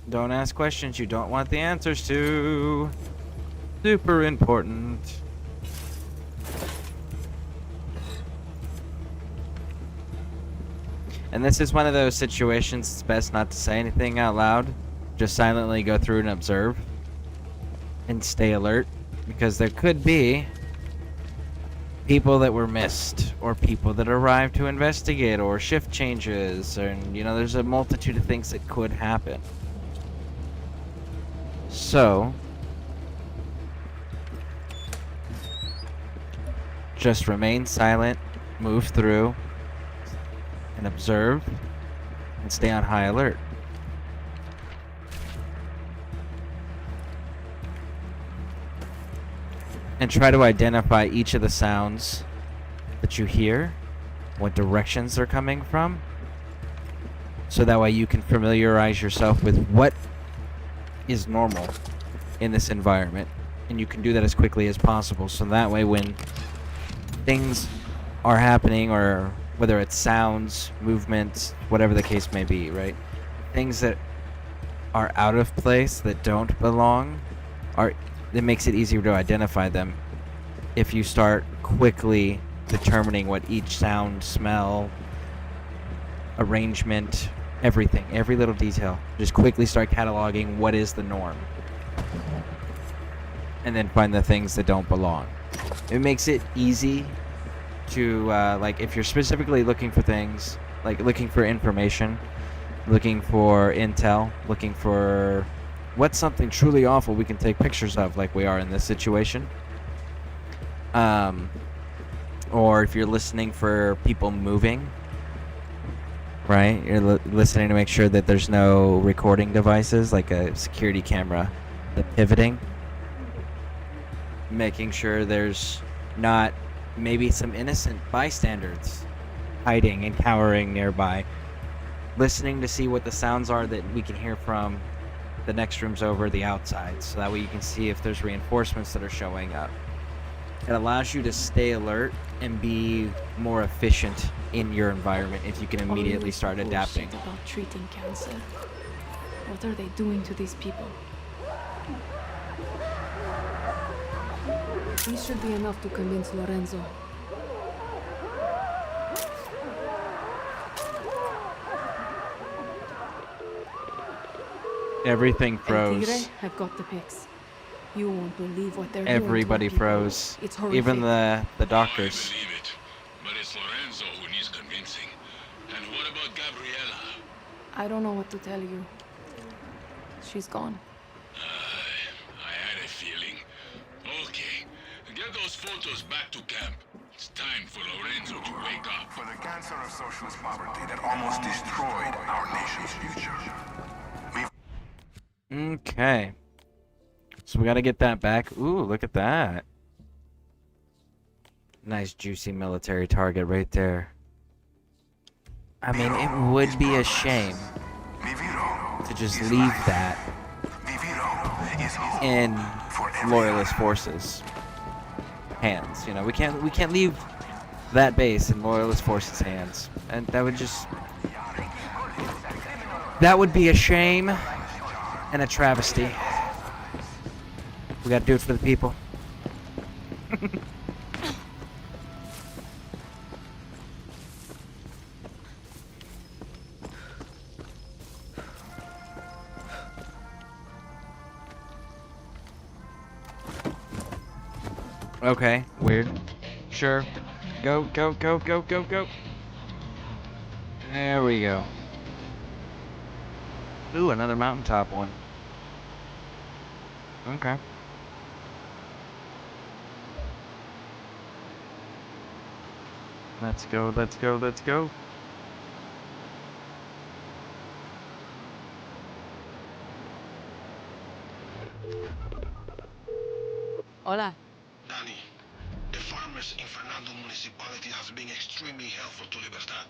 Don't ask questions you don't want the answers to. Super important. And this is one of those situations it's best not to say anything out loud. Just silently go through and observe. And stay alert. Because there could be people that were missed, or people that arrived to investigate, or shift changes, and you know, there's a multitude of things that could happen. So, just remain silent, move through, and observe, and stay on high alert. And try to identify each of the sounds that you hear, what directions they're coming from, so that way you can familiarize yourself with what is normal in this environment. And you can do that as quickly as possible, so that way when things are happening, or whether it's sounds, movements, whatever the case may be, right? Things that are out of place, that don't belong, it makes it easier to identify them if you start quickly determining what each sound, smell, arrangement, everything, every little detail. Just quickly start cataloging what is the norm. And then find the things that don't belong. It makes it easy to, like, if you're specifically looking for things, like looking for information, looking for intel, looking for what's something truly awful we can take pictures of, like we are in this situation. Or if you're listening for people moving, right? You're listening to make sure that there's no recording devices, like a security camera, the pivoting. Making sure there's not maybe some innocent bystanders hiding and cowering nearby. Listening to see what the sounds are that we can hear from the next rooms over, the outside, so that way you can see if there's reinforcements that are showing up. It allows you to stay alert and be more efficient in your environment if you can immediately start adapting. About treating cancer. What are they doing to these people? These should be enough to convince Lorenzo. Everything froze. Tigre, I've got the pics. You won't believe what they're Everybody doing to our froze. It's horrific. Even the doctors. I believe it, but it's Lorenzo who needs convincing. And what about Gabriela? I don't know what to tell you. She's gone. I had a feeling. Okay, get those photos back to camp. It's time for Lorenzo to wake up. For the cancer of socialist poverty that almost destroyed our nation's future. Okay. So we gotta get that back. Ooh, look at that. Nice juicy military target right there. I mean, it would be a shame to just leave that in Loyalist forces' hands. You know, we can't leave that base in Loyalist forces' hands. And that would just... That would be a shame and a travesty. We gotta do it for the people. Okay, weird. Sure. Go, go, go, go, go, go. There we go. Ooh, another mountaintop one. Okay. Let's go, let's go, let's go. Hola. Danny, the farmers in Fernando municipality has been extremely helpful to Libertad.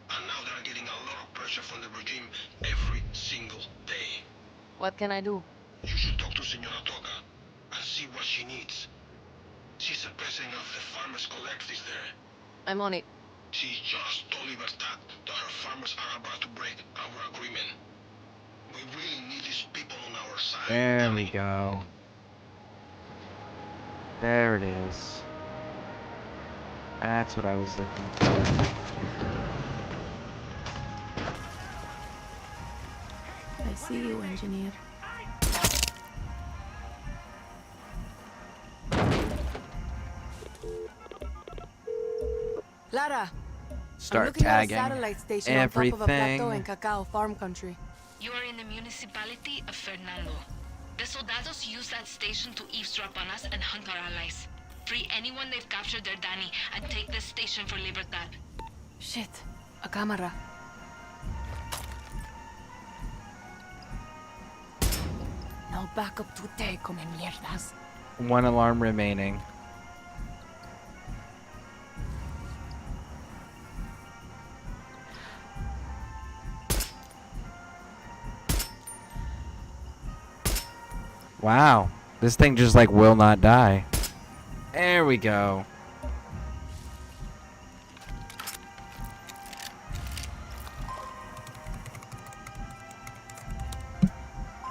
And now they're getting a lot of pressure from the regime every single day. What can I do? You should talk to Senora Toga and see what she needs. She's the president of the farmers collectives there. I'm on it. She just told Libertad that her farmers are about to break our agreement. We really need these people on our side. There we go. There it is. That's what I was looking for. I see you, engineer. Lara, Start I'm looking tagging at a satellite station on top of a plateau everything. in Cacao farm country. You are in the municipality of Fernando. The soldados use that station to eavesdrop on us and hunt our allies. Free anyone they've captured their Danny and take this station for Libertad. Shit, a camera. No backup today, come mierdas. One alarm remaining. Wow. This thing just like will not die. There we go.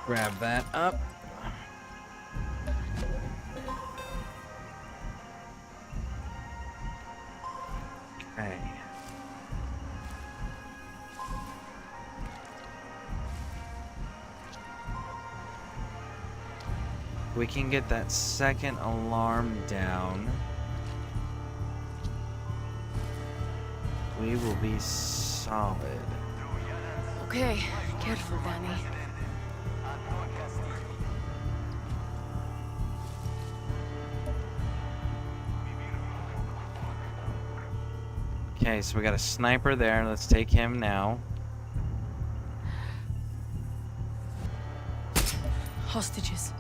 Grab that up. Okay. We can get that second alarm down. We will be solid. Okay, careful, Danny. Okay, so we got a sniper there. Let's take him now. Hostages.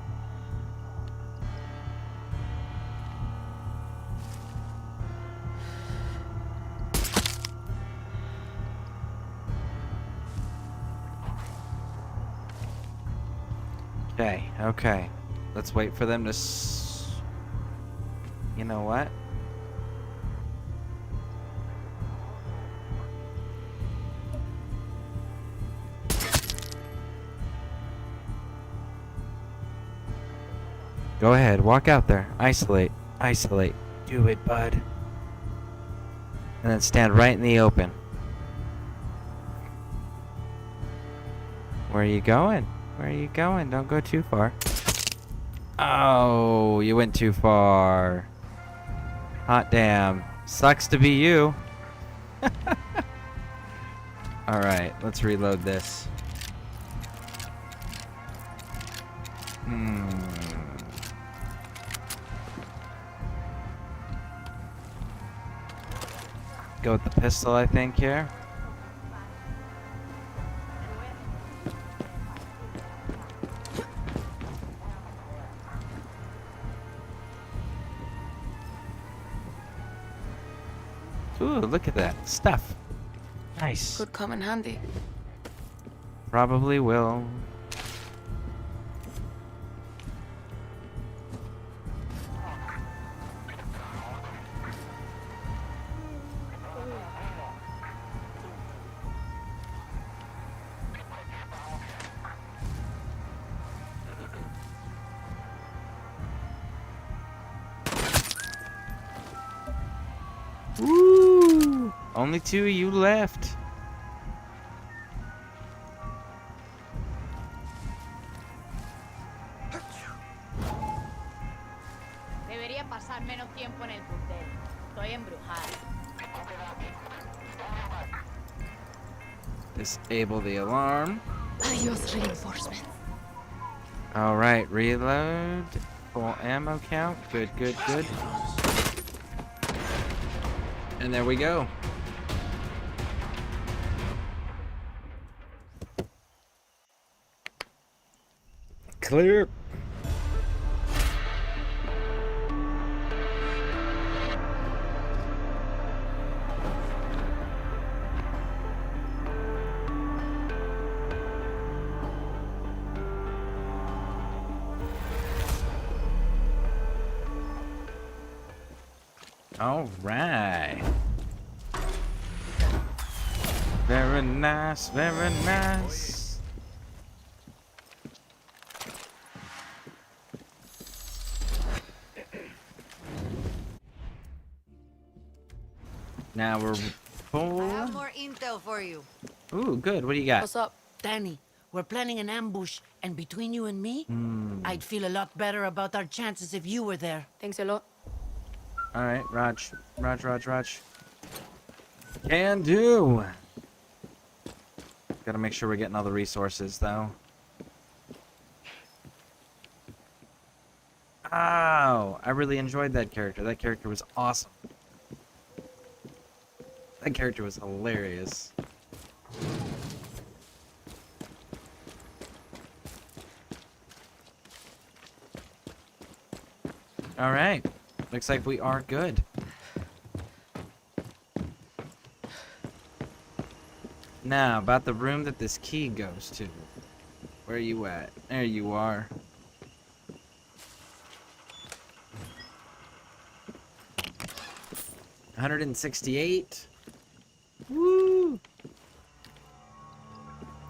Okay, okay. Let's wait for them to You know what? Go ahead, walk out there. Isolate. Isolate. Do it, bud. And then stand right in the open. Where are you going? Where are you going? Don't go too far. Oh, you went too far. Hot damn. Sucks to be you. Alright, let's reload this. Go with the pistol, I think, here. Ooh, look at that. Stuff. Nice. Could come in handy. Probably will. Only 2 of you left. Debería pasar menos tiempo en el burdel. Estoy embrujada. Disable the alarm. Adios, reinforcements. All right, reload. Full ammo count. Good, good, good. And there we go. Clear. All right. Very nice, very nice. Now we're full. I have more intel for you. Ooh, good. What do you got? What's up? Danny, we're planning an ambush, and between you and me, I'd feel a lot better about our chances if you were there. Thanks a lot. All right, Raj. Can do. Gotta make sure we're getting all the resources, though. Oh, I really enjoyed that character. That character was awesome. That character was hilarious. All right. Looks like we are good. Now, about the room that this key goes to. Where are you at? There you are. $168. Woo!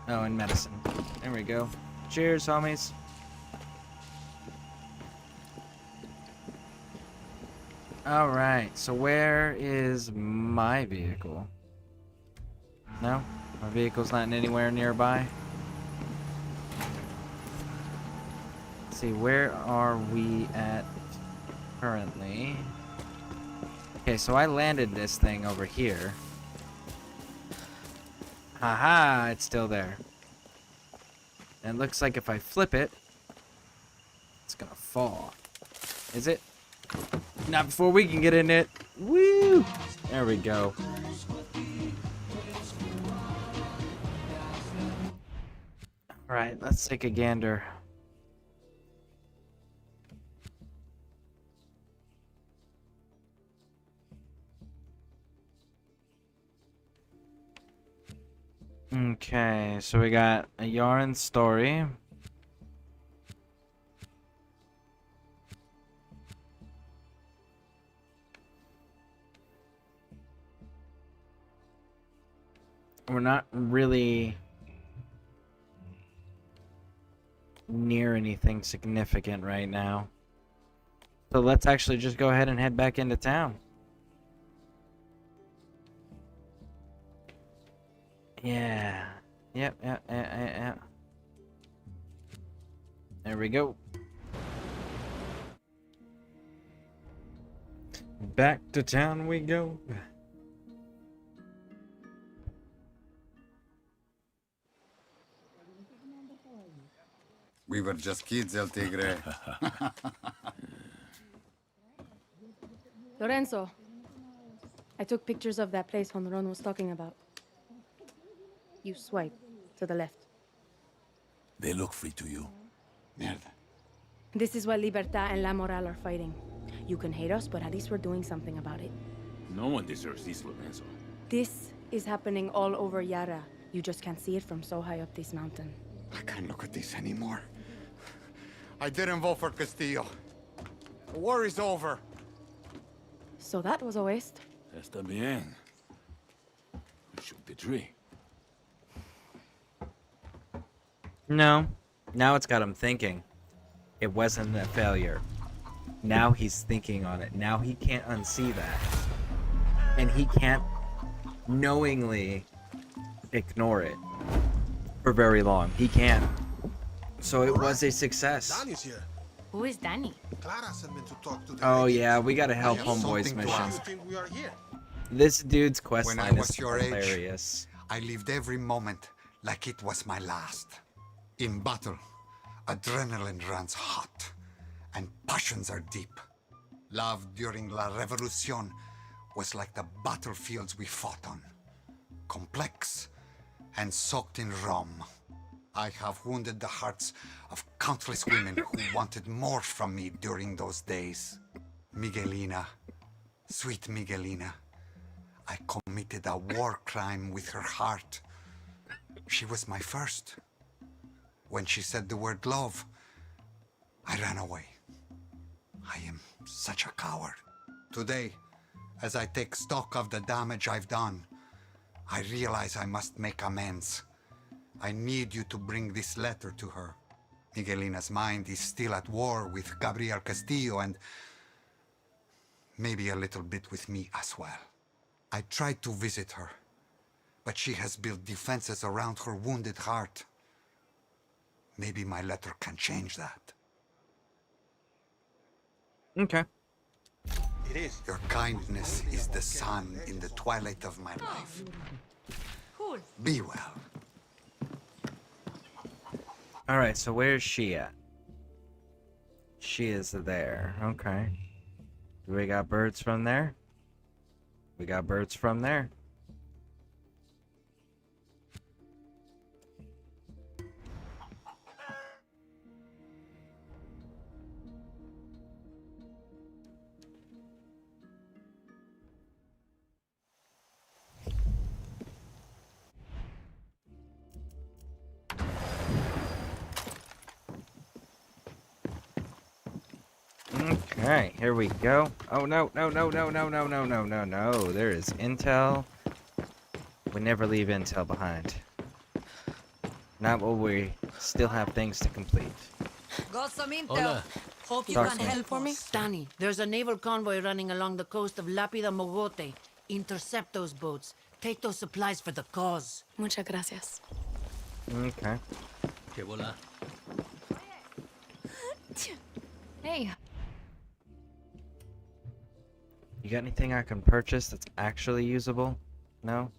Oh, and medicine. There we go. Cheers, homies. Alright, so where is my vehicle? No? My vehicle's not anywhere nearby? Let's see, where are we at currently? Okay, so I landed this thing over here. Haha, it's still there. And it looks like if I flip it, it's gonna fall. Is it? Not before we can get in it. Woo! There we go. Alright, let's take a gander. Okay, so we got a yarn story. We're not really near anything significant right now. So let's actually just go ahead and head back into town. Yeah. Yep. There we go. Back to town we go. We were just kids, El Tigre. Lorenzo, I took pictures of that place Honron was talking about. You swipe to the left. They look free to you. Mierda. This is what Libertad and La Moral are fighting. You can hate us, but at least we're doing something about it. No one deserves this, Lorenzo. This is happening all over Yara. You just can't see it from so high up this mountain. I can't look at this anymore. I didn't vote for Castillo. The war is over. So that was a waste. Está bien. We shoot the tree. No. Now it's got him thinking. It wasn't a failure. Now he's thinking on it. Now he can't unsee that. And he can't knowingly ignore it for very long. He can't. So it was a success. Danny's here. Who is Danny? Clara sent me to talk to the Oh ladies. yeah, we gotta I help have Homeboy's something to mission. ask. Think we are here. This dude's When I questline was is your hilarious. age, I lived every moment like it was my last. In battle, adrenaline runs hot, and passions are deep. Love during La Revolution was like the battlefields we fought on. Complex and soaked in rum. I have wounded the hearts of countless women who wanted more from me during those days. Miguelina, sweet Miguelina, I committed a war crime with her heart. She was my first. When she said the word love, I ran away. I am such a coward. Today, as I take stock of the damage I've done, I realize I must make amends. I need you to bring this letter to her. Miguelina's mind is still at war with Gabriel Castillo and maybe a little bit with me as well. I tried to visit her, but she has built defenses around her wounded heart. Maybe my letter can change that. Okay. It is. Your kindness is the sun in the twilight of my life. Cool. Be well. Alright, so where's she at? She is there. Okay. We got birds from there? We got birds from there. Okay, here we go. Oh no, no, no, no, no, no, no, no, no, no. There is intel. We never leave intel behind. Not while we still have things to complete. Got some intel. Hola. Hope you Talk can to me. help for me. Danny, there's a naval convoy running along the coast of Lapida Mogote. Intercept those boats. Take those supplies for the cause. Muchas gracias. Okay. Que vola. Hey, You got anything I can purchase that's actually usable? No?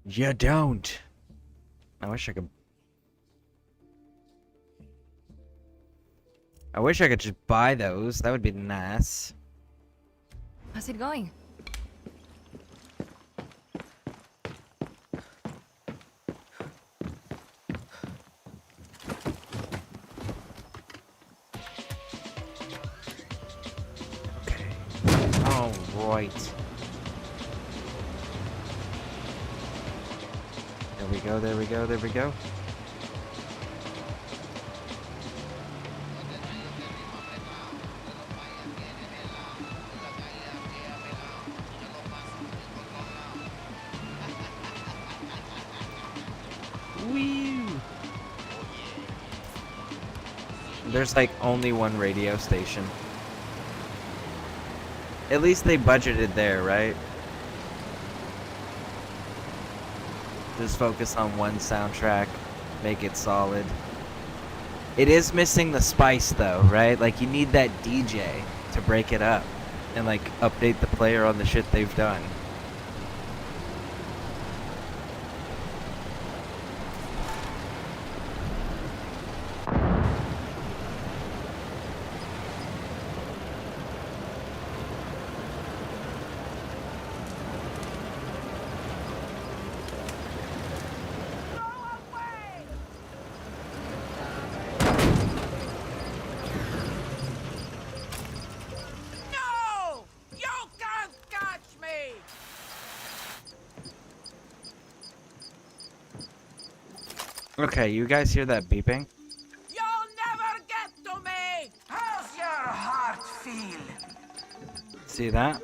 You don't. I wish I could. I wish I could just buy those. That would be nice. how's it going? All right. There we go, there we go, there we go. Woo! There's like only one radio station. At least they budgeted there, right? Just focus on one soundtrack, make it solid. It is missing the spice though, right? Like you need that DJ to break it up and like update the player on the shit they've done. No! You can't catch me! Okay, you guys hear that beeping? You'll never get to me! How's your heart feel? See that?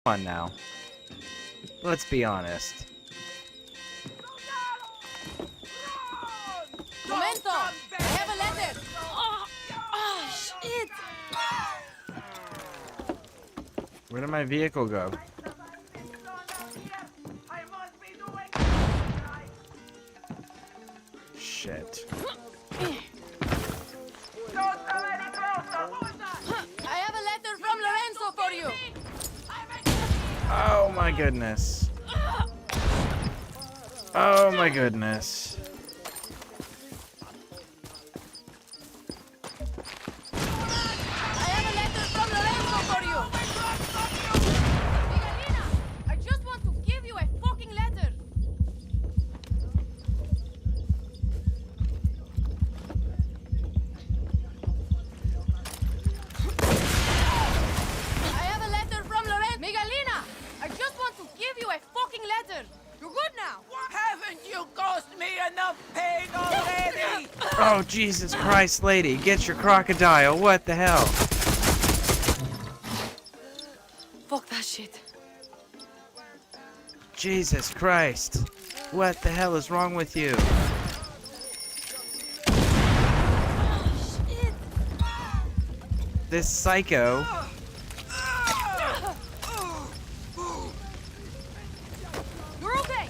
fun now. Let's be honest. Momento! I have a letter! Oh, shit! Where did my vehicle go? Shit. I have a letter from Lorenzo for you! Oh my goodness. Oh my goodness. I have a letter from Lorenzo for you! Miguelina, I just want to give you a fucking letter! I have a letter from Lorenzo! Miguelina, I just want to give you a fucking letter! You're good now! Haven't you caused me enough pain already? Oh, Jesus Christ, lady. Get your crocodile. What the hell? Fuck that shit. Jesus Christ. What the hell is wrong with you? This psycho. You're okay!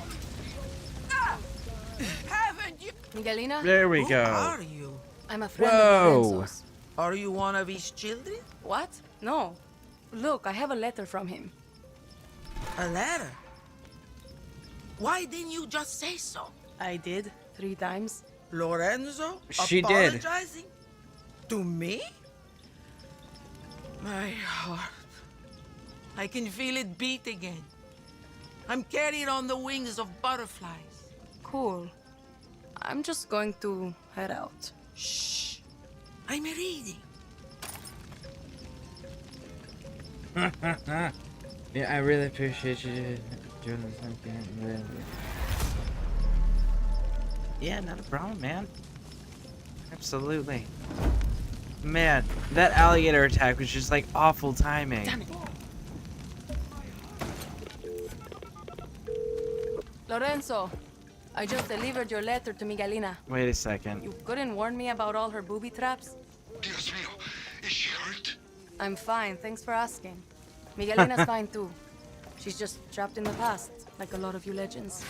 Haven't you? Miguelina? There we Who go. are you? I'm a friend Whoa. of Lorenzo's. Are you one of his children? What? No. Look, I have a letter from him. A letter? Why didn't you just say so? I did, 3 times. Lorenzo? She did. Apologizing? To me? My heart. I can feel it beat again. I'm carried on the wings of butterflies. Cool. I'm just going to head out. Shh. I'm reading. Yeah, I really appreciate you doing this. Yeah, not a problem, man. Absolutely. Man, that alligator attack was just like awful timing. Damn it. Lorenzo, I just delivered your letter to Miguelina. Wait a second. You couldn't warn me about all her booby traps? Dios mío, is she hurt? I'm fine, thanks for asking. Miguelina's fine too. She's just trapped in the past, like a lot of you legends.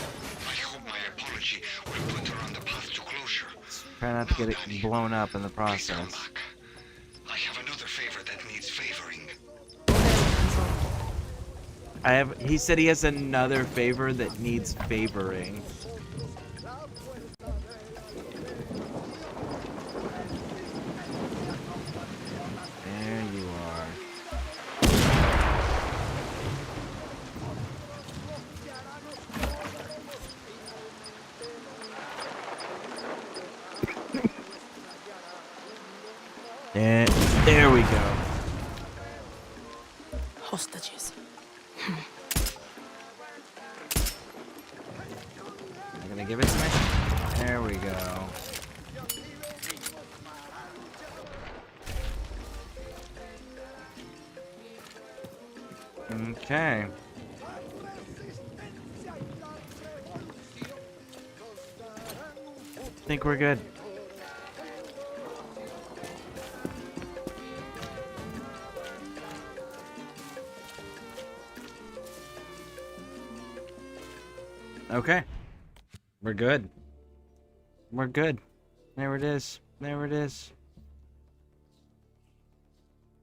I hope my apology will put her on the path to closure. Try not to get it blown up in the process. I have another favor that needs favoring. He said he has another favor that needs favoring. There you are. And there we go. Hostages. You're gonna give it to me? There we go. Okay. Think we're good. Okay. We're good. We're good. There it is. There it is.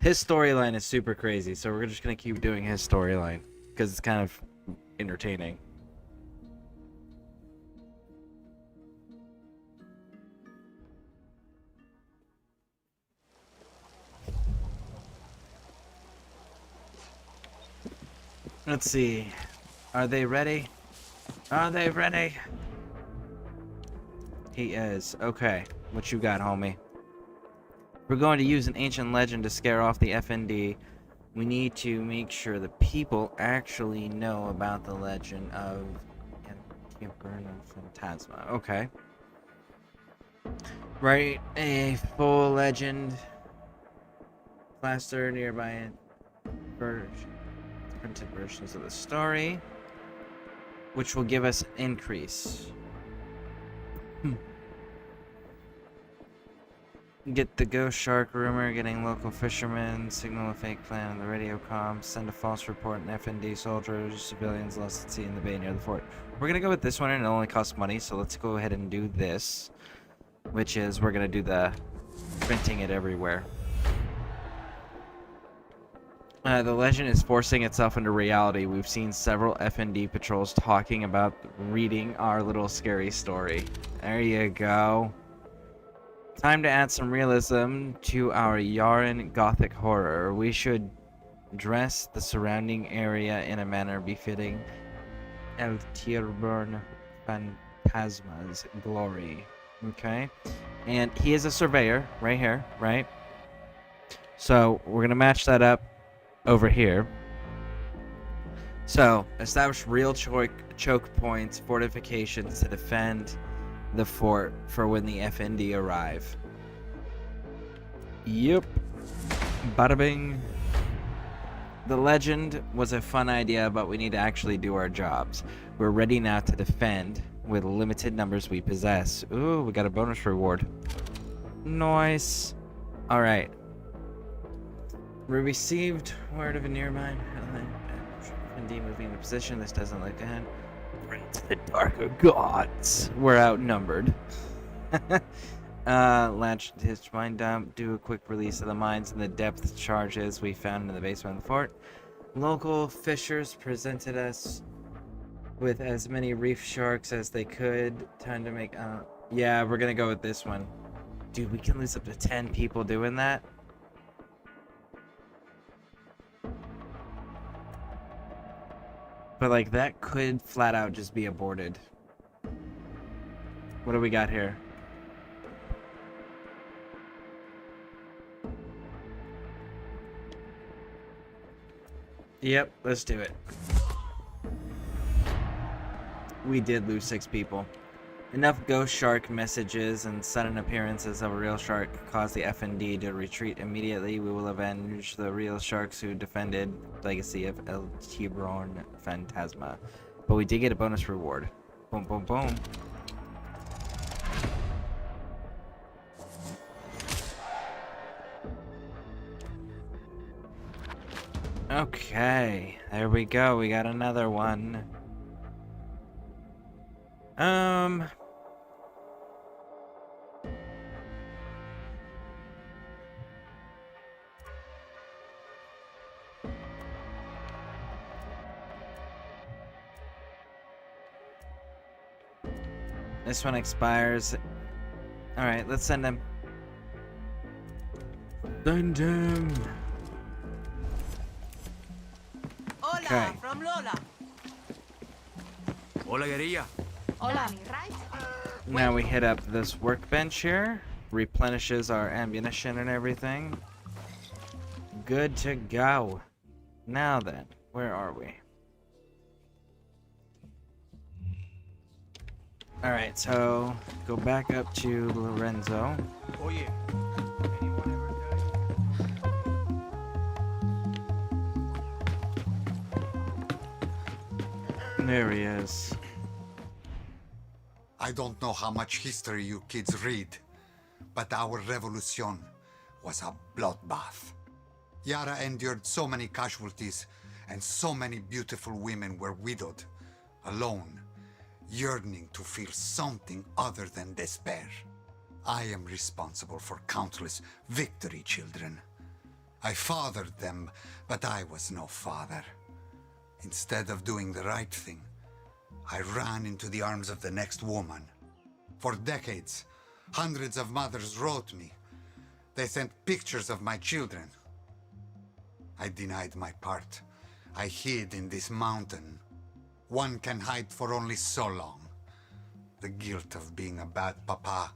His storyline is super crazy, so we're just gonna keep doing his storyline because it's kind of entertaining. Let's see. Are they ready? Are they ready? He is. Okay. What you got, homie? We're going to use an ancient legend to scare off the FND. We need to make sure the people actually know about the legend of Scareborne Phantasma. Okay. Write a full legend. Plaster nearby version. printed versions of the story, which will give us increase. Get the ghost shark rumor, getting local fishermen, signal a fake plan on the radio comm, send a false report and FND soldiers, civilians lost at sea in the bay near the fort. We're gonna go with this one and it only costs money, so let's go ahead and do this. Which is, we're gonna do the printing it everywhere. The legend is forcing itself into reality. We've seen several FND patrols talking about reading our little scary story. There you go. Time to add some realism to our Yaren Gothic horror. We should dress the surrounding area in a manner befitting El Scareborne Phantasma's glory. Okay? And he is a surveyor, right here, right? So, we're going to match that up over here. So, establish real choke points, fortifications to defend the fort for when the FND arrive. Yep. Bada bing. The legend was a fun idea, but we need to actually do our jobs. We're ready now to defend with limited numbers we possess. Ooh, we got a bonus reward. Nice. Alright. We received word of a nearby FND moving into position. This doesn't look good. The darker gods. We're outnumbered. Latch his mine dump. Do a quick release of the mines and the depth charges we found in the basement of the fort. Local fishers presented us with as many reef sharks as they could. Time to make. Yeah, we're gonna go with this one. Dude, we can lose up to 10 people doing that. But, like, that could flat out just be aborted. What do we got here? Yep, let's do it. We did lose 6 people. Enough ghost shark messages and sudden appearances of a real shark caused the FND to retreat immediately. We will avenge the real sharks who defended Legacy of El Scareborne Phantasma. But we did get a bonus reward. Boom, boom, boom. Okay, there we go. We got another one. This one expires. Alright, let's send him. Send him! Hola, Okay. from Lola. Hola, guerrilla. Hola. Now we hit up this workbench here. Replenishes our ammunition and everything. Good to go. Now then, where are we? Alright, so go back up to Lorenzo. Oh yeah. There he is. I don't know how much history you kids read, but our revolution was a bloodbath. Yara endured so many casualties, and so many beautiful women were widowed, alone, yearning to feel something other than despair. I am responsible for countless victory children. I fathered them, but I was no father. Instead of doing the right thing, I ran into the arms of the next woman. For decades, hundreds of mothers wrote me. They sent pictures of my children. I denied my part. I hid in this mountain. One can hide for only so long. The guilt of being a bad papa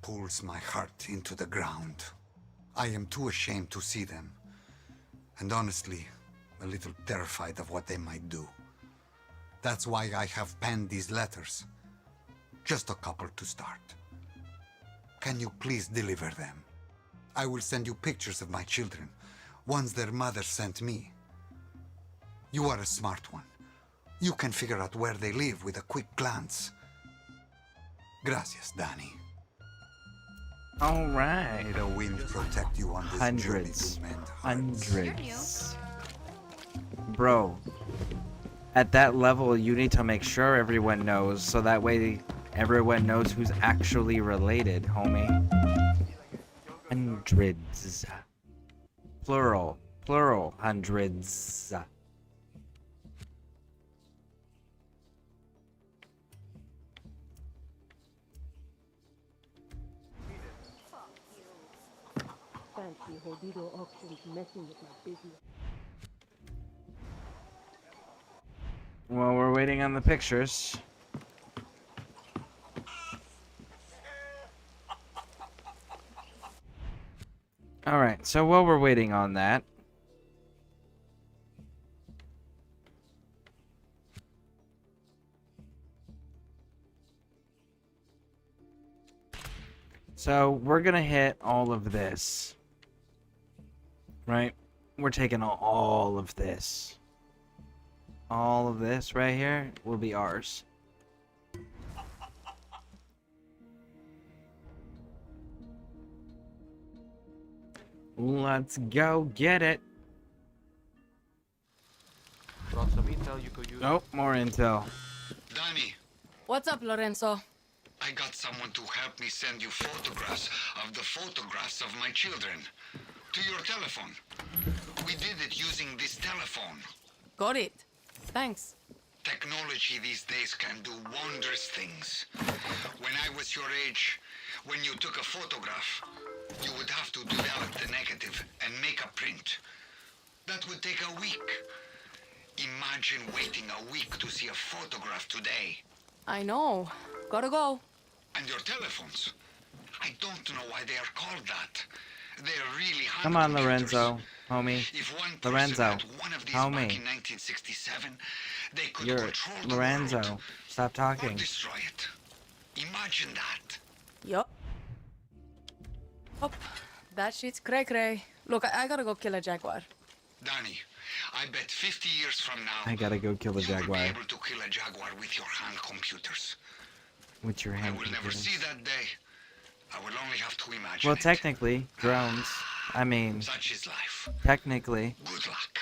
pulls my heart into the ground. I am too ashamed to see them, and honestly, a little terrified of what they might do. That's why I have penned these letters. Just a couple to start. Can you please deliver them? I will send you pictures of my children, ones their mother sent me. You are a smart one. You can figure out where they live with a quick glance. Gracias, Danny. All right. May the wind protect you on this journey to mend hearts. Hundreds. Bro, at that level, you need to make sure everyone knows, so that way everyone knows who's actually related, homie. Hundreds. Plural. Plural. Hundreds. Fancy Jodido auctions messing with my business. Well, we're waiting on the pictures. Alright, so while we're waiting on that, so we're gonna hit all of this, right? We're taking all of this. All of this right here will be ours. Let's go get it. Brought some intel you could use. Oh, more intel. Danny, What's up, Lorenzo? I got someone to help me send you photographs of the photographs of my children to your telephone. We did it using this telephone. Got it. Thanks. Technology these days can do wondrous things. When I was your age, when you took a photograph, you would have to develop the negative and make a print. That would take a week. Imagine waiting a week to see a photograph today. I know. Gotta go. And your telephones. I don't know why they are called that. They're really hand Come on, computers. Lorenzo, homie. If one person Lorenzo, had one of these back homie. in 1967, they could You're control the Lorenzo. world Stop or talking. destroy it. Imagine that. Yup. Oh, that shit's cray-cray. Look, I gotta go kill a jaguar. Danny, I bet 50 years from now, I gotta go kill the you will jaguar be able to kill a jaguar with your hand computers. with your I hand will never computers. see that day. I will only have to imagine Well, it. technically, drones. I mean, Such is life. technically. Good luck.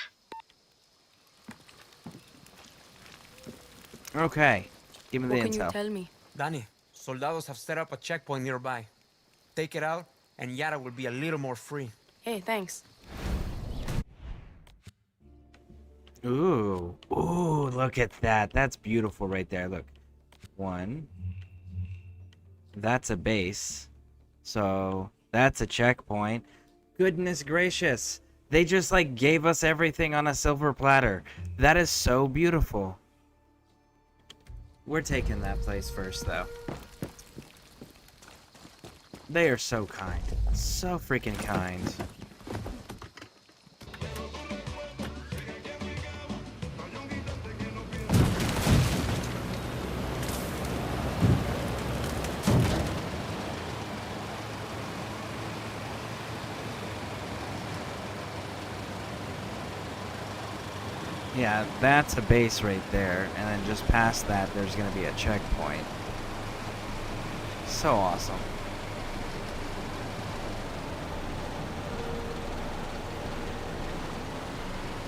Okay. Give me the What can you intel. tell me? Danny, soldados have set up a checkpoint nearby. Take it out, and Yara will be a little more free. Hey, thanks. Ooh. Ooh, look at that. That's beautiful right there. Look. One. That's a base. So, that's a checkpoint. Goodness gracious. They just, like, gave us everything on a silver platter. That is so beautiful. We're taking that place first, though. They are so kind. So freaking kind. Yeah, that's a base right there, and then just past that, there's gonna be a checkpoint. So awesome.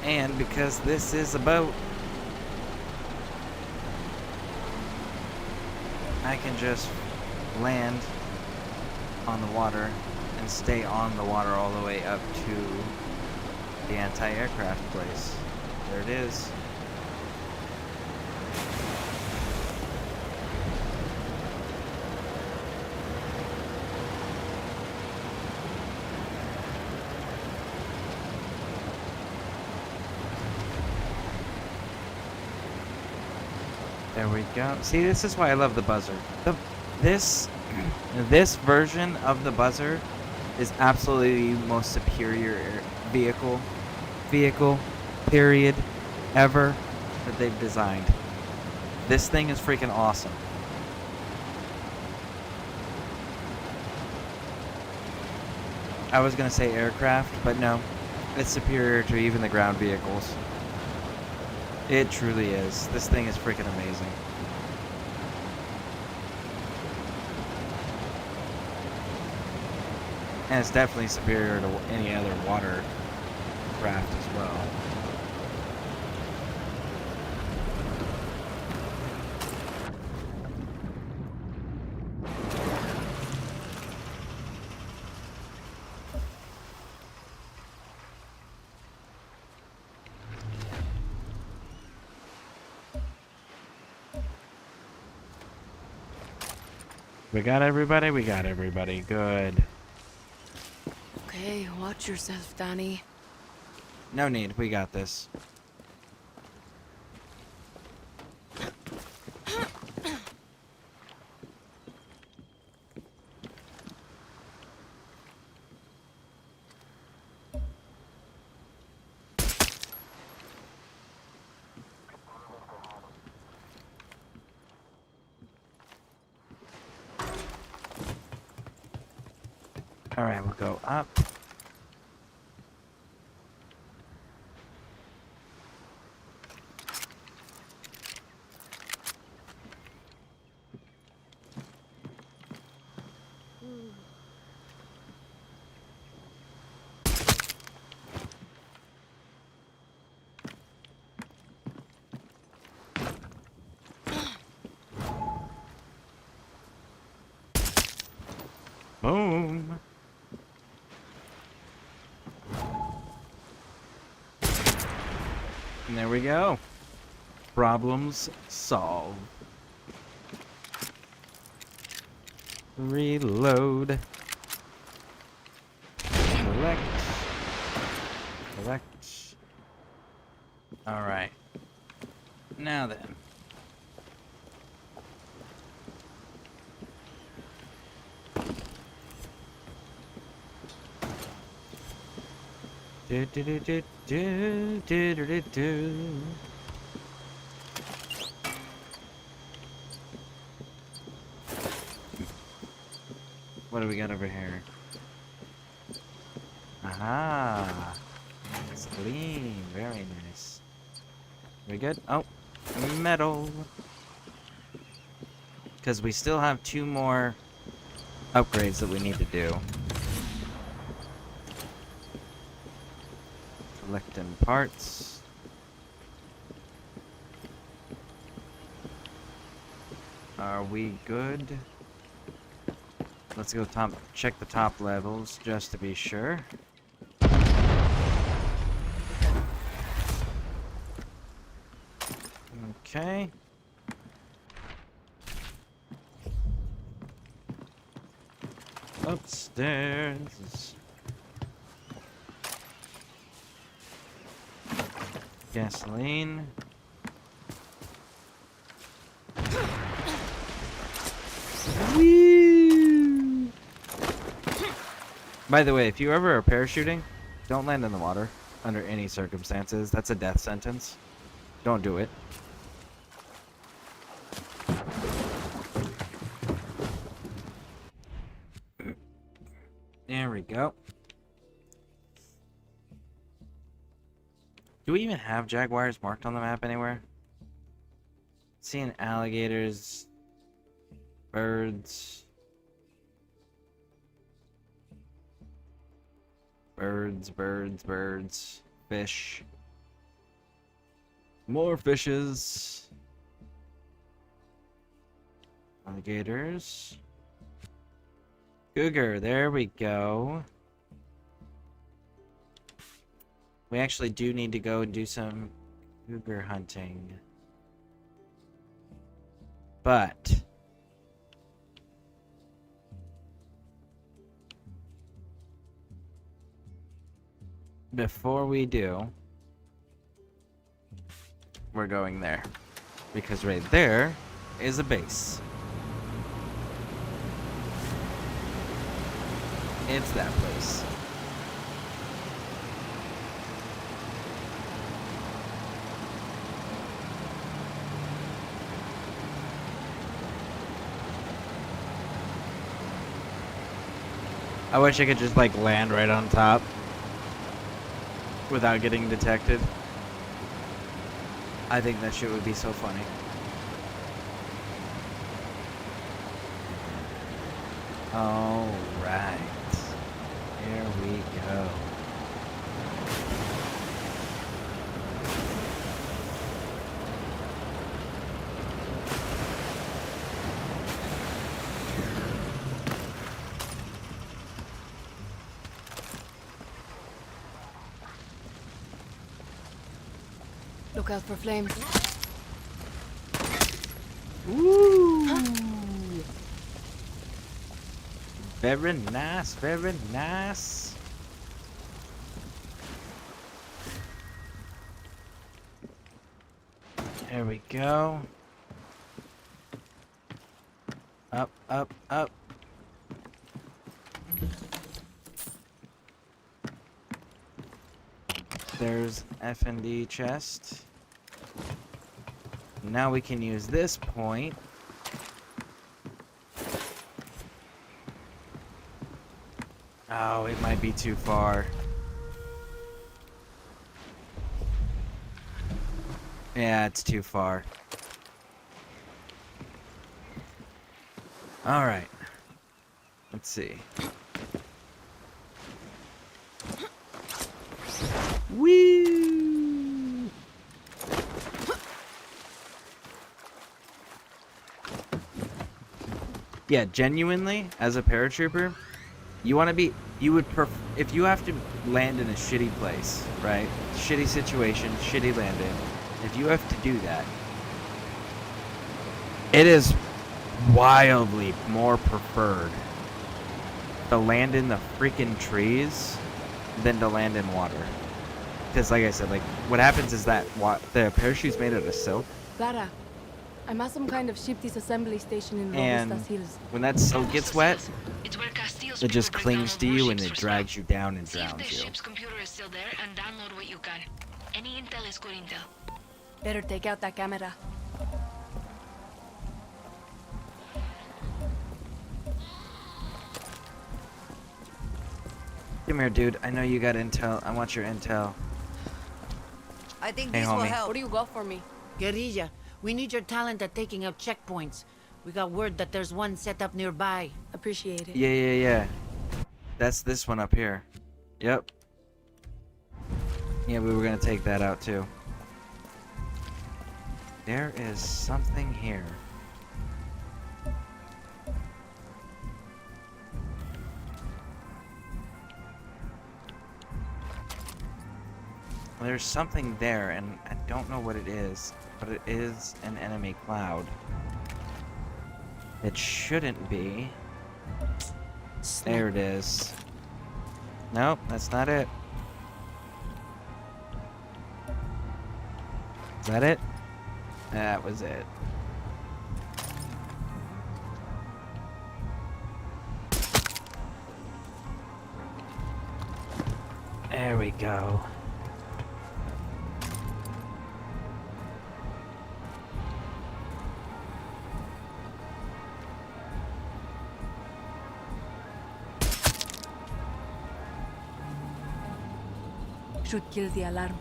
And because this is a boat, I can just land on the water and stay on the water all the way up to the anti-aircraft place. There it is. There we go. See, this is why I love the buzzer. This version of the buzzer is absolutely the most superior vehicle period ever that they've designed. This thing is freaking awesome. I was gonna say aircraft, but no, it's superior to even the ground vehicles. It truly is. This thing is freaking amazing. And it's definitely superior to any other water craft as well. We got everybody? We got everybody. Good. Okay, watch yourself, Danny. No need. We got this. Alright, we'll go up. Boom. And there we go. Problems solved. Reload. Select. Select. Alright. Now then. Do do do do do do do do do. What do we got over here? Aha! It's clean. Very nice. We good? Oh, metal. Because we still have 2 more upgrades that we need to do. Collecting parts. Are we good? Let's go check the top levels just to be sure. Okay. Upstairs. Gasoline. Whee! By the way, if you ever are parachuting, don't land in the water under any circumstances. That's a death sentence. Don't do it. There we go. Do we even have jaguars marked on the map anywhere? Seeing alligators, birds, birds, fish, more fishes, alligators, cougar, there we go. We actually do need to go and do some cougar hunting. But before we do, we're going there. Because right there is a base. It's that place. I wish I could just like land right on top without getting detected. I think that shit would be so funny. All right. Here we go. Look out for flames. Ooh. Very nice, very nice. There we go. Up, up, up. There's F&D chest. Now we can use this point. Oh, it might be too far. Yeah, it's too far. Alright. Let's see. Woo! Yeah, genuinely, as a paratrooper, you want to be, if you have to land in a shitty place, right? Shitty situation, shitty landing. If you have to do that, it is wildly more preferred to land in the freaking trees than to land in water. Because like I said, like, what happens is that the parachute's made out of silk. Clara, I'm at some kind of ship disassembly station in And Robustas Hills. when that silk gets wet, It's where Castillo's it just people break clings down to old you and warships it for drags scrap. you down and See if the drowns you. ship's computer is still there and download what you can. Any intel is good intel. Better take out that camera. Come here, dude. I know you got intel. I want your intel. I think Hey, this will homie. help. What do you got for me? Guerrilla, we need your talent at taking out checkpoints. We got word that there's one set up nearby. Appreciate it. Yeah. That's this one up here. Yep. Yeah, we were gonna take that out too. There is something here. There's something there, and I don't know what it is, but it is an enemy cloud. It shouldn't be. There it is. Nope, that's not it. Is that it? That was it. There we go. Should kill the alarm.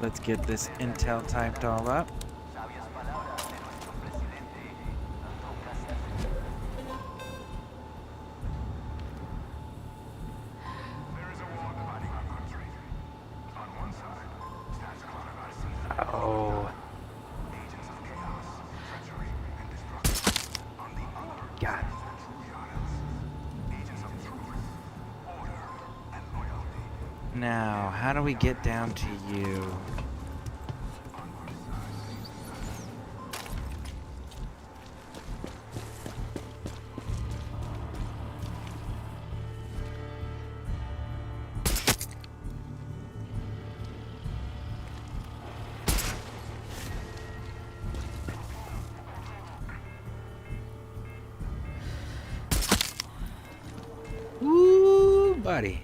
Let's get this intel typed all up. Oh. God. Now, how do we get down to you? Woo, buddy.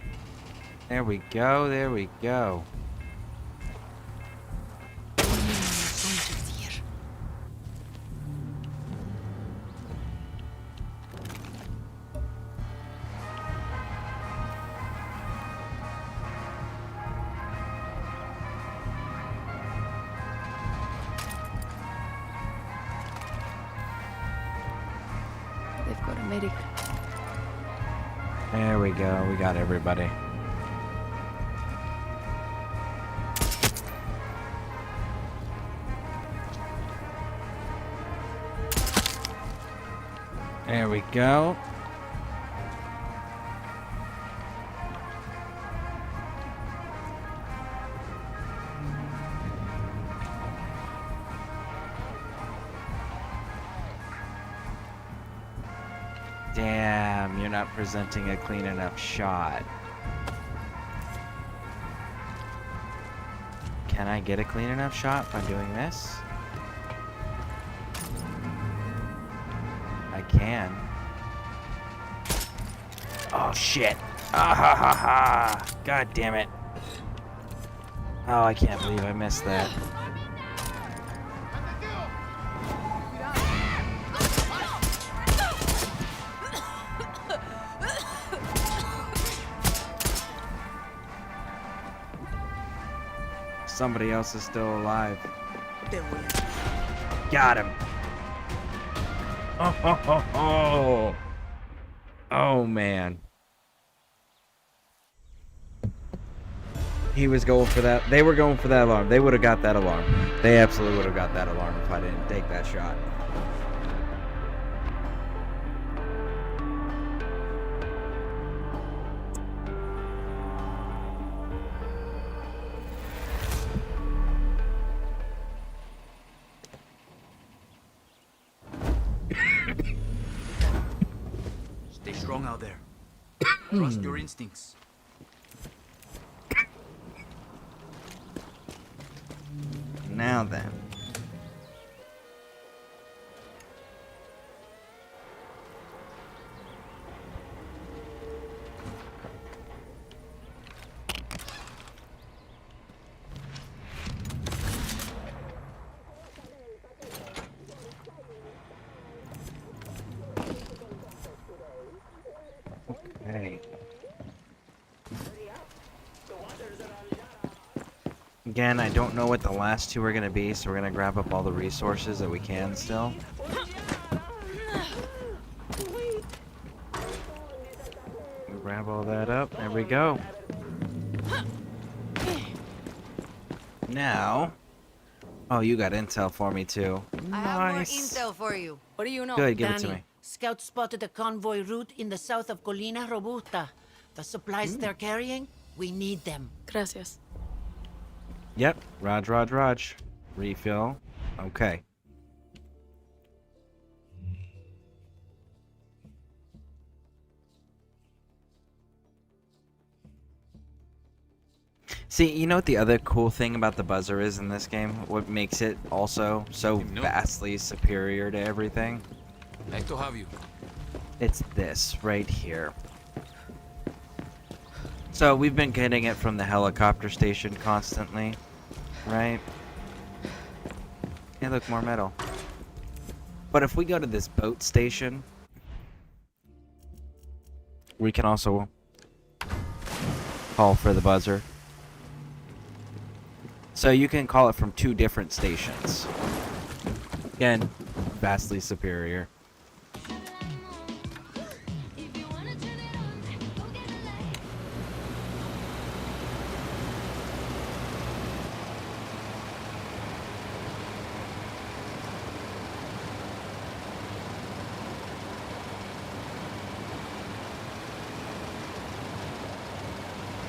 There we go, there we go. medic. There we go. We got everybody. There we go. Damn, you're not presenting a clean enough shot. Can I get a clean enough shot by doing this? I can. Oh shit. Ah ha ha ha. God damn it. Oh, I can't believe I missed that. Somebody else is still alive. Got him. Oh. Oh man. He was going for that. They were going for that alarm. They would have got that alarm. They absolutely would have got that alarm if I didn't take that shot. Stay strong out there. Trust your instincts. Now then. Okay. Again, I don't know what the last two are going to be, so we're going to grab up all the resources that we can still. Grab all that up. There we go. Now. Oh, you got intel for me too. I have more Nice. intel for you. What do you know? Good, give it to Danny, me. Scouts spotted a convoy route in the south of Colina Robusta. The supplies they're carrying, we need them. Gracias. Yep. Raj. Refill. Okay. See, you know what the other cool thing about the buzzer is in this game? What makes it also so vastly superior to everything? Nice to have you. It's this right here. So we've been getting it from the helicopter station constantly, right? Hey, look, more metal. But if we go to this boat station, we can also call for the buzzer. So you can call it from 2 different stations. Again, vastly superior.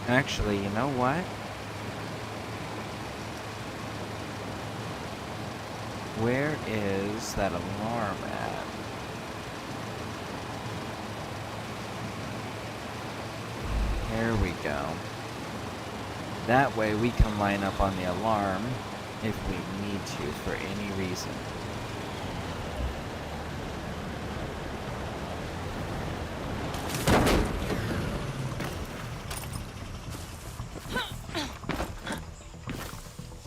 Actually, you know what? Where is that alarm at? There we go. That way we can line up on the alarm if we need to for any reason.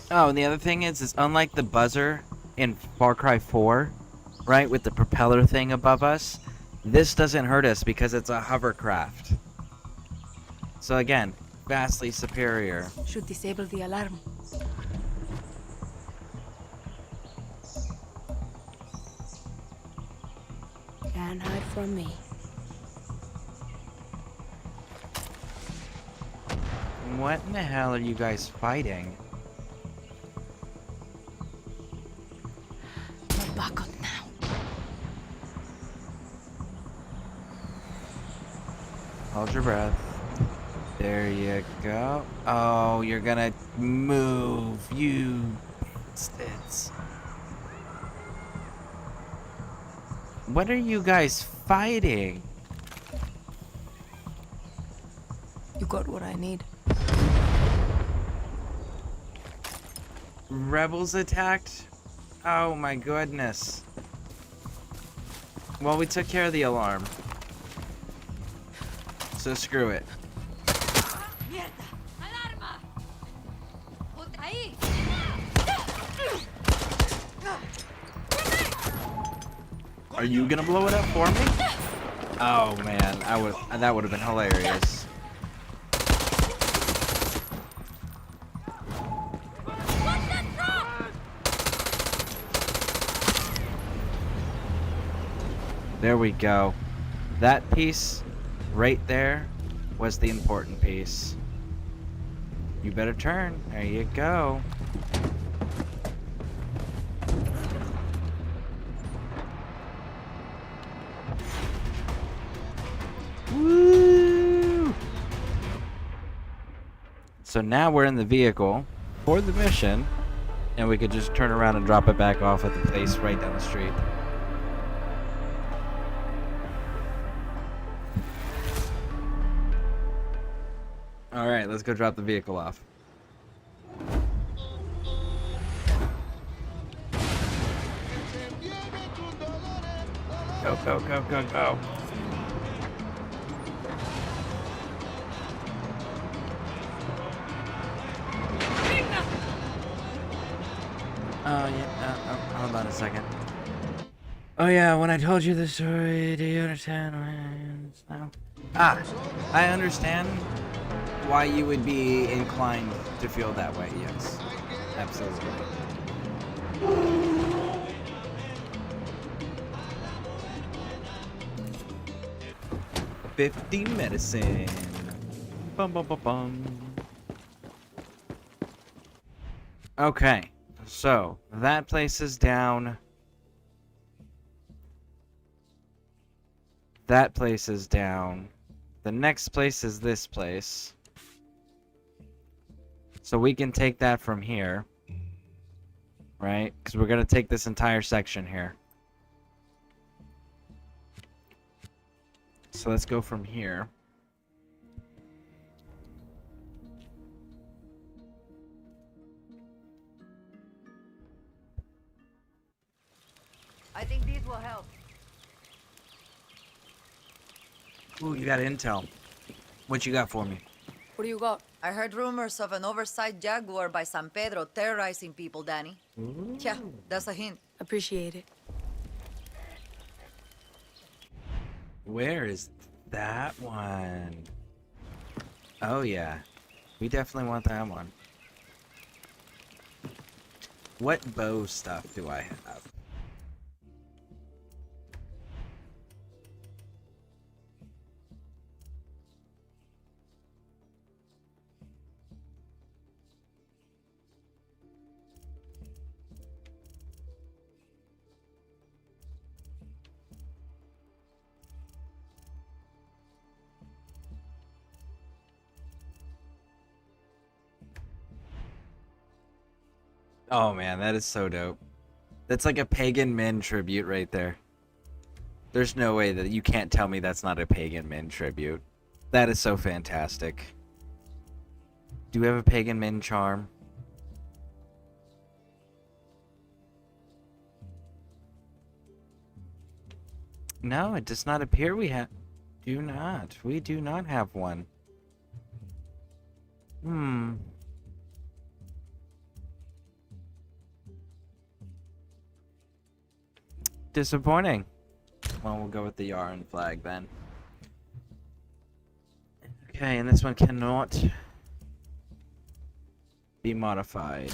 Oh, and the other thing is unlike the buzzer in Far Cry 4, right, with the propeller thing above us, this doesn't hurt us because it's a hovercraft. So again, vastly superior. Should disable the alarm. Can't hide from me. What in the hell are you guys fighting? No backup now. Hold your breath. There you go. Oh, you're gonna move, you bastards. What are you guys fighting? You got what I need. Rebels attacked? Oh my goodness. Well, we took care of the alarm. So screw it. Mierda! Alarma! Ahí! Are you gonna blow it up for me? Oh man, that would have been hilarious. There we go. That piece right there was the important piece. You better turn. There you go. Woo! So now we're in the vehicle for the mission, and we could just turn around and drop it back off at the place right down the street. Alright, let's go drop the vehicle off. Go, go, go, go, go. Oh, yeah. Hold on a second. Oh, yeah, when I told you the story, do you understand? No. Ah, I understand why you would be inclined to feel that way, yes. Absolutely. 50 medicine. Bum, bum, bum, bum. Okay, so that place is down. That place is down. The next place is this place. So we can take that from here. Right? Because we're going to take this entire section here. So let's go from here. I think these will help. Ooh, you got intel. What you got for me? What do you got? I heard rumors of an oversized Jaguar by San Pedro terrorizing people, Danny. Ooh. Yeah, that's a hint. Appreciate it. Where is that one? Oh, yeah. We definitely want that one. What bow stuff do I have? Oh man, that is so dope. That's like a Pagan Min tribute right there. There's no way that you can't tell me that's not a Pagan Min tribute. That is so fantastic. Do we have a Pagan Min charm? No, it does not appear we have. Do not. We do not have one. Disappointing. Well, we'll go with the Yarn flag then. Okay, and this one cannot be modified.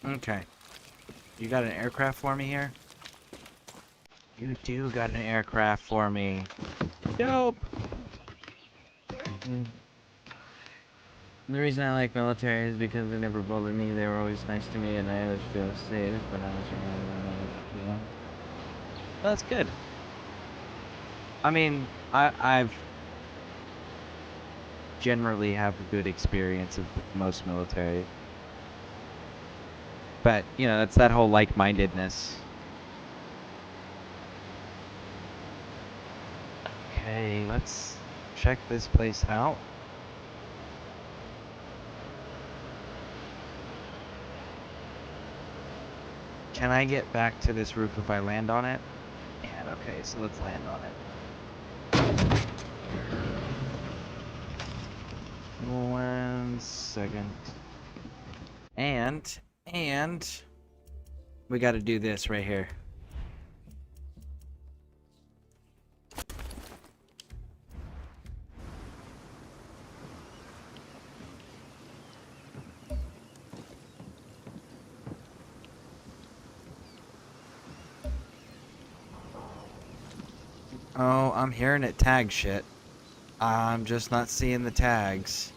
Okay. You got an aircraft for me here? You do got an aircraft for me. Dope! The reason I like military is because they never bullied me. They were always nice to me, and I always feel safe when I was around. That's good. I mean, I've generally have a good experience with most military. But, you know, it's that whole like-mindedness. Okay, let's check this place out. Can I get back to this roof if I land on it? Yeah, okay, so let's land on it. 1 second. And we gotta do this right here. Oh, I'm hearing it tag shit. I'm just not seeing the tags.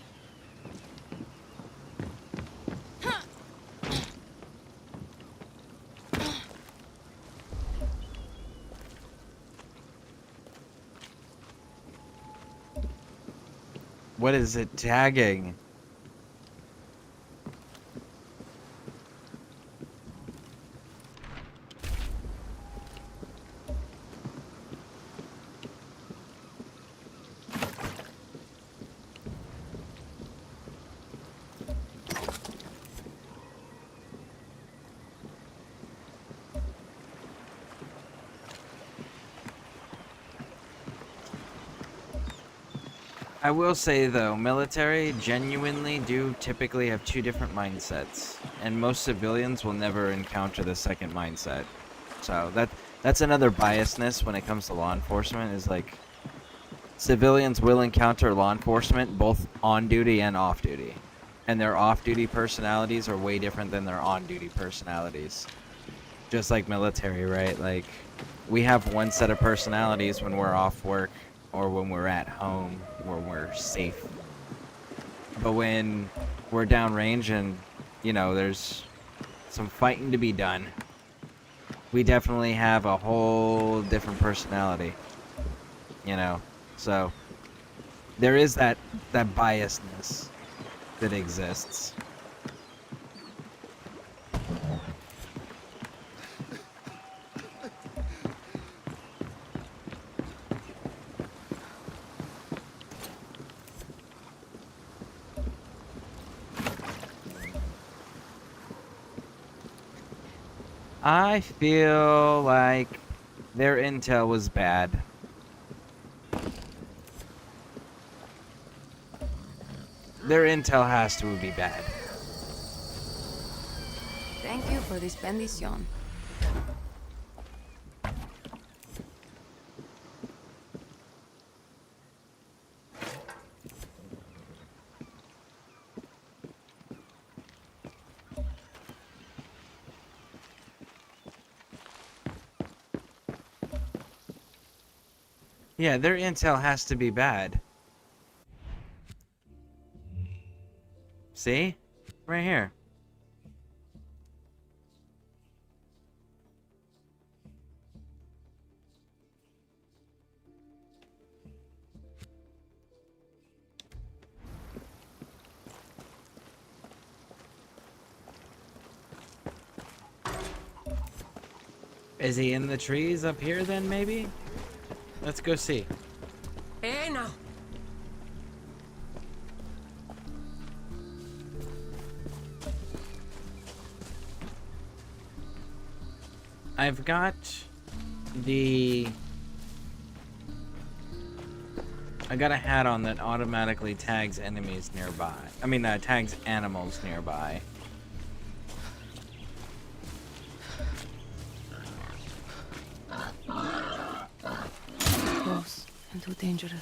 What is it tagging? I will say though, military genuinely do typically have two different mindsets, and most civilians will never encounter the second mindset. So that's another biasness when it comes to law enforcement, is like civilians will encounter law enforcement both on duty and off duty, and their off-duty personalities are way different than their on-duty personalities. Just like military, right? Like, we have one set of personalities when we're off work or when we're at home, where we're safe. But when we're downrange and, you know, there's some fighting to be done, we definitely have a whole different personality, you know? So, there is that biasness that exists. I feel like their intel was bad. Their intel has to be bad. Thank you for this bendición. Yeah, their intel has to be bad. See? Right here. Is he in the trees up here then, maybe? Let's go see. Hey, now. I've got the... I got a hat on that automatically tags enemies nearby. I mean, tags animals nearby. Close and too dangerous.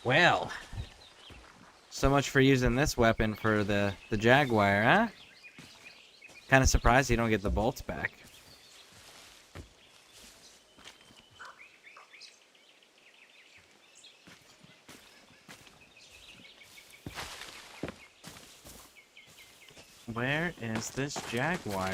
Well, so much for using this weapon for the Jaguar, huh? Kind of surprised you don't get the bolts back. Where is this Jaguar?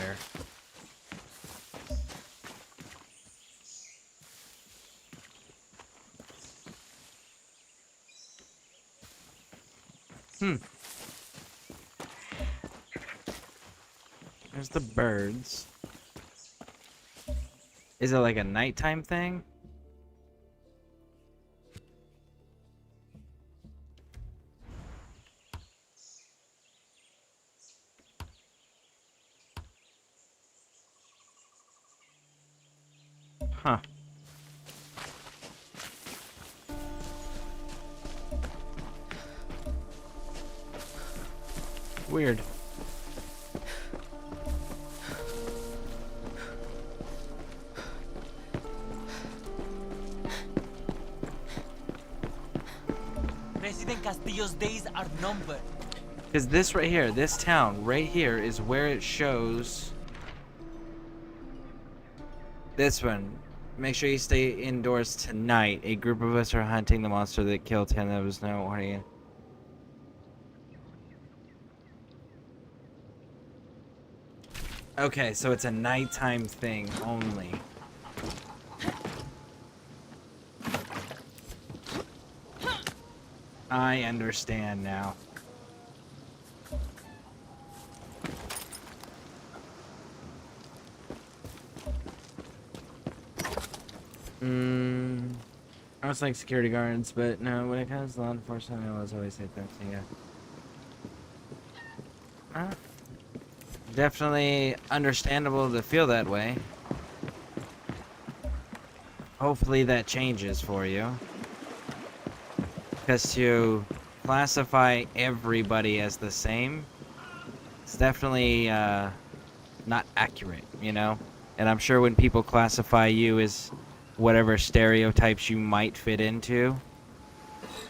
There's the birds. Is it like a nighttime thing? Huh. Weird. President Castillo's days are numbered. Because this right here, this town right here is where it shows this one. Make sure you stay indoors tonight. A group of us are hunting the monster that killed him. There was no warning. Okay, so it's a nighttime thing only. I understand now. I was like security guards, but no, when it comes to law enforcement, I was always say that, yeah. Definitely understandable to feel that way. Hopefully that changes for you. Because to classify everybody as the same, it's definitely not accurate, you know? And I'm sure when people classify you as whatever stereotypes you might fit into,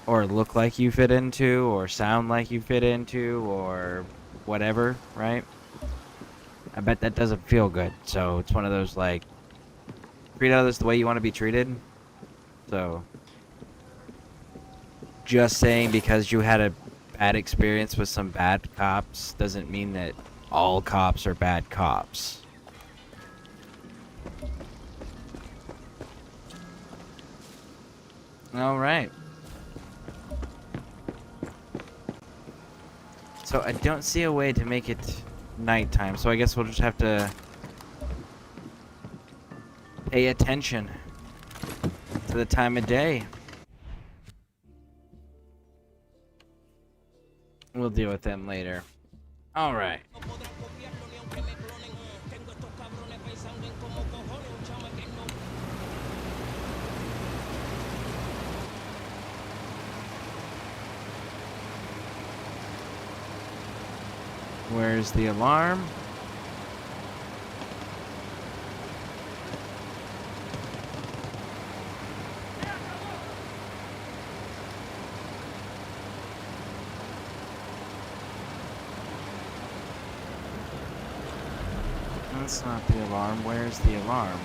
or look like you fit into, or sound like you fit into, or whatever, right? I bet that doesn't feel good. So it's one of those, like, treat others the way you want to be treated. So just saying because you had a bad experience with some bad cops doesn't mean that all cops are bad cops. All right. So I don't see a way to make it nighttime, so I guess we'll just have to pay attention to the time of day. We'll deal with them later. All right. Where's the alarm? That's not the alarm. Where's the alarm?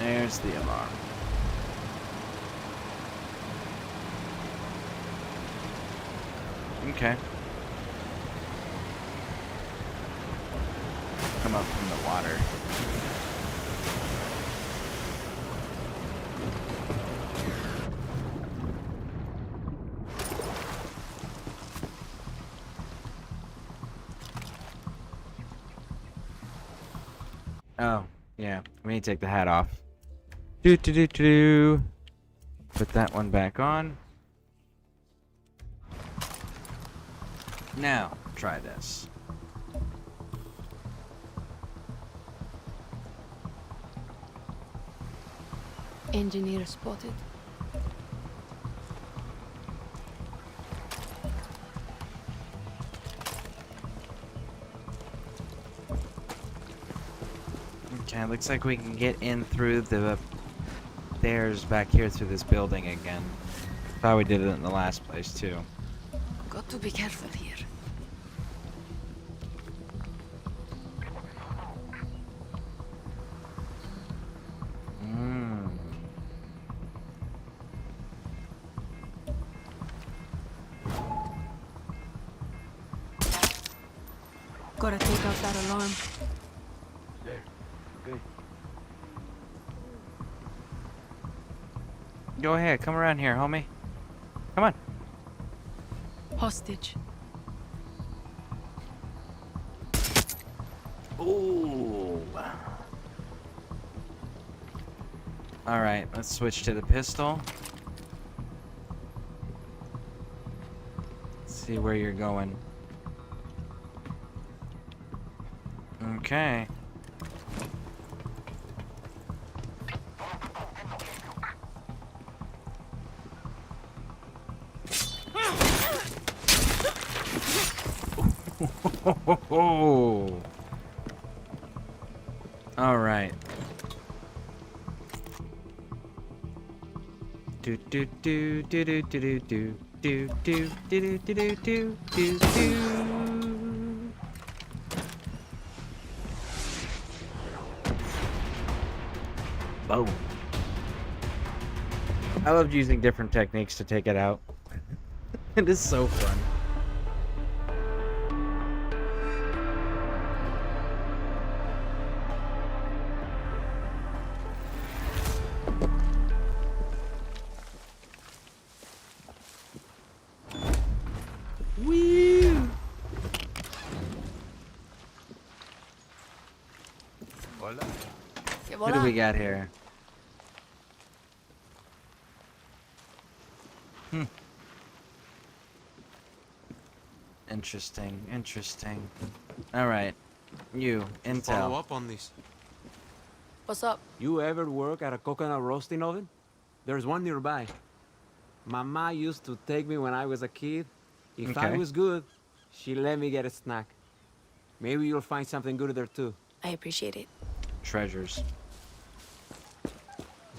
There's the alarm. Okay. Come up from the water. Oh, yeah. We need to take the hat off. Do. Put that one back on. Now, try this. Engineer spotted. Okay, looks like we can get in through the stairs back here through this building again. Thought we did it in the last place too. Got to be careful here. Mm. Gotta take out that alarm. There. Okay. Go ahead, come around here, homie. Come on. Hostage. Ooh. Alright, let's switch to the pistol. Let's see where you're going. Okay. All right. Do do do do do do do do do do do do do do do. Boom. I loved using different techniques to take it out. It is so fun. Woo! Hola. What do we got here? Interesting, interesting. Alright. You, intel. Follow up on this. What's up? You ever work at a coconut roasting oven? There's one nearby. Mama used to take me when I was a kid. If I Okay. was good, she let me get a snack. Maybe you'll find something good there too. I appreciate it. Treasures.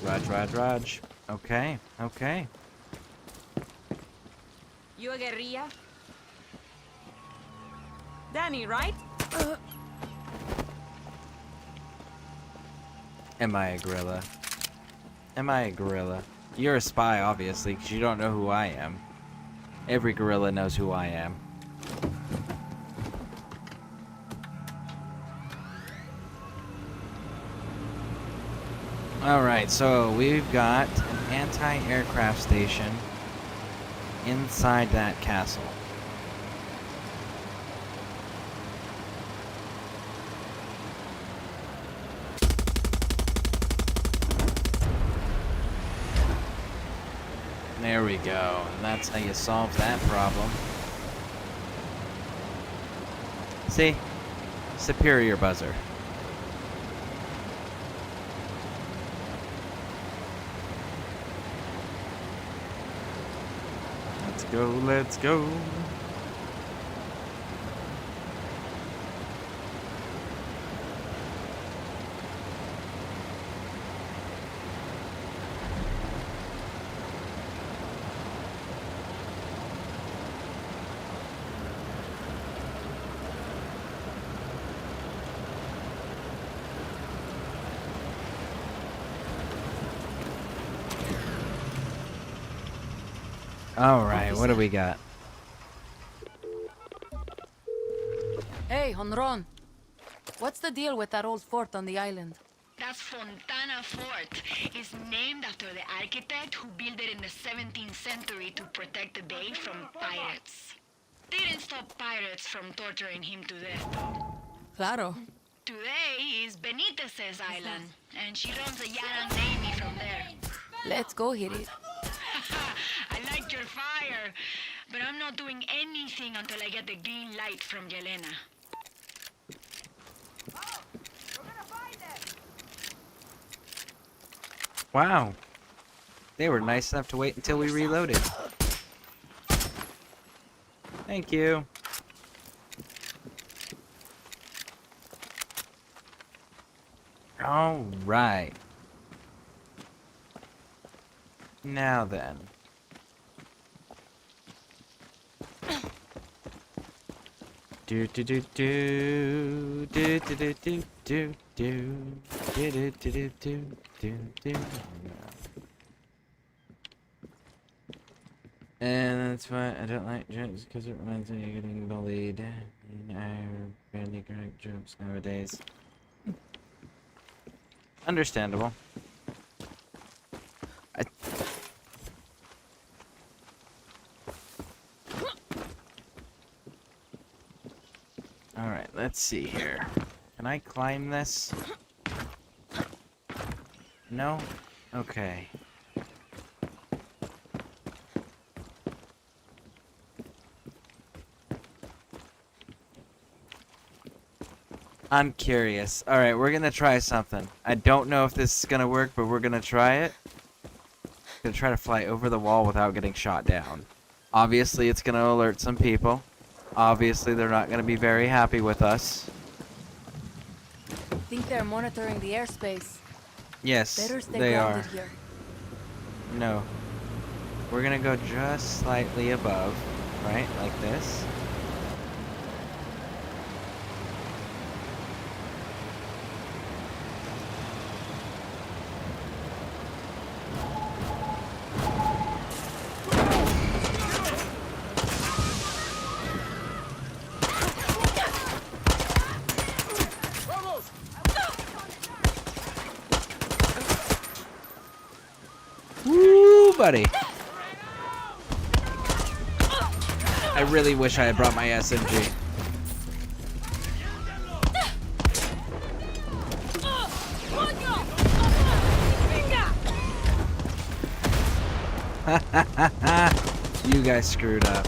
Raj. Okay, okay. You a guerrilla? Danny, right? Am I a gorilla? Am I a gorilla? You're a spy, obviously, because you don't know who I am. Every gorilla knows who I am. Alright, so we've got an anti-aircraft station inside that castle. There we go, and that's how you solve that problem. See? Superior buzzer. Let's go, let's go. Alright, what do we got? Hey, Honron. What's the deal with that old fort on the island? That's Fontana Fort. It's named after the architect who built it in the 17th century to protect the bay from pirates. Didn't stop pirates from torturing him to death, though. Claro. Today is Benitez's island, and she runs the Yaran Navy from there. Let's go hit it. I like your fire, but I'm not doing anything until I get the green light from Yelena. Wow. They were nice enough to wait until we reloaded. Thank you. All right. Now then. Do do do do do do do do do do do do do do do do. And that's why I don't like jokes, because it reminds me of getting bullied. And I barely correct jokes nowadays. Understandable. Alright, let's see here. Can I climb this? No? Okay. I'm curious. Alright, we're gonna try something. I don't know if this is gonna work, but we're gonna try it. Gonna try to fly over the wall without getting shot down. Obviously, it's gonna alert some people. Obviously, they're not gonna be very happy with us. I think they're monitoring the airspace. Yes, Better stay they grounded are. here. No. We're gonna go just slightly above, right? Like this. Woo, buddy. I really wish I had brought my SMG. You guys screwed up.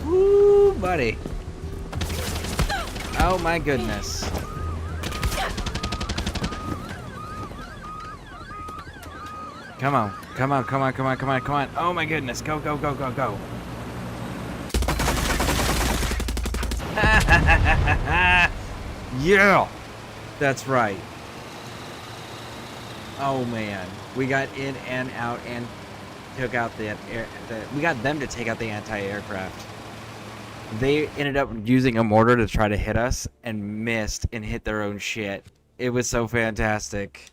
Woo, buddy. Oh my goodness. Come on. Come on, come on, come on, come on, come on. Oh my goodness. Go, go, go, go, go. Yeah. That's right. Oh man. We got in and out and took out we got them to take out the anti-aircraft. They ended up using a mortar to try to hit us and missed and hit their own shit. It was so fantastic.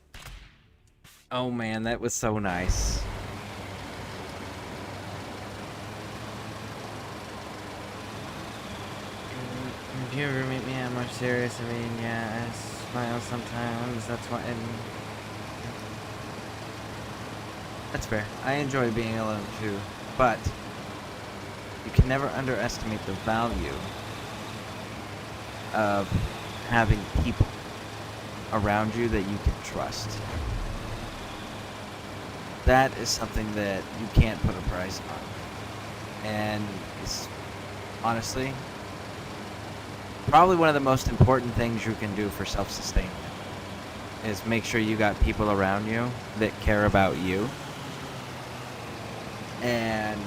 Oh man, that was so nice. If you ever meet me, I'm more serious. I mean, yeah, I smile sometimes. That's why. That's fair. I enjoy being alone too, but you can never underestimate the value of having people around you that you can trust. That is something that you can't put a price on. And it's honestly probably one of the most important things you can do for self-sustainment is make sure you got people around you that care about you. And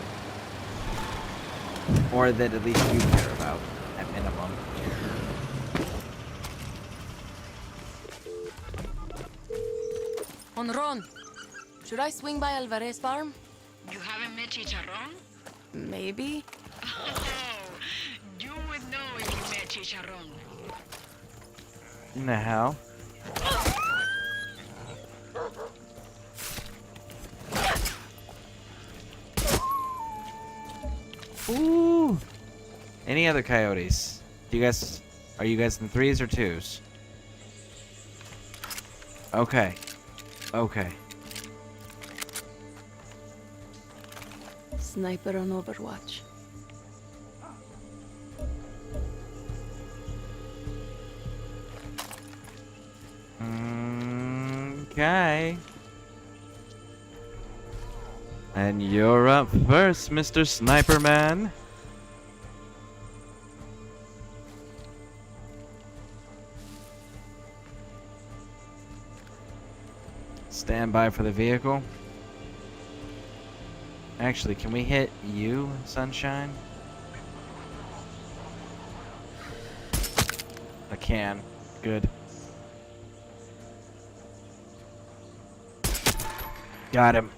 or that at least you care about, at minimum. Honron, should I swing by Alvarez farm? You haven't met Chicharron? Maybe. Oh, you would know if you met Chicharron. In the hell? Ooh. Any other coyotes? Are you guys in 3s or 2s? Okay. Okay. Sniper on Overwatch. Okay. And you're up first, Mr. Sniper Man. Stand by for the vehicle. Actually, can we hit you, Sunshine? I can. Good. Got him.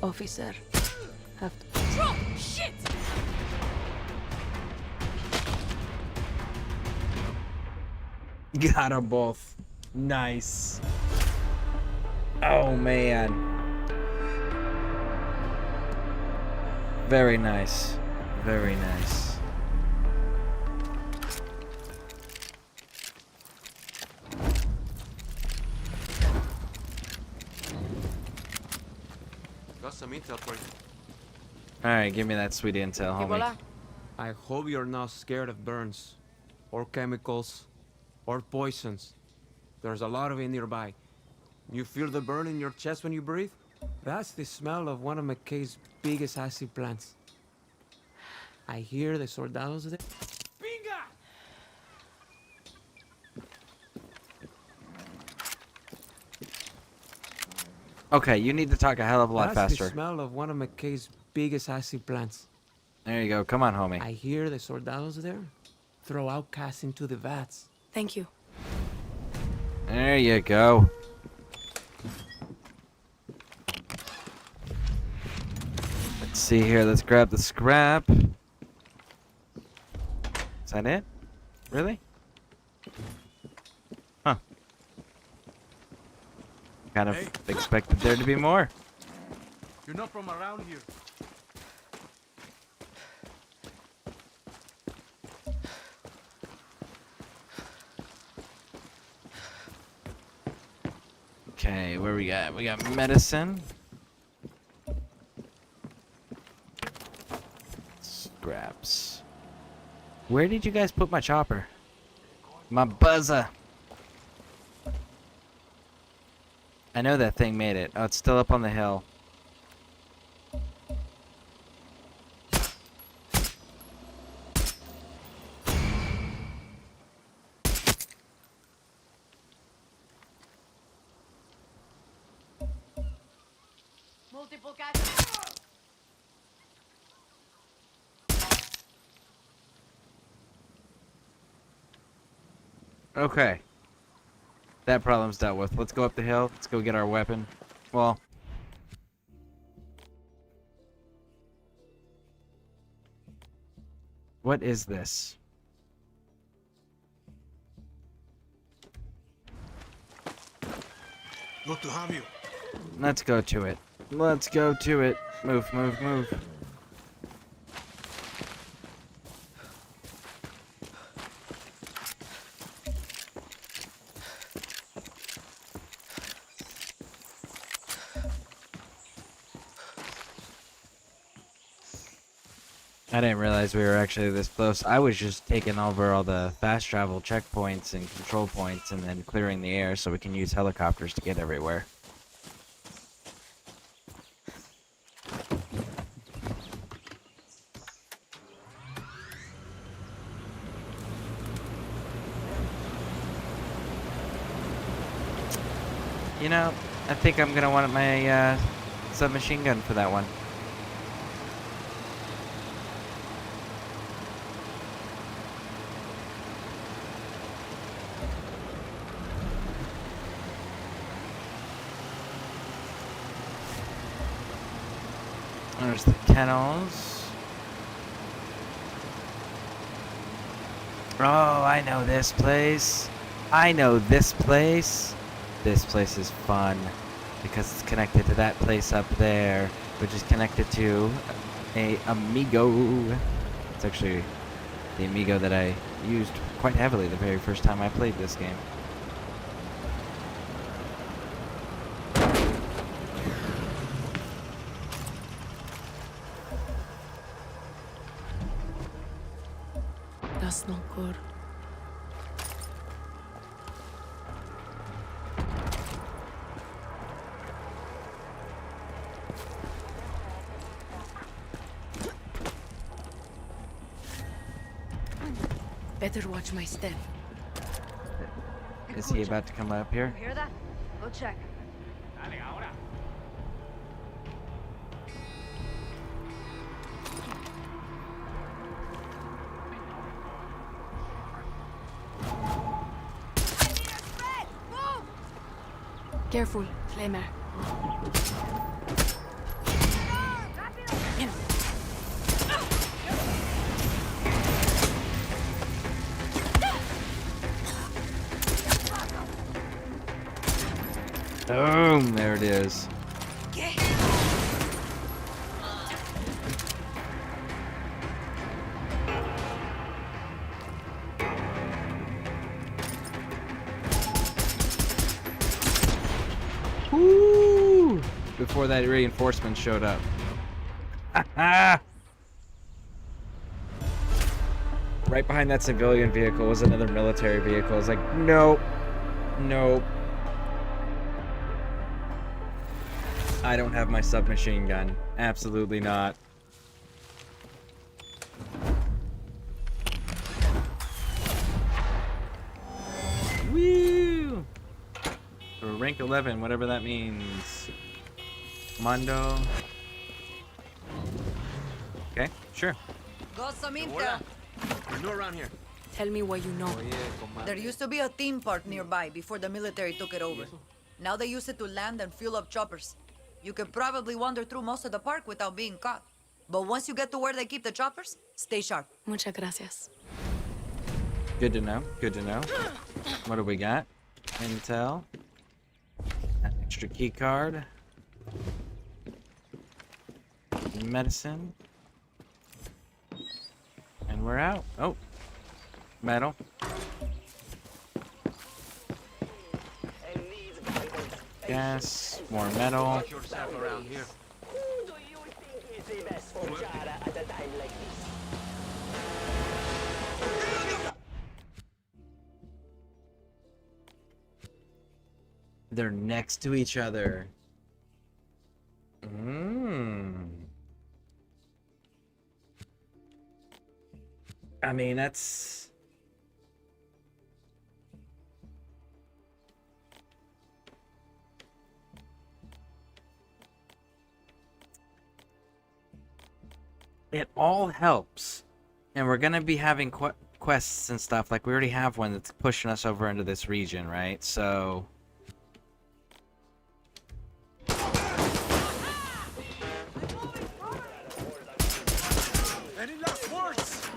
Officer, have to. Drop! Shit! Got them both. Nice. Oh, man. Very nice. Very nice. Got some intel for you. Alright, give me that sweet intel, homie. I hope you're not scared of burns, or chemicals, or poisons. There's a lot of it nearby. You feel the burn in your chest when you breathe? That's the smell of one of McKay's biggest acid plants. I hear the soldados there. Okay, you need to talk a hell of a lot That's faster. the smell of one of McKay's biggest acid plants. There you go. Come on, homie. I hear the soldados there throw outcasts into the vats. Thank you. There you go. Let's see here. Let's grab the scrap. Is that it? Really? Huh. Kind of expected there to be more. You're not from around here. Okay, where we got? We got medicine. Scraps. Where did you guys put my chopper? My buzzer. I know that thing made it. Oh, it's still up on the hill. Multiple casualties. Okay. That problem's dealt with. Let's go up the hill. Let's go get our weapon. Well. What is this? Good to have you. Let's go to it. Let's go to it. Move, move, move. I didn't realize we were actually this close. I was just taking over all the fast travel checkpoints and control points and then clearing the air so we can use helicopters to get everywhere. You know, I think I'm gonna want my submachine gun for that one. There's the kennels. Oh, I know this place. I know this place. This place is fun because it's connected to that place up there, which is connected to a Amigo. It's actually the Amigo that I used quite heavily the very first time I played this game. That's not good. Better watch my step. Is he about to come up here? Hear that? Go check. Careful, Flamer. Boom! There it is. Woo! Before that reinforcement showed up. Right behind that civilian vehicle was another military vehicle. I was like, nope. Nope. I don't have my submachine gun. Absolutely not. Woo! Or rank 11, whatever that means. Mondo. Okay, sure. Gosaminta. We're new around here. Tell me what you know. There used to be a theme park nearby before the military took it over. Now they use it to land and fuel up choppers. You could probably wander through most of the park without being caught. But once you get to where they keep the choppers, stay sharp. Muchas gracias. Good to know. Good to know. What do we got? Intel. An extra key card. Medicine. And we're out. Oh. Metal. Gas. More metal. Watch yourself around here. They're next to each other. I mean, that's... It all helps. And we're going to be having quests and stuff. Like, we already have one that's pushing us over into this region, right? So... Any last words?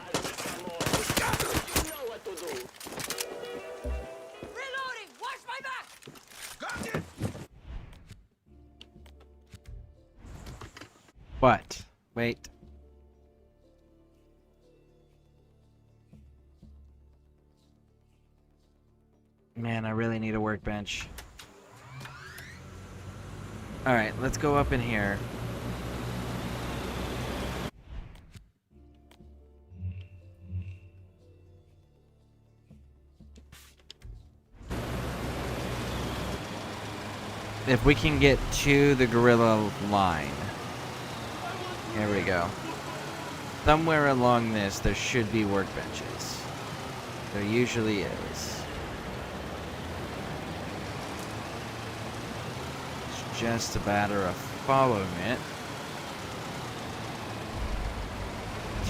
Reloading! Watch my back! Got it! What? Wait. Man, I really need a workbench. Alright, let's go up in here. If we can get to the gorilla line. Here we go. Somewhere along this, there should be workbenches. There usually is. It's just a matter of following it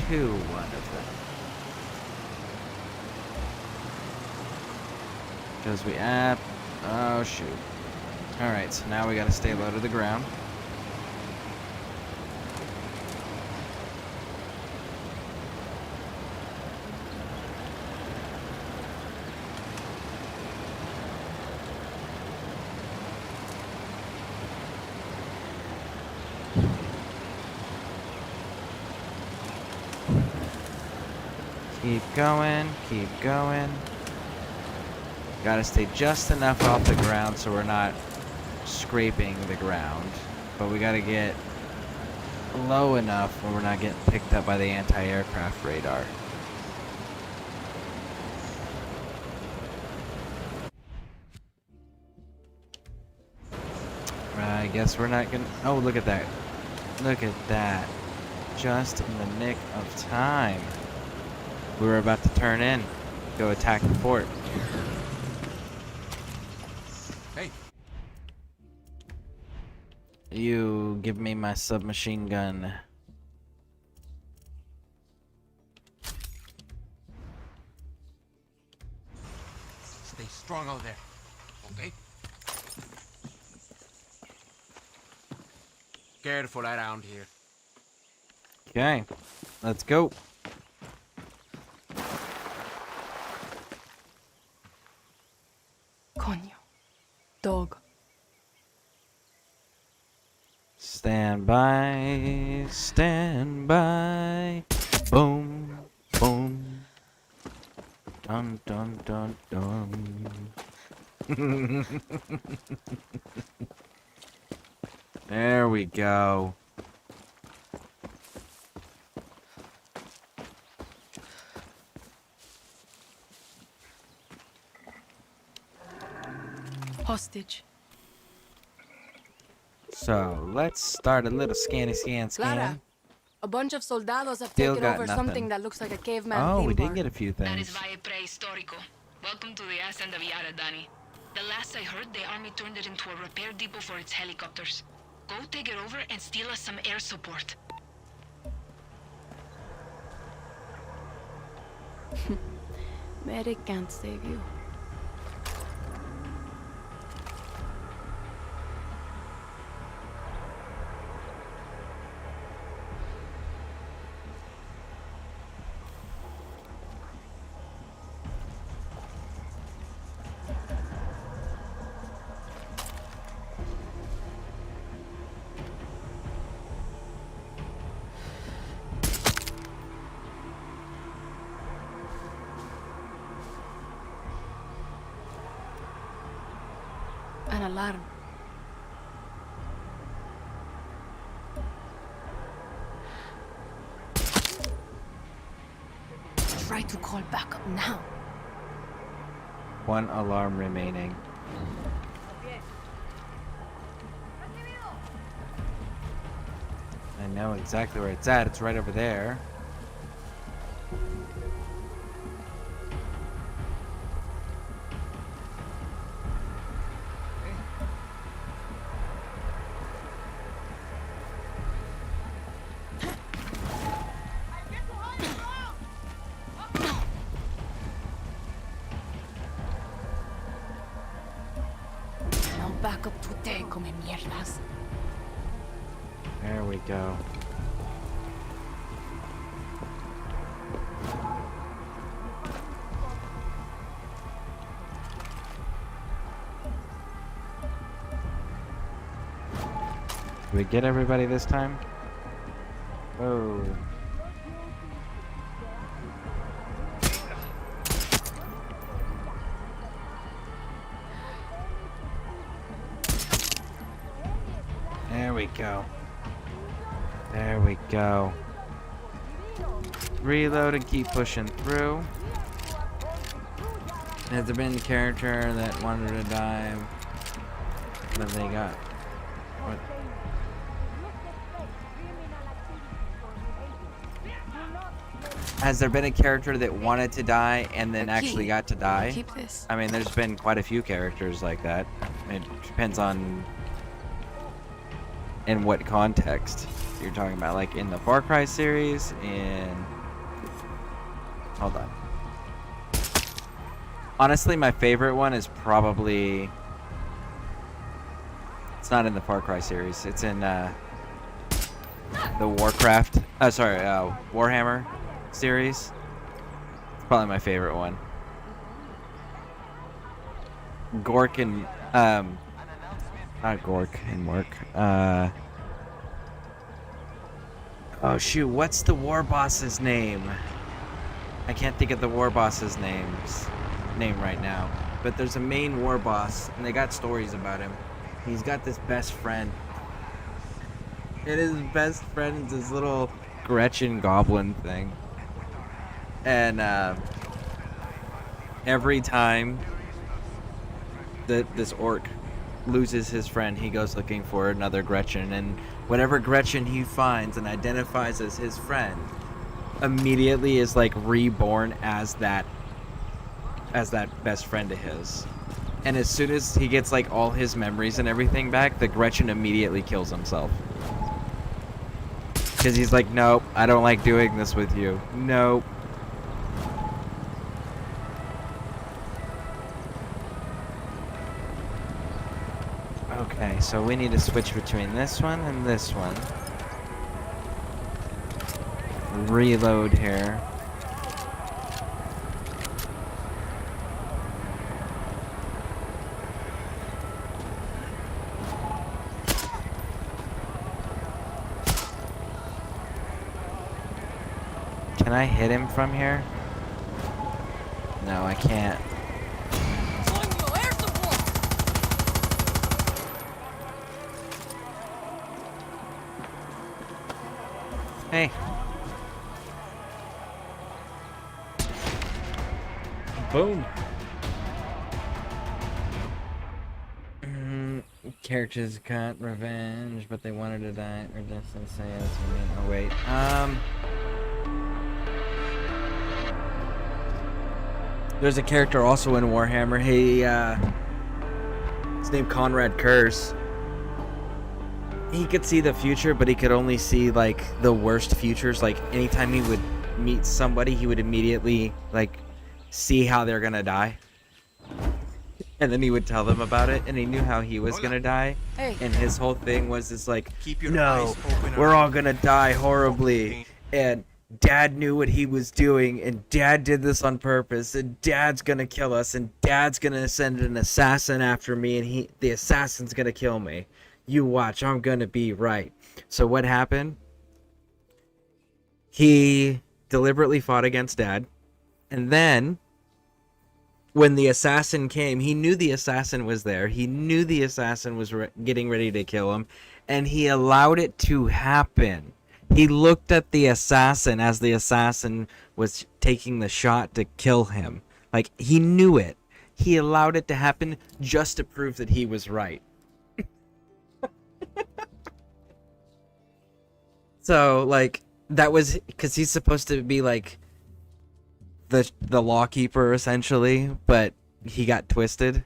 to one of them. Because we oh shoot. Alright, so now we gotta stay low to the ground. Keep going, keep going. Gotta stay just enough off the ground so we're not scraping the ground. But we gotta get low enough where we're not getting picked up by the anti-aircraft radar. I guess we're not gonna... Oh, look at that. Look at that. Just in the nick of time. We were about to turn in. Go attack the fort. Hey. You give me my submachine gun. Stay strong out there, okay? careful around here. Okay, let's go. Coño. Dog. Stand by, stand by. Boom, boom. Dun, dun, dun, dun. There we go. Hostage. So let's start a little scan. Lara, a bunch of soldados have Still taken got over nothing. something that looks like a caveman Oh, theme we did park. get a few That is things. Valle Prehistórico. Welcome to the Hacienda Villada, Danny. The last I heard, the army turned it into a repair depot for its helicopters. Go take it over and steal us some air support. Medic can't save you. An alarm. Try to call backup now. One alarm remaining. I know exactly where it's at. It's right over there. No backup today, come mierdas. There we go. Did we get everybody this time? Oh. There we go. There we go. Reload and keep pushing through. Has there been a character that wanted to die, but they got... What? Has there been a character that wanted to die and then actually got to die? Keep this. I mean, there's been quite a few characters like that. It depends on in what context you're talking about. Like in the Far Cry series, hold on. Honestly, my favorite one is probably... It's not in the Far Cry series. It's in the Warhammer series. It's probably my favorite one. Gork and not Gork and Mork. Oh shoot, what's the war boss's name? I can't think of the war boss's name right now. But there's a main war boss, and they got stories about him. He's got this best friend. And his best friend is this little Gretchen goblin thing. And every time that this orc loses his friend, he goes looking for another Gretchen, and whatever Gretchen he finds and identifies as his friend immediately is like reborn as that best friend of his. And as soon as he gets like all his memories and everything back, the Gretchen immediately kills himself. Because he's like, nope, I don't like doing this with you. Nope. Okay, so we need to switch between this one and this one. Reload here. Can I hit him from here? No, I can't. Hey. Boom. Characters got revenge, but they wanted to die. Or doesn't say it. Oh wait. There's a character also in Warhammer. His name Conrad Curse. He could see the future, but he could only see like the worst futures. Like anytime he would meet somebody, he would immediately like see how they're gonna die, and then he would tell them about it. And he knew how he was gonna die. Hey. And his whole thing was just like, Keep your no, eyes open we're around all gonna die horribly, and Dad knew what he was doing, and Dad did this on purpose, and Dad's gonna kill us, and Dad's gonna send an assassin after me, and the assassin's gonna kill me. You watch, I'm gonna be right. So what happened? He deliberately fought against Dad, and then when the assassin came, he knew the assassin was there. He knew the assassin was getting ready to kill him, and he allowed it to happen. He looked at the assassin as the assassin was taking the shot to kill him. Like, he knew it. He allowed it to happen just to prove that he was right. So, like, that was because he's supposed to be, like, the law keeper, essentially, but he got twisted.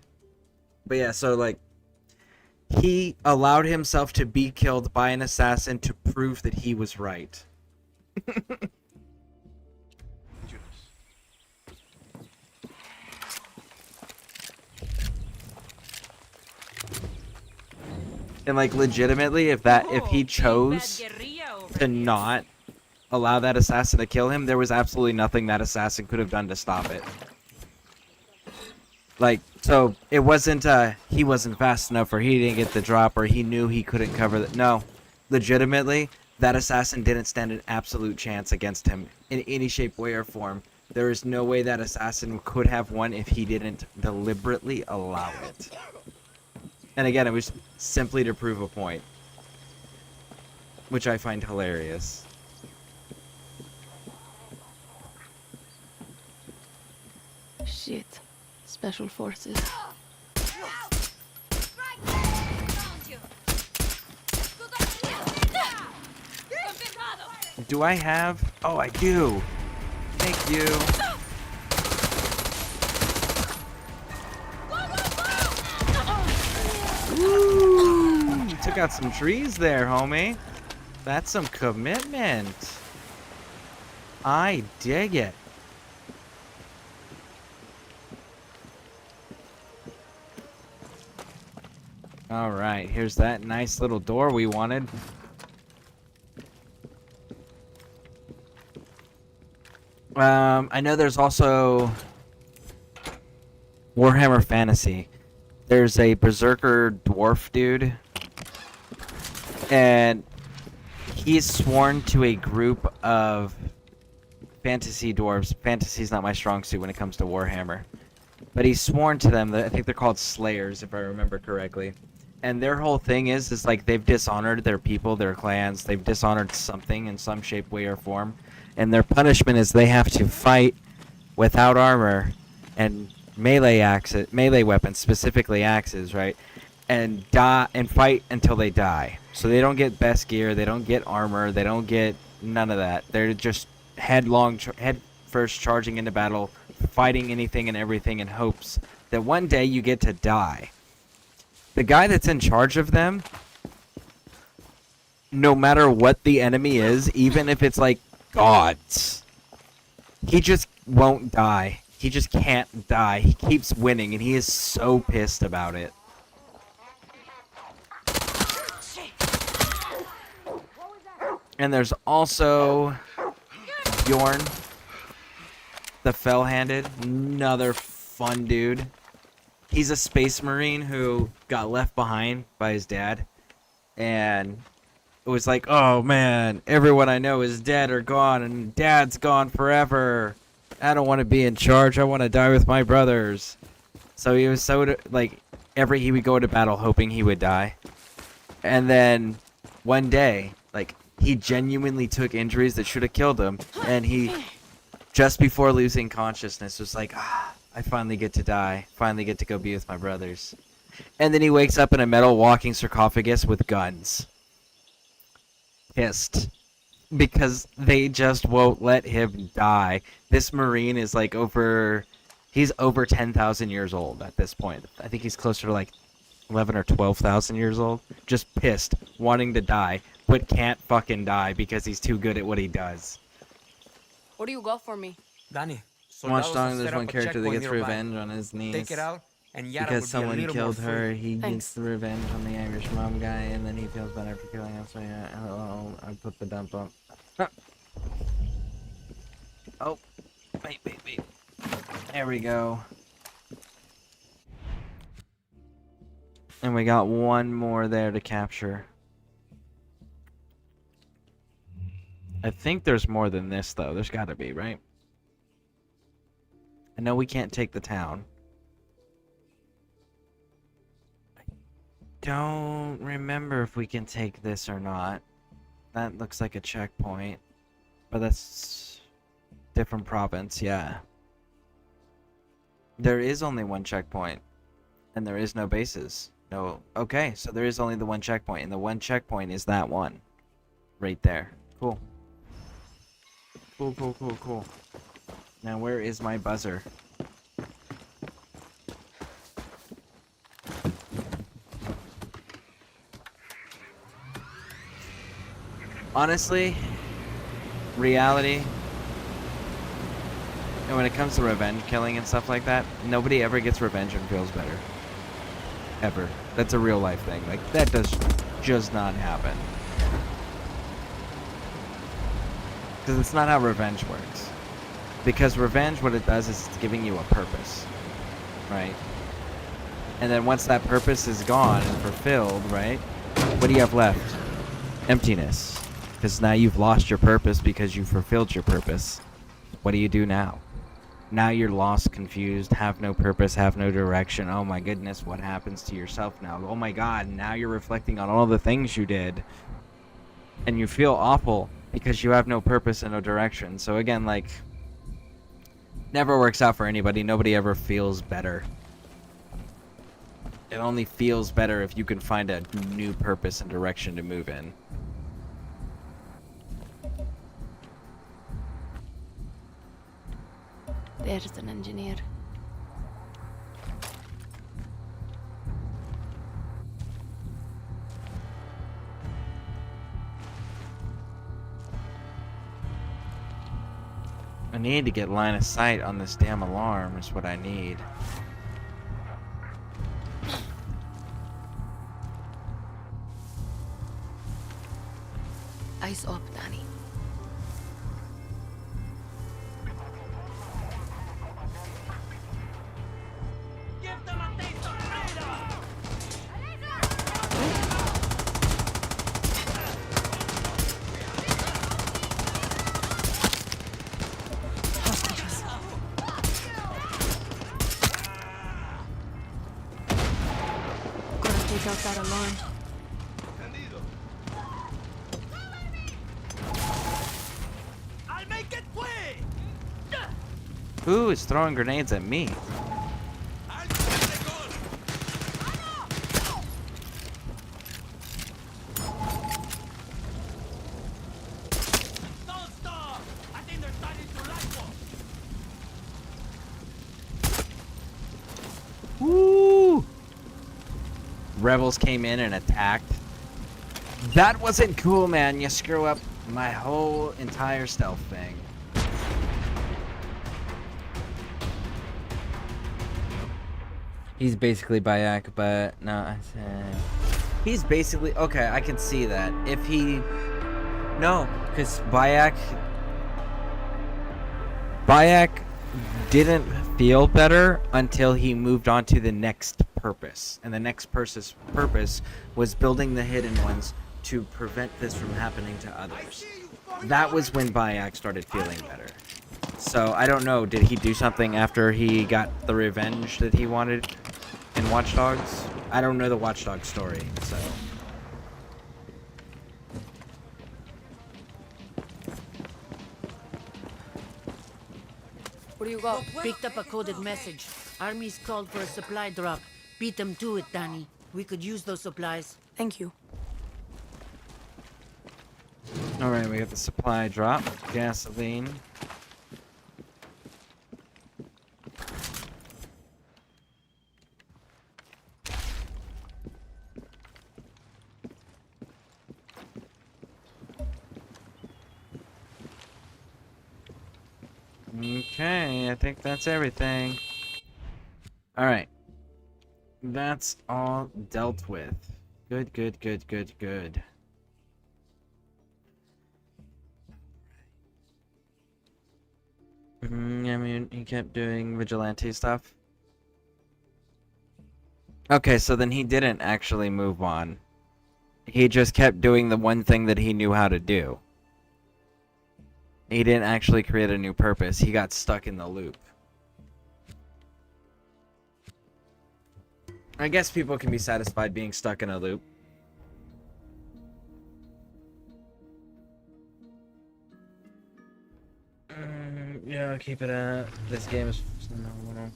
But yeah, so, like, he allowed himself to be killed by an assassin to prove that he was right. And like legitimately, if he chose to not allow that assassin to kill him, there was absolutely nothing that assassin could have done to stop it. Like, so it wasn't he wasn't fast enough, or he didn't get the drop, or he knew he couldn't cover the no. Legitimately, that assassin didn't stand an absolute chance against him in any shape, way, or form. There is no way that assassin could have won if he didn't deliberately allow it. And again, it was simply to prove a point, which I find hilarious. Shit. Special forces. Do I have? Oh, I do. Thank you. Ooh, you took out some trees there, homie. That's some commitment. I dig it. All right, here's that nice little door we wanted. I know there's also Warhammer Fantasy. There's a berserker dwarf dude, and he's sworn to a group of fantasy dwarves. Fantasy's not my strong suit when it comes to Warhammer, but he's sworn to them. I think they're called Slayers, if I remember correctly. And their whole thing is like they've dishonored their people, their clans. They've dishonored something in some shape, way, or form. And their punishment is they have to fight without armor and melee weapons, specifically axes, right? And die and fight until they die. So they don't get best gear, they don't get armor, they don't get none of that. They're just head first charging into battle, fighting anything and everything in hopes that one day you get to die. The guy that's in charge of them, no matter what the enemy is, even if it's like gods, he just won't die. He just can't die. He keeps winning, and he is so pissed about it. And there's also Bjorn, the fell-handed, another fun dude. He's a space marine who got left behind by his dad, and it was like, oh man, everyone I know is dead or gone, and dad's gone forever. I don't want to be in charge. I want to die with my brothers. So he was so like he would go to battle hoping he would die, and then one day, like, he genuinely took injuries that should have killed him, and he, just before losing consciousness, was like, I finally get to die. Finally get to go be with my brothers. And then he wakes up in a metal walking sarcophagus with guns. Pissed. Because they just won't let him die. This Marine is like he's over 10,000 years old at this point. I think he's closer to like 11 or 12,000 years old. Just pissed, wanting to die, but can't fucking die because he's too good at what he does. What do you got for me? Danny, Watch soldados Dogs, set there's up one a character that checkpoint gets nearby. revenge on his niece. Take it out, and Yara because would be a someone little killed more her, free. he Thanks. gets the revenge on the Irish mom guy, and then he feels better for killing him. So yeah, I put the dump up. Oh, wait. There we go. And we got one more there to capture. I think there's more than this, though. There's got to be, right? I know we can't take the town. I don't remember if we can take this or not. That looks like a checkpoint. But that's different province, yeah. There is only one checkpoint. And there is no bases. No. Okay, so there is only the one checkpoint. And the one checkpoint is that one. Right there. Cool. Cool. Now, where is my buzzer? Honestly, reality, and when it comes to revenge killing and stuff like that, nobody ever gets revenge and feels better. Ever. That's a real life thing. Like, that does not happen. Because it's not how revenge works. Because revenge, what it does is it's giving you a purpose. Right? And then once that purpose is gone and fulfilled, right? What do you have left? Emptiness. Because now you've lost your purpose because you fulfilled your purpose. What do you do now? Now you're lost, confused, have no purpose, have no direction. Oh my goodness, what happens to yourself now? Oh my god, now you're reflecting on all the things you did. And you feel awful because you have no purpose and no direction. So again, like, never works out for anybody. Nobody ever feels better. It only feels better if you can find a new purpose and direction to move in. There's an engineer. I need to get line of sight on this damn alarm is what I need. Eyes up, Danny. Gotta take out that alarm. Who is throwing grenades at me? Woo! Rebels came in and attacked. That wasn't cool, man. You screw up my whole entire stealth thing. He's basically Bayek, but no, I said he's basically okay. I can see that if he No, because Bayek didn't feel better until he moved on to the next purpose. And the next purpose was building the hidden ones to prevent this from happening to others. That was when Bayek started feeling better. So I don't know, did he do something after he got the revenge that he wanted in Watch Dogs? I don't know the Watch Dogs story, so... What do you got? Picked up a coded message. Army's called for a supply drop. Beat them to it, Danny. We could use those supplies. Thank you. Alright, we got the supply drop. Gasoline. Okay, I think that's everything. Alright. That's all dealt with. Good, good, good, good, good. I mean, he kept doing vigilante stuff. Okay, so then he didn't actually move on. He just kept doing the one thing that he knew how to do. He didn't actually create a new purpose. He got stuck in the loop. I guess people can be satisfied being stuck in a loop. Yeah, I'll keep it at... This game is phenomenal.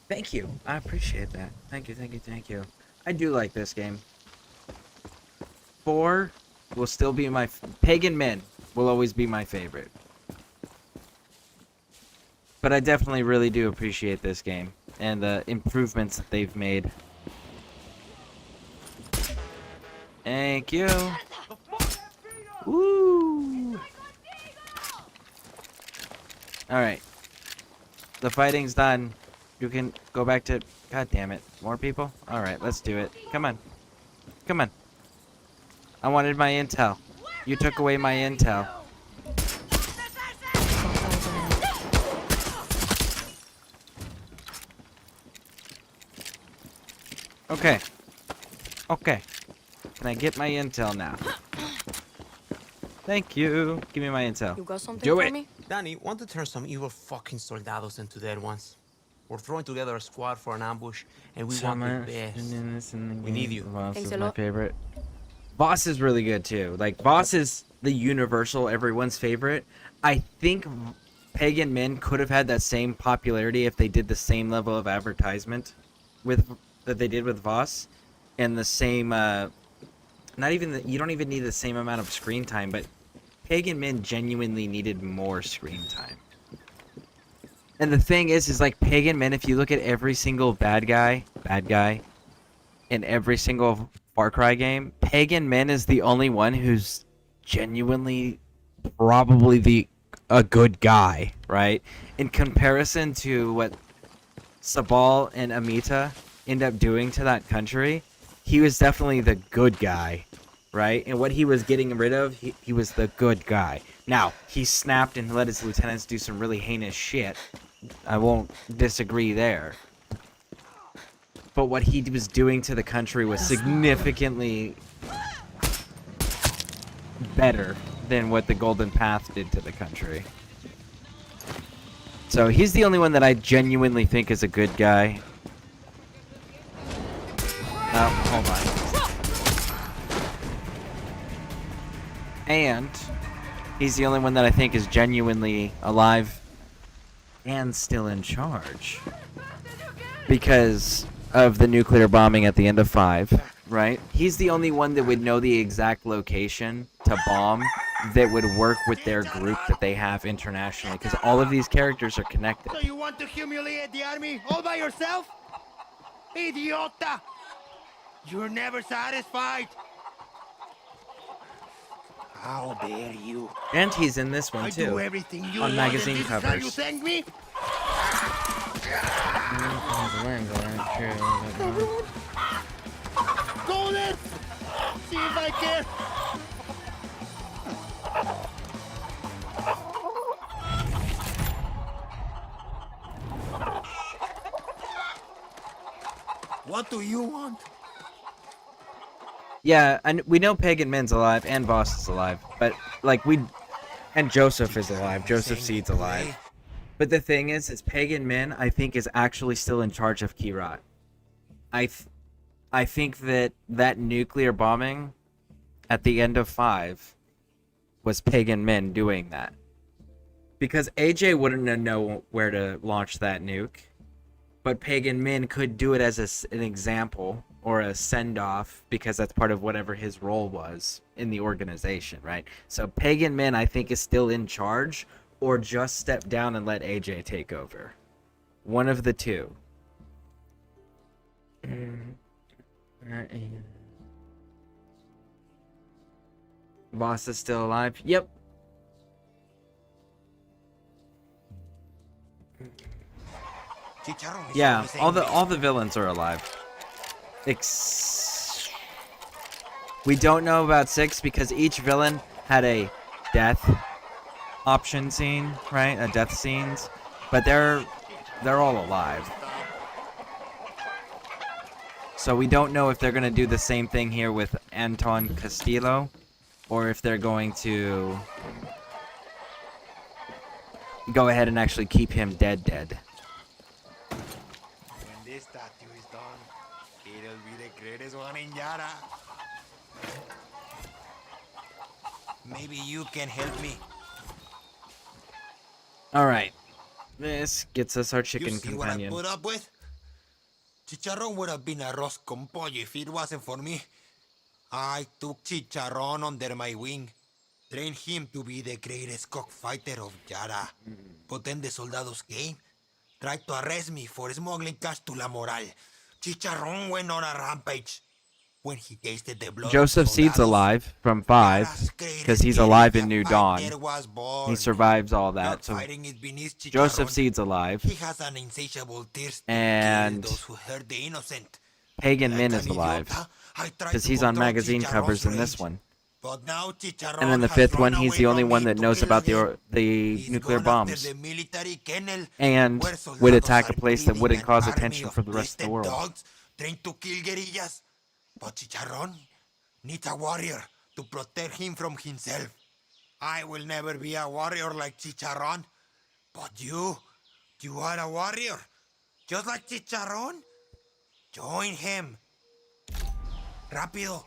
Thank you. I appreciate that. Thank you, thank you, thank you. I do like this game. 4 will still be my... Pagan Men will always be my favorite. But I definitely really do appreciate this game and the improvements that they've made. Thank you. Woo! Alright. The fighting's done. You can go back to... God damn it. More people? Alright, let's do it. Come on. Come on. I wanted my intel. You took away my intel. Okay. Okay. Can I get my intel now? Thank you. Give me my intel. You got something Do for it. me? Danny, want to turn some evil fucking soldados into dead ones? We're throwing together a squad for an ambush, and we want the best. We need you. Voss Thanks is a my lot. favorite. Voss is really good too. Like Voss is the universal everyone's favorite. I think Pagan Men could have had that same popularity if they did the same level of advertisement that they did with Voss, and the same. Not even you don't even need the same amount of screen time, but Pagan Men genuinely needed more screen time. And the thing is like Pagan Men, if you look at every single bad guy in every single Far Cry game, Pagan Men is the only one who's genuinely probably a good guy, right? In comparison to what Sabal and Amita end up doing to that country, he was definitely the good guy, right? And what he was getting rid of, he was the good guy. Now, he snapped and let his lieutenants do some really heinous shit. I won't disagree there. But what he was doing to the country was significantly better than what the Golden Path did to the country. So he's the only one that I genuinely think is a good guy. Oh, hold on. And he's the only one that I think is genuinely alive and still in charge. Because of the nuclear bombing at the end of 5, right? He's the only one that would know the exact location to bomb that would work with their group that they have internationally, because all of these characters are connected. So you want to humiliate the army all by yourself? Idiota! You're never satisfied! How dare you? And he's in this one I too, do everything you on want, magazine and this is how you covers. thank me? Go there! See if I care! What do you want? Yeah, and we know Pagan Min's alive and Boss is alive, but like and Joseph is alive. Joseph Seed's alive. But the thing is Pagan Min, I think, is actually still in charge of Kirat. I think that nuclear bombing at the end of 5 was Pagan Min doing that. Because AJ wouldn't know where to launch that nuke, but Pagan Min could do it as an example or a send-off because that's part of whatever his role was in the organization, right? So Pagan Min, I think, is still in charge or just step down and let AJ take over. One of the two. Boss is still alive? Yep. Yeah, all the villains are alive. We don't know about 6 because each villain had a death option scene, right? A death scenes, but they're all alive. So we don't know if they're going to do the same thing here with Anton Castillo, or if they're going to go ahead and actually keep him dead. When this statue is done, it'll be the greatest one in Yara. Maybe you can help me. Alright. This gets us our You chicken see companion. what I put up with? Chicharrón would have been arroz con pollo if it wasn't for me. I took Chicharrón under my wing, trained him to be the greatest cockfighter of Yara. But then the soldados came, tried to arrest me for smuggling cash to La Moral. Chicharrón went on a rampage. When he tasted the blood Joseph of Seed's soldados, alive from 5 because he's alive in New Dawn. He survives all that. So Joseph Seed's alive. he has an insatiable thirst to kill And those who hurt the innocent. Pagan Min Like is an alive idiota, I tried because to he's on control magazine Chicharrón's covers in this rage. one. But now Chicharrón And then the has 5th one, run he's away the only from one me that to knows kill about again. the nuclear Gone bombs after the military kennel, and where would soldados attack a are place that breeding wouldn't an cause army attention of for the rest of the twisted world. dogs trained to kill guerrillas. But Chicharrón needs a warrior to protect him from himself. I will never be a warrior like Chicharrón. But you are a warrior. Just like Chicharrón. Join him. Rápido.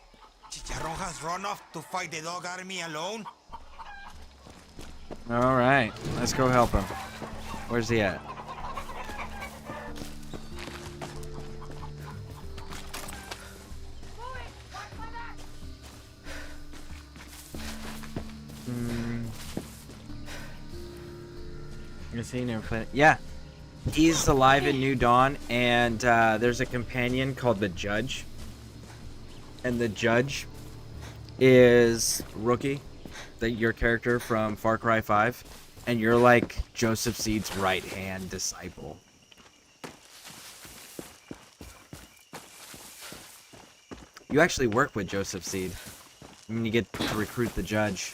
Chicharrón has run off to fight the dog army alone. Alright, let's go help him. Where's he at? Is he never played? Yeah, he's alive in New Dawn, and there's a companion called the Judge, and the Judge is Rookie, your character from Far Cry 5, and you're like Joseph Seed's right-hand disciple. You actually work with Joseph Seed. I mean, you get to recruit the Judge.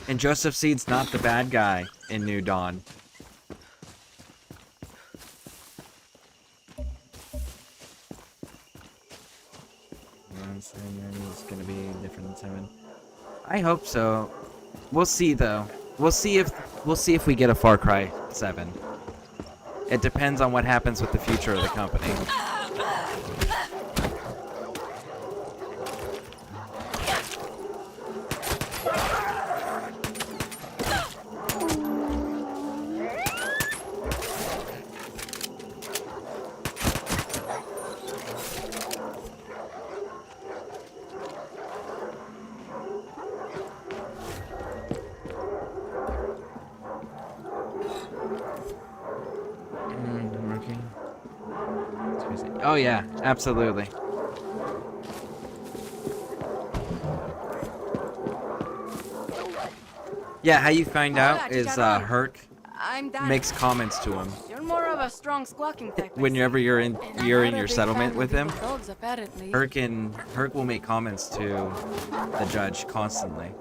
And Joseph Seed's not the bad guy in New Dawn. It's gonna be different than 7. I hope so. We'll see though. We'll see if we get a Far Cry 7. It depends on what happens with the future of the company. Oh yeah, absolutely. Yeah, how you find out is Herc I'm Danny. makes comments to him You're more of a strong squawking type. whenever you're in your Not a big settlement fan with of him. big dogs, apparently. Herc will make comments to the Judge constantly.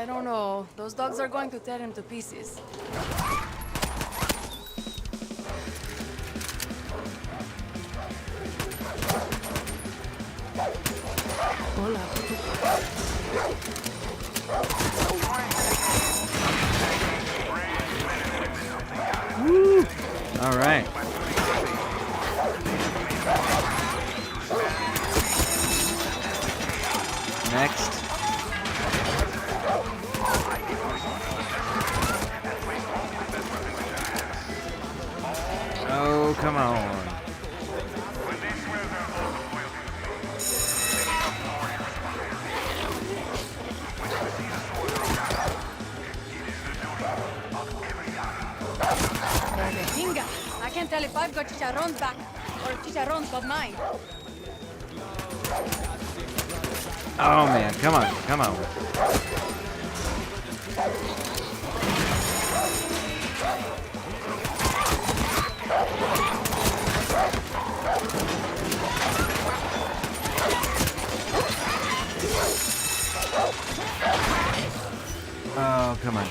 I don't know. Those dogs are going to tear him to pieces. Hola. Woo! All right. Next. Oh, come on. Venga. I can't tell if I've got Chicharron's back or if Chicharron's got mine. Oh man, come on, come on. Oh, come on.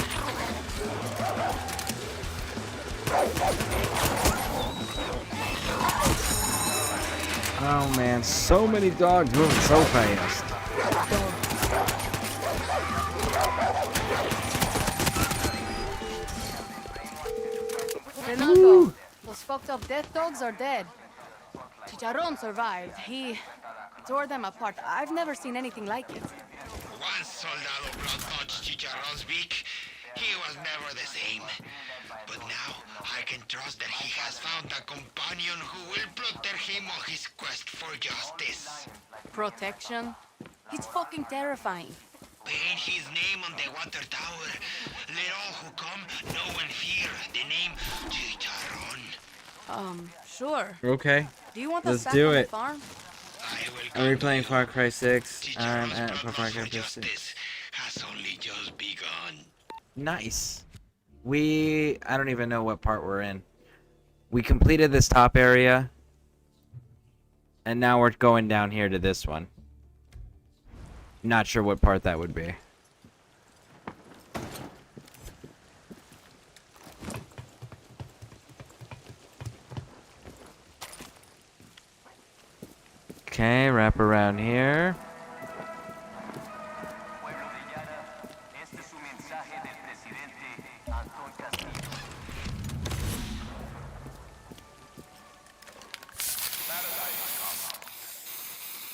Oh man, so many dogs moving so fast. Renato, those fucked up death dogs are dead. Chicharron survived. He tore them apart. I've never seen anything like it. Once Soldado Blood touched Chicharron's beak, he was never the same. But now, I can trust that he has found a companion who will protect him on his quest for justice. Protection? He's fucking terrifying. Paint his name on the water tower. Let all who come know and fear the name Chicharron. Sure. Okay. Do you want Let's us back do on it. the farm? I'm replaying Far Cry 6. I'm at Far Cry 6. Has only just begun. Nice. I don't even know what part we're in. We completed this top area. And now we're going down here to this one. Not sure what part that would be. Okay, wrap around here.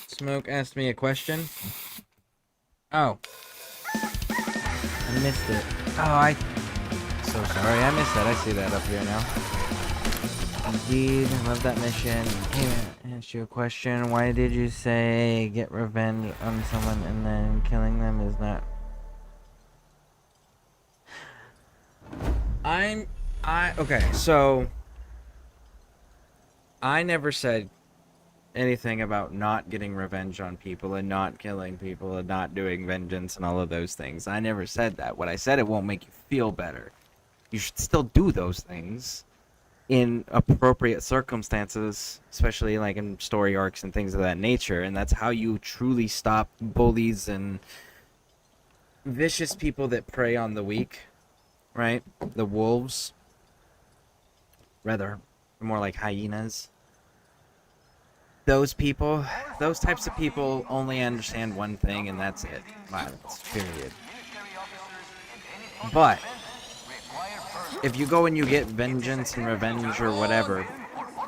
Smoke asked me a question. Oh. I missed it. Oh, so sorry. I missed that. I see that up here now. Indeed. I love that mission. Hey, I asked you a question. Why did you say get revenge on someone and then killing them is not... Okay, so... I never said anything about not getting revenge on people and not killing people and not doing vengeance and all of those things. I never said that. What I said, it won't make you feel better. You should still do those things in appropriate circumstances, especially like in story arcs and things of that nature, and that's how you truly stop bullies and vicious people that prey on the weak, right? The wolves. Rather, more like hyenas. Those people, those types of people only understand one thing, and that's it. Violence, period. But if you go and you get vengeance and revenge or whatever,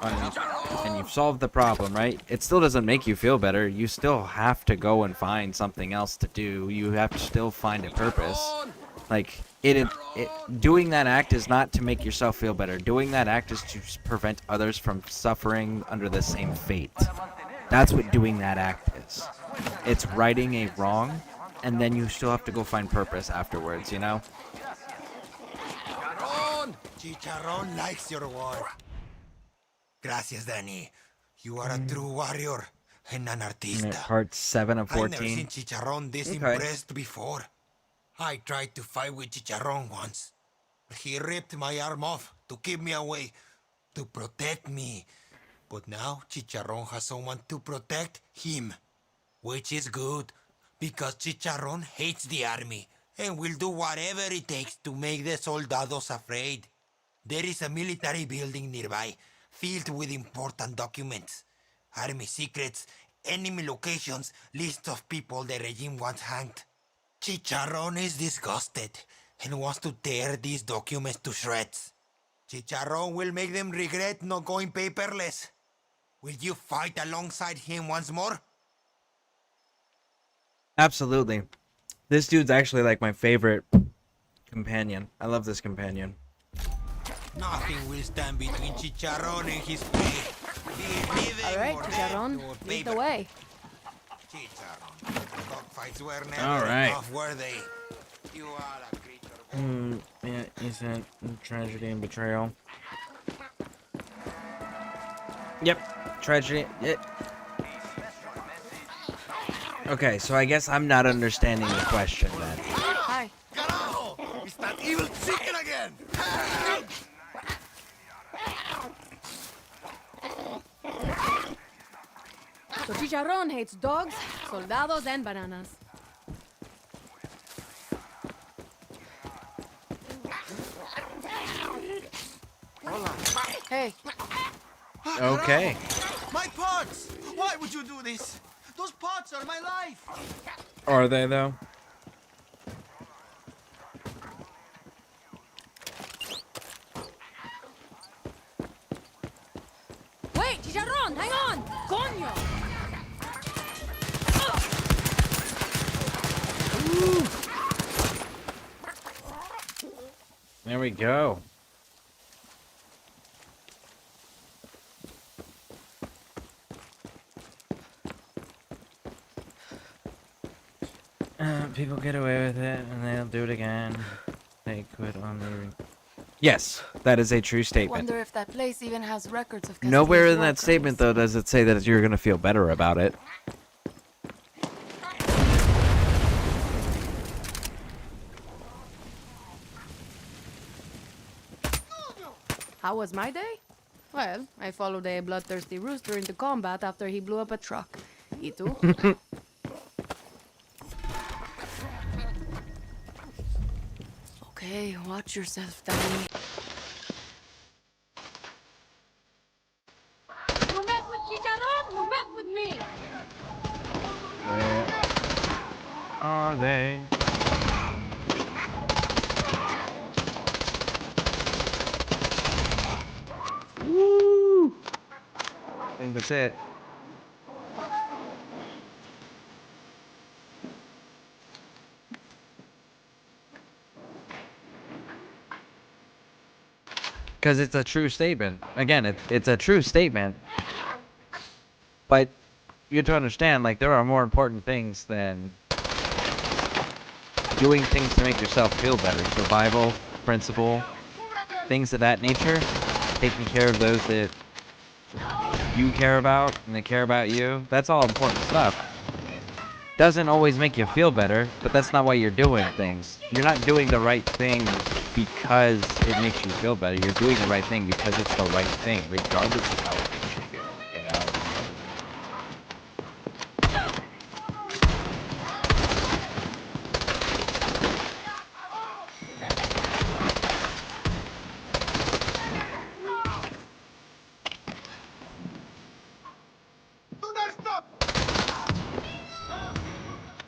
and you've solved the problem, right? It still doesn't make you feel better. You still have to go and find something else to do. You have to still find a purpose. Like, doing that act is not to make yourself feel better. Doing that act is to prevent others from suffering under the same fate. That's what doing that act is. It's righting a wrong, and then you still have to go find purpose afterwards, you know? Chicharron likes your war. Gracias, Danny. You are a true warrior and an artista. Part 7 of 14. I've never seen Chicharron this impressed before. I tried to fight with Chicharron once. He ripped my arm off to keep me away, to protect me. But now Chicharron has someone to protect him. Which is good, because Chicharron hates the army. and we'll do whatever it takes to make the soldados afraid. There is a military building nearby, filled with important documents. Army secrets, enemy locations, list of people the regime wants hanged. Chicharron is disgusted and wants to tear these documents to shreds. Chicharron will make them regret not going paperless. Will you fight alongside him once more? Absolutely. This dude's actually like my favorite companion. I love this companion. Nothing will stand between Chicharron and his prey. All right, Chicharron, lead the way. Chicharron, cockfights were never All right. enough, were they? You are a creature. Yeah, innocent, tragedy and betrayal. Yep, tragedy. Okay, so I guess I'm not understanding the question then. Hi. Carajo! It's that evil chicken again! So Chicharron hates dogs, soldados, and bananas. Hey. Okay. My pots! Why would you do this? Those pots are my life! Are they though? Wait, Chicharron, hang on! Coño! There we go. People get away with it, and they'll do it again. They quit on the. Yes, that is a true statement. Wonder if that place even has records of Nowhere Castillo's in that war statement, though, does it say that you're gonna feel better about it. How was my day? Well, I followed a bloodthirsty rooster into combat after he blew up a truck. ¿Y tú? Okay, watch yourself, Danny. You met with Chicharron, you met with me! Where are they? Woo! I think that's it. Because it's a true statement. Again, it's a true statement. But you have to understand, like, there are more important things than doing things to make yourself feel better. Survival, principle, things of that nature. Taking care of those that you care about and they care about you. That's all important stuff. Doesn't always make you feel better, but that's not why you're doing things. You're not doing the right thing because it makes you feel better. You're doing the right thing because it's the right thing, regardless of how it makes you feel. You know?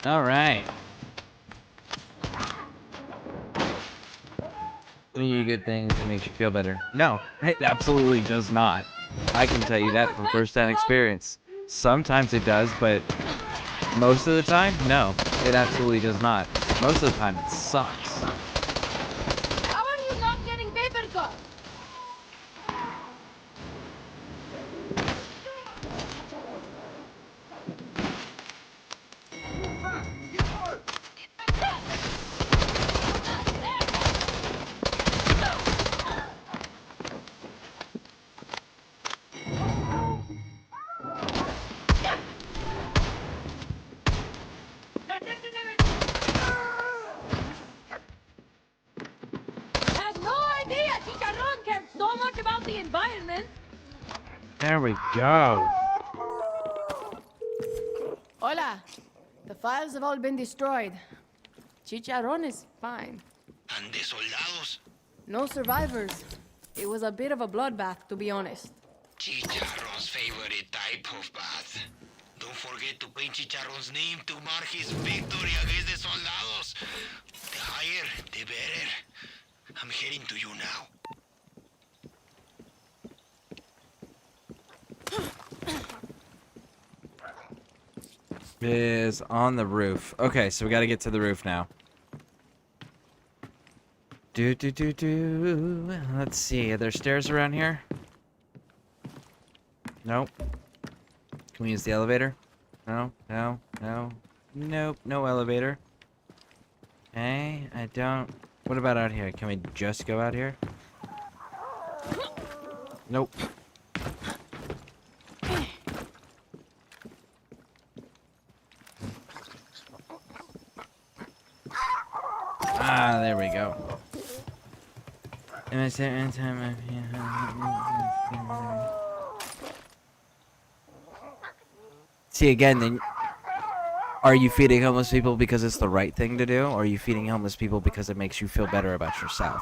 All right. Any good things that makes you feel better? No, it absolutely does not. I can tell you that from first-hand experience. Sometimes it does, but most of the time, no, it absolutely does not. Most of the time, it sucks. How are you not getting paper cut? I had no idea Chicharron cared so much about the environment. There we go. Hola. The files have all been destroyed. Chicharron is fine. And the soldados? No survivors. It was a bit of a bloodbath, to be honest. Chicharron's favorite type of bath. Don't forget to paint Chicharron's name to mark his victory against the soldados. The higher, the better. I'm heading to you now. Is on the roof. Okay, so we gotta get to the roof now. Let's see, are there stairs around here? Nope. Can we use the elevator? No, no, no. Nope, no elevator. Okay, I don't... What about out here? Can we just go out here? Nope. Ah, there we go. See, again, then, are you feeding homeless people because it's the right thing to do, or are you feeding homeless people because it makes you feel better about yourself?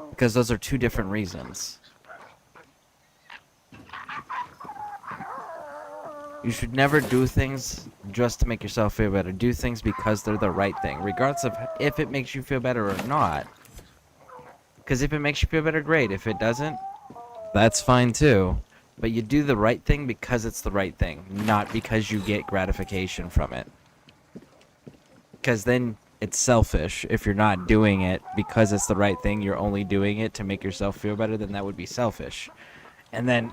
Because those are two different reasons. You should never do things just to make yourself feel better. Do things because they're the right thing, regardless of if it makes you feel better or not. Because if it makes you feel better, great. If it doesn't, that's fine too. But you do the right thing because it's the right thing, not because you get gratification from it. Because then it's selfish. If you're not doing it because it's the right thing, you're only doing it to make yourself feel better, then that would be selfish. And then,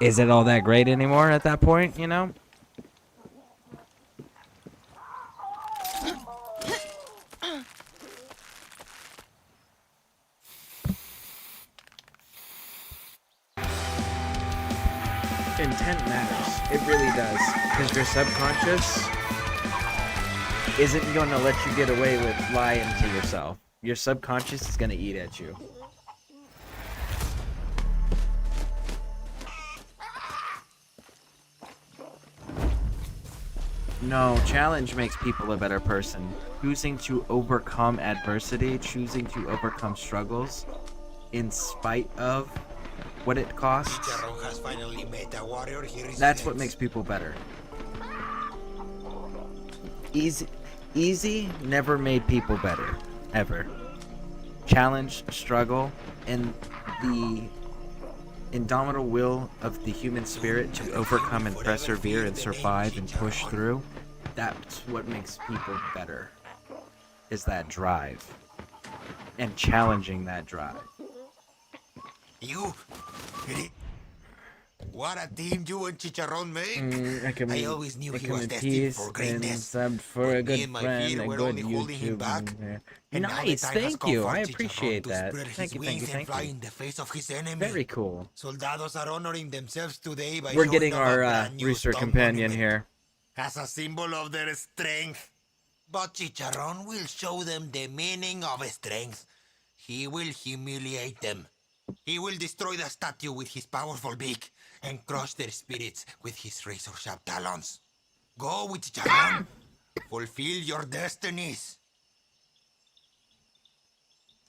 is it all that great anymore at that point, you know? Intent matters. It really does. Because your subconscious isn't going to let you get away with lying to yourself. Your subconscious is going to eat at you. No, challenge makes people a better person. Choosing to overcome adversity, choosing to overcome struggles, in spite of what it costs, that's what makes people better. Easy never made people better, ever. Challenge, struggle, and the indomitable will of the human spirit to overcome and persevere and survive and push through, that's what makes people better, is that drive. And challenging that drive. You... What a team you and Chicharron make! I always knew he was destined for greatness. For a But me good and my friend, field a were good only holding him YouTube. back. And now the Nice, time has thank come you. for I Chicharron appreciate to that. spread Thank his you, thank you, wings and thank fly you. in the face of his enemy. Very cool. Soldados are honoring themselves today by We're showing getting off a our brand new rooster stone companion monument here. as a symbol of their strength. But Chicharron will show them the meaning of strength. He will humiliate them. He will destroy the statue with his powerful beak and crush their spirits with his razor-sharp talons. Go with Chicharron. Fulfill your destinies.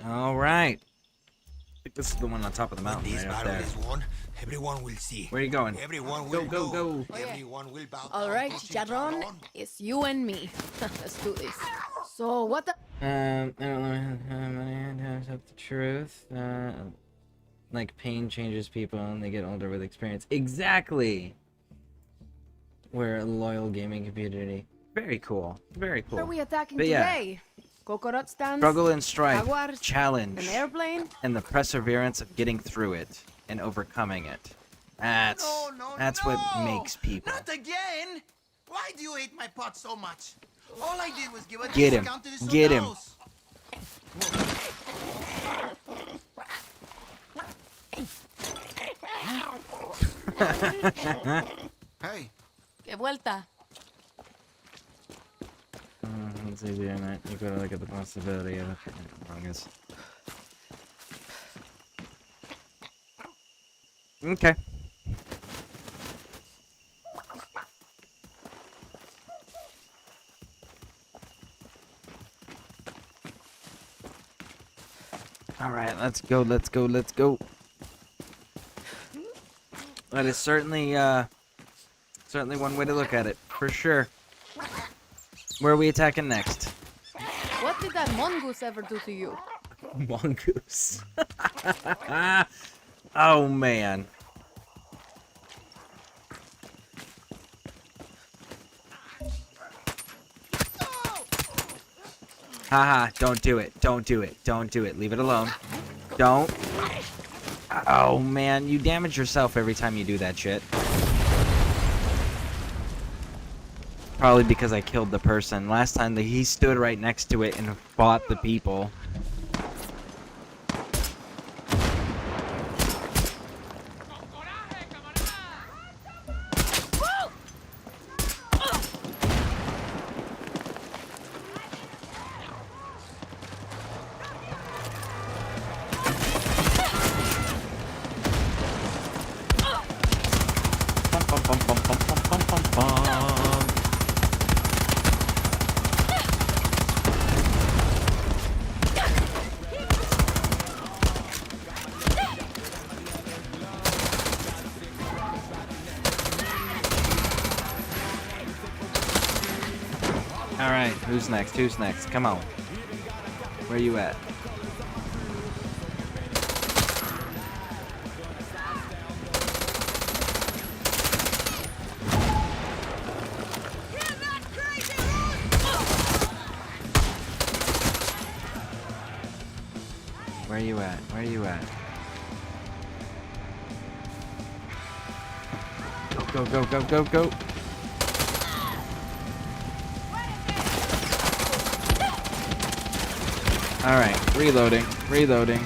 All right. I think this is the one on top of the mountain, This right up battle there. is won. Everyone will see. Where are you going? Everyone Go, will go, go. Everyone will bow All right, Chicharron, it's you and me. Let's do this. So, what the... I don't know how many times up the truth. Like pain changes people and they get older with experience. Exactly. We're a loyal gaming community. Very cool. Very cool. What are we attacking But yeah, today? Coconut stands? struggle and strife, Jaguars? challenge, An airplane? and the perseverance of getting through it and overcoming it. That's what makes people. Not again! Why do you hate my pot so much? All I did was give a Get him. discount to the Get him. soldados. Hey. Que vuelta. It's easier than that. You gotta look at the possibility of it. Wrongus. Okay. Let's go, let's go, let's go. That is certainly one way to look at it, for sure. Where are we attacking next? What did that mongoose ever do to you? Mongoose. Oh, man. Haha, don't do it. Don't do it. Don't do it. Leave it alone. Don't. Oh, man. You damage yourself every time you do that shit. Probably because I killed the person. Last time he stood right next to it and fought the people. Alright, who's next? Who's next? Come on. Where you at? Where you at? Where you at? Go, go, go, go, go! Alright, reloading, reloading.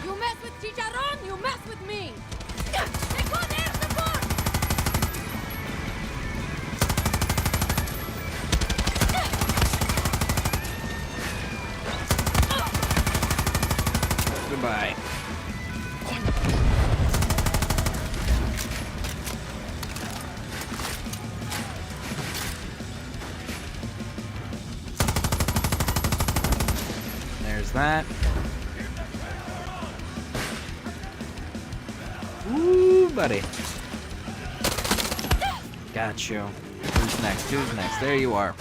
You mess with Chicharron, you mess with me! Goodbye. There's that. Ooh, buddy. Got you. Who's next? Who's next? There you are.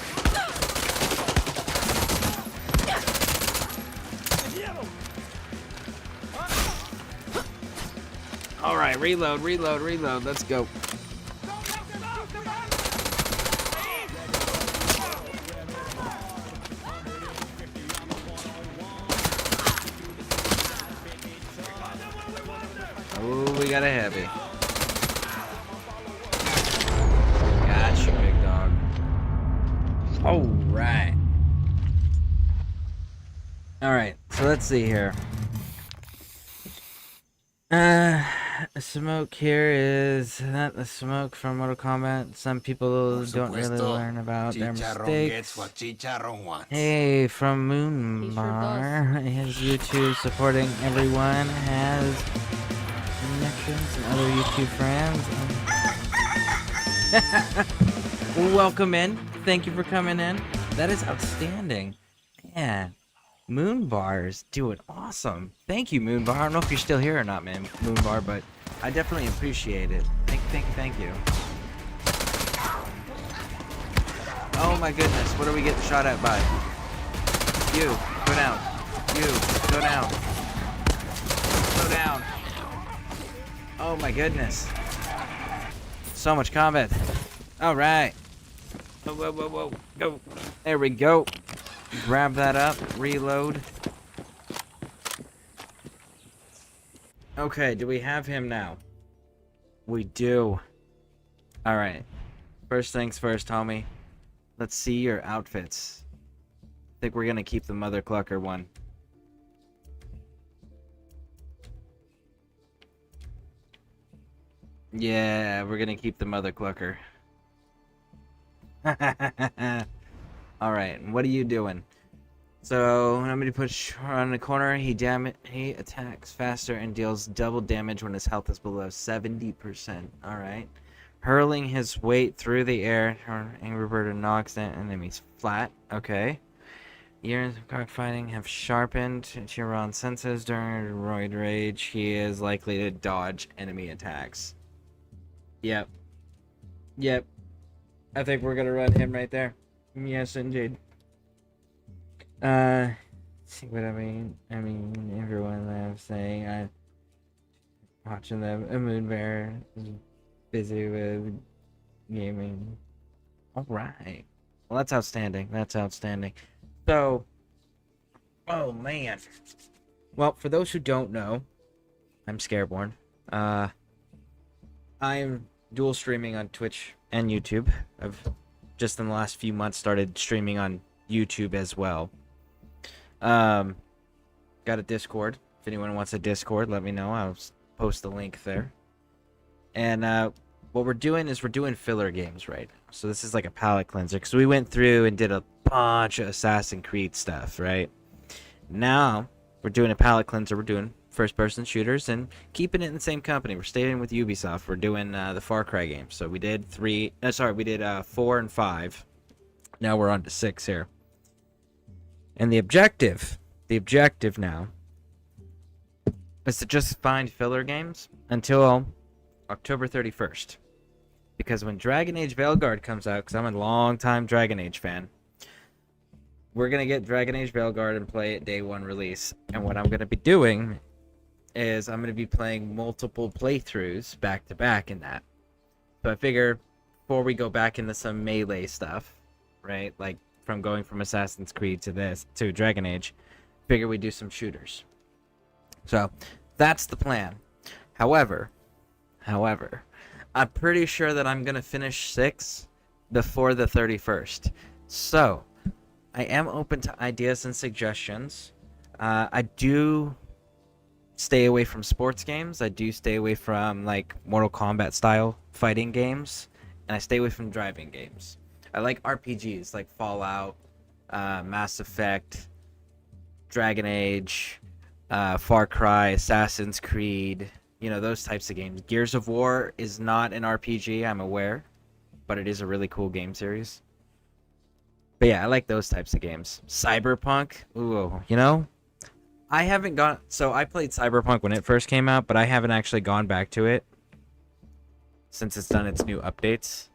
Alright, reload, reload, reload. Let's go. Oh, we got a heavy. Gotcha, big dog. Alright. Alright, so let's see here. Smoke here is not the smoke from Mortal Kombat. Some people don't really learn about their mistakes. Gets what Chicharron wants. Hey, from Moonbar, his YouTube supporting everyone, has connections and other YouTube friends. Welcome in. Thank you for coming in. That is outstanding. Man, Moonbar is doing awesome. Thank you, Moonbar. I don't know if you're still here or not, man, Moonbar, but I definitely appreciate it. Thank you. Oh my goodness, what are we getting shot at by? You, go down. You, go down. Go down. Oh my goodness. So much combat. Alright. Whoa, whoa, whoa, whoa. Go. There we go. Grab that up. Reload. Okay, do we have him now? We do. Alright. First things first, homie. Let's see your outfits. I think we're gonna keep the Mother Clucker one. Yeah, we're gonna keep the Mother Clucker. Alright, what are you doing? So, I'm gonna push around the corner. He attacks faster and deals double damage when his health is below 70%. Alright. Hurling his weight through the air, Angry Bird knocks enemies flat. Okay. Years of cockfighting have sharpened Chiron's senses during a roid rage. He is likely to dodge enemy attacks. Yep. Yep. I think we're gonna run him right there. Yes, indeed. See what I mean? I mean, everyone loves saying I'm watching them. A moon bear is busy with gaming. All right. Well, that's outstanding. That's outstanding. So, oh man. Well, for those who don't know, I'm Scareborne. I'm dual streaming on Twitch and YouTube. I've just in the last few months started streaming on YouTube as well. Got a Discord. If anyone wants a Discord, let me know. I'll post the link there. And what we're doing is we're doing filler games right now. So this is like a palate cleanser because we went through and did a bunch of Assassin's Creed stuff, right? Now we're doing a palate cleanser. We're doing first-person shooters and keeping it in the same company. We're staying with Ubisoft. We're doing the Far Cry games. So we did 4 and 5. Now we're on to 6 here. And the objective now is to just find filler games until October 31st. Because when Dragon Age Veilguard comes out, because I'm a long-time Dragon Age fan, we're going to get Dragon Age Veilguard and play it day one release. And what I'm going to be doing is I'm going to be playing multiple playthroughs back-to-back in that. So I figure before we go back into some melee stuff, right, like from going from Assassin's Creed to Dragon Age, figure we do some shooters. So that's the plan. However, I'm pretty sure that I'm going to finish 6 before the 31st. So I am open to ideas and suggestions. I do stay away from sports games. I do stay away from like Mortal Kombat style fighting games. And I stay away from driving games. I like RPGs like Fallout, Mass Effect, Dragon Age, Far Cry, Assassin's Creed, you know, those types of games. Gears of War is not an RPG, I'm aware, but it is a really cool game series. But yeah, I like those types of games. Cyberpunk, ooh, you know, I haven't gone, so I played Cyberpunk when it first came out, but I haven't actually gone back to it since it's done its new updates.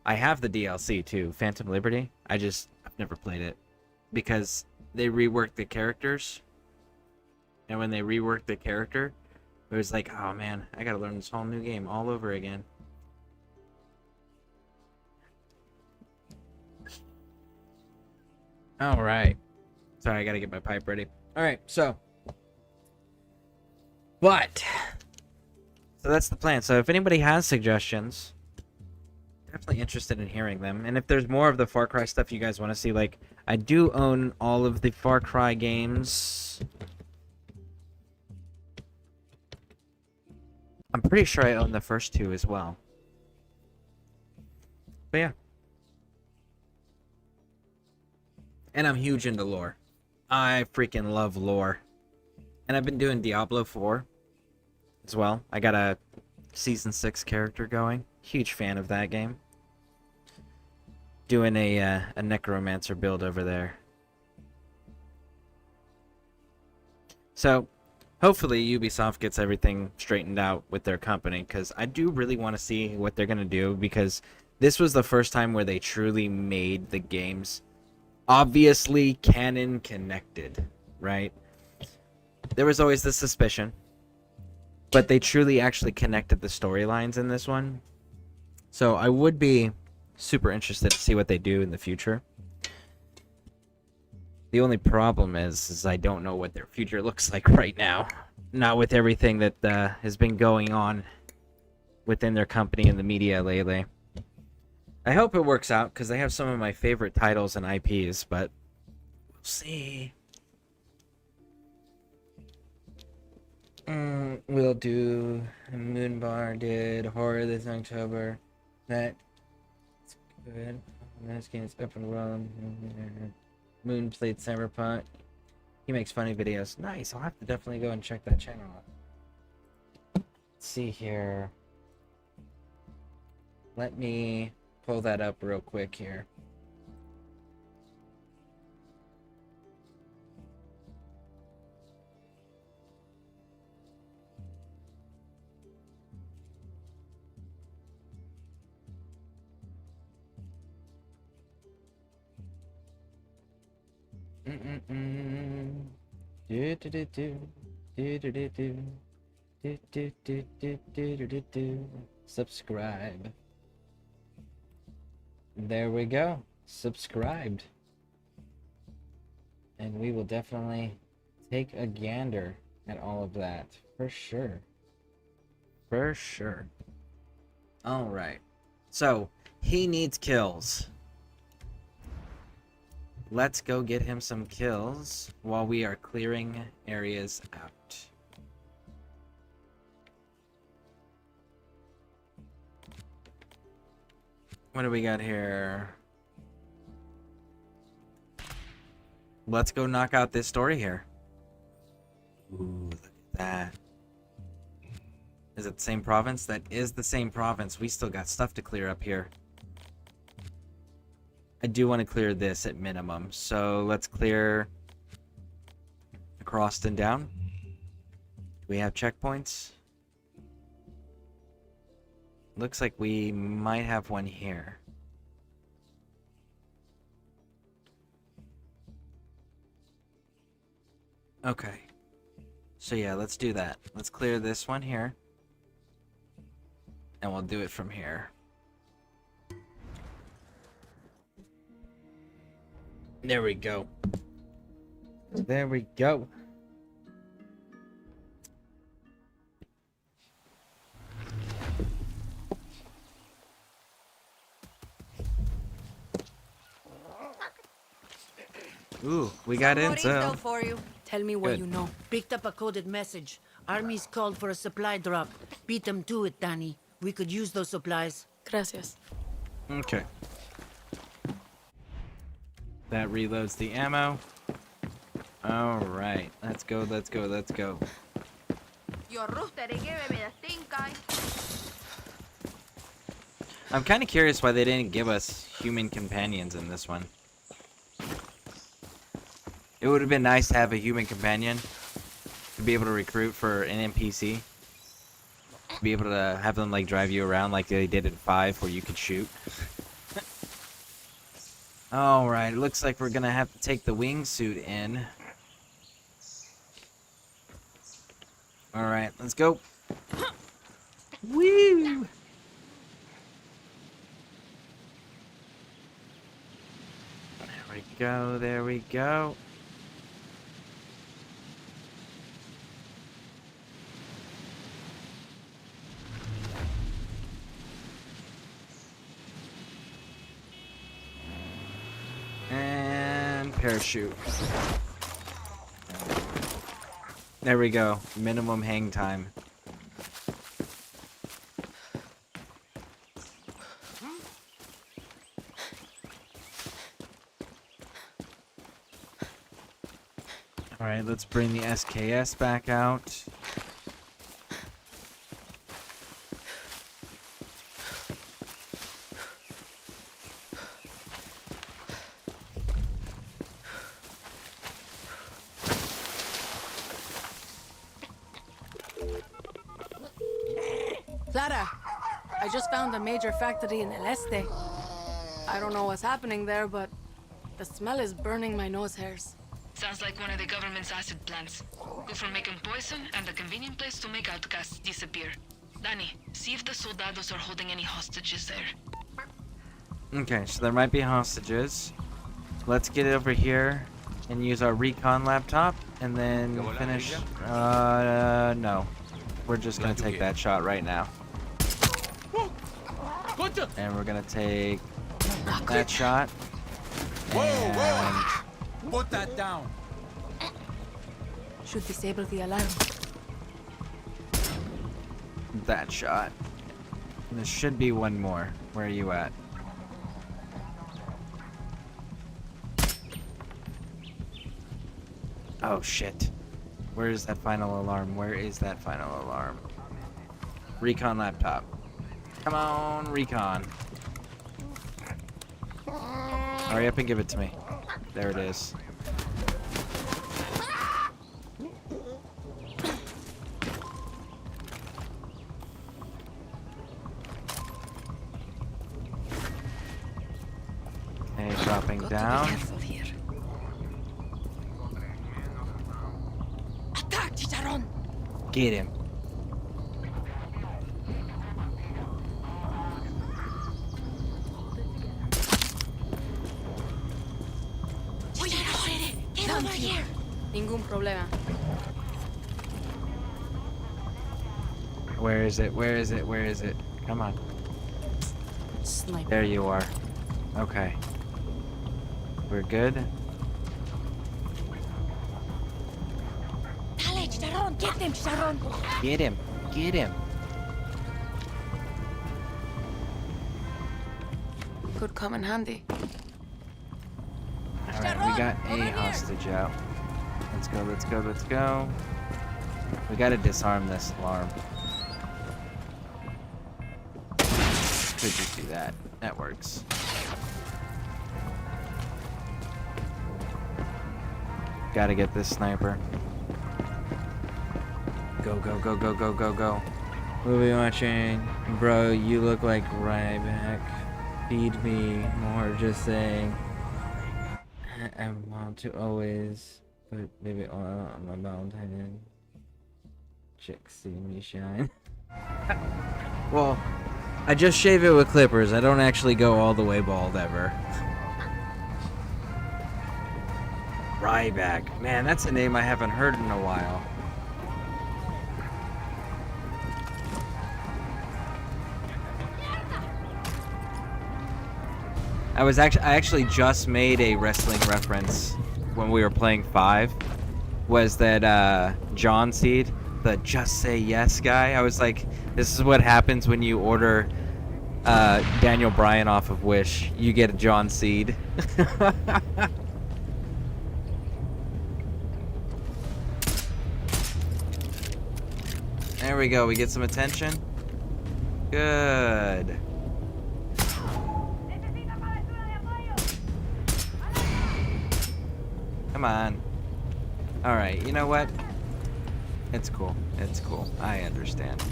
I have the DLC too, Phantom Liberty. I've never played it because they reworked the characters. And when they reworked the character, it was like, oh man, I gotta learn this whole new game all over again. Alright. Sorry, I gotta get my pipe ready. Alright, so that's the plan. So if anybody has suggestions, definitely interested in hearing them. And if there's more of the Far Cry stuff you guys want to see, like, I do own all of the Far Cry games. I'm pretty sure I own the first 2 as well. But yeah. And I'm huge into lore. I freaking love lore. And I've been doing Diablo 4 as well. I got a Season 6 character going. Huge fan of that game. Doing a necromancer build over there. So, hopefully Ubisoft gets everything straightened out with their company, because I do really want to see what they're going to do, because this was the first time where they truly made the games obviously canon connected, right? There was always the suspicion, but they truly actually connected the storylines in this one. So I would be super interested to see what they do in the future. The only problem is I don't know what their future looks like right now. Not with everything that has been going on within their company and the media lately. I hope it works out, because they have some of my favorite titles and IPs, but we'll see. We'll do Moonbar did horror this October. That's good. This game's up and running. Moon played Cyberpunk. He makes funny videos. Nice. I'll have to definitely go and check that channel out. Let's see here. Let me pull that up real quick here. Subscribe. There we go. Subscribed. And we will definitely take a gander at all of that. For sure. For sure. Alright. So, he needs kills. Let's go get him some kills while we are clearing areas out. What do we got here? Let's go knock out this story here. Ooh, look at that. Is it the same province? That is the same province. We still got stuff to clear up here. I do want to clear this at minimum. So let's clear across and down. Do we have checkpoints? Looks like we might have one here. Okay. So yeah, let's do that. Let's clear this one here. And we'll do it from here. There we go. There we go. Ooh, we got intel. For you. Tell me what Good. you know. Picked up a coded message. Army's called for a supply drop. Beat them to it, Danny. We could use those supplies. Gracias. Okay. That reloads the ammo. Alright, let's go, let's go, let's go. I'm kind of curious why they didn't give us human companions in this one. It would have been nice to have a human companion to be able to recruit for an NPC. To be able to have them like drive you around like they did in 5 where you could shoot. Alright, looks like we're gonna have to take the wingsuit in. Alright, let's go. Woo! There we go, there we go. And parachute. There we go. Minimum hang time. Alright, let's bring the SKS back out. Clara, I just found a major factory in El Este. I don't know what's happening there, but the smell is burning my nose hairs. Sounds like one of the government's acid plants. Good for making poison and a convenient place to make outcasts disappear. Danny, see if the soldados are holding any hostages there. Okay, so there might be hostages. Let's get over here and use our recon laptop and then finish. No. We're just gonna take that shot right now. And we're gonna take that shot. And Put that down. Should disable the alarm. that shot. And there should be one more. Where are you at? Oh shit. Where is that final alarm? Where is that final alarm? Recon laptop. Come on, recon. Hurry up and give it to me. There it is. Okay, dropping down. Get him. Get over here. Ningún problema. Where is it? Where is it? Where is it? Come on. Sniper. There you are. Okay. We're good. Dale, Chicharrón, get them, Chicharrón. Get him. Get him. Could come in handy. Alright, we got a hostage out. Let's go, let's go, let's go. We gotta disarm this alarm. Could just do that. That works. Gotta get this sniper. Go, go, go, go, go, go, go. Movie watching. Bro, you look like Ryback. Feed me more, just saying. I want to always put baby oil on my bald head. Chicks see me shine. Well, I just shave it with clippers. I don't actually go all the way bald ever. Ryback. Man, that's a name I haven't heard in a while. I actually just made a wrestling reference when we were playing 5. Was that John Seed, the Just Say Yes guy? I was like, this is what happens when you order Daniel Bryan off of Wish. You get a John Seed. There we go. We get some attention. Good. Come on. Alright, you know what? It's cool. It's cool. I understand.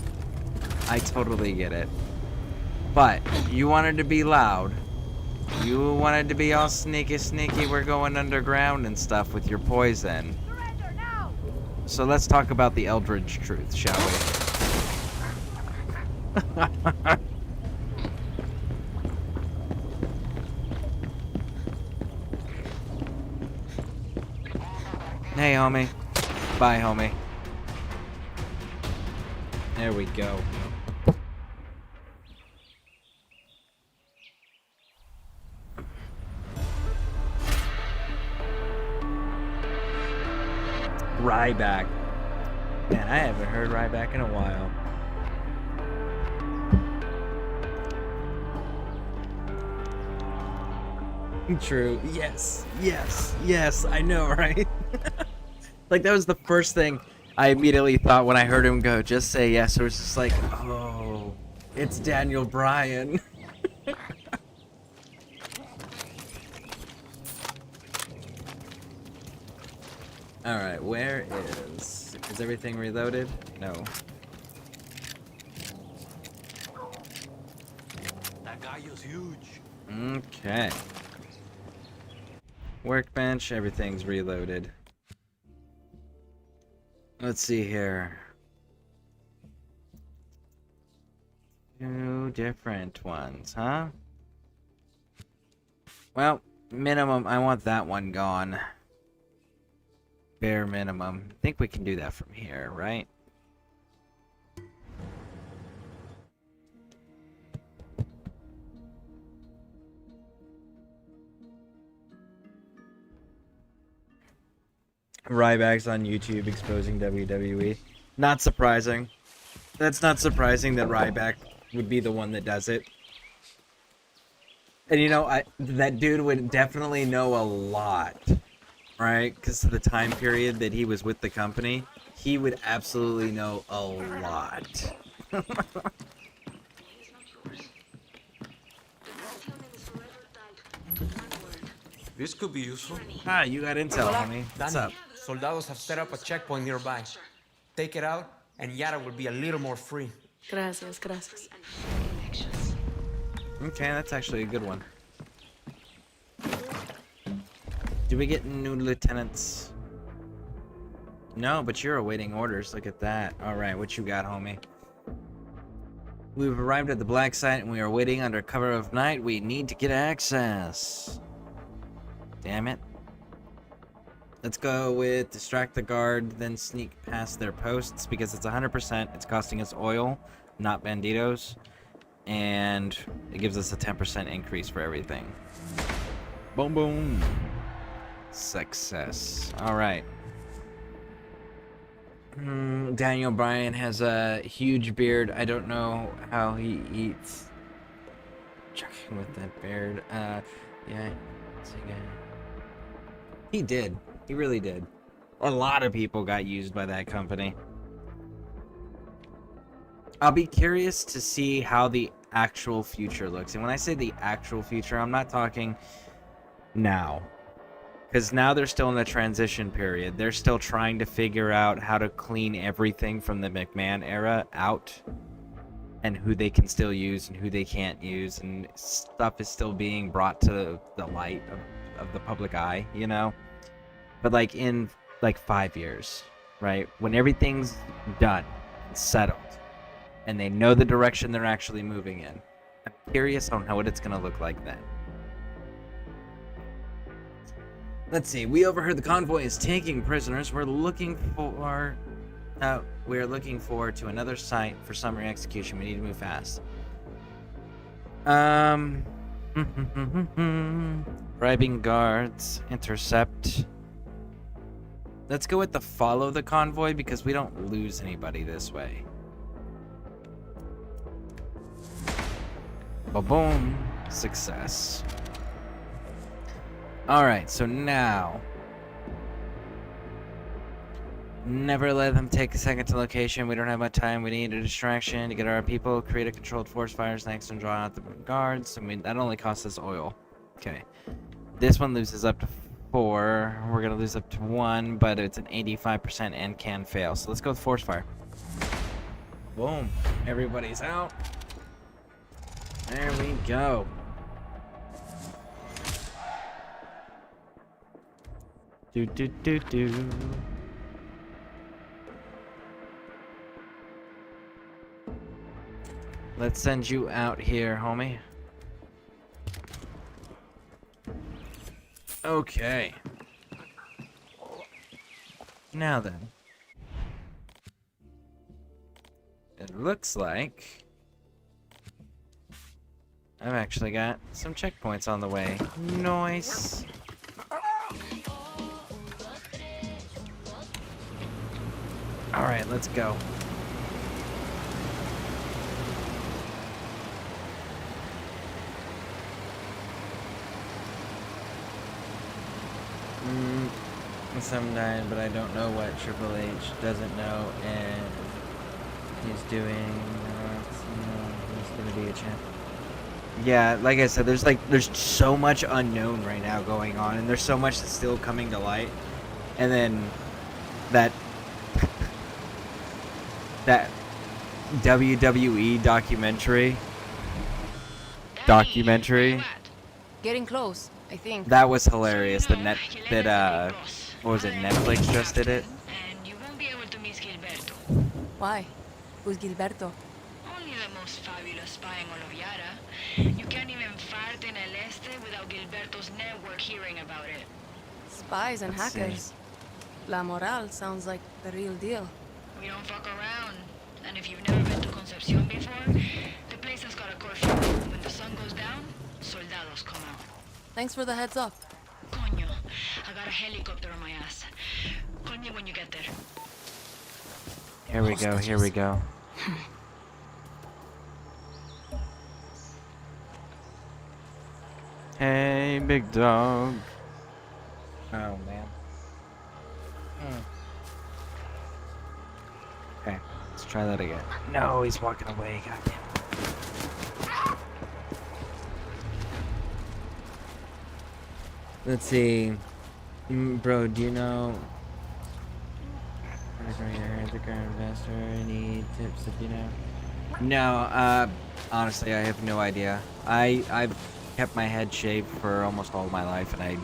I totally get it. But, you wanted to be loud. You wanted to be all sneaky, we're going underground and stuff with your poison. So let's talk about the Eldritch truth, shall we? Hey, homie. Bye, homie. There we go. Ryback. Man, I haven't heard Ryback in a while. True. Yes. Yes. Yes. I know, right? Like, that was the first thing I immediately thought when I heard him go, just say yes. It was just like, oh, it's Daniel Bryan. Alright, where is everything reloaded? No. That guy is huge. Okay. Workbench, everything's reloaded. Let's see here. 2 different ones, huh? Well, minimum, I want that one gone. Bare minimum. I think we can do that from here, right? Ryback's on YouTube exposing WWE. Not surprising. That's not surprising that Ryback would be the one that does it. And you know, that dude would definitely know a lot, right? Because of the time period that he was with the company, he would absolutely know a lot. This could be useful. Ah, you got intel, homie. What's up? Soldados have set up a checkpoint nearby. Take it out, and Yara will be a little more free. Gracias, gracias. Okay, that's actually a good one. Do we get new lieutenants? No, but you're awaiting orders. Look at that. All right, what you got, homie? We've arrived at the black site and we are waiting under cover of night. We need to get access. Damn it. Let's go with distract the guard, then sneak past their posts because it's 100%. It's costing us oil, not banditos. And it gives us a 10% increase for everything. Boom, boom. Success. All right. Daniel Bryan has a huge beard. I don't know how he eats. Checking with that beard. Yeah. He did. He really did. A lot of people got used by that company. I'll be curious to see how the actual future looks. And when I say the actual future, I'm not talking now. Because now they're still in the transition period. They're still trying to figure out how to clean everything from the McMahon era out. And who they can still use and who they can't use. And stuff is still being brought to the light of the public eye, you know? But like in like 5 years, right? When everything's done and settled. And they know the direction they're actually moving in. I'm curious on what it's going to look like then. Let's see. We overheard the convoy is taking prisoners. We're looking forward to another site for summary execution. We need to move fast. Bribing guards. Intercept. Let's go with the follow the convoy because we don't lose anybody this way. Ba-boom. Success. Alright, so now... Never let them take a second to location. We don't have much time. We need a distraction to get our people. Create a controlled force fires next and draw out the guards. I mean, that only costs us oil. Okay. This one loses up to 4. We're going to lose up to 1, but it's an 85% and can fail. So let's go with force fire. Boom. Everybody's out. There we go. Do do do do. Let's send you out here, homie. Okay. Now then. It looks like I've actually got some checkpoints on the way. Nice. Alright, let's go. Some died, but I don't know what Triple H doesn't know, and he's doing. He's gonna be a champ. Yeah, like I said, there's so much unknown right now going on, and there's so much that's still coming to light, and then that WWE documentary. Getting close, I think. That was hilarious. What was it? Netflix just did it. And you won't be able to miss Gilberto. Why? Who's Gilberto? Only the most fabulous spy in all of Yara. You can't even fart in El Este without Gilberto's network hearing about it. Spies and hackers. La Moral sounds like the real deal. We don't fuck around. And if you've never been to Concepcion before, the place has got a curfew. When the sun goes down, soldados come out. Thanks for the heads up. Coño, I got a helicopter on my ass. Call me when you get there. Here we go, here we go. Hey, big dog. Oh, man. Okay, let's try that again. No, he's walking away, goddamn. Let's see. Bro, do you know... investor, any tips if you know? No, honestly, I have no idea. I've kept my head shaved for almost all my life, and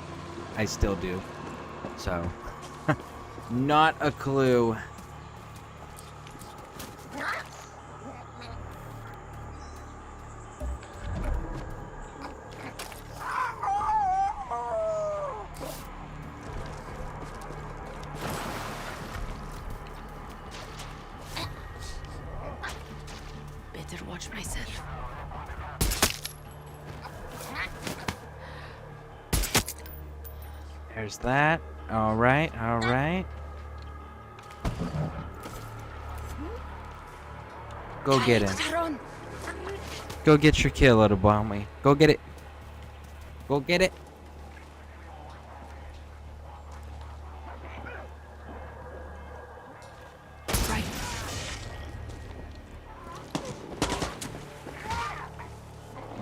I still do. So, Not a clue. Better watch myself. There's that. All right, all right. Go get him. Go get your kill, little bommy. Go get it. Go get it. Right.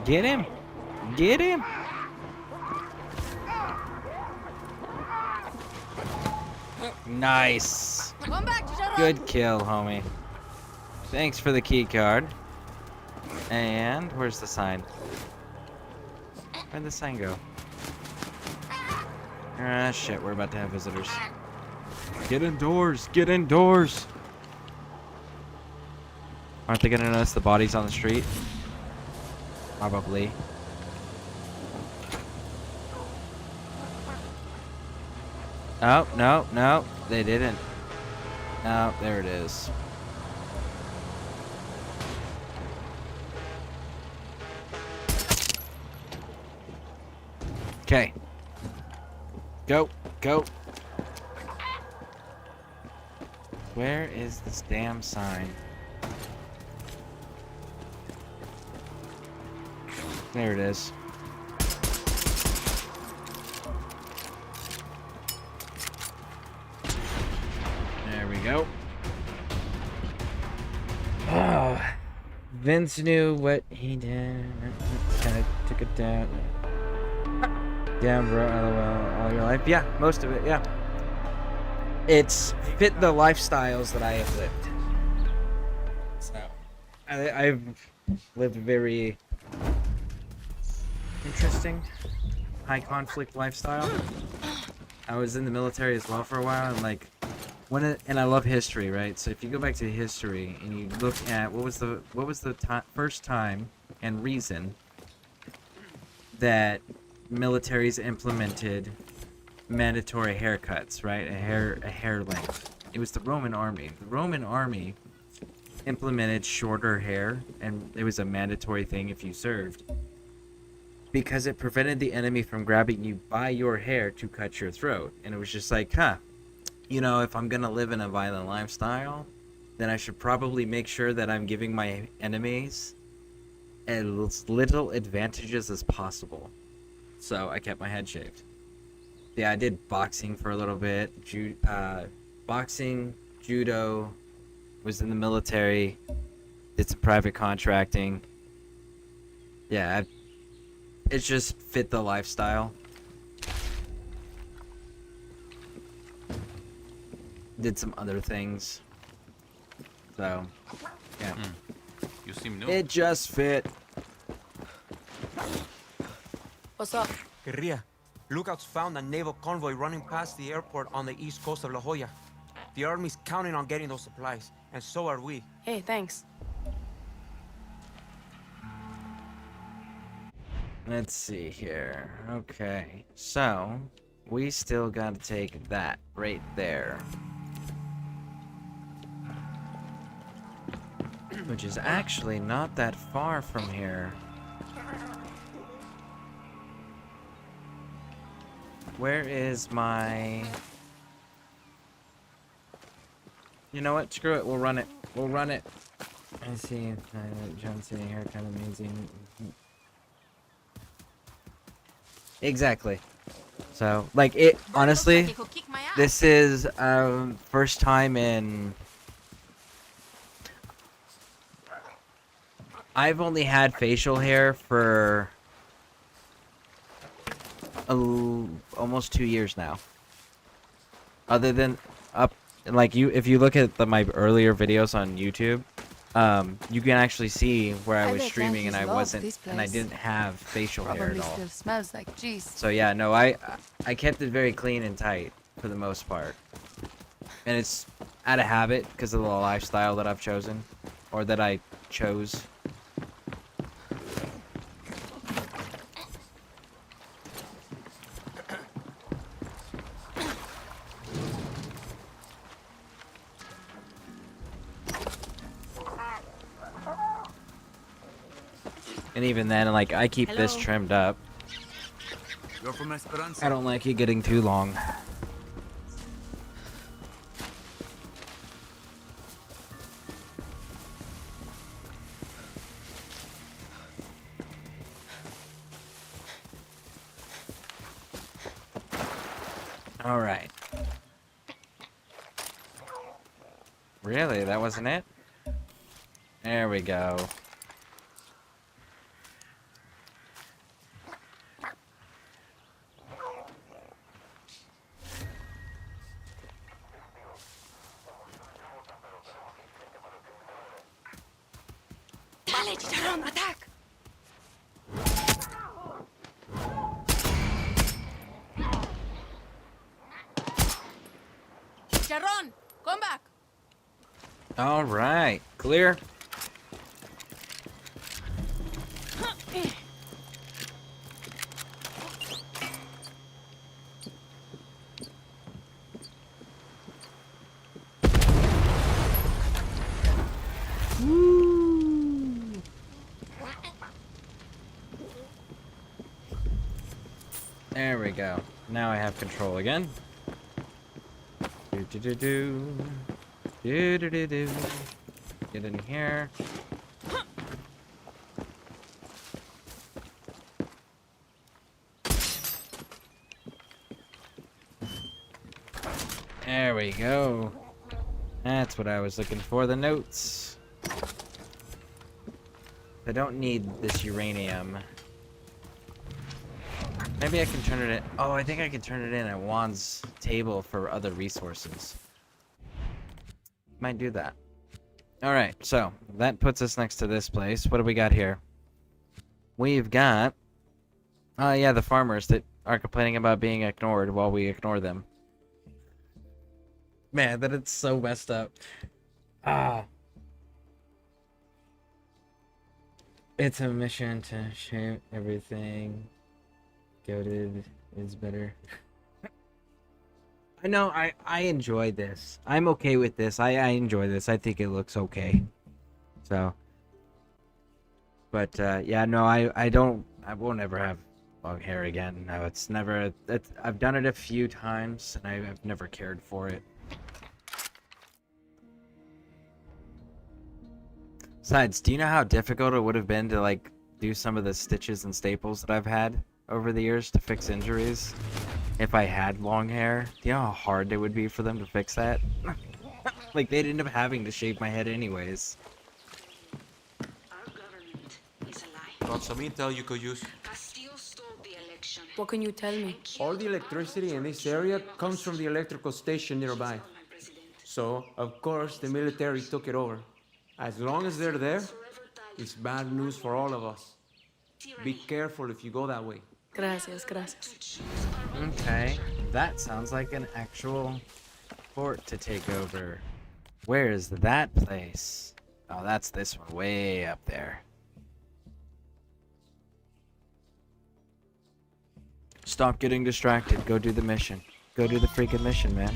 Get him. Get him. Nice. Come back, Sharon. Good kill, homie. Thanks for the key card. And where's the sign? Where'd the sign go? Ah, shit, we're about to have visitors. Get indoors! Get indoors! Aren't they gonna notice the bodies on the street? Probably. Oh, no, no, they didn't. Oh, there it is. Okay. Go, go. Where is this damn sign? There it is. There we go. Oh, Vince knew what he did. Kind of took it down. Damn, bro, LOL, all your life. Yeah, most of it, yeah. It's fit the lifestyles that I have lived. So, I've lived a very interesting, high conflict lifestyle. I was in the military as well for a while, and like, and I love history, right? So if you go back to history and you look at what was the first time and reason that militaries implemented mandatory haircuts, right? A hair length. It was the Roman army. The Roman army implemented shorter hair, and it was a mandatory thing if you served, because it prevented the enemy from grabbing you by your hair to cut your throat. And it was just like, you know, if I'm gonna live in a violent lifestyle, then I should probably make sure that I'm giving my enemies as little advantages as possible. So I kept my head shaved. Yeah, I did boxing for a little bit. Boxing, judo, was in the military, did some private contracting. Yeah, it just fit the lifestyle. Did some other things. So, yeah. You seem new. It just fit. What's up? Guerrilla, lookouts found a naval convoy running past the airport on the east coast of La Jolla. The army's counting on getting those supplies, and so are we. Hey, thanks. Let's see here. Okay, so we still gotta take that right there, which is actually not that far from here. Where is my... You know what? Screw it. We'll run it. We'll run it. I see. John sitting here, kind of amazing. Exactly. So, like, it... Honestly, this is first time in... I've only had facial hair for... almost 2 years now. Other than like if you look at my earlier videos on YouTube, you can actually see where I was streaming and I didn't have facial hair at all. Still smells like cheese. So yeah, no, I kept it very clean and tight for the most part. And it's out of habit because of the lifestyle that I've chosen. Or that I chose. And even then, like, I keep this Hello? trimmed up. You're from Esperanza. I don't like it getting too long. All right. Really? That wasn't it? There we go. Dale, Chicharrón, attack! Chicharrón, come back. All right. Clear. There we go. Now I have control again. Do do do do. Do do do do. Get in here. There we go. That's what I was looking for, the notes. I don't need this uranium. Maybe I can turn it in. Oh, I think I can turn it in at Juan's table for other resources. Might do that. Alright, so that puts us next to this place. What do we got here? We've got... Oh, yeah, the farmers that are complaining about being ignored while we ignore them. Man, that it's so messed up. Ah. It's a mission to shape everything. Goated is better. I know, I enjoy this. I'm okay with this. I enjoy this. I think it looks okay. So. But, yeah, no, I won't ever have long hair again. No, it's never, I've done it a few times, and I've never cared for it. Besides, do you know how difficult it would have been to, like, do some of the stitches and staples that I've had over the years to fix injuries? If I had long hair, do you know how hard it would be for them to fix that? Like, they'd end up having to shave my head anyways. Got some intel you could use. What can you tell me? All the electricity in this area comes from the electrical station nearby. So, of course, the military took it over. As long as they're there, it's bad news for all of us. Be careful if you go that way. Gracias, gracias. Okay, that sounds like an actual fort to take over. Where is that place? Oh, that's this one, way up there. Stop getting distracted. Go do the mission. Go do the freaking mission, man.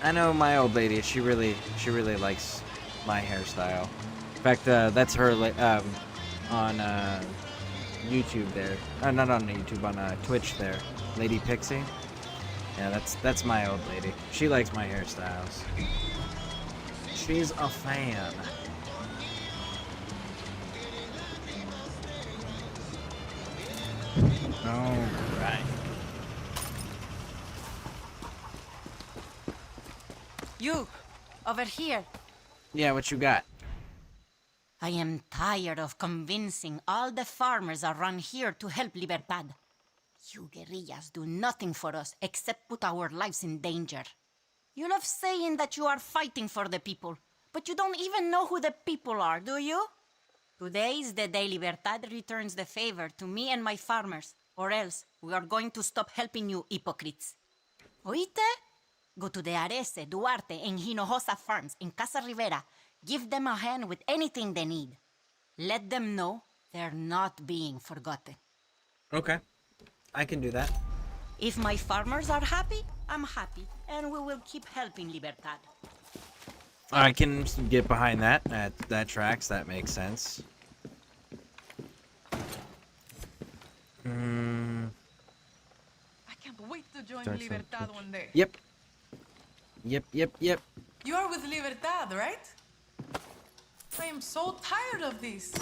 I know my old lady. She really likes my hairstyle. In fact, that's her on YouTube there. Not on YouTube, on Twitch there. Lady Pixie. Yeah, that's my old lady. She likes my hairstyles. She's a fan. All right. You, over here. Yeah, what you got? I am tired of convincing all the farmers around here to help Libertad. You guerrillas do nothing for us except put our lives in danger. You love saying that you are fighting for the people, but you don't even know who the people are, do you? Today is the day Libertad returns the favor to me and my farmers, or else we are going to stop helping you hypocrites. Oíste? Go to the Arese, Duarte, and Hinojosa farms in Casa Rivera. Give them a hand with anything they need. Let them know they're not being forgotten. Okay. I can do that. If my farmers are happy, I'm happy, and we will keep helping Libertad. I can get behind that. That tracks. That makes sense. I can't wait to join Libertad one day. Yep. Yep. You are with Libertad, right? I am so tired of this.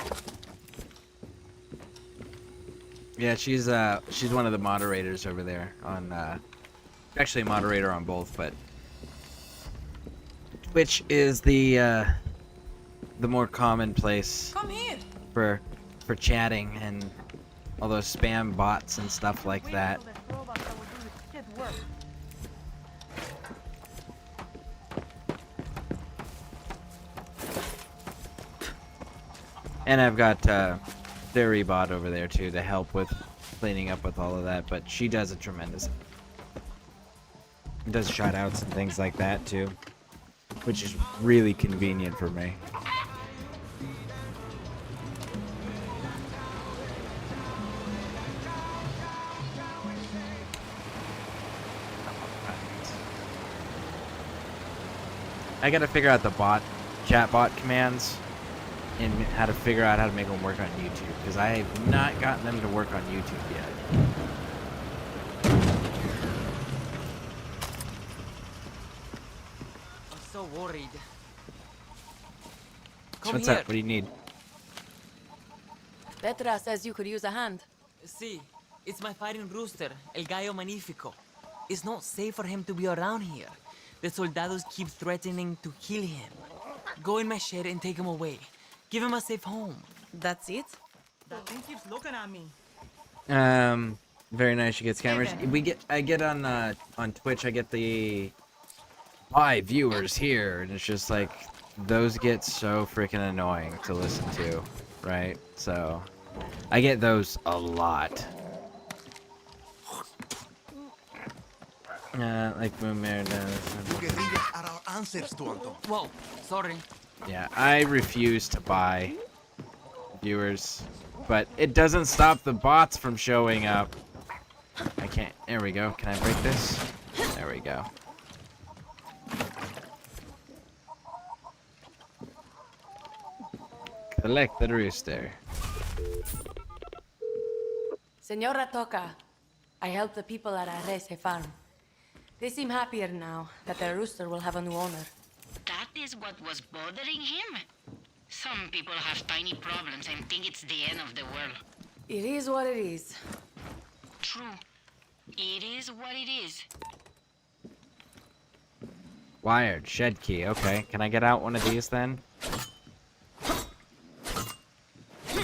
Yeah, she's one of the moderators over there on actually a moderator on both, but Twitch is the more common place Come here. for chatting and all those spam bots and stuff like that. And I've got Theory Bot over there too to help with cleaning up with all of that, but she does a tremendous. Does shout outs and things like that too, which is really convenient for me. I gotta figure out the chatbot commands and how to figure out how to make them work on YouTube, because I have not gotten them to work on YouTube yet. I'm so worried. What's up? What do you need? Petra says you could use a hand. See, it's my fighting rooster, El Gallo Magnifico. It's not safe for him to be around here. The soldados keep threatening to kill him. Go in my shed and take him away. Give him a safe home. That's it? That thing keeps looking at me. Very nice. You get scammers. I get on Twitch. I get the live viewers here, and it's just like those get so freaking annoying to listen to, right? So I get those a lot. Like Boomer does. Guerrillas are our answers to Anton. Whoa, sorry. Yeah, I refuse to buy viewers, but it doesn't stop the bots from showing up. I can't. There we go. Can I break this? There we go. Collect the rooster. Senora Toca, I helped the people at Arese farm. They seem happier now that their rooster will have a new owner. That is what was bothering him? Some people have tiny problems and think it's the end of the world. It is what it is. True. It is what it is. Wired. Shed key. Okay. Can I get out one of these then?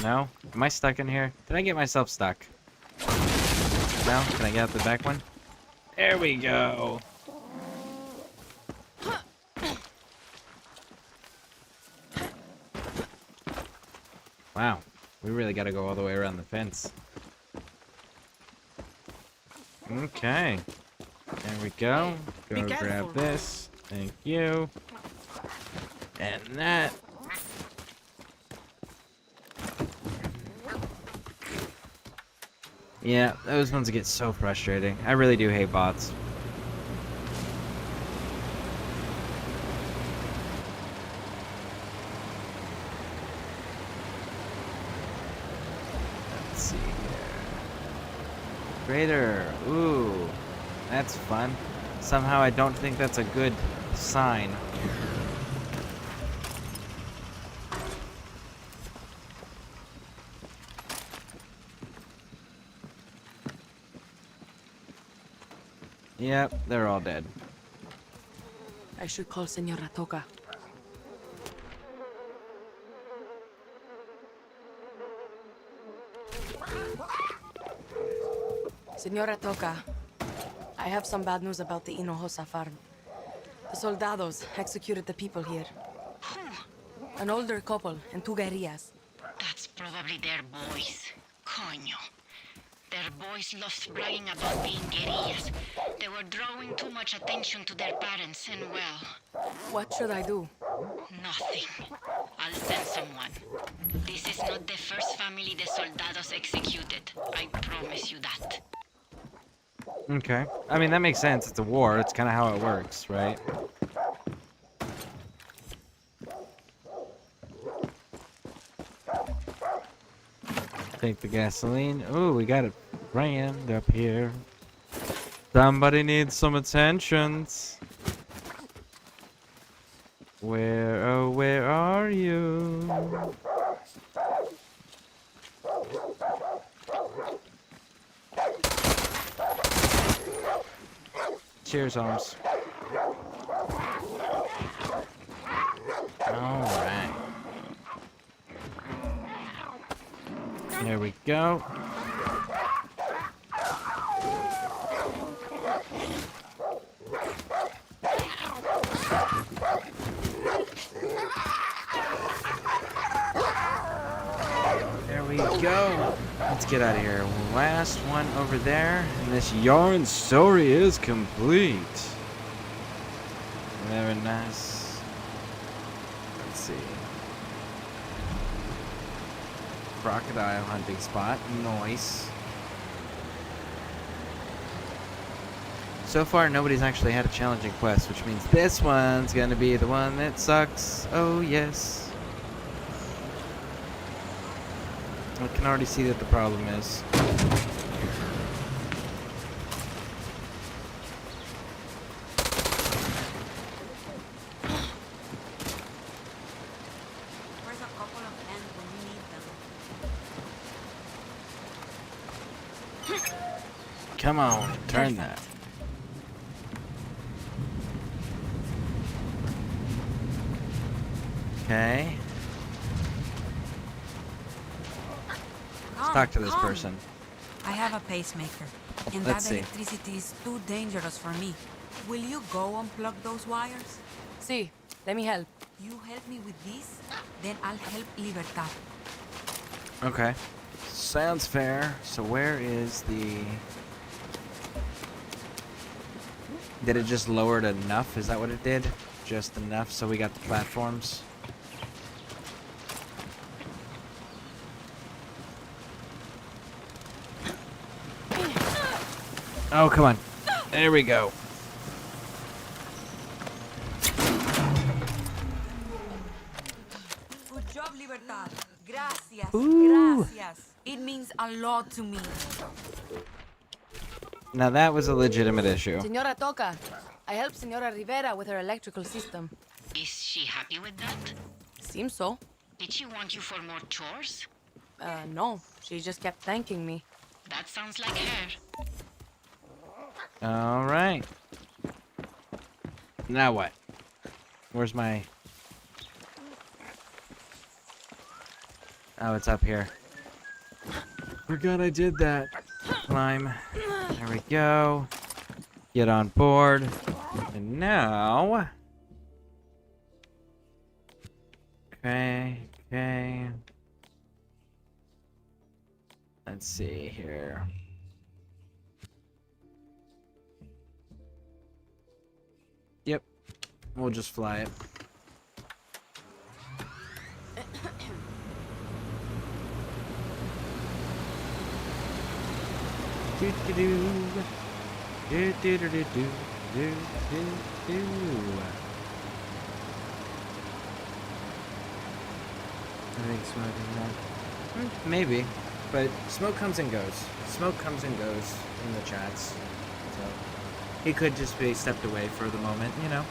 No? Am I stuck in here? Did I get myself stuck? No? Can I get out the back one? There we go. Wow. We really gotta go all the way around the fence. Okay. There we go. Go grab this. Thank you. And that. Yeah, those ones get so frustrating. I really do hate bots. Let's see here. Crater. Ooh, that's fun. Somehow I don't think that's a good sign. Yep, they're all dead. I should call Senora Toca. Senora Toca, I have some bad news about the Hinojosa farm. The soldados executed the people here. An older couple and two guerrillas. The Probably their boys. Coño. Their boys loved bragging about being guerrillas. They were drawing too much attention to their parents, and well... What should I do? Nothing. I'll send someone. This is not the first family the soldados executed. I promise you that. Okay. I mean, that makes sense. It's a war. It's kind of how it works, right? Take the gasoline. Ooh, we got it rammed up here. Somebody needs some attentions. Where, oh, where are you? Cheers, Holmes. Alright. There we go. There we go. Let's get out of here. Last one over there, and this yarn story is complete. Very nice. Let's see. Crocodile hunting spot. Nice. So far, nobody's actually had a challenging quest, which means this one's gonna be the one that sucks. Oh, yes. I can already see that the problem is. Where's a couple of hands when you need them? Come on, turn that. Okay. Let's talk to this person. I have a pacemaker, and Let's that see. electricity is too dangerous for me. Will you go unplug those wires? See, let me help. You help me with this, then I'll help Libertad. Okay. Sounds fair. So where is the... Did it just lower it enough? Is that what it did? Just enough so we got the platforms? Oh, come on. There we go. Good job, Libertad. Gracias. Ooh. Gracias. It means a lot to me. Now that was a legitimate issue. Senora Toca, I helped Senora Rivera with her electrical system. Is she happy with that? Seems so. Did she want you for more chores? No. She just kept thanking me. That sounds like her. All right. Now what? Where's my... Oh, it's up here. Forgot I did that. Climb. There we go. Get on board. And now... Okay, okay. Let's see here. Yep. We'll just fly it. Do do do. Do do do do do do do do. I think smoke is not. Maybe, but smoke comes and goes. Smoke comes and goes in the chats, so he could just be stepped away for the moment, you know.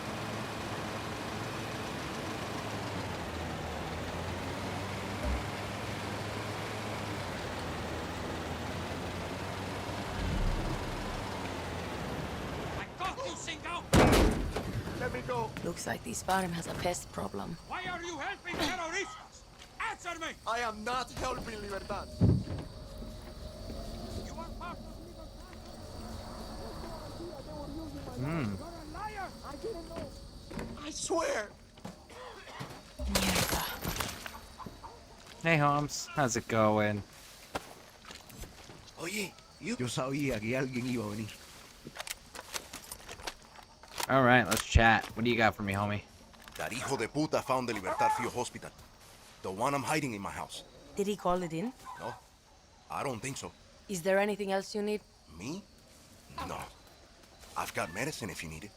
Let me go. Looks like this farm has a pest problem. Why are you helping terrorists? Answer me! I am not helping Libertad. You are part of Libertad. Hmm. You're a liar! I didn't know. I swear. Hey, Holmes. How's it going? Oye, yo sabía que alguien iba a venir. All right, let's chat. What do you got for me, homie? That hijo de puta found the Libertad Field Hospital. The one I'm hiding in my house. Did he call it in? No, I don't think so. Is there anything else you need? Me? No. I've got medicine if you need it.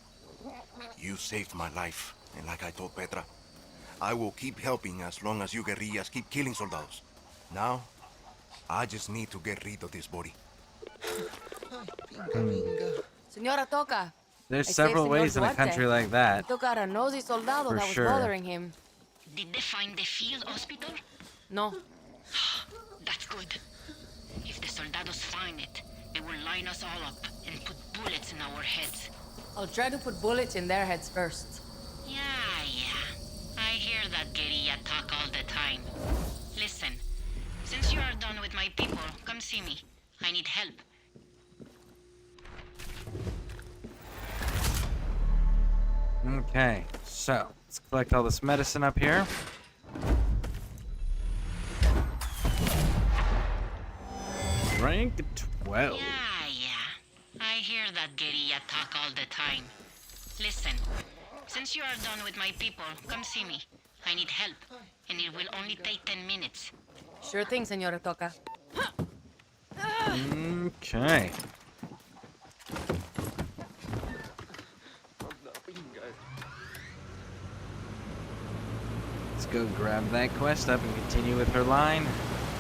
You saved my life, and like I told Petra, I will keep helping as long as you guerrillas keep killing soldados. Now, I just need to get rid of this body. Senora Toca. There's I several saved ways in Senor a country Duarte. like that. He took out a nosy soldado For that was sure. bothering him. Did they find the field hospital? No. That's good. If the soldados find it, they will line us all up and put bullets in our heads. I'll try to put bullets in their heads first. Yeah. I hear that guerrilla talk all the time. Listen, since you are done with my people, come see me. I need help. Okay, so let's collect all this medicine up here. Rank 12. Yeah. I hear that guerrilla talk all the time. Listen, since you are done with my people, come see me. I need help, and it will only take 10 minutes. Sure thing, Senora Toca. Okay. Let's go grab that quest up and continue with her line.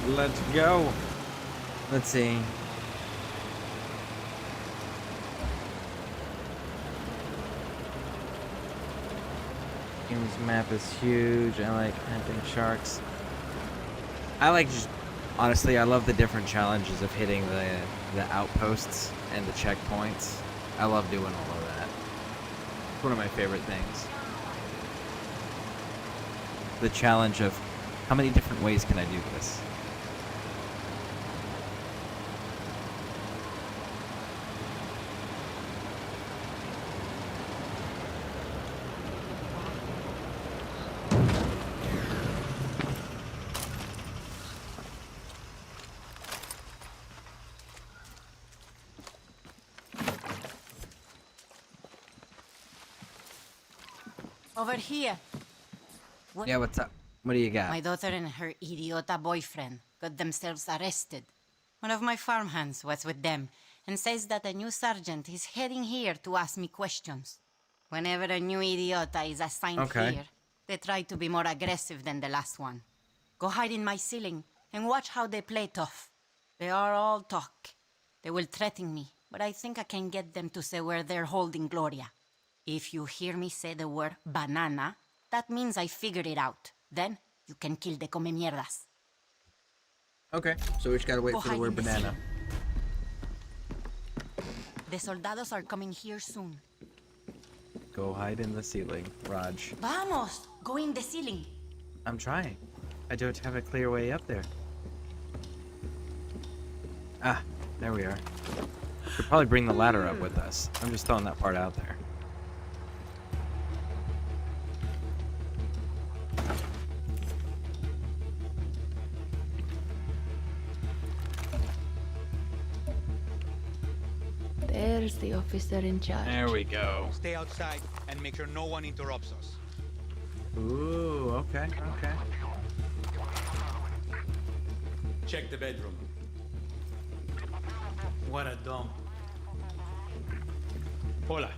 Let's go. Let's see. Game's map is huge. I like hunting sharks. I like just, honestly, I love the different challenges of hitting the outposts and the checkpoints. I love doing all of that. It's one of my favorite things. The challenge of how many different ways can I do this? Over here. Yeah, what's up? What do you got? My daughter and her idiota boyfriend got themselves arrested. One of my farmhands was with them and says that a new sergeant is heading here to ask me questions. Whenever a new idiota is assigned here, they try to be more aggressive than the last one. Go hide in my ceiling and watch how they play tough. They are all talk. They will threaten me, but I think I can get them to say where they're holding Gloria. If you hear me say the word banana, that means I figured it out. Then you can kill the come mierdas. Okay, so we just gotta wait for the word banana. The soldados are coming here soon. Go hide in the ceiling, Raj. Vamos! Go in the ceiling. I'm trying. I don't have a clear way up there. Ah, there we are. We'll probably bring the ladder up with us. I'm just throwing that part out there. There's the officer in charge. There we go. Stay outside and make sure no one interrupts us. Ooh, okay. Check the bedroom. What a dump. Hola,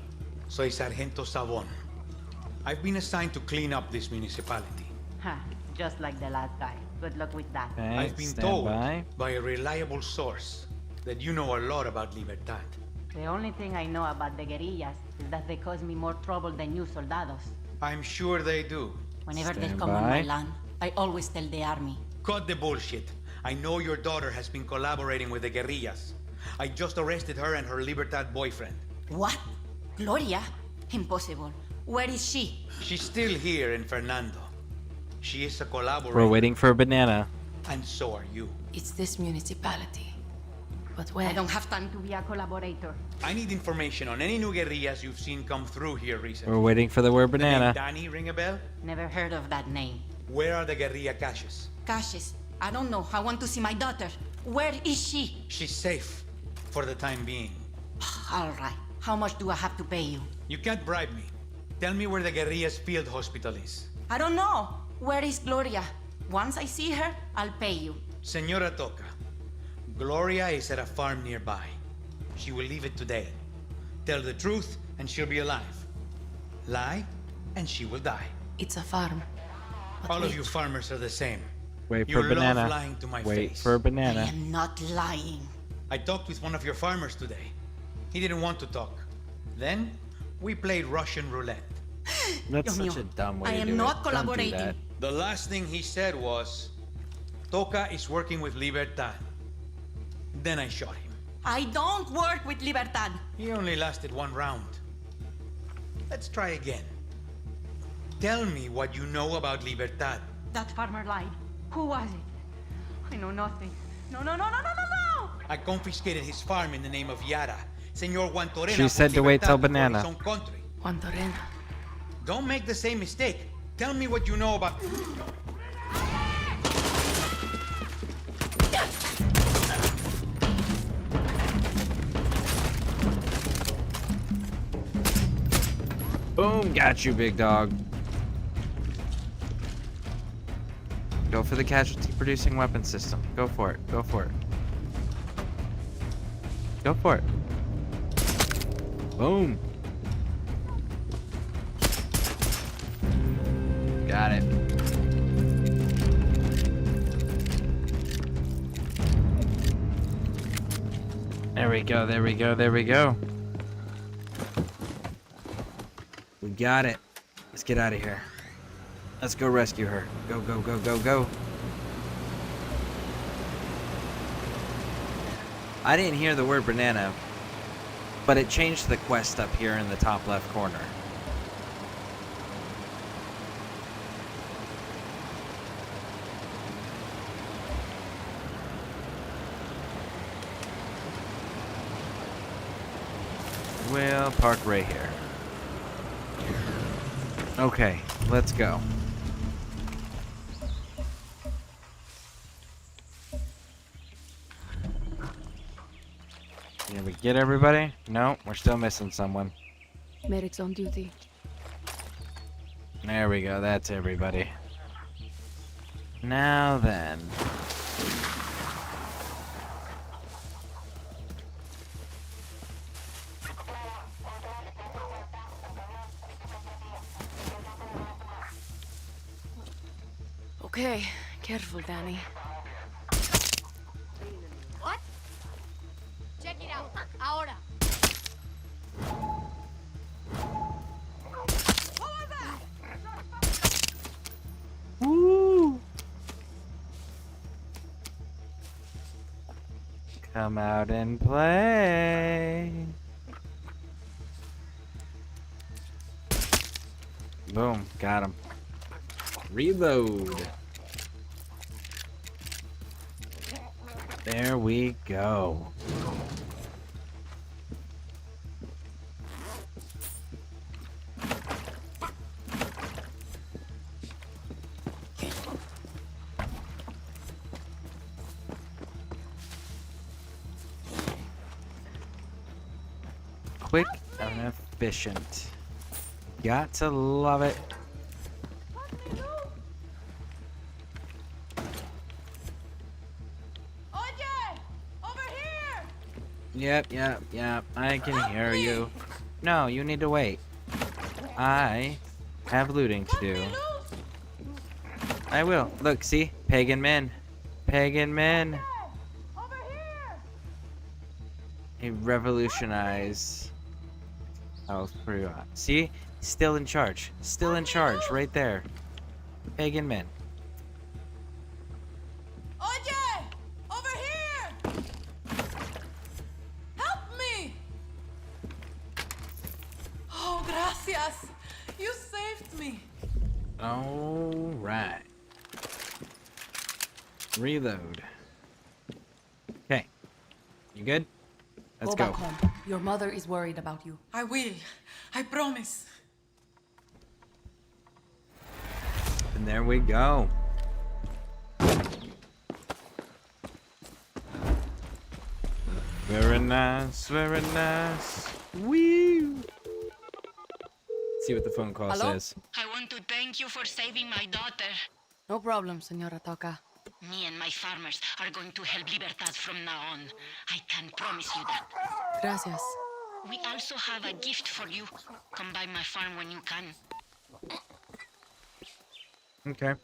soy Sargento Sabon. I've been assigned to clean up this municipality. Ha, just like the last guy. Good luck with that. Okay, I've been told by a reliable source that you know a lot about Libertad. The only thing I know about the guerrillas is that they cause me more trouble than you soldados. I'm sure they do. Whenever they come on my land, I always tell the army. Cut the bullshit. I know your daughter has been collaborating with the guerrillas. I just arrested her and her Libertad boyfriend. What? Gloria? Impossible. Where is she? She's still here in Fernando. She is a collaborator. We're waiting for a banana. And so are you. It's this municipality. But where? I don't have time to be a collaborator. I need information on any new guerrillas you've seen come through here recently. We're waiting for the word banana. The name Danny ring a bell? Never heard of that name. Where are the guerrilla caches? Caches. I don't know. I want to see my daughter. Where is she? She's safe for the time being. All right. How much do I have to pay you? You can't bribe me. Tell me where the guerrillas' field hospital is. I don't know. Where is Gloria? Once I see her, I'll pay you. Senora Toca, Gloria is at a farm nearby. She will leave it today. Tell the truth, and she'll be alive. Lie, and she will die. It's a farm. All of you farmers are the same. Wait You for love banana. lying to my Wait face. for banana. I am not lying. I talked with one of your farmers today. He didn't want to talk. Then, we played Russian roulette. That's Dios such a mío, dumb way I to am do not it. Don't do collaborating. that. The last thing he said was, Toca is working with Libertad. Then I shot him. I don't work with Libertad. He only lasted one round. Let's try again. Tell me what you know about Libertad. That farmer lied. Who was it? I know nothing. No, no, no, no, no, no, no! I confiscated his farm in the name of Yara. Senor Guantorena She said put to wait till Libertad before banana. his own country. Juantorena. Don't make the same mistake. Tell me what you know about... Boom, got you, big dog. Go for the casualty producing weapon system. Go for it. Go for it. Go for it. Boom. Got it. There we go, there we go, there we go. We got it. Let's get out of here. Let's go rescue her. Go, go, go, go, go. I didn't hear the word banana, but it changed the quest up here in the top left corner. We'll park right here. Okay, let's go. Did we get everybody? No, we're still missing someone. Medic's on duty. There we go, that's everybody. Now then. Okay, careful, Danny. What? Check it out. Ahora. Woo! Come out and play. Boom, got him. Reload. There we go. Quick and efficient. Got to love it. Yep. I can hear you. No, you need to wait. I have looting to do. I will. Look, see? Pagan men. Pagan men. He revolutionized. Oh, pretty hot. See? Still in charge. Still in charge. Right there. Pagan men. Oye! Over here! Help me! Oh, gracias. You saved me. All right. Reload. Okay. You good? Let's Go go. back home. Your mother is worried about you. I will. I promise. And there we go. Very nice, very nice. Wee. See what the phone call Hello? says. I want to thank you for saving my daughter. No problem, Senora Toca. Me and my farmers are going to help Libertad from now on. I can promise you that. Gracias. We also have a gift for you. Come by my farm when you can. Okay.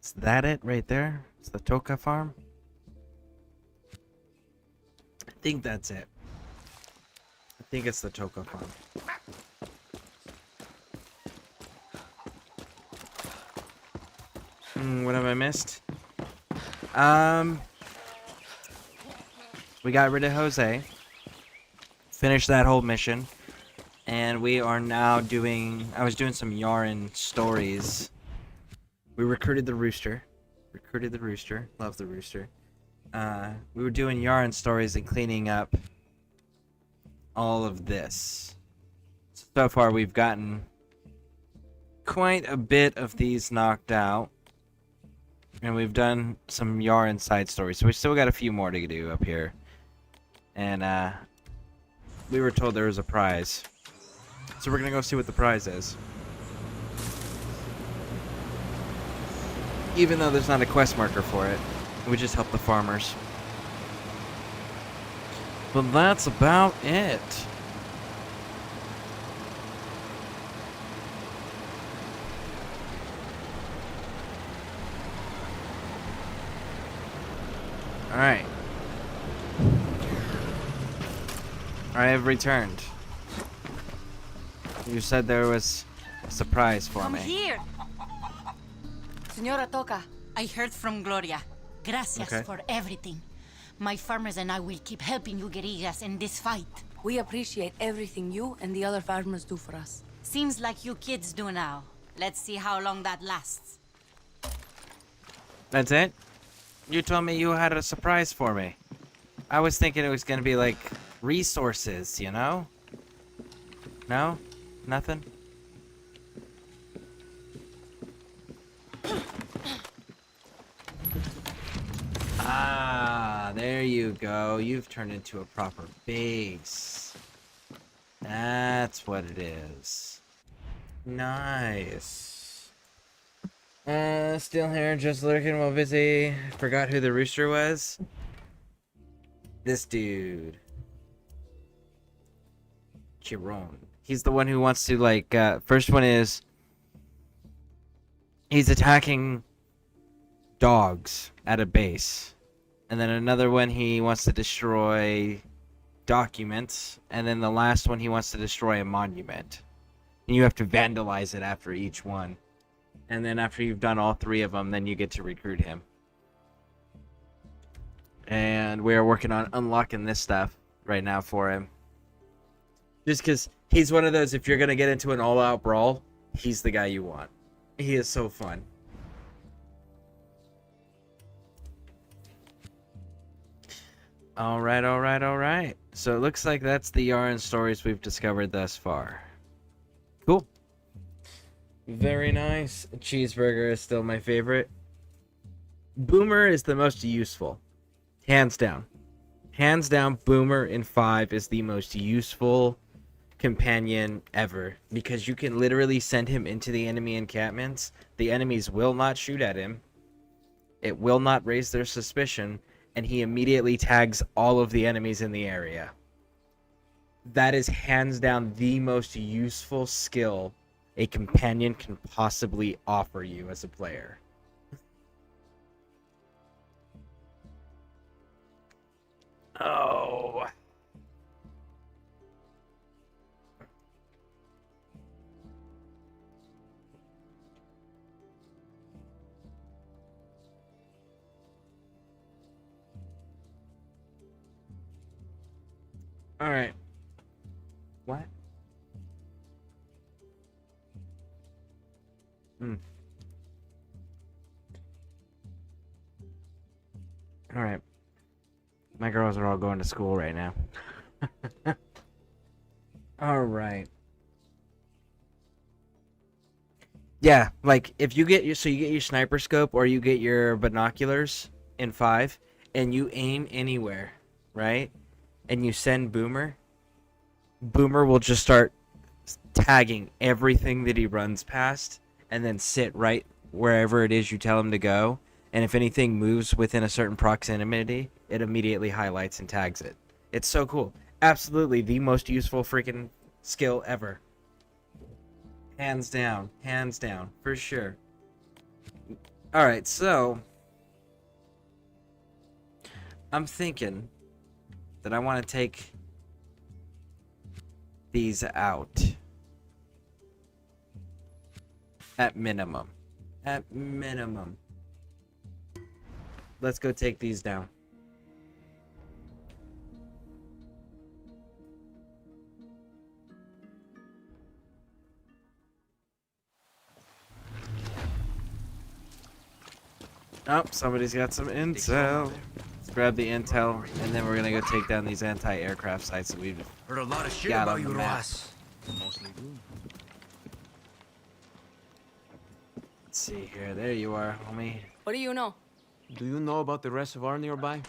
Is that it right there? It's the Toka farm? I think that's it. I think it's the Toka farm. What have I missed? We got rid of Jose. Finished that whole mission. And we are now doing... I was doing some Yaren stories. We recruited the rooster. Love the rooster. We were doing Yaren stories and cleaning up all of this. So far we've gotten quite a bit of these knocked out. And we've done some Yaren side stories. So we still got a few more to do up here. And we were told there was a prize. So we're gonna go see what the prize is. Even though there's not a quest marker for it. We just help the farmers. But that's about it. Alright. I have returned. You said there was a surprise for Come me. here. Senora Toca. I heard from Gloria. Gracias Okay. for everything. My farmers and I will keep helping you guerrillas in this fight. We appreciate everything you and the other farmers do for us. Seems like you kids do now. Let's see how long that lasts. That's it? You told me you had a surprise for me. I was thinking it was gonna be like resources, you know? No? Nothing? Ah, there you go. You've turned into a proper base. That's what it is. Nice. Still here, just lurking while busy. Forgot who the rooster was. This dude. Chiron. He's the one who wants to, like, first one is... He's attacking dogs at a base. And then another one he wants to destroy documents. And then the last one he wants to destroy a monument. And you have to vandalize it after each one. And then after you've done all three of them, then you get to recruit him. And we are working on unlocking this stuff right now for him. Just because he's one of those, if you're going to get into an all-out brawl, he's the guy you want. He is so fun. Alright, alright, alright. So it looks like that's the Yaren stories we've discovered thus far. Cool. Very nice. Cheeseburger is still my favorite. Boomer is the most useful. Hands down. Hands down, Boomer in 5 is the most useful companion ever. Because you can literally send him into the enemy encampments. The enemies will not shoot at him. It will not raise their suspicion. And he immediately tags all of the enemies in the area. That is hands down the most useful skill a companion can possibly offer you as a player. Oh. All right. What? All right. My girls are all going to school right now. All right. Yeah, like if you get your you get your sniper scope or you get your binoculars in 5 and you aim anywhere, right? And you send Boomer, Boomer will just start tagging everything that he runs past and then sit right wherever it is you tell him to go. And if anything moves within a certain proximity, it immediately highlights and tags it. It's so cool. Absolutely the most useful freaking skill ever. Hands down, for sure. Alright, so I'm thinking that I want to take these out. At minimum. At minimum. Let's go take these down. Oh, somebody's got some intel. Let's grab the intel, and then we're gonna go take down these anti-aircraft sites that we've Heard a lot of shit got about on you, the map. Ross. Mostly do. Let's see here. There you are, homie. What do you know? Do you know about the reservoir nearby?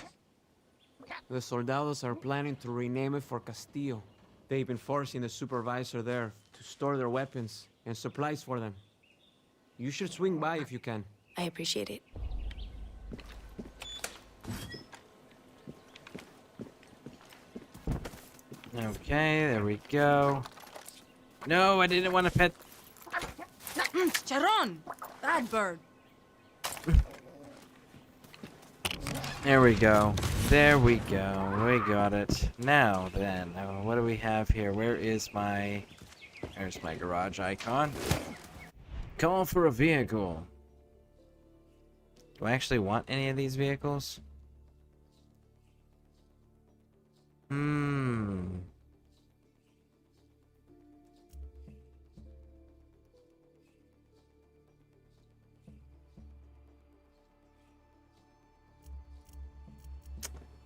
The soldados are planning to rename it for Castillo. They've been forcing the supervisor there to store their weapons and supplies for them. You should swing by if you can. I appreciate it. Okay, there we go. No, I didn't want to pet. Chicharrón! Bad bird. There we go. There we go. We got it. Now then, what do we have here? Where is my... There's my garage icon. Call for a vehicle. Do I actually want any of these vehicles?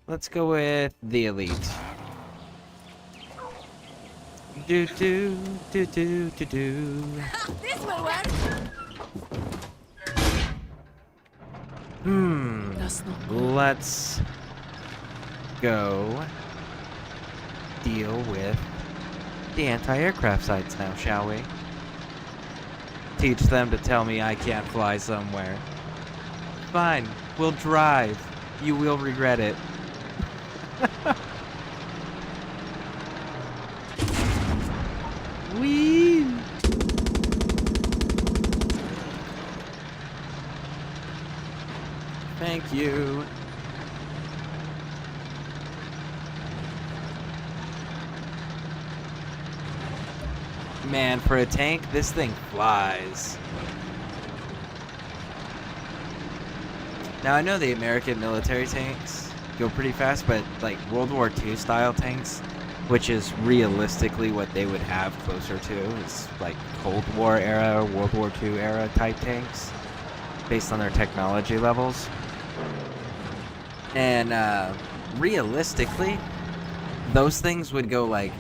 Let's go with the elite. Do do do do do do. This will work. That's not good. Let's go deal with the anti-aircraft sites now, shall we? Teach them to tell me I can't fly somewhere. Fine, we'll drive. You will regret it. Whee! Thank you. Man, for a tank, this thing flies. Now, I know the American military tanks go pretty fast, but like World War II style tanks, which is realistically what they would have closer to, is like Cold War era, World War II era type tanks, based on their technology levels. And realistically, those things would go like,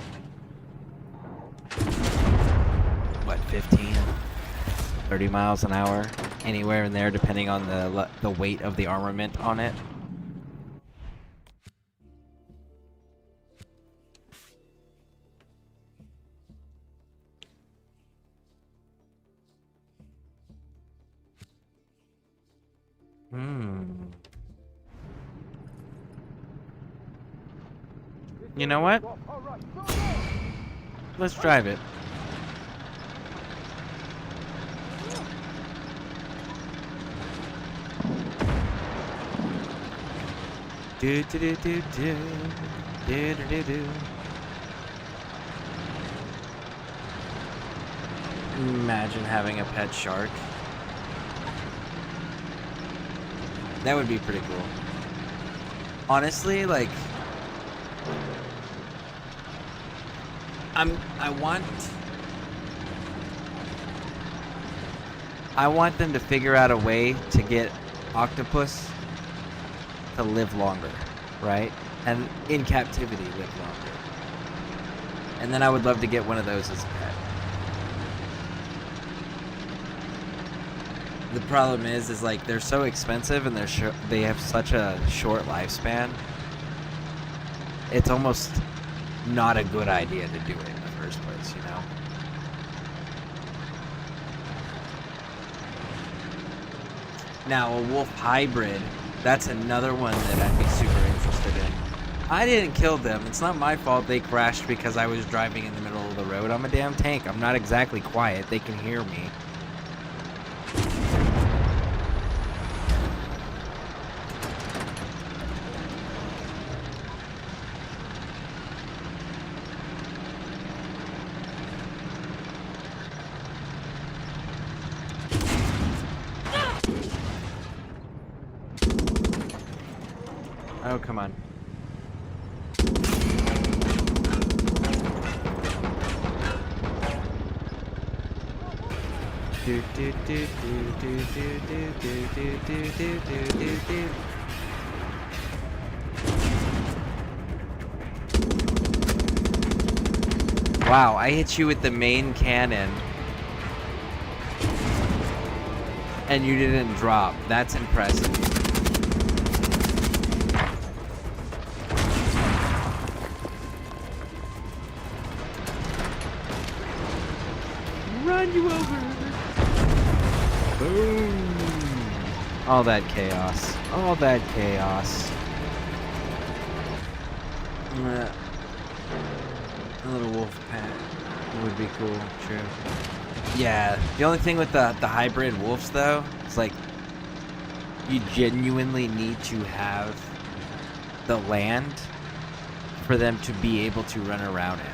what, 15, 30 miles an hour, anywhere in there, depending on the weight of the armament on it. You know what? Let's drive it. Do do do do do do do do. Imagine having a pet shark. That would be pretty cool. Honestly, like, I want them to figure out a way to get octopus to live longer, right? and in captivity live longer. And then I would love to get one of those as a pet. The problem is like they're so expensive and they have such a short lifespan. It's almost not a good idea to do it in the first place, you know? Now, a wolf hybrid, that's another one that I'd be super interested in. I didn't kill them. It's not my fault they crashed because I was driving in the middle of the road. I'm a damn tank. I'm not exactly quiet. They can hear me. Oh, come on. Do do do do do do do do do do do do do. Wow, I hit you with the main cannon. And you didn't drop. That's impressive. Run you over. Boom. All that chaos. All that chaos. A little wolf pack would be cool, true. Yeah, the only thing with the hybrid wolves though, is like you genuinely need to have the land for them to be able to run around it.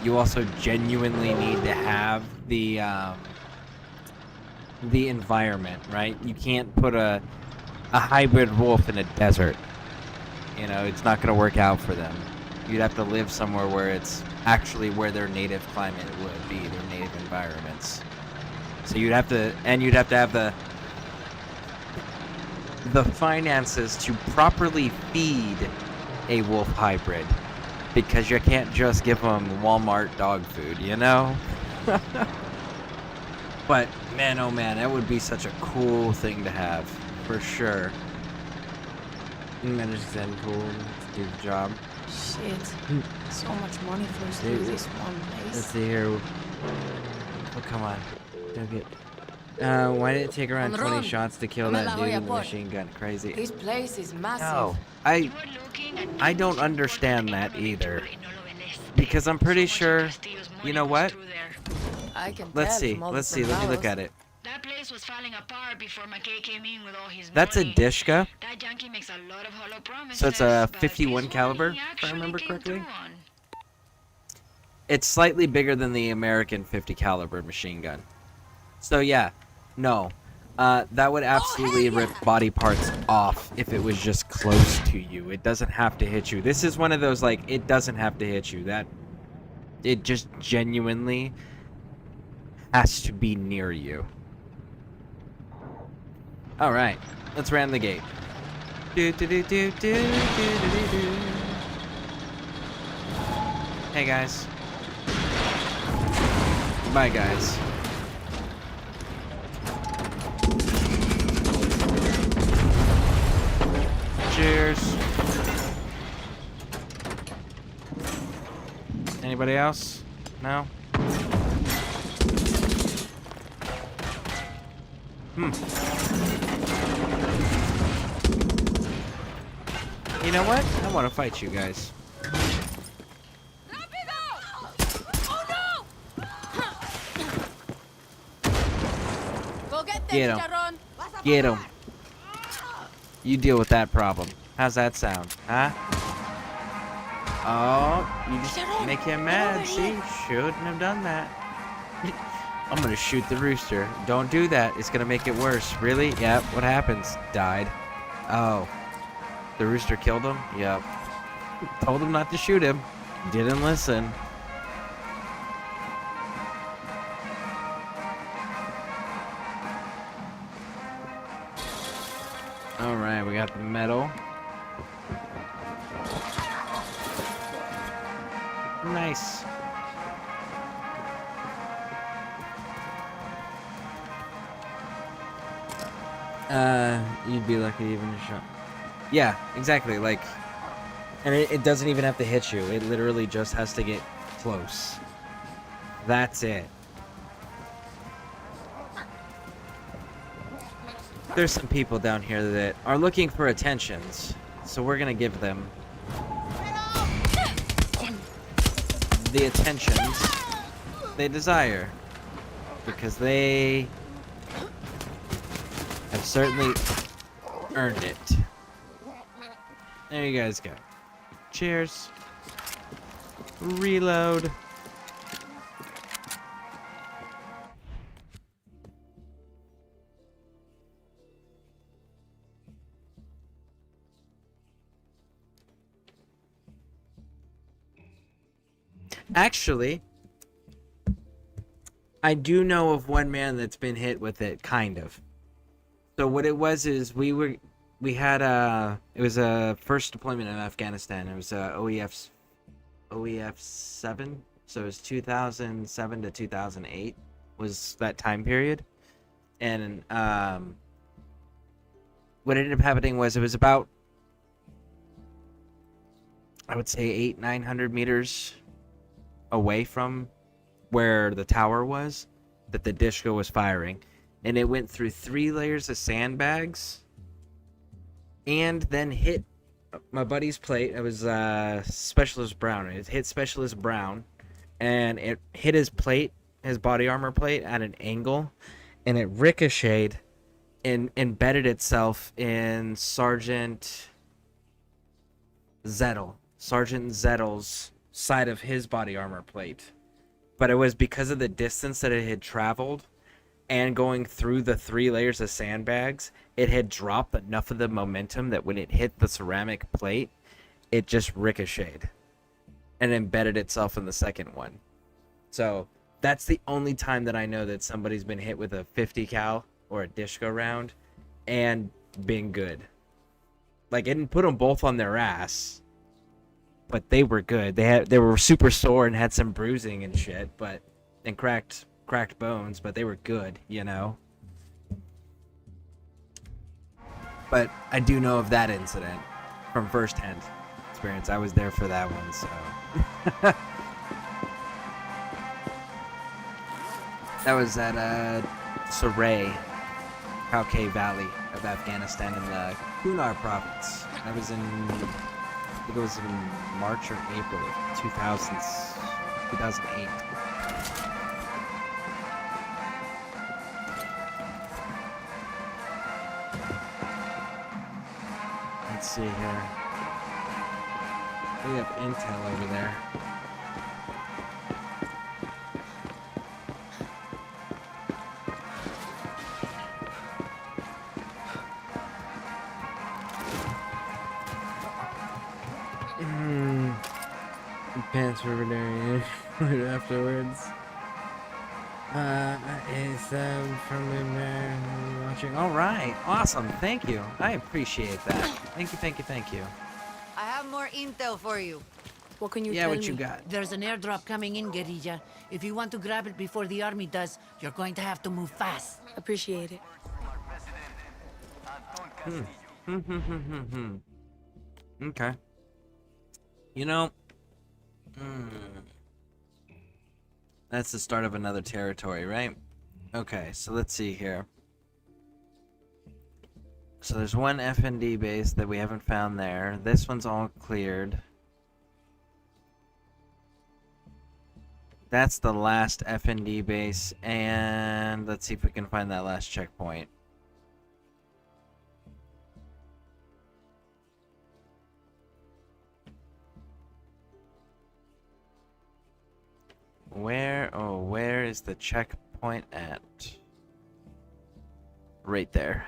You also genuinely need to have the environment, right? You can't put a hybrid wolf in a desert. You know, it's not going to work out for them. You'd have to live somewhere where it's actually where their native climate would be, their native environments. So you'd have to have the finances to properly feed a wolf hybrid, because you can't just give them Walmart dog food, you know? But man, oh man, that would be such a cool thing to have, for sure. Manage Zen pool to do the job. Shit. So much money flows through this one place. Let's see here. Oh, come on. Don't get... why did it take around 20 shots to kill that dude in the machine gun? Crazy. This place is massive. No, I don't understand that either. Because I'm pretty sure... You know what? I can Let's tell see. from all Let's the see. Let me look bravos. at it. That place was falling apart before McKay came in with all his That's a money. Dishka. That Yankee makes a lot of hollow promises. So it's a but 51 this caliber, one he if I remember actually came correctly. through on. It's slightly bigger than the American 50 caliber machine gun. So yeah, no. That would absolutely rip body parts off if it was just close to you. It doesn't have to hit you. This is one of those, like, it doesn't have to hit you. That it just genuinely has to be near you. All right, let's ram the gate. Do do do do do do do do. Hey guys. Bye guys. Cheers. Anybody else? No? You know what? I want to fight you guys. Go get them, Get 'em. Chicharron. Get him. You deal with that problem. How's that sound? Huh? Oh, you just make him mad. See? Shouldn't have done that. I'm gonna shoot the rooster. Don't do that. It's gonna make it worse. Really? Yep. What happens? Died. Oh. The rooster killed him? Yep. Told him not to shoot him. Didn't listen. Alright, we got the metal. Nice. You'd be lucky to even shot. Yeah, exactly. Like, and it doesn't even have to hit you. It literally just has to get close. That's it. There's some people down here that are looking for attentions, so we're gonna give them the attentions they desire, because they have certainly earned it. There you guys go. Cheers. Reload. Actually, I do know of one man that's been hit with it, kind of. So what it was is we had it was a first deployment in Afghanistan. It was OEF 7, so it was 2007 to 2008 was that time period. And what ended up happening was it was about, I would say 800-900 meters away from where the tower was that the Dishko was firing, and it went through 3 layers of sandbags and then hit my buddy's plate. It was Specialist Brown. It hit Specialist Brown, and it hit his plate, his body armor plate, at an angle, and it ricocheted and embedded itself in Sergeant Zettel's side of his body armor plate. But it was because of the distance that it had traveled and going through the 3 layers of sandbags, it had dropped enough of the momentum that when it hit the ceramic plate, it just ricocheted and embedded itself in the second one. So that's the only time that I know that somebody's been hit with a 50 cal or a Dishko round and been good. Like, it didn't put them both on their ass, but they were good. They were super sore and had some bruising and shit, and cracked bones, but they were good, you know. But I do know of that incident from firsthand experience. I was there for that one, so that was at Saray, Kaukai Valley of Afghanistan in the Kunar province. That was in, I think it was in March or April of 2008. Let's see here. We have intel over there. Pants were there afterwards. Is from the man watching. All right, awesome. Thank you. I appreciate that. Thank you. I have more intel for you. What can you Yeah, tell what me? you got? There's an airdrop coming in, guerrilla. If you want to grab it before the army does, you're going to have to move fast. Appreciate it. Okay. You know, that's the start of another territory, right? Okay, so let's see here. So there's one FND base that we haven't found there. This one's all cleared. That's the last FND base, and let's see if we can find that last checkpoint. Where is the checkpoint at? Right there.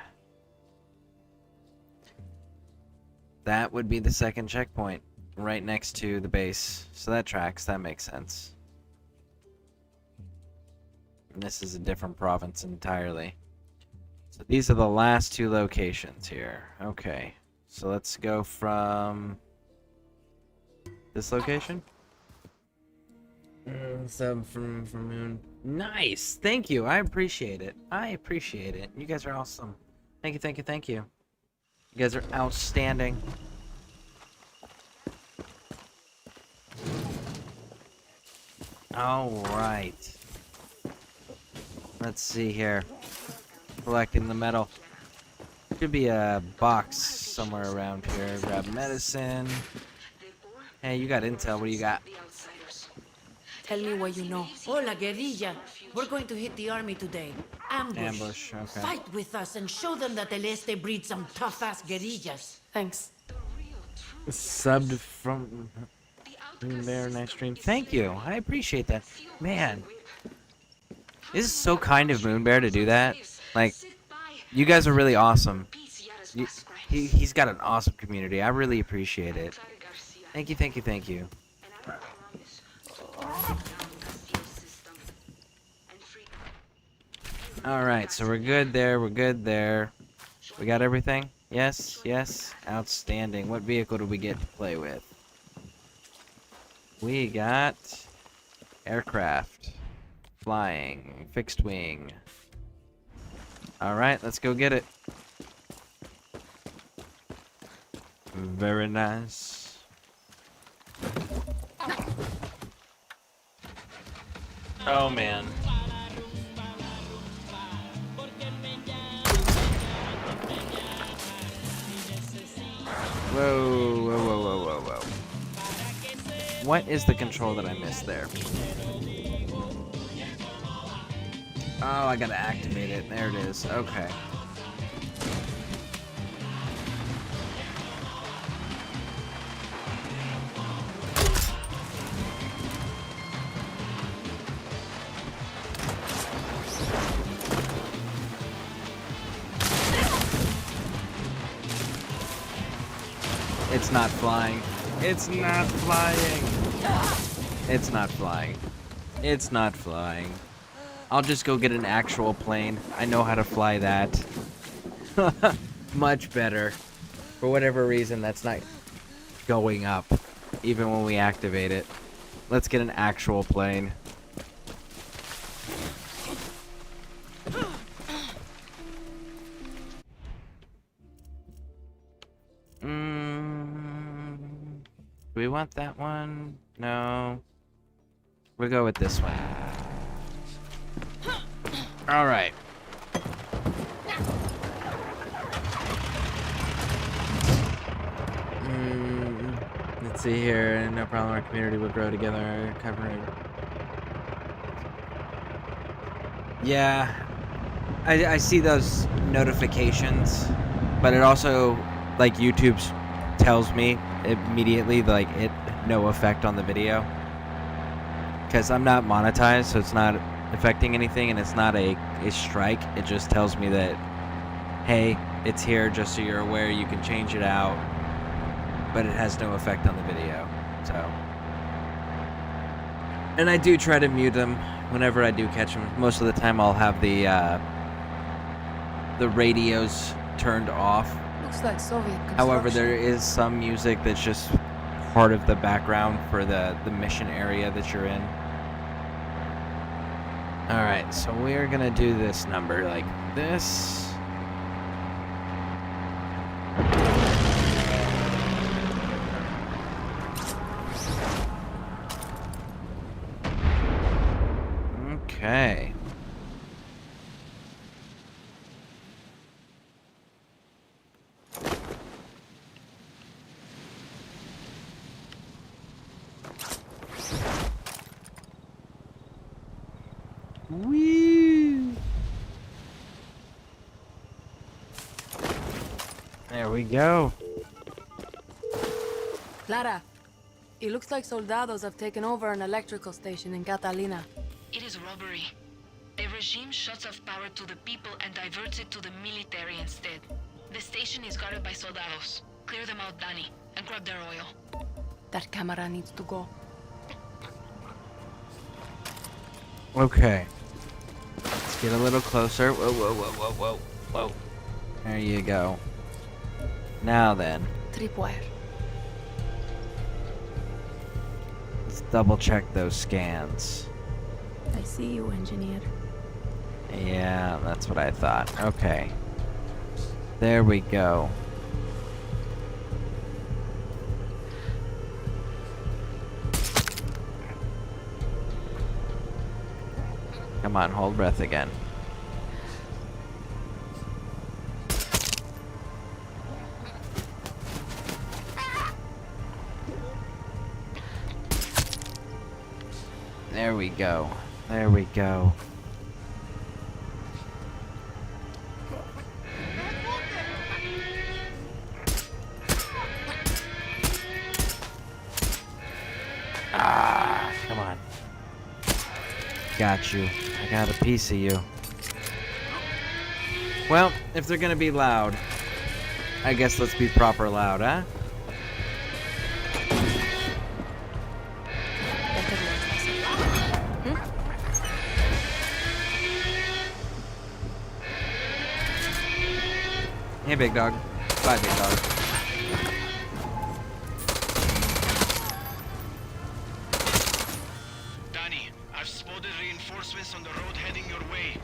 That would be the second checkpoint, right next to the base. So that tracks, that makes sense. And this is a different province entirely. So these are the last 2 locations here. Okay, so let's go from this location. Sub from Moon. Nice. Thank you. I appreciate it. I appreciate it. You guys are awesome. Thank you. Thank you. Thank you. You guys are outstanding. All right. Let's see here. Collecting the metal. Could be a box somewhere around here. Grab medicine. Hey, you got intel. What do you got? Tell me what you know. Hola, guerrilla. We're going to hit the army today. Ambush, okay. Fight with us and show them that El Este breeds some tough-ass guerrillas. Thanks. Subbed from Bear, nice stream. Thank you. I appreciate that. Man. This is so kind of Moonbear to do that. Like, you guys are really awesome. He's got an awesome community. I really appreciate it. Thank you, thank you, thank you. Alright, so we're good there, we're good there. We got everything? Yes, yes. Outstanding. What vehicle do we get to play with? We got aircraft, flying, fixed wing. Alright, let's go get it. Very nice. Oh man. Whoa, whoa, whoa, whoa, whoa, whoa. What is the control that I missed there? Oh, I gotta activate it. There it is. Okay. It's not flying. It's not flying. It's not flying. It's not flying. I'll just go get an actual plane. I know how to fly that. Much better. For whatever reason, that's not going up, even when we activate it. Let's get an actual plane. Do we want that one? No. We'll go with this one. Alright. Let's see here. No problem, our community will grow together, covering. Yeah. I see those notifications, but it also, like, YouTube tells me immediately, like, it no effect on the video. Because I'm not monetized, so it's not affecting anything, and it's not a strike. It just tells me that, hey, it's here just so you're aware. You can change it out, but it has no effect on the video. So, and I do try to mute them whenever I do catch them. Most of the time I'll have the radios turned off. Looks like Soviet construction. However, there is some music that's just part of the background for the mission area that you're in. Alright, so we're gonna do this number like this. Okay. Woo! There we go. Clara, it looks like soldados have taken over an electrical station in Catalina. It is robbery. The regime shuts off power to the people and diverts it to the military instead. The station is guarded by soldados. Clear them out, Danny, and grab their oil. That camera needs to go. Okay. Let's get a little closer. Whoa, whoa, whoa, whoa, whoa, whoa. There you go. Now then. Tripwire. Let's double check those scans. I see you, engineer. Yeah, that's what I thought. Okay. There we go. Come on, hold breath again. There we go. There we go. Ah, come on. Got you. I got a piece of you. Well, if they're gonna be loud, I guess let's be proper loud, huh? Hey, big dog. Bye, big dog. Danny, I've spotted reinforcements on the road heading your way.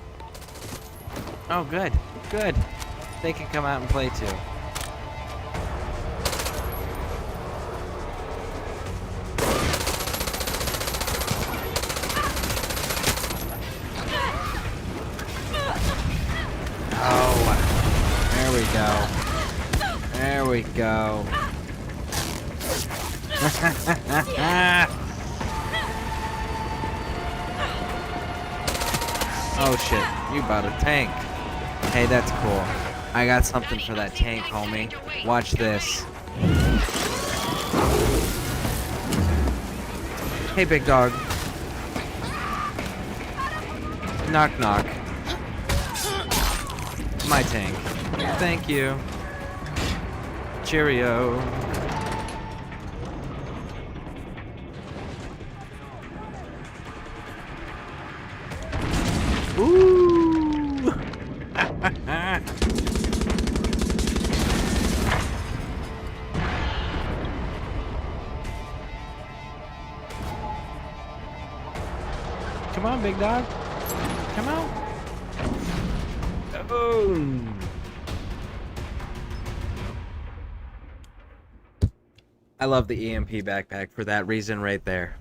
Oh, good. Good. They can come out and play too. Oh, there we go. There we go. Oh shit, you bought a tank. Hey, that's cool. I got something for that tank, homie. Watch this. Hey, big dog. Knock, knock. My tank. Thank you. Cheerio. Ooh. Come on, big dog. Come on. Boom. I love the EMP backpack for that reason right there.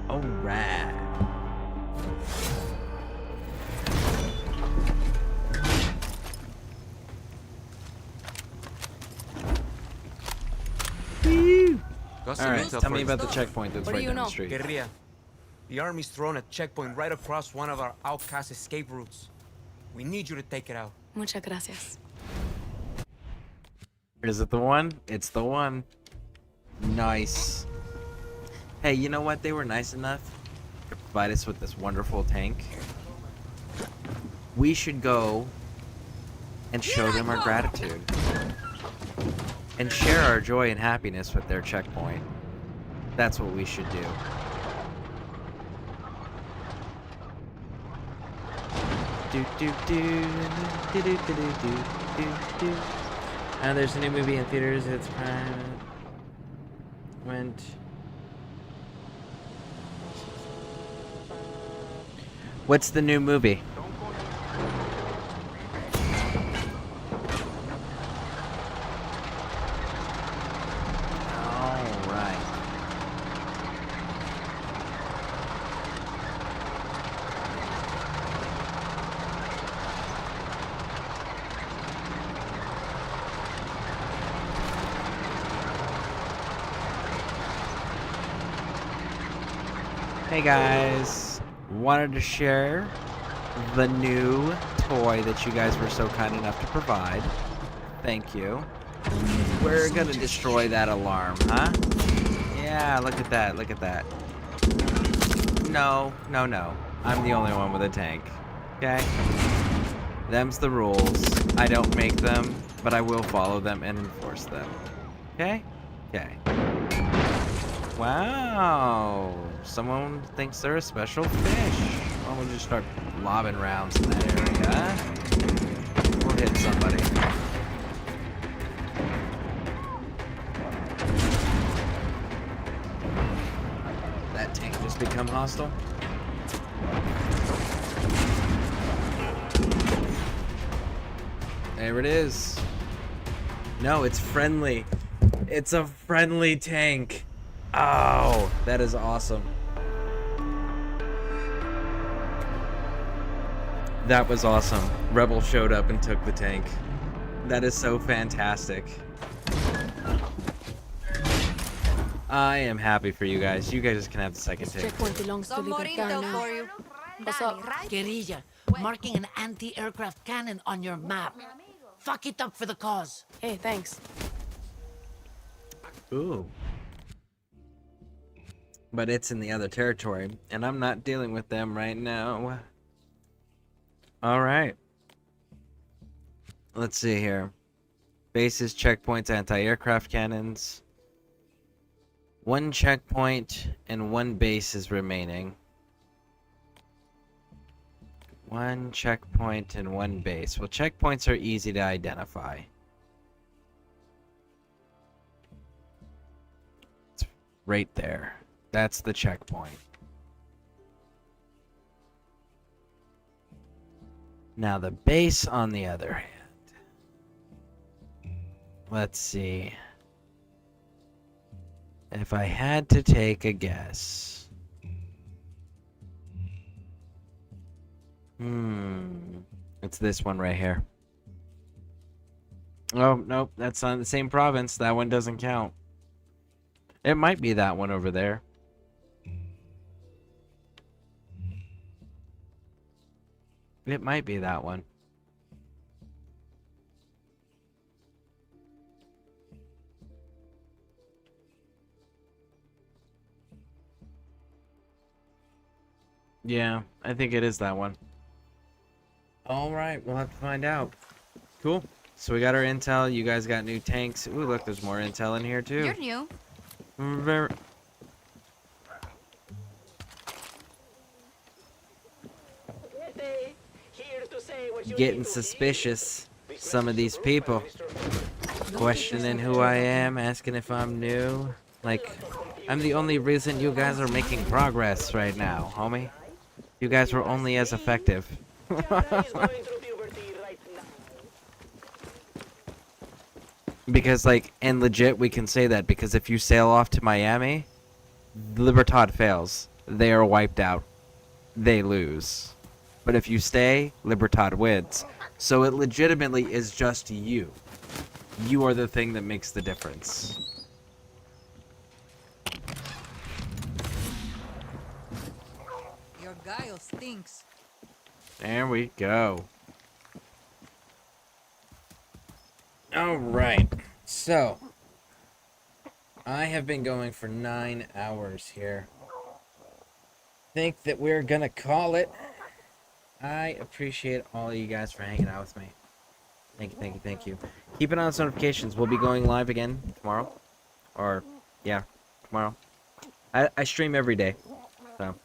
All right. Alright, tell me about the checkpoint that's right down the street. Guerrilla, the army's thrown a checkpoint right across one of our outcast escape routes. We need you to take it out. Muchas gracias. Is it the one? It's the one. Nice. Hey, you know what? They were nice enough to provide us with this wonderful tank. We should go and show them our gratitude. And share our joy and happiness with their checkpoint. That's what we should do. There's a new movie in theaters. It's went. What's the new movie? Hey guys, wanted to share the new toy that you guys were so kind enough to provide. Thank you. We're gonna destroy that alarm, huh? Yeah, look at that, look at that. No, no, no. I'm the only one with a tank. Okay? Them's the rules. I don't make them, but I will follow them and enforce them. Okay? Okay. Wow. someone thinks they're a special fish. Well, we'll just start lobbing rounds in that area. We'll hit somebody. That tank just become hostile. There it is. No, it's friendly. It's a friendly tank. Oh, that is awesome. That was awesome. Rebel showed up and took the tank. That is so fantastic. I am happy for you guys. You guys can have the second tank. Checkpoint belongs to Libertad now. for you. What's up? Guerrilla, marking an anti-aircraft cannon on your map. Fuck it up for the cause. Hey, thanks. Ooh. But it's in the other territory, and I'm not dealing with them right now. Alright. Let's see here. Bases, checkpoints, anti-aircraft cannons. 1 checkpoint and 1 base is remaining. 1 checkpoint and 1 base. Well, checkpoints are easy to identify. It's right there. That's the checkpoint. Now the base, on the other hand. Let's see. If I had to take a guess. It's this one right here. Oh, nope, that's not the same province. That one doesn't count. It might be that one over there. It might be that one. Yeah, I think it is that one. Alright, we'll have to find out. Cool. So we got our intel. You guys got new tanks. Ooh, look, there's more intel in here, too. You're new. Very... Getting suspicious. Some of these people. Questioning who I am, asking if I'm new. Like, I'm the only reason you guys are making progress right now, homie. You guys were only as effective. Because, like, and legit, we can say that because if you sail off to Miami, Libertad fails. They are wiped out. They lose. But if you stay, Libertad wins. So it legitimately is just you. You are the thing that makes the difference. Your guile stinks. There we go. Alright. So, I have been going for 9 hours here. Think that we're gonna call it. I appreciate all of you guys for hanging out with me. Thank you, thank you, thank you. Keep an eye on those notifications. We'll be going live again tomorrow. Or, yeah, tomorrow. I stream every day. So,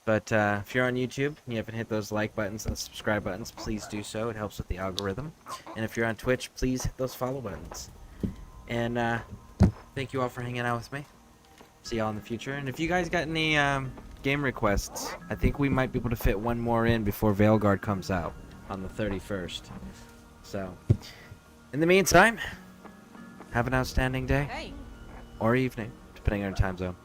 but if you're on YouTube and you haven't hit those like buttons and the subscribe buttons, please do so. It helps with the algorithm. And if you're on Twitch, please hit those follow buttons. And thank you all for hanging out with me. See y'all in the future. And if you guys got any game requests, I think we might be able to fit one more in before Veilguard comes out on the 31st. So, in the meantime, have an outstanding day or evening, depending on your time zone.